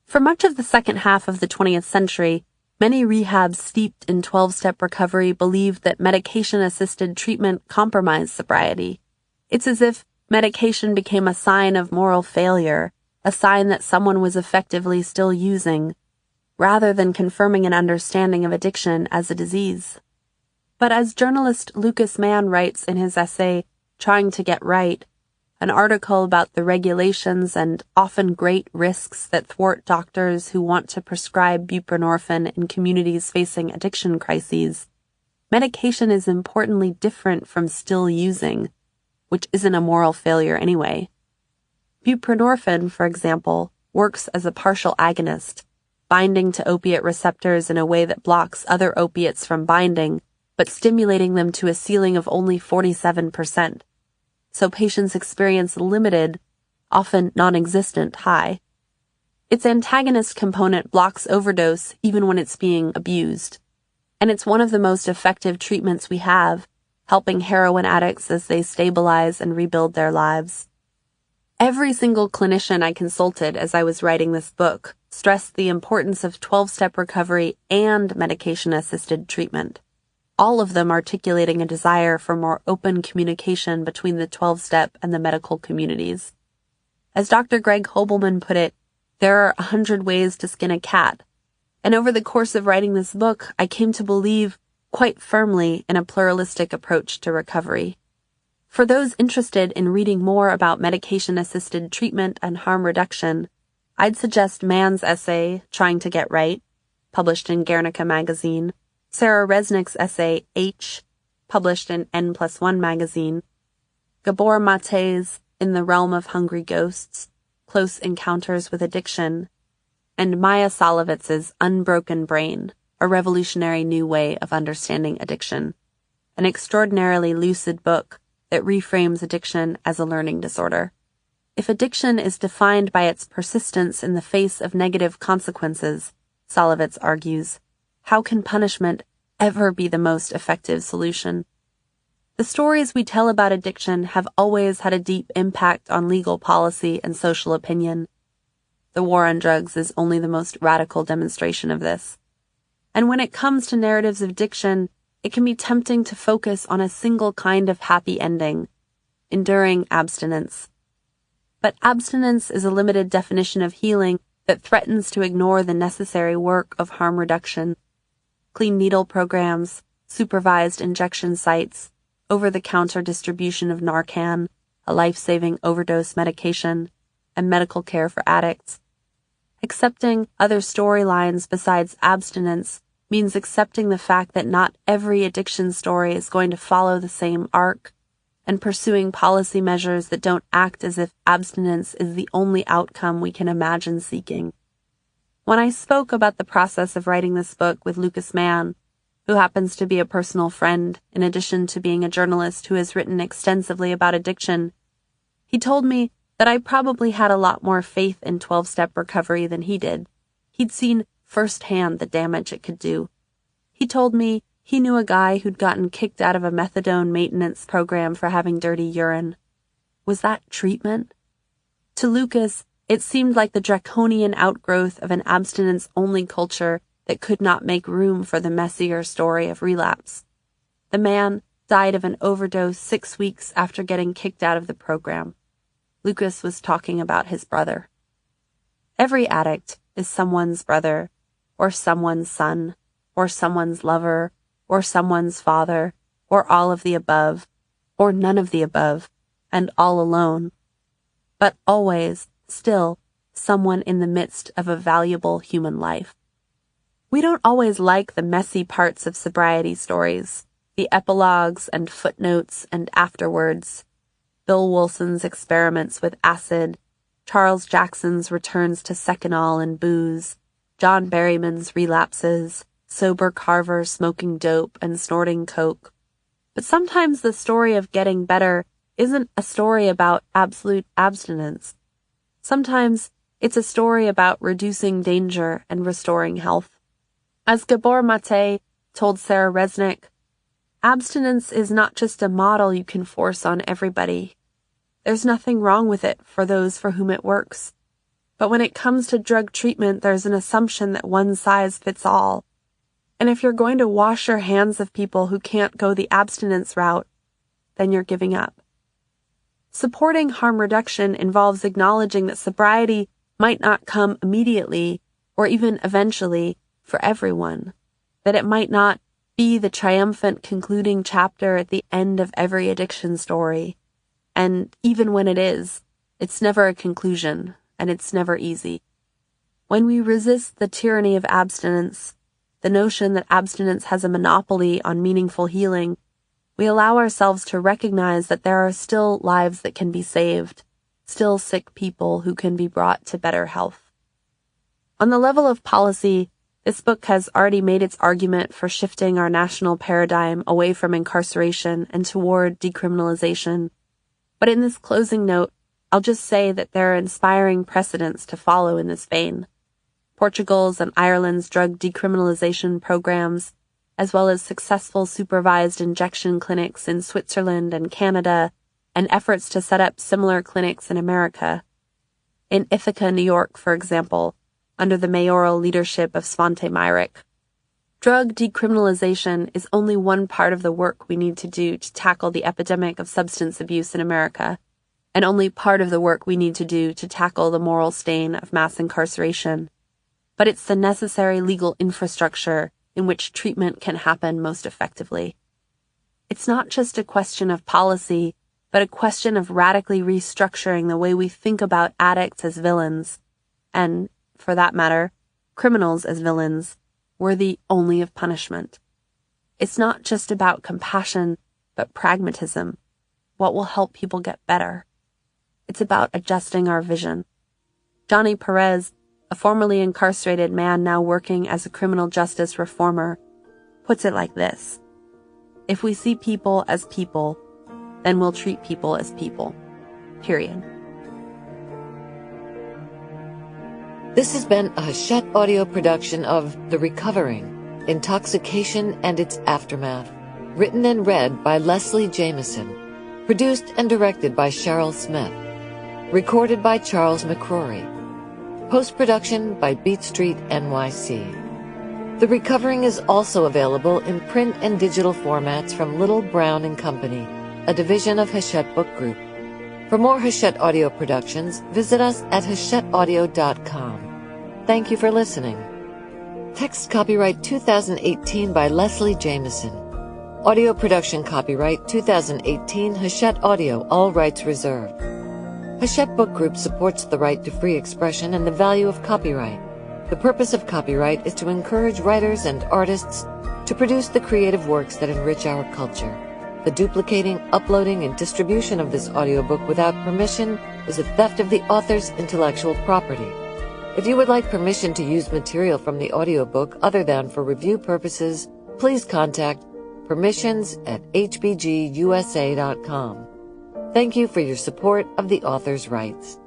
For much of the second half of the 20th century, many rehabs steeped in 12-step recovery believed that medication-assisted treatment compromised sobriety. It's as if medication became a sign of moral failure, a sign that someone was effectively still using, rather than confirming an understanding of addiction as a disease. But as journalist Lucas Mann writes in his essay, Trying to Get Right, an article about the regulations and often great risks that thwart doctors who want to prescribe buprenorphine in communities facing addiction crises, medication is importantly different from still using, which isn't a moral failure anyway. Buprenorphine, for example, works as a partial agonist, binding to opiate receptors in a way that blocks other opiates from binding, but stimulating them to a ceiling of only 47%. So patients experience limited, often non-existent high. Its antagonist component blocks overdose even when it's being abused. And it's one of the most effective treatments we have, helping heroin addicts as they stabilize and rebuild their lives. Every single clinician I consulted as I was writing this book stressed the importance of 12-step recovery and medication-assisted treatment, all of them articulating a desire for more open communication between the 12-step and the medical communities. As Dr. Greg Hobelman put it, there are 100 ways to skin a cat, and over the course of writing this book, I came to believe quite firmly in a pluralistic approach to recovery. For those interested in reading more about medication-assisted treatment and harm reduction, I'd suggest Mann's essay, Trying to Get Right, published in Guernica magazine, Sarah Resnick's essay, H, published in N+1 magazine, Gabor Mate's In the Realm of Hungry Ghosts, Close Encounters with Addiction, and Maya Solovitz's Unbroken Brain, A Revolutionary New Way of Understanding Addiction, an extraordinarily lucid book that reframes addiction as a learning disorder. If addiction is defined by its persistence in the face of negative consequences, Solovitz argues, how can punishment ever be the most effective solution? The stories we tell about addiction have always had a deep impact on legal policy and social opinion. The war on drugs is only the most radical demonstration of this. And when it comes to narratives of addiction, it can be tempting to focus on a single kind of happy ending, enduring abstinence. But abstinence is a limited definition of healing that threatens to ignore the necessary work of harm reduction. Clean needle programs, supervised injection sites, over-the-counter distribution of Narcan, a life-saving overdose medication, and medical care for addicts. Accepting other storylines besides abstinence means accepting the fact that not every addiction story is going to follow the same arc, and pursuing policy measures that don't act as if abstinence is the only outcome we can imagine seeking. When I spoke about the process of writing this book with Lucas Mann, who happens to be a personal friend in addition to being a journalist who has written extensively about addiction, he told me that I probably had a lot more faith in 12-step recovery than he did. He'd seen firsthand the damage it could do. He told me he knew a guy who'd gotten kicked out of a methadone maintenance program for having dirty urine. Was that treatment? To Lucas, it seemed like the draconian outgrowth of an abstinence-only culture that could not make room for the messier story of relapse. The man died of an overdose 6 weeks after getting kicked out of the program. Lucas was talking about his brother. Every addict is someone's brother, or someone's son, or someone's lover, or someone's father, or all of the above, or none of the above, and all alone. But always, still, someone in the midst of a valuable human life. We don't always like the messy parts of sobriety stories, the epilogues and footnotes and afterwards, Bill Wilson's experiments with acid, Charles Jackson's returns to Seconal and booze, John Berryman's relapses, sober Carver smoking dope and snorting coke. But sometimes the story of getting better isn't a story about absolute abstinence. Sometimes it's a story about reducing danger and restoring health. As Gabor Mate told Sarah Resnick, abstinence is not just a model you can force on everybody. There's nothing wrong with it for those for whom it works. But when it comes to drug treatment, there's an assumption that one size fits all. And if you're going to wash your hands of people who can't go the abstinence route, then you're giving up. Supporting harm reduction involves acknowledging that sobriety might not come immediately or even eventually for everyone, that it might not be the triumphant concluding chapter at the end of every addiction story. And even when it is, it's never a conclusion, and it's never easy. When we resist the tyranny of abstinence, the notion that abstinence has a monopoly on meaningful healing, we allow ourselves to recognize that there are still lives that can be saved, still sick people who can be brought to better health. On the level of policy, this book has already made its argument for shifting our national paradigm away from incarceration and toward decriminalization. But in this closing note, I'll just say that there are inspiring precedents to follow in this vein. Portugal's and Ireland's drug decriminalization programs, as well as successful supervised injection clinics in Switzerland and Canada, and efforts to set up similar clinics in America. In Ithaca, New York, for example, under the mayoral leadership of Svante Myrick. Drug decriminalization is only one part of the work we need to do to tackle the epidemic of substance abuse in America, and only part of the work we need to do to tackle the moral stain of mass incarceration. But it's the necessary legal infrastructure in which treatment can happen most effectively. It's not just a question of policy, but a question of radically restructuring the way we think about addicts as villains, and, for that matter, criminals as villains, worthy only of punishment. It's not just about compassion, but pragmatism, what will help people get better. It's about adjusting our vision. Johnny Perez, a formerly incarcerated man now working as a criminal justice reformer, puts it like this: if we see people as people, then we'll treat people as people. Period. This has been a Hachette audio production of The Recovering, Intoxication and Its Aftermath, written and read by Leslie Jamison, produced and directed by Cheryl Smith, recorded by Charles McCrory, post-production by Beat Street NYC. The Recovering is also available in print and digital formats from Little Brown & Company, a division of Hachette Book Group. For more Hachette audio productions, visit us at hachetteaudio.com. Thank you for listening. Text copyright 2018 by Leslie Jamison. Audio production copyright 2018 Hachette Audio, all rights reserved. Hachette Book Group supports the right to free expression and the value of copyright. The purpose of copyright is to encourage writers and artists to produce the creative works that enrich our culture. The duplicating, uploading, and distribution of this audiobook without permission is a theft of the author's intellectual property. If you would like permission to use material from the audiobook other than for review purposes, please contact permissions@hbgusa.com. Thank you for your support of the author's rights.